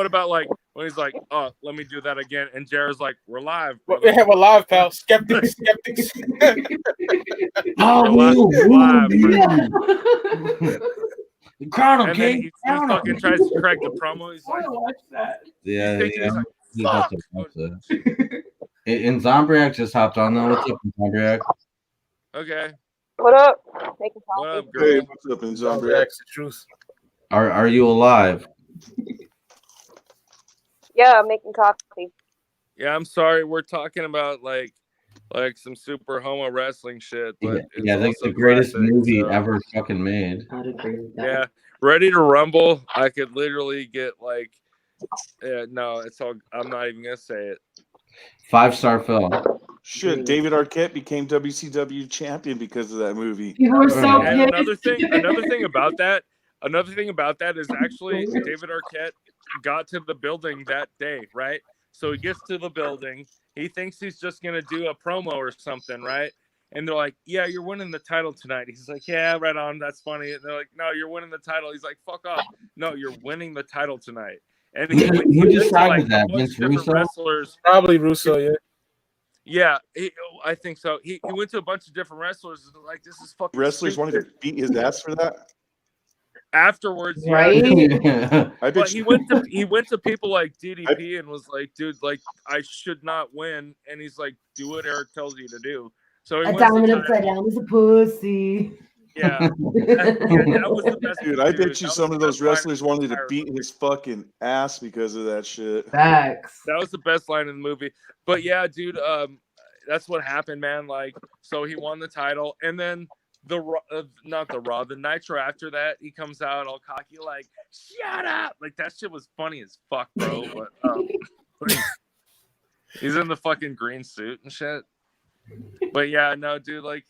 about like when he's like, "Oh, let me do that again," and Jared's like, "We're live." Well, they have a live, pal. Skeptics. Oh, live, Crown him, and then King. he fucking tries to correct the promo. He's like, Yeah, he's yeah. like, He's about to watch that. And Zombriac just hopped on though. What's up, Zombriac? okay. What up? Making What coffee. up, girl? What's up, in Zombiac? The truth. Are you alive? Yeah, I'm making coffee. Yeah, I'm sorry. We're talking about like some super homo wrestling shit, but Yeah, it's that's also the greatest classic, movie so- ever fucking made. I'd agree with that. Yeah, Ready to Rumble. I could literally get like, no, it's all. I'm not even gonna say it. 5-star film. Shit, David Arquette became WCW champion because of that movie. People were so And pissed. another thing about that is actually David Arquette got to the building that day, right? So he gets to the building. He thinks he's just gonna do a promo or something, right? And they're like, "Yeah, you're winning the title tonight." He's like, "Yeah, right on. That's funny." And they're like, "No, you're winning the title." He's like, "Fuck off. No, you're winning the title tonight." And Who went to, decided that? a bunch Vince of different Russo? wrestlers. Probably Russo, yeah. Yeah, I think so. He went to a bunch of different wrestlers. And like, this is fucking Wrestlers stupid. wanted to beat his ass for that. Afterwards, Right? yeah. I But bet he you. went to people like DDP and was like, dude, like I should not win. And he's like, do what Eric tells you to do. So he A wins the diamond title. upside down is a pussy. Yeah. That was the best. Dude, I bet you some of those wrestlers wanted to beat his fucking ass because of that shit. Facts. That was the best line in the movie. But yeah, dude, that's what happened, man. Like, so he won the title, and then the Nitro after that, he comes out all cocky, like, shut up. Like, that shit was funny as fuck, bro. But he's in the fucking green suit and shit. But yeah, no, dude, like,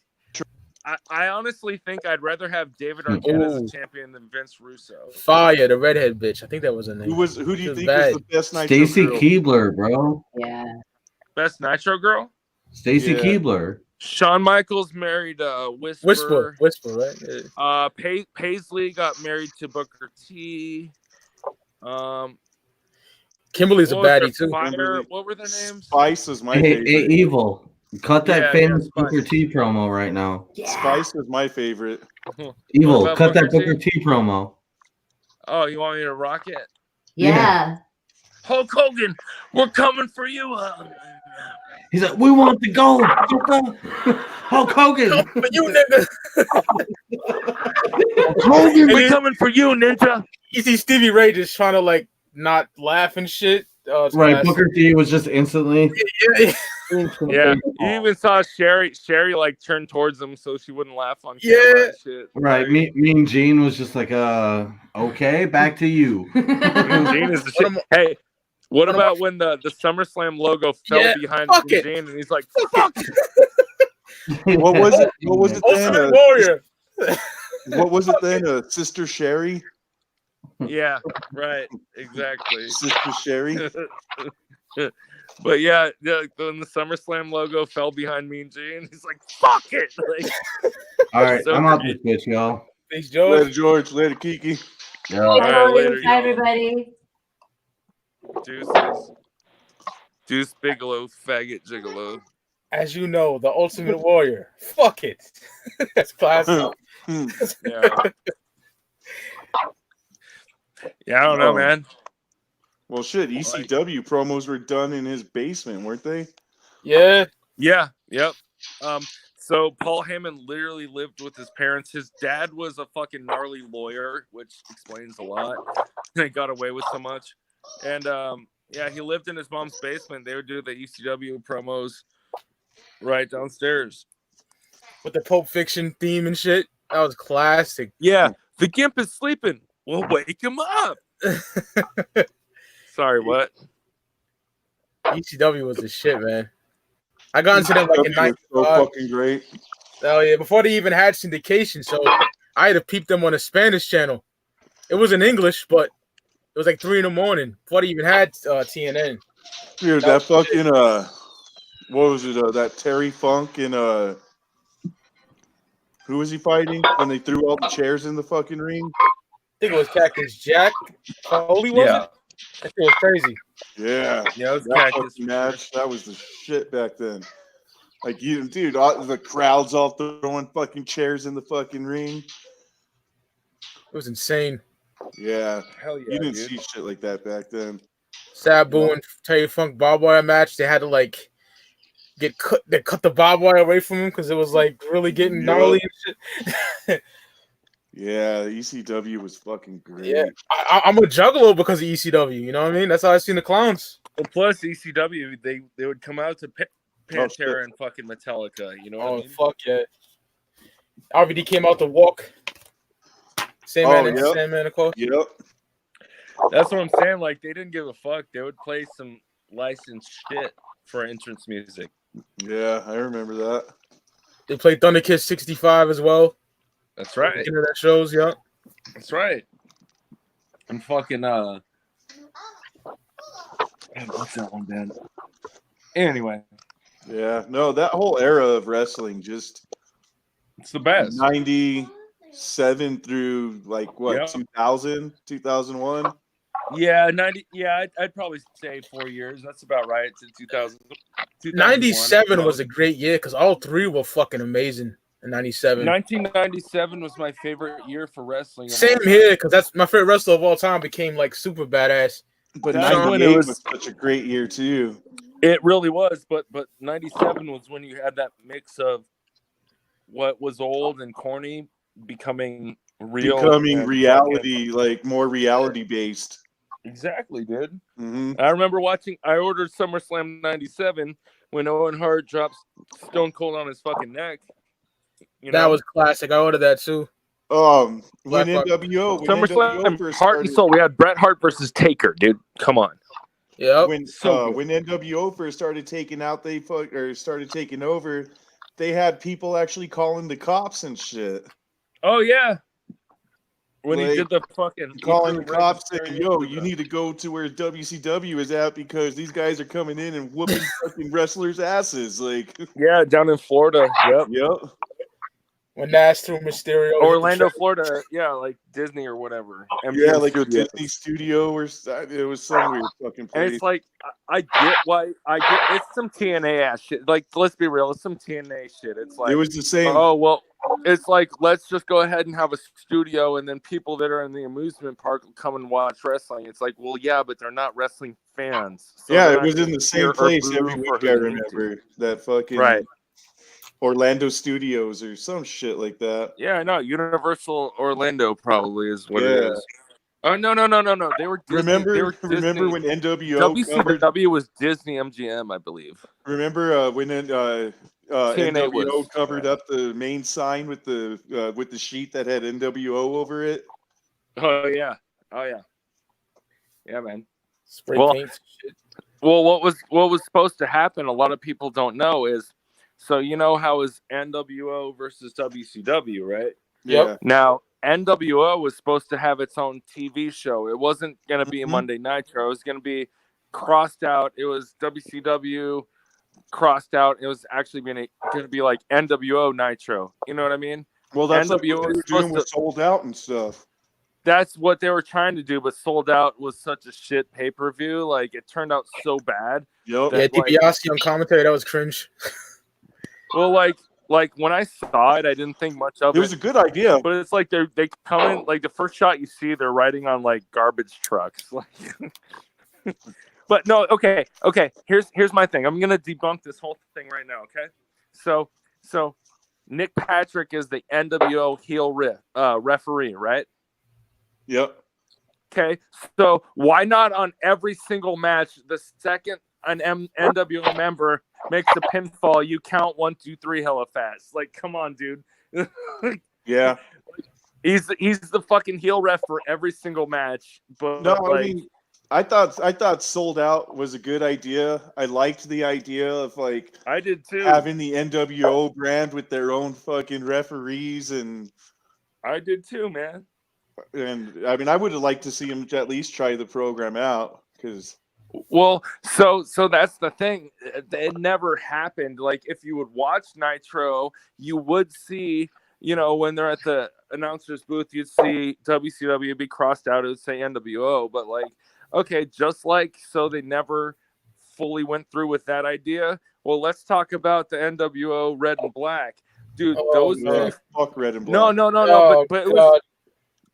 I honestly think I'd rather have David Arquette as a champion than Vince Russo. Fire, the redhead bitch. I think that was her name. Who do you think bad. was the best Nitro Stacy girl? Keibler, bro. Yeah. Best Nitro girl? Stacy Yeah. Keibler. Shawn Michaels married Whisper. Whisper, right? Yeah. Paisley got married to Booker T. Kimberly's a what was baddie their too. Fire? What were their names? Spice was my Hey, favorite. hey, Evil. Cut that Yeah, famous Spice. Booker T promo right now. Spice was my favorite. Evil, about cut that Booker Booker T promo. Oh, you want me to rock it? Yeah. Hulk Hogan, we're coming for you. He's like, we want the gold. Hulk Hogan. But you nigga. Hogan, we're coming for you, Ninja. You see Stevie Ray just trying to like not laugh and shit. It's Right, classic. Booker T was just instantly. Yeah, you even saw Sherry like turn towards him so she wouldn't laugh on camera. Yeah. And shit. Right, Mean Gene was just like, okay, back to you. Gene is the shit. Hey, what about when the SummerSlam logo fell behind fuck it. Gene and he's like, fuck. What was it? What was it then? Ultimate Warrior. What was it then? Sister Sherry? Yeah, right, exactly. Sister Sherry? But yeah, when the SummerSlam logo fell behind Mean Gene, he's like, fuck it. Like, All right, so I'm out great. this bitch, y'all. Thanks, George. Later, George. Later, Kiki. Yeah. All right, later, Bye, y'all. everybody. Deuces. Deuce Bigelow, faggot gigolo. As you know, the Ultimate Warrior. Fuck it. That's classic. Yeah. Yeah, I don't know, man. Well, shit. ECW promos were done in his basement, weren't they? Yeah. Yeah. Yep. So Paul Heyman literally lived with his parents. His dad was a fucking gnarly lawyer, which explains a lot. They got away with so much. And yeah, he lived in his mom's basement. They would do the ECW promos right downstairs. With the Pulp Fiction theme and shit. That was classic. Yeah, the Gimp is sleeping. We'll wake him up. Sorry, what? ECW was the shit, man. I got into them like in ECW was so 95. fucking great. Oh yeah, before they even had syndication, so I had to peep them on a Spanish channel. It was in English, but it was like 3 a.m. before they even had TNN. Dude, that fucking what was it? That Terry Funk and who was he fighting when they threw all the chairs in the fucking ring? I think it was Cactus Jack. Coley was it? That shit was crazy. Yeah, Yeah, it was that Cactus. fucking match. That was the shit back then. Like you, dude, the crowd's all throwing fucking chairs in the fucking ring. It was insane. Yeah, Hell yeah, you didn't dude. see shit like that back then. Sabu and Terry Funk barbed wire match. They had to like get cut. They cut the barbed wire away from him because it was like really getting gnarly and shit. Yeah, the ECW was fucking great. Yeah, I'm a juggalo because of ECW. You know what I mean? That's how I seen the clowns. Well, plus ECW, they would come out to Pantera shit. and fucking Metallica. You know what I Oh mean? fuck yeah! RVD came out to walk. Sandman of course. Yep. That's what I'm saying. Like, they didn't give a fuck. They would play some licensed shit for entrance music. Yeah, I remember that. They played Thunder Kiss 65 as well. That's right. Beginning of that shows, yeah. That's right. And fucking man, what's that one, man? Anyway, Yeah, no, that whole era of wrestling, just it's the best. 97 through like what, Yeah. 2000, 2001? Yeah, 90. Yeah, I'd probably say 4 years. That's about right. To 2000. 97 was a great year because all three were fucking amazing in 97. 1997 was my favorite year for wrestling. Same here, because that's my favorite wrestler of all time. Became like super badass. But That's when 98 was such a great year too. It really was, but 97 was when you had that mix of what was old and corny becoming real, and reality, like more reality based. Exactly, dude. Mm-hmm. I remember watching. I ordered SummerSlam '97 when Owen Hart drops Stone Cold on his fucking neck. You That know? was classic. I ordered that too. When Black NWO, when SummerSlam, NWO first Heart and started, Soul. We had Bret Hart versus Taker, dude. Come on. Yeah. when NWO first started taking out, started taking over, they had people actually calling the cops and shit. Oh yeah. When he Like, did the fucking calling the cops saying, "Yo, you need to go to where WCW is at because these guys are coming in and whooping fucking wrestlers' asses." Like, yeah, down in Florida. Yep. Yep. When Nash threw Mysterio, Orlando, Florida. Yeah, like Disney or whatever. Yeah, MGM like Studios. a Disney studio or it was some weird fucking place. And it's like I get why it's some TNA ass shit. Like, let's be real, it's some TNA shit. It's like It was the same. Oh well, it's like let's just go ahead and have a studio, and then people that are in the amusement park will come and watch wrestling. It's like, well, yeah, but they're not wrestling fans. So Yeah, they're it not was in gonna the same cheer or place boo every for week. who I they need to. remember that fucking Right. Orlando Studios or some shit like that. Yeah, no, Universal Orlando probably is what Yeah. it is. Oh no! They were Disney. Remember- They were remember Disney. when NWO WCW was Disney MGM, I believe. Remember when TNA NWO was, covered up the main sign with the sheet that had NWO over it? Oh yeah, yeah, man. Spray Well, paint shit. Well, what was supposed to happen? A lot of people don't know is, so you know how is NWO versus WCW, right? Yeah. Now NWO was supposed to have its own TV show. It wasn't going to be Mm-hmm. Monday Nitro. It was going to be crossed out. It was WCW crossed out. It was actually going to be like NWO Nitro. You know what I mean? Well, that's like NWO what they was were doing supposed with to- Sold Out and stuff. That's what they were trying to do, but Sold Out was such a shit pay-per-view. Like, it turned out so bad. Yep. Yeah, that, like, DiBiase on commentary, that was cringe. well, like when I saw it, I didn't think much of it. It was a good idea. But it's like they come in, like the first shot you see, they're riding on like garbage trucks. Like, but no, okay. Here's my thing. I'm gonna debunk this whole thing right now. Okay, so Nick Patrick is the NWO heel referee, right? Yep. Okay, so why not on every single match, the second an NWO member makes a pinfall, you count 1, 2, 3 hella fast? Like, come on, dude. Yeah. He's the fucking heel ref for every single match. But No, like, I mean, I thought Sold Out was a good idea. I liked the idea of like I did too. having the NWO brand with their own fucking referees and I did too, man. And I mean, I would have liked to see him at least try the program out because. Well, so that's the thing. It never happened. Like, if you would watch Nitro, you would see, you know, when they're at the announcer's booth, you'd see WCW be crossed out. It would say NWO. But like, okay, just like so, they never fully went through with that idea. Well, let's talk about the NWO Red and Black, dude. Fuck Red and Black. No. But it was.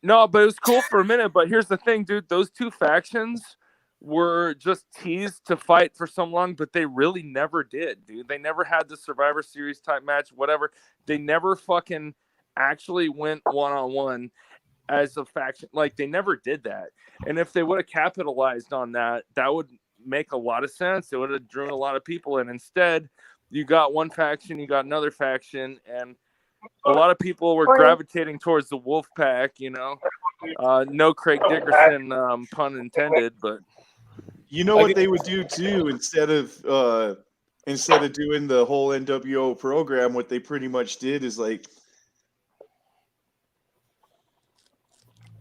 No, but it was cool for a minute. But here's the thing, dude. Those two factions were just teased to fight for so long, but they really never did, dude. They never had the Survivor Series type match, whatever. They never fucking actually went one-on-one as a faction. Like, they never did that. And if they would have capitalized on that, that would make a lot of sense. It would have drawn a lot of people in. Instead, you got one faction, you got another faction, and a lot of people were gravitating towards the Wolf Pack, you know. No Craig Dickerson, pun intended, but you know what they would do too, instead of doing the whole NWO program, what they pretty much did is like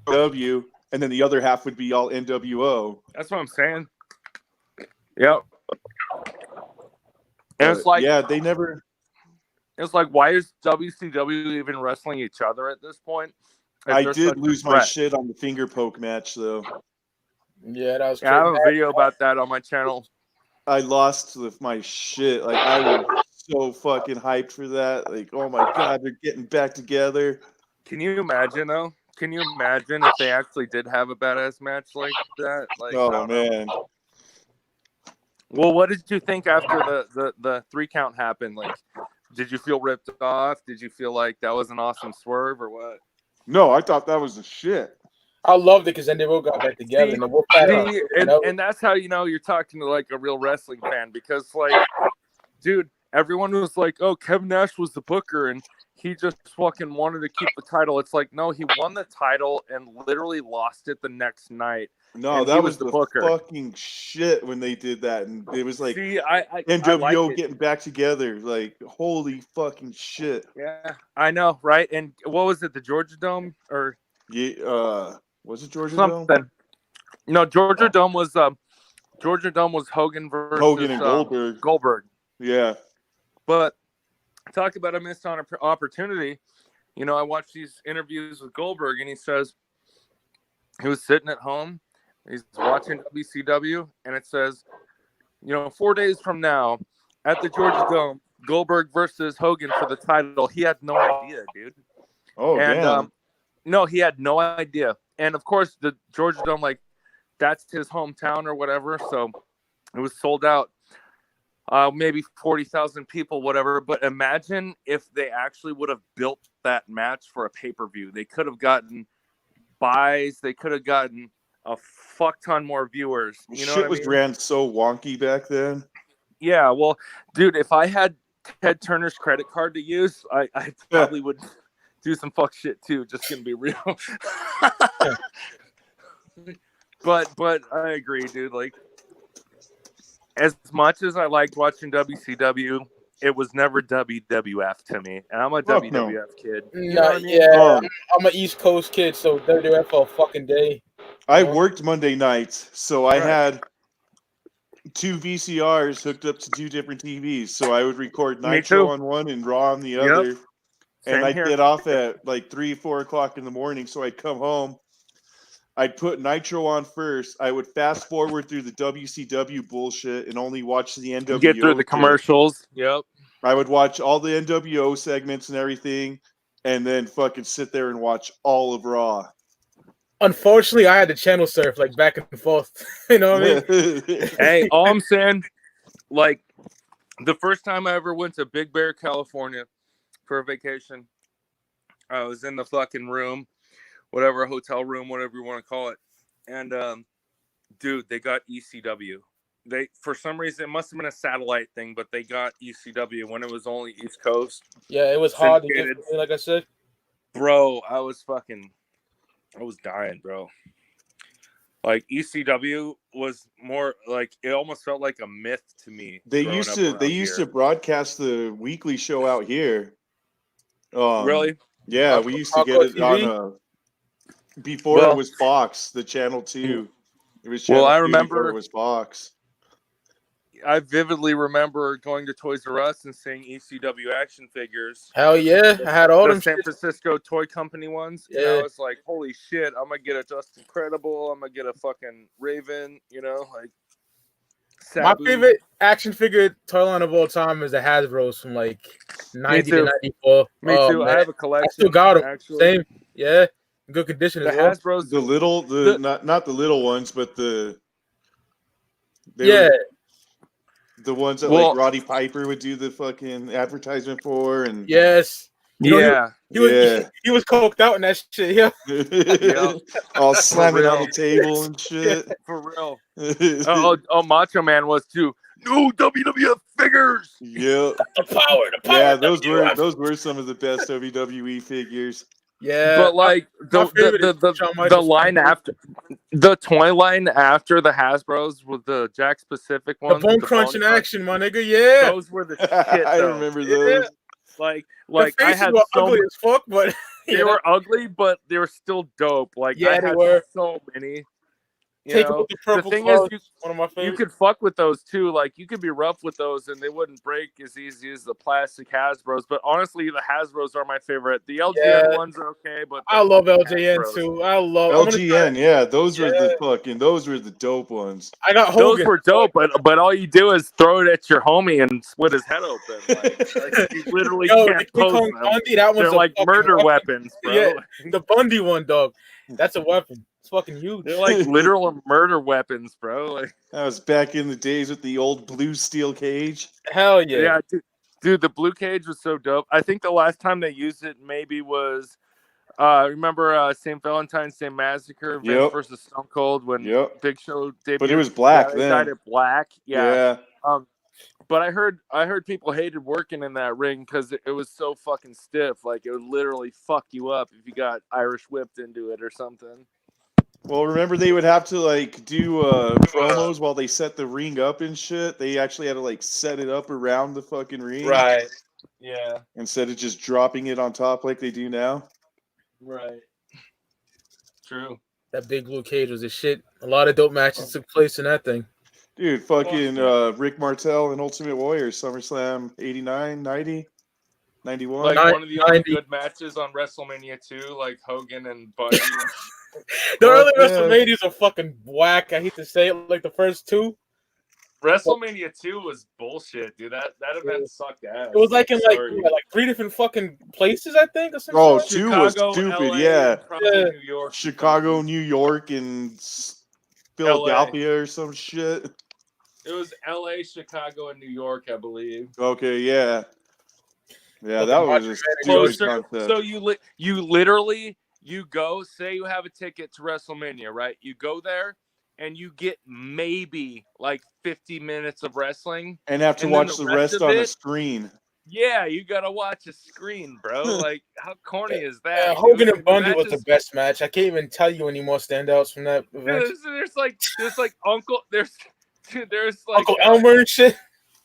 W, and then the other half would be all NWO. That's what I'm saying. Yep. And it's like, yeah, they never. It's like, why is WCW even wrestling each other at this point? I did lose my shit on the finger poke match, though. Yeah, that was. Yeah, I have a video about that on my channel. I lost my shit. Like I was so fucking hyped for that. Like, oh my god, they're getting back together. Can you imagine though? Can you imagine if they actually did have a badass match like that? Like, I Oh don't know. man. Well, what did you think after the 3 count happened? Like, did you feel ripped off? Did you feel like that was an awesome swerve or what? No, I thought that was the shit. I loved it because then they all got back together and they wolf had See, and that's how you know you're talking to like a real wrestling fan, because like, dude, everyone was like, "Oh, Kevin Nash was the booker and he just fucking wanted to keep the title." It's like, no, he won the title and literally lost it the next night. No, and that he was the booker. fucking shit when they did that, and it was like See, I NWO like it. getting back together. Like, holy fucking shit! Yeah, I know, right? And what was it, the Georgia Dome or was it Georgia something? Dome? No, Georgia Dome was Hogan versus Hogan and Goldberg. Goldberg. Yeah. But talk about a missed opportunity. You know, I watched these interviews with Goldberg, and he says he was sitting at home, he's watching WCW, and it says, you know, 4 days from now at the Georgia Dome, Goldberg versus Hogan for the title. He had no idea, dude. Oh, and damn. no, he had no idea. And of course, the Georgia Dome, like, that's his hometown or whatever, so it was sold out. Maybe 40,000 people, whatever. But imagine if they actually would have built that match for a pay-per-view. They could have gotten buys. They could have gotten a fuck ton more viewers. You know Shit what I was mean? ran so wonky back then. Yeah, well, dude, if I had Ted Turner's credit card to use, I probably would do some fuck shit too. Just gonna be real. But I agree, dude. Like, as much as I liked watching WCW, it was never WWF to me, and I'm a Fuck no. WWF kid. You know Nah, what I mean? yeah, I'm an East Coast kid, so WWF all fucking day. I worked Monday nights, so I Right. had 2 VCRs hooked up to 2 different TVs. So I would record Me Nitro too. on one and Raw on the Yep. other. Same And I'd here. get off at like 3, 4 o'clock in the morning. So I'd come home. I'd put Nitro on first. I would fast forward through the WCW bullshit and only watch the NWO. Get through the shit. commercials. Yep. I would watch all the NWO segments and everything, and then fucking sit there and watch all of Raw. Unfortunately, I had to channel surf like back and forth. You know what I mean? Hey, all I'm saying, like, the first time I ever went to Big Bear, California for a vacation, I was in the fucking room, whatever, hotel room, whatever you want to call it. And, dude, they got ECW. They, for some reason, it must have been a satellite thing, but they got ECW when it was only East Coast. Yeah, it was hard to get, Syndicated. like I said. Bro, I was dying, bro. Like, ECW was more like, it almost felt like a myth to me. They growing used up to around here. broadcast the weekly show out here. Really? Yeah, we used to get it on before it was Fox, the channel 2. It was channel 2 I before remember it was Fox. I vividly remember going to Toys R Us and seeing ECW action figures. Hell yeah, I had all the them San shit. Francisco Toy Company ones. Yeah. And I was like, holy shit, I'm gonna get a Just Incredible, I'm gonna get a fucking Raven, you know, like My Sabu. favorite action figure toy line of all time is the Hasbro's from like 90 to too. 94. Me Oh, too. I man. have a collection. I still got them. Actually. Same. Yeah. In good condition The as well. Hasbro's, Not the little ones, but they Yeah. were the ones that like Roddy Piper would do the fucking advertisement for, and Yes. You know, yeah. he was coked out in that shit. Yeah. all slamming on the table and shit. For real. oh, Macho Man was too. No WWF figures. Yep. The power. Yeah, those were some of the best WWE figures. Yeah. But like the line after the toy line after the Hasbro's with the Jack Specific The ones, bone crunching action, my nigga. Yeah. those were the shit. I though. remember those. Yeah. Like The I faces had were so ugly as fuck, but they were ugly, but they were still dope. Like Yeah, I they had were. so many. You Take know, with the the purple thing gloves. is, One of my you favorites. could fuck with those too. Like you could be rough with those, and they wouldn't break as easy as the plastic Hasbros. But honestly, the Hasbros are my favorite. The LGN Yeah. ones are okay, but I love the LJN Hasbros- too. I love I'm gonna try LGN, yeah, those were the Yeah. those were the dope ones. I got Those Hogan. were dope, but all you do is throw it at your homie and split his head open. Like you literally Yo, the can't King post Kong them. Bundy, that one's They're a like fucking murder weapon. weapons, bro. Yeah, the Bundy one, dog. That's a weapon. It's fucking huge. They're like literal murder weapons, bro. Like, That was back in the days with the old blue steel cage. Hell yeah. yeah, dude, the blue cage was so dope. I think the last time they used it maybe was remember St. Valentine's Day Massacre, Vince Yep. versus Stone Cold when Yep. Big Show debuted. But it was black Yeah, they then. dyed it black. Yeah. Yeah. But I heard people hated working in that ring because it was so fucking stiff. Like it would literally fuck you up if you got Irish whipped into it or something. Well, remember they would have to like do promos while they set the ring up and shit. They actually had to like set it up around the fucking ring, Right. Yeah. instead of just dropping it on top like they do now. Right. True. That big blue cage was a shit. A lot of dope matches took place in that thing. Dude, fucking Rick Martel and Ultimate Warrior, SummerSlam 89, 90, 91. Like one of the only good matches on WrestleMania 2, like Hogan and Bundy. The early yeah. WrestleManias are fucking whack. I hate to say it, like the first two. WrestleMania 2 was bullshit, dude. That event sucked ass. It was like in like Sorry. what, like 3 different fucking places, I think, or something. Oh, like that. 2 was Chicago, stupid, LA, yeah. and probably New York. Chicago, New York, and Philadelphia or some shit. It was LA, Chicago, and New York, I believe. Okay, yeah. Yeah, that was a stupid concept. So you literally go, say you have a ticket to WrestleMania, right? You go there and you get maybe like 50 minutes of wrestling. And have to watch the rest of on a it, screen. Yeah, you gotta watch a screen, bro. Like, how corny is that? Yeah, Hogan dude? and Bundy was the Matches- best match. I can't even tell you any more standouts from that event. There's like Uncle Elmer and shit.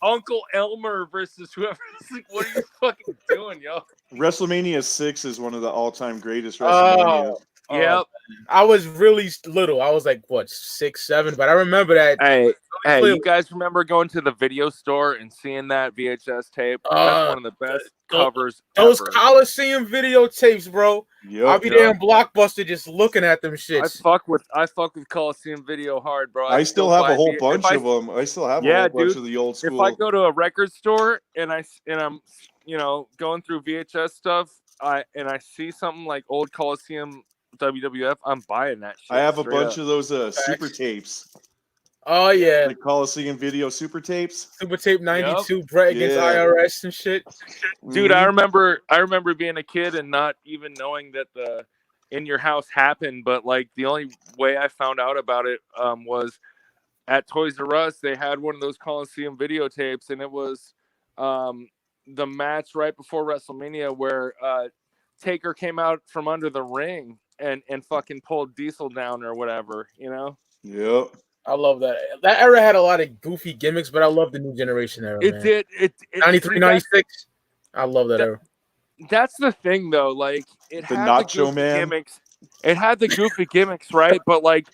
Uncle Elmer versus whoever. It's like, what are you fucking doing, yo? WrestleMania 6 is one of the all-time greatest Oh, WrestleManias. Yep. I was really little. I was like, what, 6, 7? But I remember that. Hey, clearly. you guys remember going to the video store and seeing that VHS tape? That's one of the best covers Those ever. Coliseum videotapes, bro. I'll be there in Blockbuster just looking at them shits. I fuck with Coliseum Video hard, bro. I still have buy a whole if bunch I- of them. I still have a Yeah, whole bunch dude. of the old school. If I go to a record store and I'm going through VHS stuff, I see something like old Coliseum WWF, I'm buying that shit. I have a straight bunch up. of those super tapes. Oh, yeah. The Coliseum video super tapes. Super Tape 92, Brett against Yeah. IRS and shit. Dude, I remember being a kid and not even knowing that the In Your House happened, but like the only way I found out about it was at Toys R Us. They had one of those Coliseum videotapes, and it was the match right before WrestleMania where Taker came out from under the ring and fucking pulled Diesel down or whatever, you know? Yep. I love that. That era had a lot of goofy gimmicks, but I love the new generation era. It man. did. It 93, 96. I love that era. That's the thing, though. Like it The had Nacho the goofy Man. gimmicks. It had the goofy gimmicks, right? But like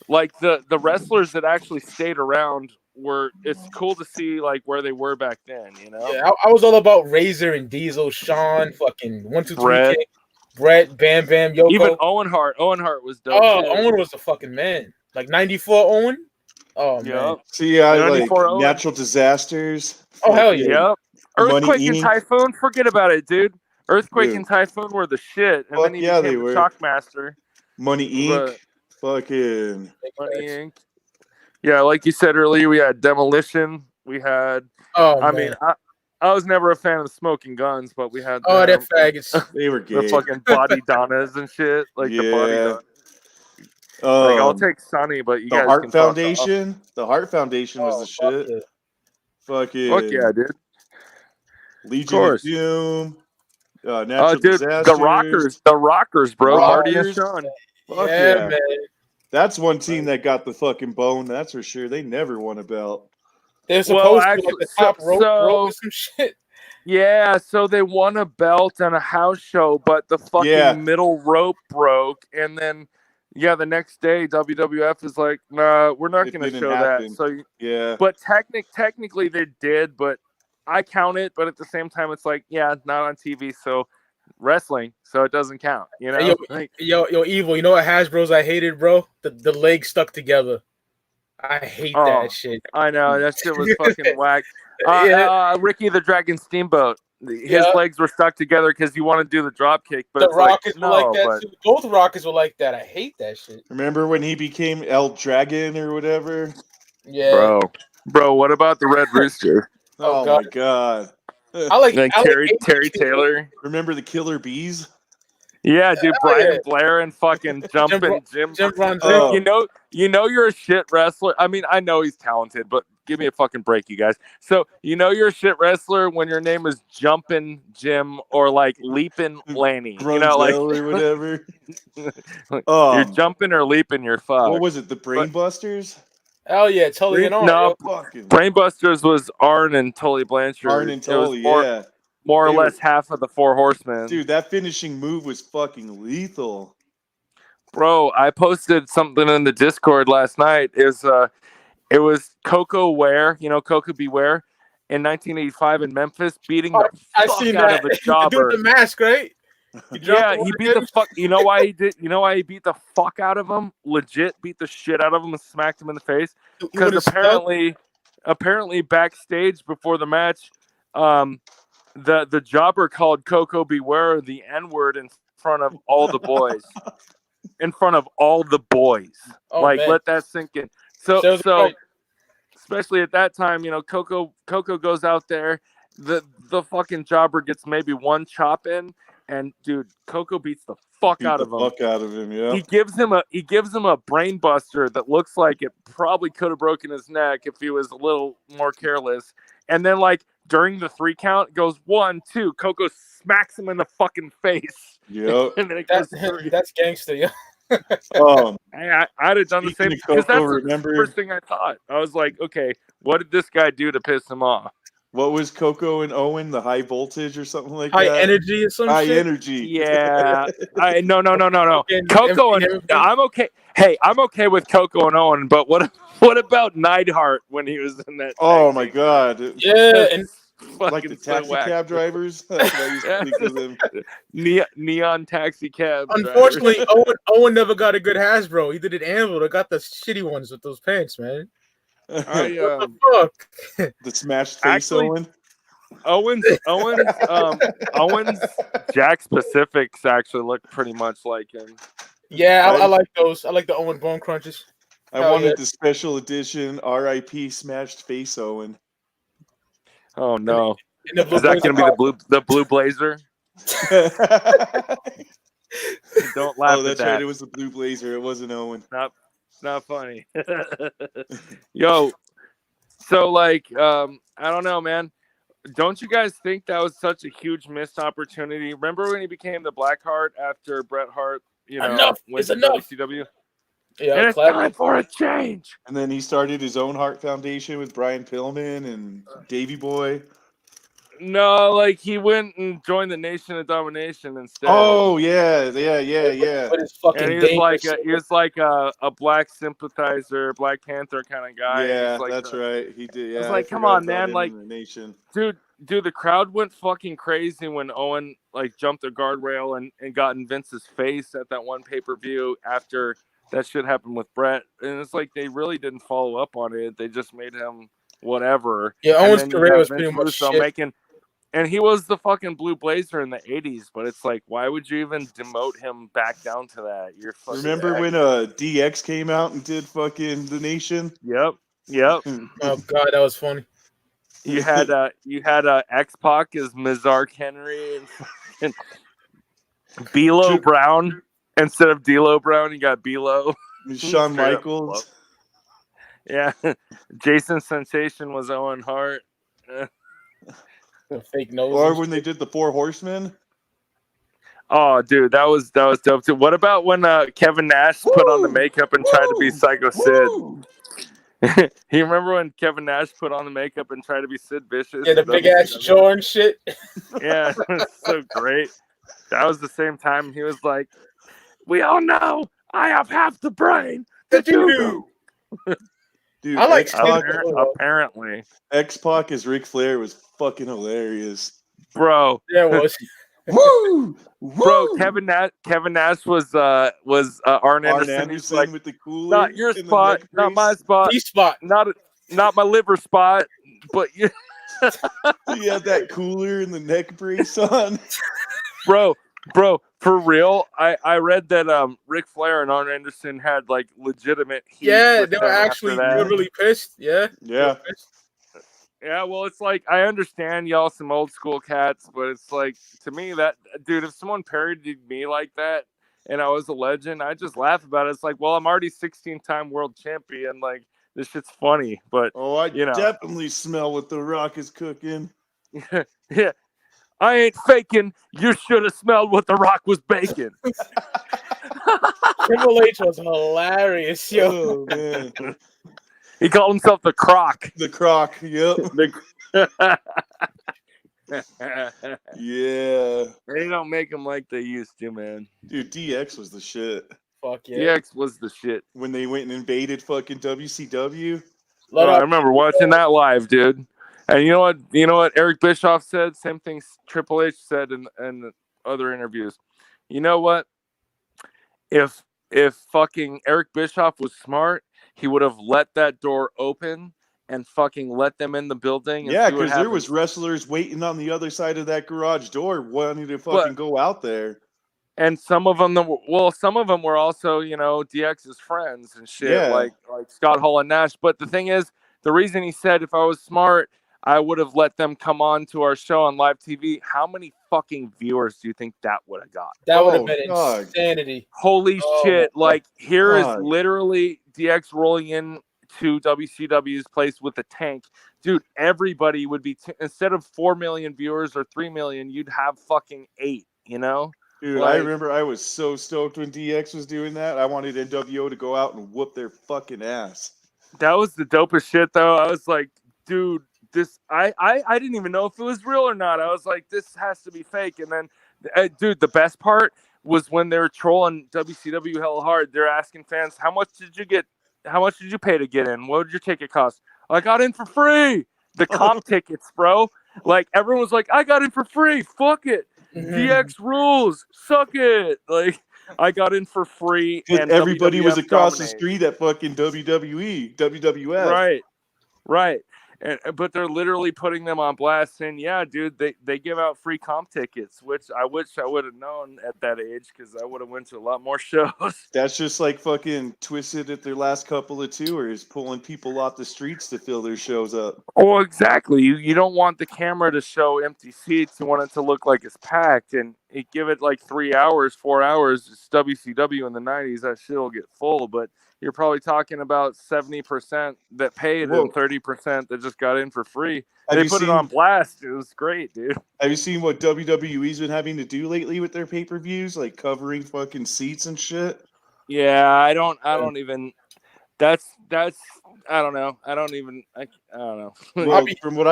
the wrestlers that actually stayed around were. It's cool to see like where they were back then. You know. Yeah, I was all about Razor and Diesel, Sean, fucking 1, 2, 3, Brett. King, Brett, Bam Bam, Yoko. Even Owen Hart. Owen Hart was dope. Oh, too. Owen was a fucking man. Like 94 Owen. Oh man. See, I like 94 Owen. natural disasters. Oh hell yeah. Yep. Money Earthquake and Inc. Typhoon. Forget about it, dude. Earthquake Dude. and Typhoon were the shit, and Fuck then he yeah, became they the were. Shockmaster. Money Inc. Fucking. Money Inc. Yeah, like you said earlier, we had Demolition. We had. Oh, I man. mean, I was never a fan of the Smoking Guns, but we had. Oh, them. they're faggots. They were The gay. fucking body Donnas and shit, like the body. Yeah. Donnas. Like I'll Um, take Sonny, but you the guys Heart can fuck off. Foundation. The Heart Foundation was the shit. yeah. Fucking. Fuck yeah, dude. Legion of course. Doom. Natural Dude, disasters. the Rockers, bro. Marty and Rockers. Sean. Fuck Yeah, yeah. man. That's one team that got the fucking bone. That's for sure. They never won a belt. They're Well, supposed to actually, like the top rope so- or some shit. Yeah, so they won a belt on a house show, but the fucking Yeah. middle rope broke, and then Yeah, the next day WWF is like, nah, we're not It going to didn't show happen. that. So, Yeah. but technically they did, but I count it. But at the same time, it's like, yeah, not on TV, so wrestling, so it doesn't count. You know, Hey, like, yo, Evil. You know what Hasbro's I hated, bro? The legs stuck together. I hate oh, that shit. I know that shit was fucking whack. Yeah. Ricky the Dragon Steamboat, his Yeah. legs were stuck together because you want to do the drop kick, but The it's like, Rockets were no, like that but too. Both Rockets were like that. I hate that shit. Remember when he became El Dragon or whatever? Yeah. bro, what about the Red Rooster? Oh, God. my God. I like Terry Taylor. Remember the Killer Bees? Yeah, dude, Hell Brian yeah. Blair and fucking jumping Jim. Jim Bronzino. Oh. You know you're a shit wrestler. I mean, I know he's talented, but give me a fucking break, you guys. So you know you're a shit wrestler when your name is Jumpin' Jim or like Leapin' Lanny. You know, like Brunzel or whatever. you're jumping or leaping, you're fucked. What was it? The Brainbusters? Hell yeah, Tully and Arn. No, Fucking Brainbusters was Arn and Tully Blanchard. Arn and Tully, it was yeah. more or They were- less half of the Four Horsemen. Dude, that finishing move was fucking lethal. Bro, I posted something in the Discord last night. It was Coco Ware, you know, Coco Beware, in 1985 in Memphis, beating the I fuck seen out that. of a The dude jobber. with the mask, right? Yeah, he beat the fuck. You know why he did? You know why he beat the fuck out of him? Legit beat the shit out of him and smacked him in the face. Because apparently backstage before the match, the jobber called Coco Beware the N-word in front of all the boys. In front of all the boys. Oh, like, man. let that sink in. So especially at that time, you know, Coco goes out there. The fucking jobber gets maybe one chop in, and dude, Coco beats the fuck out of him. Fuck out of him, yeah. He gives him a brain buster that looks like it probably could have broken his neck if he was a little more careless. And then like during the 3 count, it goes 1, 2. Coco smacks him in the fucking face. Yep. And then it goes 3. That's gangster, yeah. I'd have done the same Speaking because of Coco, that's remember- the first thing I thought. I was like, okay, what did this guy do to piss him off? What was Coco and Owen? The high voltage or something like High that? energy or some high shit? energy. Yeah. No. Fucking Coco and everything. I'm okay. Hey, I'm okay with Coco and Owen, but what about Neidhart when he was in that? Oh my God. Yeah, and like the taxi cab drivers. That's what I used to think of them. Neon taxi cab. Unfortunately, Owen never got a good Hasbro. He did an Anvil. I got the shitty ones with those pants, man. What the fuck? The smashed face Owen. Owens Jack Specifics actually look pretty much like him. Yeah, I like those. I like the Owen Bone Crunches. I wanted the special edition RIP smashed face Owen. Oh no! And the Is that going to be the blue blazer? Don't laugh Oh, that's at that. right. It was the blue blazer. It wasn't Owen. Not funny. Yo, so like, I don't know, man. Don't you guys think that was such a huge missed opportunity? Remember when he became the Blackheart after Bret Hart, went to WCW? Yeah, and it's time for a change. And then he started his own Heart Foundation with Brian Pillman and Davey Boy. No, like he went and joined the Nation of Domination instead. Oh yeah. With his And he was like a black sympathizer, Black Panther kind of guy. Yeah, He's like that's right. He did. Yeah, It's I like, come forgot on, about man! him Like, in the Nation. dude, the crowd went fucking crazy when Owen like jumped the guardrail and got in Vince's face at that one pay-per-view after that shit happened with Brett. And it's like they really didn't follow up on it. They just made him whatever. Yeah, And Owen's then you career got was Vince pretty much Russo shit. and he was the fucking Blue Blazer in the 80s, but it's like, why would you even demote him back down to that? You're fucking Remember when DX came out and did fucking the Nation? Yep. Oh god, that was funny. You had X-Pac as Mizark Henry and Belo Brown instead of D'Lo Brown. You got Belo. Shawn Michaels. Yeah, Jason Sensation was Owen Hart. Fake nose. Or when they did the Four Horsemen. Oh, dude, that was dope too. What about when Kevin Nash put on the makeup and tried to be Psycho Sid? You remember when Kevin Nash put on the makeup and tried to be Sid Vicious? Yeah, the big ass jaw and shit. Yeah, it was so great. That was the same time he was like, "We all know I have half the brain That that you you do. do. Dude, I like Apparently, X-Pac as Ric Flair was fucking hilarious. bro. Yeah, it was. Woo! Bro, Woo! Kevin Nash was Arn Anderson. He's Anderson like, with the cooler not your and the spot, neck not my brace. spot, D spot. not my liver spot, but you, He had that cooler and the neck brace on. bro, for real. I read that Ric Flair and Arn Anderson had like legitimate heat. Yeah, with they were them after actually that. really pissed. Yeah. Yeah. Yeah, well, it's like I understand y'all some old school cats, but it's like to me that dude, if someone parodied me like that and I was a legend, I just laugh about it. It's like, well, I'm already 16-time world champion. Like this shit's funny, but Oh, I you know, definitely smell what The Rock is cooking. yeah, I ain't faking. You should have smelled what The Rock was baking. Triple H was hilarious, yo. Oh man, He called himself the Croc. the Croc. Yep. Yeah. They don't make them like they used to, man. Dude, DX was the shit. Fuck yeah. DX was the shit. When they went and invaded fucking WCW. Let I up. remember watching that live, dude. And you know what? You know what Eric Bischoff said? Same thing Triple H said in other interviews. You know what? If fucking Eric Bischoff was smart, he would have let that door open and fucking let them in the building. And Yeah, see what because there happens. was wrestlers waiting on the other side of that garage door wanting to fucking go out there. And some of them, some of them were also, you know, DX's friends and shit, Yeah. like Scott Hall and Nash. But the thing is, the reason he said if I was smart, I would have let them come on to our show on live TV. How many fucking viewers do you think that would have got? That would have been insanity. Holy shit. Like, here is God. literally DX rolling in to WCW's place with a tank. Dude, everybody would be, instead of 4 million viewers or 3 million, you'd have fucking 8, you know? Dude, I remember I was so stoked when DX was doing that. I wanted NWO to go out and whoop their fucking ass. That was the dopest shit, though. I was like, dude, this, I didn't even know if it was real or not. I was like, this has to be fake. And then, dude, the best part was when they were trolling WCW hella hard. They're asking fans, how much did you pay to get in? What did your ticket cost? I got in for free. The comp tickets, bro. Like, everyone was like, I got in for free. Fuck it. DX rules. Suck it. Like, I got in for free. And everybody was WWF across the dominated. street at fucking WWF. Right. But they're literally putting them on blast saying, yeah, dude, they give out free comp tickets, which I wish I would have known at that age because I would have went to a lot more shows. That's just like fucking Twisted at their last couple of tours, pulling people off the streets to fill their shows up. Oh, exactly. You don't want the camera to show empty seats. You want it to look like it's packed. And you give it like 3 hours, 4 hours. It's WCW in the 90s. That shit will get full. But you're probably talking about 70% that paid Whoa. and 30% that just got in for free. Have They you put it seen- on blast. It was great, dude. Have you seen what WWE's been having to do lately with their pay-per-views, like covering fucking seats and shit? Yeah, I don't even. That's I don't know. I don't know. Well, from what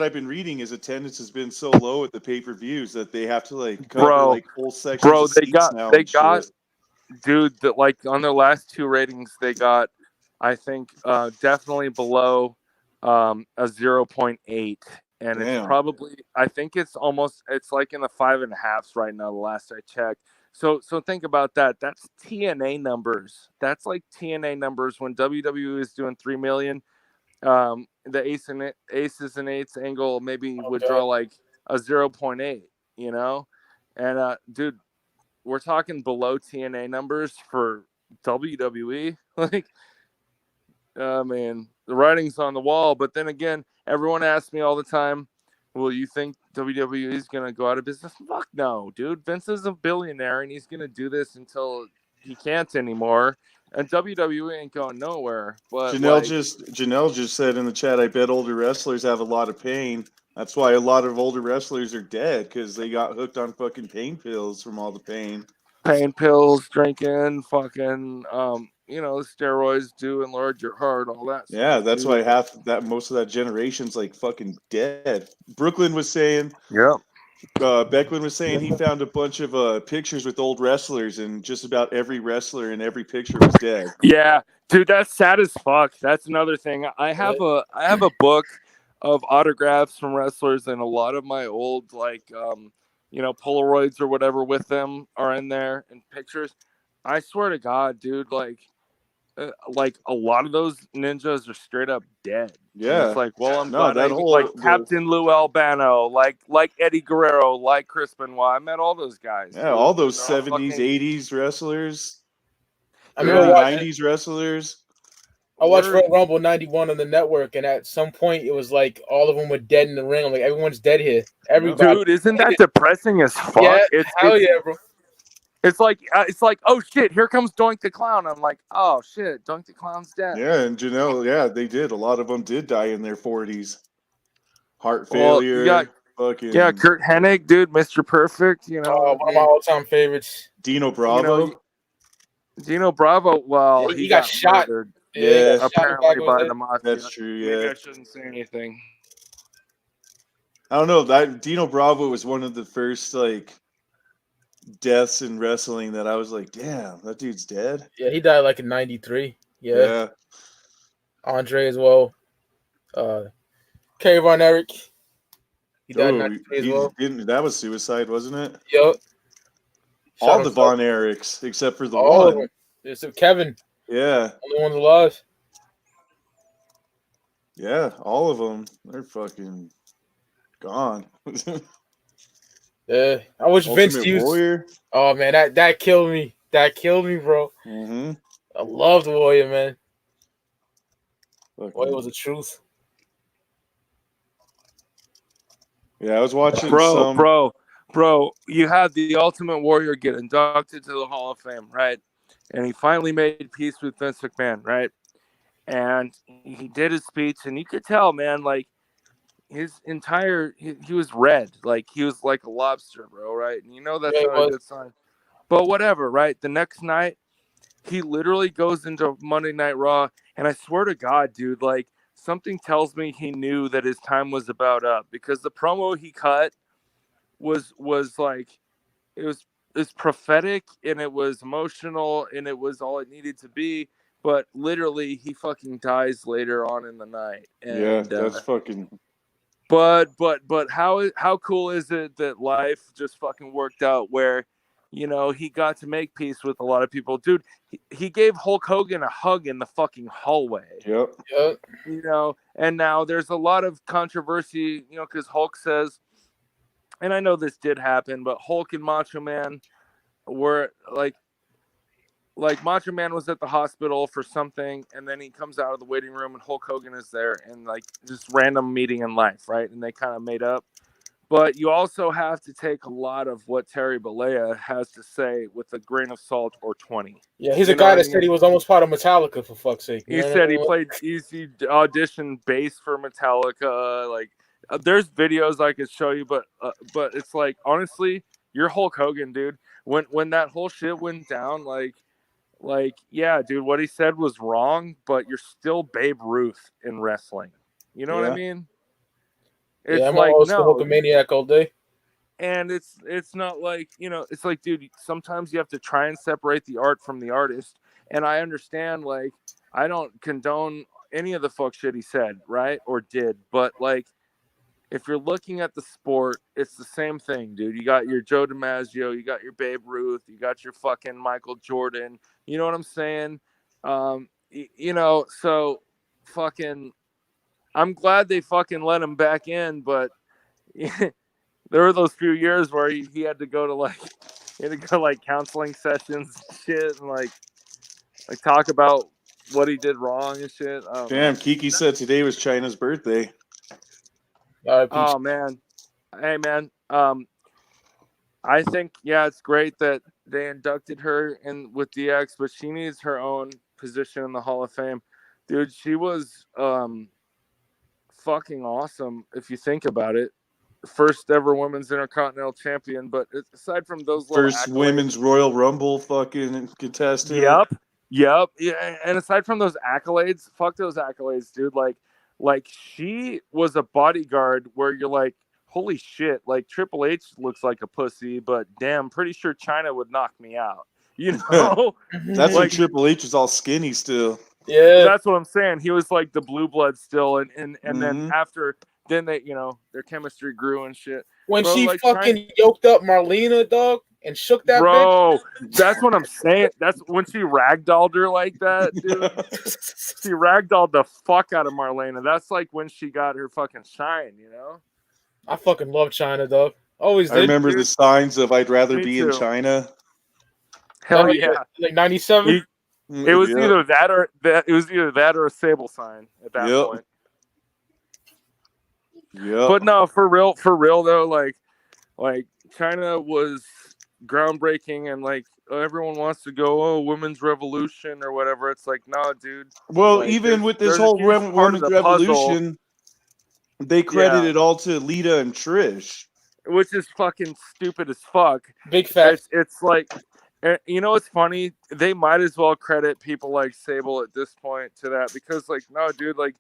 I've been reading, is attendance has been so low at the pay-per-views that they have to like cover like whole sections. Bro, of they seats got now they and got shit. dude that like on their last 2 ratings they got, I think definitely below a 0.8, and it's Damn. probably, I think it's like in the 5.5s right now the last I checked. So think about that. That's TNA numbers. That's like TNA numbers when WWE is doing 3 million. The aces and eights angle maybe would draw like a 0.8, you know? And dude, we're talking below TNA numbers for WWE. Like, man, the writing's on the wall. But then again, everyone asks me all the time, well, you think WWE is going to go out of business? Fuck no, dude. Vince is a billionaire, and he's going to do this until he can't anymore. And WWE ain't going nowhere. But Janelle just said in the chat, I bet older wrestlers have a lot of pain. That's why a lot of older wrestlers are dead, because they got hooked on fucking pain pills from all the pain. pain pills, drinking, fucking, steroids do enlarge your heart, all that. Yeah, stuff, that's dude. why most of that generation's like fucking dead. Brooklyn was saying, yeah, Becklin was saying he found a bunch of pictures with old wrestlers, and just about every wrestler in every picture was dead. Yeah, dude, that's sad as fuck. That's another thing. I have a book of autographs from wrestlers, and a lot of my old Polaroids or whatever with them are in there and pictures. I swear to God, dude, like a lot of those ninjas are straight up dead. And Yeah. it's like, well, I'm No, glad that I whole- like the- Captain Lou Albano, like Eddie Guerrero, like Chris Benoit. I met all those guys. Yeah, dude. all those They're all 70s, fucking- 80s wrestlers, I remember early watching- 90s wrestlers. I watched Royal Rumble 91 on the network, and at some point it was like all of them were dead in the ring. I'm like, everyone's dead here. Everybody. Dude, isn't that depressing as fuck? Yeah, it's yeah, bro. It's like oh shit, here comes Doink the Clown. I'm like, oh shit, Doink the Clown's dead. Yeah, and Janelle, yeah, they did. A lot of them did die in their 40s. Heart Well, failure. you got- fucking Yeah, Kurt Hennig, dude, Mr. Perfect. You know, One of my all-time favorites. Dino Bravo. Dino Bravo. Well, Yeah, he got shot. murdered. Yeah, he got shot in the apparently back of by his the head. mafia. That's true, Maybe yeah. I shouldn't say anything. I don't know. That Dino Bravo was one of the first deaths in wrestling that I was like, damn, that dude's dead. Yeah, he died like in '93. Yeah. Yeah. Andre as well. K. Von Erich. He died in Oh, '93 as well. that was suicide, wasn't it? Yep. All Shot the himself. Von Erichs except for the All of one. them. Except Kevin. Yeah. Only one's alive. Yeah, all of them. They're fucking gone. Yeah. I wish Vince Ultimate used. Warrior. Oh man, that killed me. That killed me, bro. Mm-hmm. I loved Warrior, man. Fucking- Warrior was the truth. Yeah, I was watching Bro, you had the Ultimate Warrior get inducted to the Hall of Fame, right? And he finally made peace with Vince McMahon, right? And he did his speech, and you could tell, man, like his entire he was red, like he was like a lobster, bro, right? And you know that's Yeah, he not a was. good sign. But whatever, right? The next night, he literally goes into Monday Night Raw, and I swear to God, dude, like something tells me he knew that his time was about up, because the promo he cut was like it's prophetic, and it was emotional, and it was all it needed to be. But literally, he fucking dies later on in the night. And, yeah, that's fucking. But how cool is it that life just fucking worked out where, you know, he got to make peace with a lot of people. Dude, he gave Hulk Hogan a hug in the fucking hallway. Yep. Yep. You know, and now there's a lot of controversy, you know, because Hulk says, and I know this did happen, but Hulk and Macho Man were like Macho Man was at the hospital for something, and then he comes out of the waiting room, and Hulk Hogan is there, and like just random meeting in life, right? And they kind of made up. But you also have to take a lot of what Terry Bollea has to say with a grain of salt or 20. Yeah, he's You a know guy what I that said mean? he was almost part of Metallica, for fuck's sake. He You know what said I he mean? played easy audition bass for Metallica. Like, there's videos I could show you, but it's like, honestly, you're Hulk Hogan, dude. When that whole shit went down, like yeah, dude, what he said was wrong, but you're still Babe Ruth in wrestling. You know what I Yeah. mean? Yeah, It's I'm like, always the no, Hulkamaniac all day. and it's not like, you know, it's like, dude, sometimes you have to try and separate the art from the artist. And I understand, like, I don't condone any of the fuck shit he said, right, or did, but like, if you're looking at the sport, it's the same thing, dude. You got your Joe DiMaggio, you got your Babe Ruth, you got your fucking Michael Jordan. You know what I'm saying? You know, so fucking, I'm glad they fucking let him back in, but there were those few years where he had to go to like counseling sessions and shit, and like talk about what he did wrong and shit. I don't know. Damn, Kiki said today was China's birthday. Oh man, hey man, I think, yeah, it's great that they inducted her in with DX, but she needs her own position in the Hall of Fame, dude. She was fucking awesome if you think about it. First ever women's intercontinental champion, but aside from those little First accolades- women's Royal Rumble fucking contestant. Yep. Yeah, and aside from those accolades, fuck those accolades, dude. Like she was a bodyguard where you're like, holy shit, like Triple H looks like a pussy, but damn, pretty sure China would knock me out. You know, That's when like Triple H was all skinny still. Yeah. that's what I'm saying. He was like the blue blood still, and then Mhm. after then they, you know, their chemistry grew and shit. When Bro, she like fucking yoked up Marlena, dog, and shook that bitch. Bro, that's what I'm saying. That's when she ragdolled her like that, dude. She ragdolled the fuck out of Marlena. That's like when she got her fucking shine, you know? I fucking love China, dog. Always I did. remember the signs of "I'd rather Me be in too. China." Hell Oh, yeah. like 97. It was Yep. either that or that. It was either that or a Sable sign at that Yep. point. Yep. But no, for real though, like China was groundbreaking, and like everyone wants to go, oh, women's revolution or whatever. It's like, no, dude. Well, like, even with this there's a whole huge part of women's the puzzle, revolution, they credit Yeah. it all to Lita and Trish. which is fucking stupid as fuck. Big facts. It's like, you know, what's funny? They might as well credit people like Sable at this point to that, because like, no, dude, like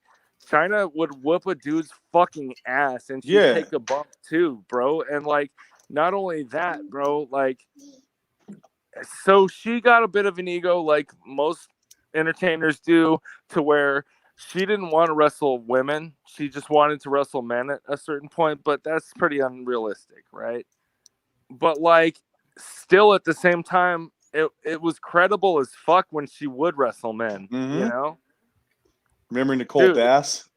China would whoop a dude's fucking ass and she'd Yeah. take a bump too, bro. And like, not only that, bro, like, so she got a bit of an ego, like most entertainers do, to where she didn't want to wrestle women. She just wanted to wrestle men at a certain point, but that's pretty unrealistic, right? But like, still at the same time, it was credible as fuck when she would wrestle men, you Mhm. know? Remember Nicole Dude. Bass?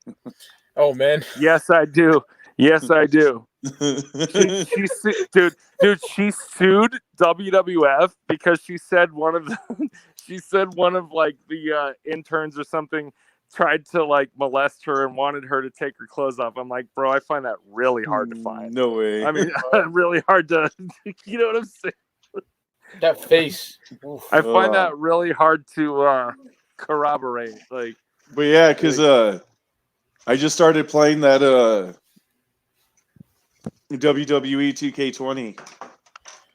Oh man. Yes, I do. Yes, I do. Dude, she sued WWF because she said one of like the interns or something tried to like molest her and wanted her to take her clothes off. I'm like, bro, I find that really hard to find. No way. I mean, really hard to, you know what I'm saying? That face. Oof. I find that really hard to corroborate. Like, But yeah, because I just started playing that WWE 2K20.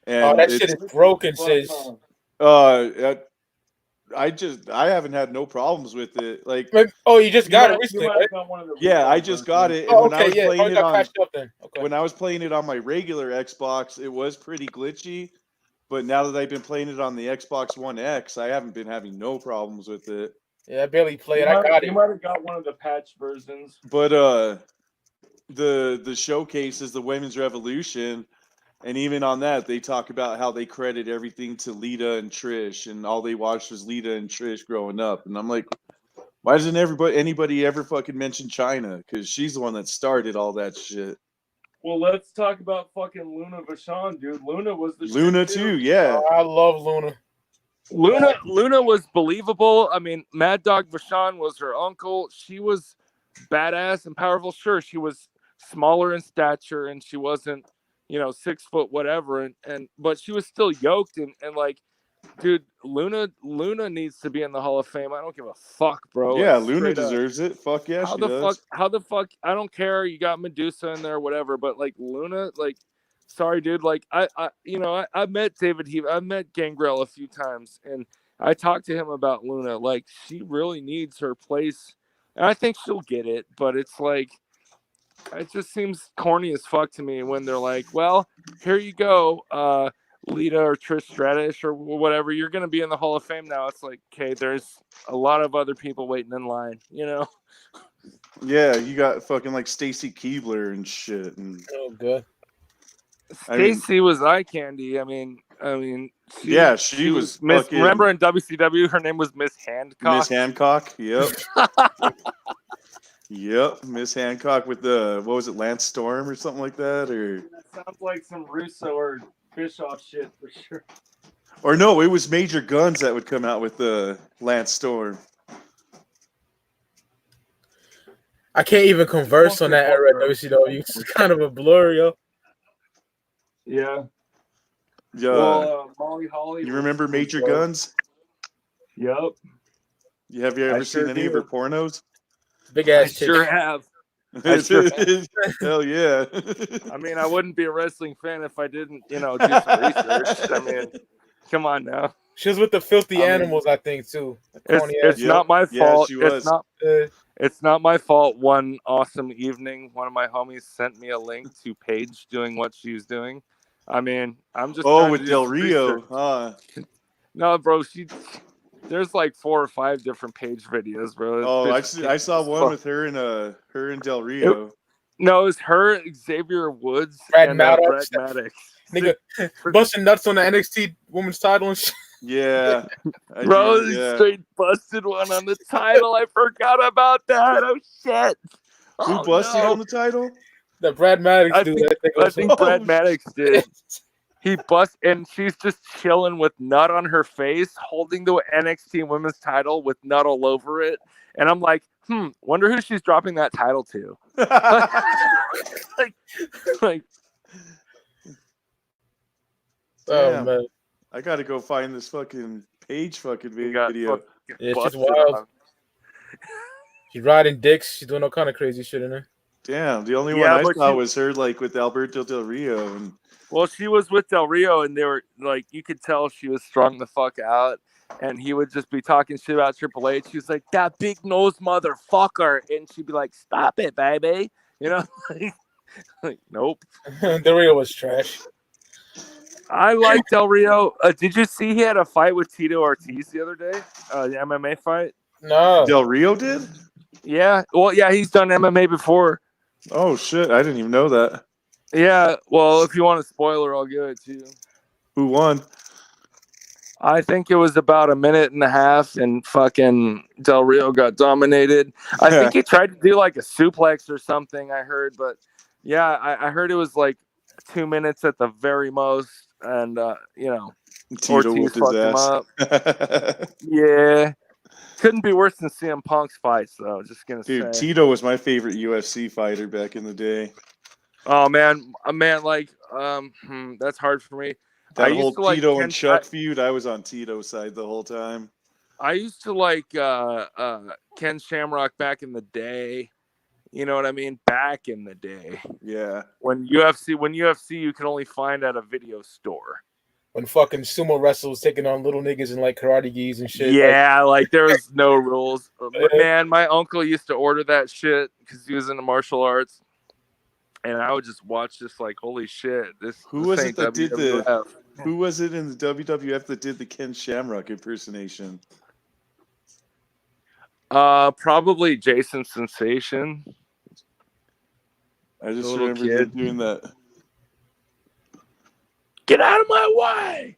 And Oh, that shit is broken, sis. I haven't had no problems with it. Like, oh, you just got it recently, right? yeah, I just got it. And Oh, when I okay, was yeah. playing Oh, you it got on, patched up then. Okay. when I was playing it on my regular Xbox, it was pretty glitchy. But now that I've been playing it on the Xbox One X, I haven't been having no problems with it. Yeah, I barely played. I got it. You might have got one of the patch versions. But the showcase is the Women's Revolution, and even on that they talk about how they credit everything to Lita and Trish, and all they watched was Lita and Trish growing up. And I'm like, why doesn't anybody ever fucking mention China? Because she's the one that started all that shit. Well, let's talk about fucking Luna Vachon, dude. Luna was the Luna shit, too, yeah. Oh, I love Luna. Luna was believable. I mean, Mad Dog Vachon was her uncle. She was badass and powerful. Sure, she was smaller in stature and she wasn't, 6 foot whatever, but she was still yoked and like, dude, Luna needs to be in the Hall of Fame. I don't give a fuck, bro. Yeah, Like, Luna straight up. deserves it. Fuck yeah, How she the does. fuck? I don't care. You got Medusa in there, whatever. But like Luna, like, sorry, dude. Like I met David Heath. I met Gangrel a few times, and I talked to him about Luna. Like, she really needs her place, and I think she'll get it. But it's like, it just seems corny as fuck to me when they're like, well, here you go, Lita or Trish Stratus or whatever. You're gonna be in the Hall of Fame now. It's like, okay, there's a lot of other people waiting in line, Yeah, you got fucking like Stacy Keibler and shit. And Oh, good. Stacy was eye candy. I mean, she was Miss. fucking- Remember in WCW, her name was Miss Hancock. Miss Hancock, yep. Yep, Miss Hancock with what was it, Lance Storm or something like that? Or That sounds like some Russo or Bischoff shit for sure. Or no, it was Major Guns that would come out with Lance Storm. I can't even converse on that era at WCW. It's kind of a blur, yo. Yeah. Yeah. Well, Molly Holly. You remember Major Guns? Yep. Have you ever seen any of her pornos? Big ass. I sure have. Hell yeah. I mean, I wouldn't be a wrestling fan if I didn't, do some research. I mean, come on now. She was with the Filthy Animals, I think, too. It's not my fault. she was. It's not. It's not my fault. One awesome evening, one of my homies sent me a link to Paige doing what she's doing. I mean, I'm just trying with to do Del some Rio, research. huh? No, bro, there's like 4 or 5 different Page videos, bro. Oh, Bitch I saw one fuck. with her and Del Rio. No, it's her, Xavier Woods, Brad and Maddox. Brett Maddox. Nigga, busting nuts on the NXT women's title and shit. Yeah. Bro, he straight busted one on the title. I forgot about that. Oh shit. Who Oh, busted no. on the title? The Brad Maddox I dude. think Brad Maddox did. He and she's just chilling with nut on her face, holding the NXT women's title with nut all over it. And I'm like, wonder who she's dropping that title to. like Damn. man. I gotta go find this fucking Page fucking video. Yeah, she's wild. She's riding dicks. She's doing all kind of crazy shit in there. Damn, the only one I saw was her like with Alberto Del Rio. And well, she was with Del Rio, and they were like, you could tell she was strung the fuck out. And he would just be talking shit about Triple H. She was like, that big nose motherfucker. And she'd be like, stop it, baby. You know? like, nope. Del Rio was trash. I like Del Rio. Did you see he had a fight with Tito Ortiz the other day? The MMA fight? No. Del Rio did? Yeah. Well, yeah, he's done MMA before. Oh, shit. I didn't even know that. Yeah. Well, if you want a spoiler, I'll give it to you. Who won? I think it was about a minute and a half, and fucking Del Rio got dominated. I think he tried to do like a suplex or something, I heard. But, yeah, I heard it was like 2 minutes at the very most. And, you know, Tito Ortiz whooped his fucked him ass. up. Yeah. Couldn't be worse than CM Punk's fights, though. Just going to say. Dude, Tito was my favorite UFC fighter back in the day. Oh, man. Like, that's hard for me. That whole Tito and Chuck feud, I was on Tito's side the whole time. I used to like Ken Shamrock back in the day. You know what I mean? Back in the day. Yeah. When UFC you could only find at a video store. When fucking sumo wrestlers taking on little niggas in like karate gis and shit. Yeah, like there was no rules. Man, my uncle used to order that shit because he was into martial arts. And I would just watch this like, holy shit. Who was it that did Who was it in the WWF that did the Ken Shamrock impersonation? Probably Jason Sensation. I just remember him doing that. Get out of my way!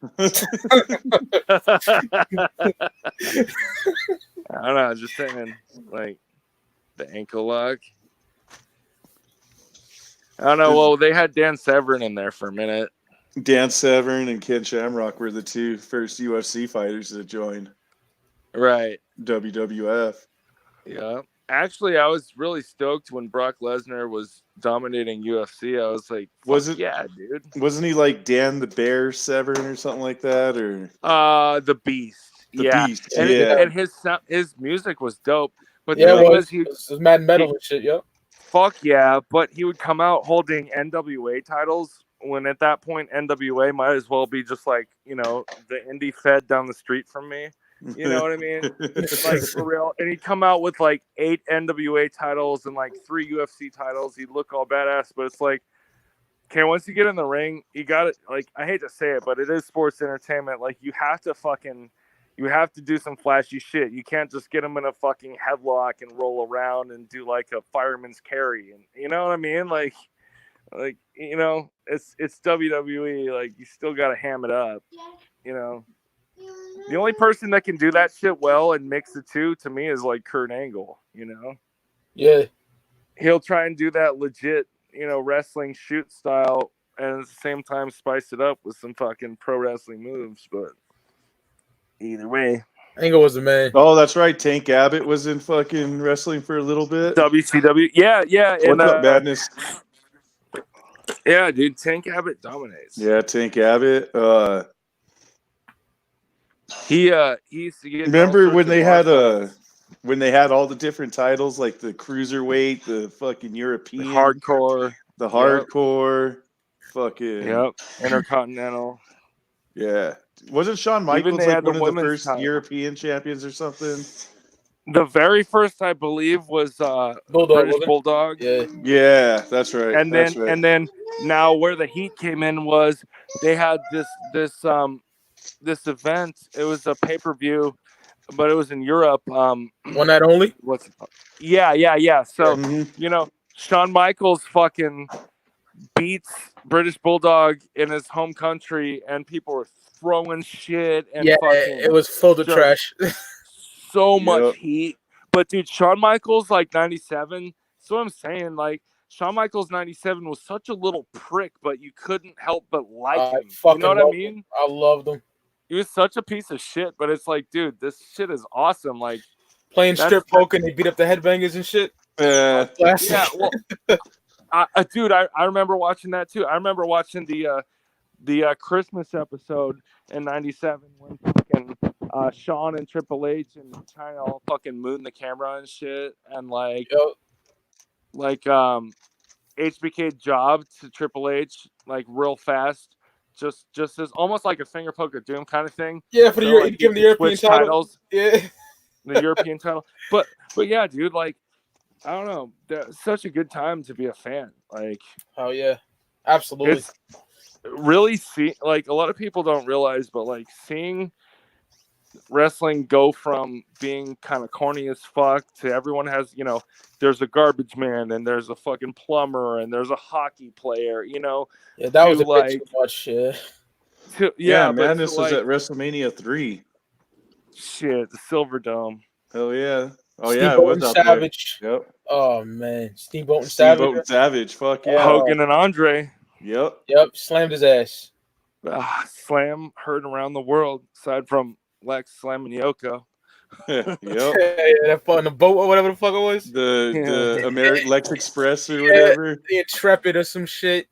I don't know, just saying, like, the ankle lock. I don't know. Well, they had Dan Severn in there for a minute. Dan Severn and Ken Shamrock were the two first UFC fighters that joined. Right. WWF. Yeah. Actually, I was really stoked when Brock Lesnar was dominating UFC. I was like, yeah, dude. Wasn't he like Dan the Bear Severn or something like that? Or the Beast. The yeah. Beast. And, yeah. And his music was dope. But yeah, it was mad metal and shit, yeah. Fuck yeah, but he would come out holding NWA titles when at that point NWA might as well be just like, you know, the indie fed down the street from me. You know what I mean? Like for real. And he'd come out with like 8 NWA titles and like 3 UFC titles. He'd look all badass, but it's like, okay, once you get in the ring, you got it. Like, I hate to say it, but it is sports entertainment. Like, you have to do some flashy shit. You can't just get them in a fucking headlock and roll around and do like a fireman's carry. And you know what I mean? Like, you know, it's WWE. Like, you still got to ham it up, you know? The only person that can do that shit well and mix the two to me is like Kurt Angle, you know? Yeah. He'll try and do that legit, you know, wrestling shoot style and at the same time spice it up with some fucking pro wrestling moves, but either way. Angle was the man. Oh, that's right. Tank Abbott was in fucking wrestling for a little bit. WCW. Yeah. What's up, Madness? Yeah, dude. Tank Abbott dominates. Yeah, Tank Abbott. He used to get. Remember when they had all the different titles, like the cruiserweight, the fucking European, the hardcore, fucking Intercontinental. Yeah, wasn't Shawn Michaels they like had one the of the women's first title. European champions or something? The very first, I believe, was British Bulldog. Yeah, that's right. And that's then right. and then now where the heat came in was they had this event. It was a pay-per-view, but it was in Europe. One night only. What's yeah. So Shawn Michaels fucking beats British Bulldog in his home country, and people were throwing shit and Yeah, fucking. it was full of just trash. so much heat. But dude, Shawn Michaels like 97. That's what I'm saying. Like Shawn Michaels 97 was such a little prick, but you couldn't help but like him. You know what I mean? I loved him. He was such a piece of shit, but it's like, dude, this shit is awesome. Like Playing strip poker and they beat up the headbangers and shit. Classic. Yeah, well, dude, I remember watching that too. I remember watching the Christmas episode in '97 when fucking Shawn and Triple H and China all fucking moon the camera and shit, and HBK job to Triple H like real fast, just as almost like a finger poke of doom kind of thing. Yeah, for So, give him the European switch title. Yeah, the European title. But yeah, dude, like I don't know, that's such a good time to be a fan. Like, oh yeah, absolutely. It's really like a lot of people don't realize, but like seeing wrestling go from being kind of corny as fuck to everyone has, there's a garbage man and there's a fucking plumber and there's a hockey player, Yeah, that was a like, bit too much. Yeah. Yeah, but Madness to, was like, at WrestleMania 3. Shit, the Silver Dome. Hell yeah. Oh Steamboat yeah, it was and out Savage. there. Yep. Oh man, Steamboat and Steamboat and Savage. Savage. Fuck yeah. Hogan and Andre. Yep. Slammed his ass. Slam heard around the world, aside from Lex slamming Yoko. Yep. That fun the boat or whatever the fuck it was. The American Lex Express or whatever. The Intrepid or some shit.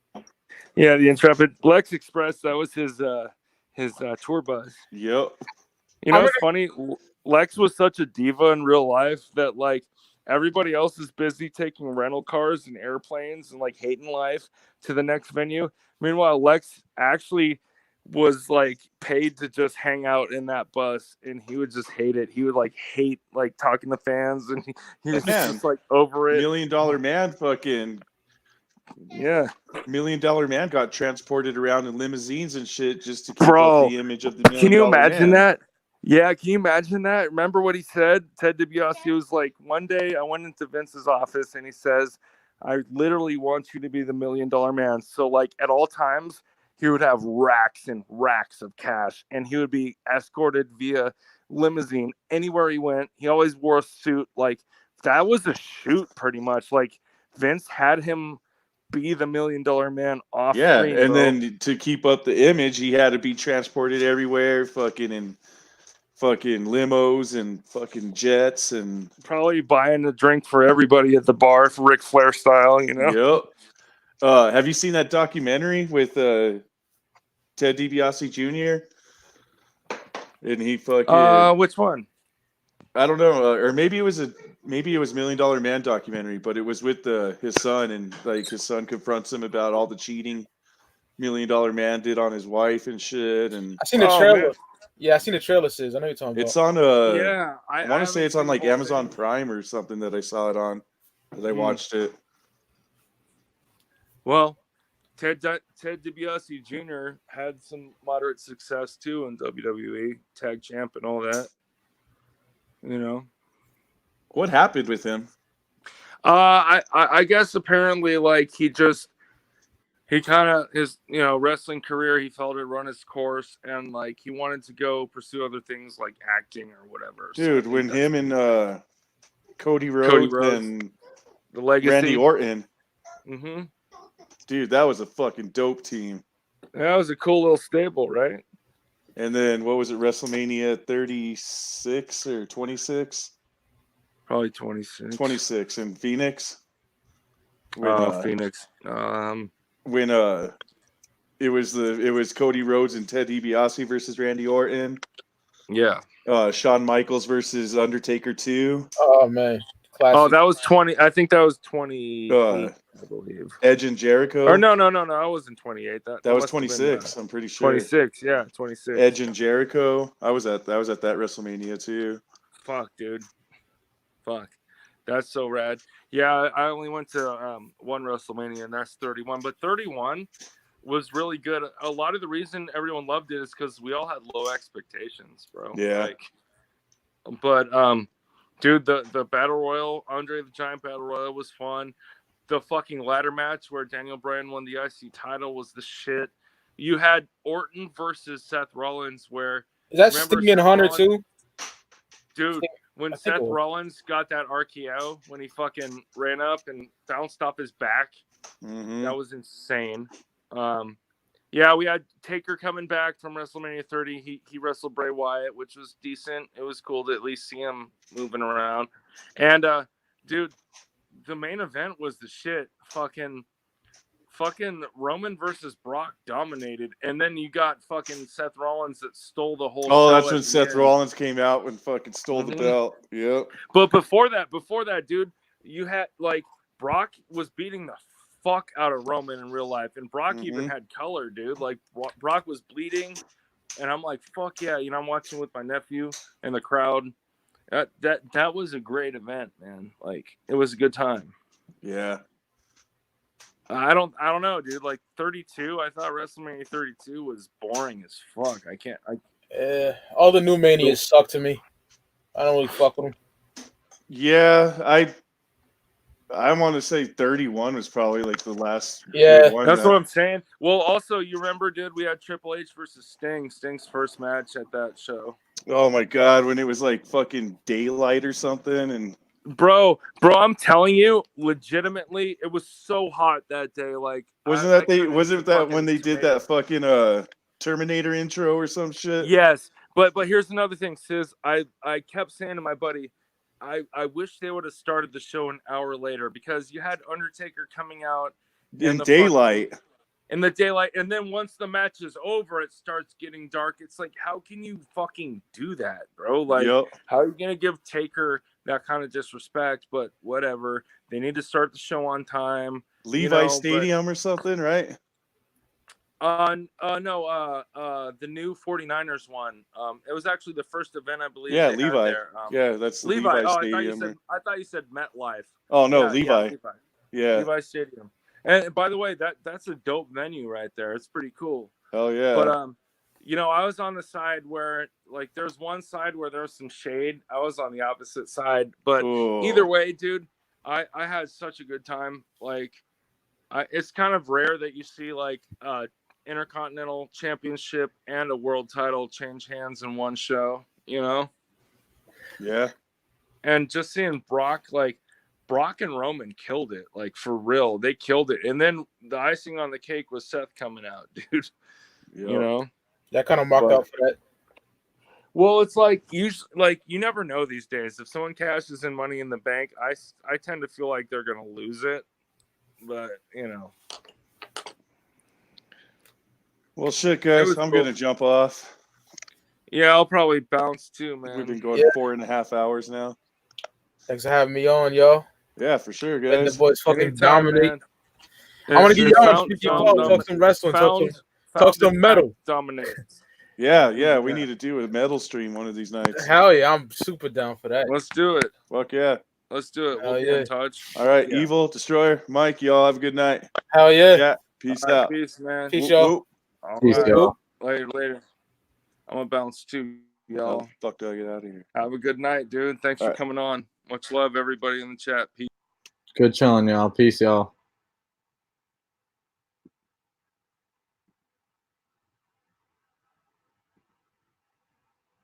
Yeah, the Intrepid Lex Express. That was his tour bus. Yep. You know what's funny? Lex was such a diva in real life that like everybody else is busy taking rental cars and airplanes and like hating life to the next venue. Meanwhile, Lex actually was like paid to just hang out in that bus, and he would just hate it. He would like hate like talking to fans, and he was just like over it. $1 Million Man fucking Yeah. $1 Million Man got transported around in limousines and shit just to keep Bro, up the image of the $1 Million can you imagine Man. that? Yeah, can you imagine that? Remember what he said? Ted DiBiase was like, one day I went into Vince's office and he says, I literally want you to be the $1 Million Man. So like at all times, he would have racks and racks of cash, and he would be escorted via limousine anywhere he went. He always wore a suit. Like that was a shoot pretty much. Like Vince had him be the $1 Million Man off screen, and bro. then to keep up the image, he had to be transported everywhere, fucking in fucking limos and fucking jets, and probably buying a drink for everybody at the bar, for Ric Flair style, Yep. Have you seen that documentary with Ted DiBiase Jr.? And he fucking which one? I don't know, or maybe it was $1 Million Man documentary, but it was with his son, and like his son confronts him about all the cheating $1 Million Man did on his wife and shit. And I seen the trailer. Yeah, I seen the trailer. Says I know you're talking about. it's on yeah. I want to say it's on like Amazon Prime or something that I saw it on. That I watched it. Well, Ted DiBiase Jr. had some moderate success too in WWE, tag champ and all that. What happened with him? I guess apparently like he kind of his wrestling career, he felt it run its course, and like he wanted to go pursue other things like acting or whatever. Dude, so when him and Cody Rhodes and the Legacy, Randy Orton, mm-hmm. Dude, that was a fucking dope team. That was a cool little stable, right? And then what was it, WrestleMania 36 or 26? Probably 26. 26 in Phoenix. Phoenix. When it was Cody Rhodes and Ted DiBiase versus Randy Orton. Yeah. Shawn Michaels versus Undertaker 2. Oh man. Classic. Oh, that was 20. I think that was 28, I believe. Edge and Jericho. Or no, I wasn't 28. That was 26. I'm pretty sure. 26, yeah, 26. Edge and Jericho. I was at that WrestleMania too. Fuck, dude. Fuck. That's so rad. Yeah, I only went to one WrestleMania, and that's 31. But 31 was really good. A lot of the reason everyone loved it is because we all had low expectations, bro. Yeah. But dude, the Battle Royal, Andre the Giant Battle Royal was fun. The fucking ladder match where Daniel Bryan won the IC title was the shit. You had Orton versus Seth Rollins, where Is that remember Sting and Seth Hunter Rollins- too? Dude, when I think Seth it was. Rollins got that RKO when he fucking ran up and bounced off his back, that was insane. Yeah, we had Taker coming back from WrestleMania 30. He wrestled Bray Wyatt, which was decent. It was cool to at least see him moving around. And dude, the main event was the shit. Fucking Roman versus Brock dominated, and then you got fucking Seth Rollins that stole the whole. Oh, show that's at when the Seth end. Rollins came out and fucking stole the belt. Yep. But before that, dude, you had like Brock was beating the fuck out of Roman in real life, and Brock even had color, dude. Like Brock was bleeding, and I'm like, fuck yeah, I'm watching with my nephew and the crowd. That was a great event, man. Like it was a good time. Yeah. I don't know, dude. Like 32, I thought WrestleMania 32 was boring as fuck. All the new manias suck to me. I don't really fuck with them. Yeah, I want to say 31 was probably like the last. Yeah, good one that's that- what I'm saying. Well, also, you remember, dude, we had Triple H versus Sting's first match at that show. Oh my god, when it was like fucking daylight or something, and Bro, I'm telling you, legitimately, it was so hot that day. Like, wasn't that when they did that fucking Terminator intro or some shit? Yes, but here's another thing, Sis. I kept saying to my buddy, I wish they would have started the show an hour later because you had Undertaker coming out In daylight. In the daylight, and then once the match is over, it starts getting dark. It's like, how can you fucking do that, bro? Like, Yep. how are you gonna give Taker that kind of disrespect? But whatever. They need to start the show on time. Levi Stadium or something, right? No, the new 49ers one. It was actually the first event I believe. Yeah, they had Levi. there. Yeah, that's Levi. Levi Oh, Stadium. I thought you said MetLife. Oh no, Yeah, Levi. Yeah. Levi Stadium. And by the way, that's a dope venue right there. It's pretty cool. Oh yeah. But I was on the side where like there's one side where there's some shade. I was on the opposite side. But either way, dude, I had such a good time. Like it's kind of rare that you see like Intercontinental Championship and a world title change hands in one show, Yeah. And just seeing Brock and Roman killed it, like for real. They killed it. And then the icing on the cake was Seth coming out, dude. Yep. That kind of marked out for that. Well, it's like you never know these days. If someone cashes in Money in the Bank, I tend to feel like they're gonna lose it. But Well, shit, guys, I'm cool. gonna jump off. Yeah, I'll probably bounce too, man. We've been going 4.5 hours now. Thanks for having me on, y'all. Yeah, for sure, Let guys. the boys fucking Anytime, dominate. man. I want to give you all Found talk some wrestling, talk some metal. Dominates. Yeah, we need to do a metal stream one of these nights. Hell yeah, I'm super down for that. Let's do it. Fuck yeah. Let's do it. We'll Hell be yeah. in touch. All right, Yeah. Evil, Destroyer, Mike, y'all have a good night. Hell yeah. Yeah, peace All right, out. peace, man. Peace, Whoop, y'all. whoop. All Peace, right. y'all. Later. I'm gonna bounce too, y'all. Oh, fuck, do I get out of here? Have a good night, dude. Thanks All for right. coming on. Much love, everybody in the chat. Peace. Good chilling, y'all. Peace, y'all.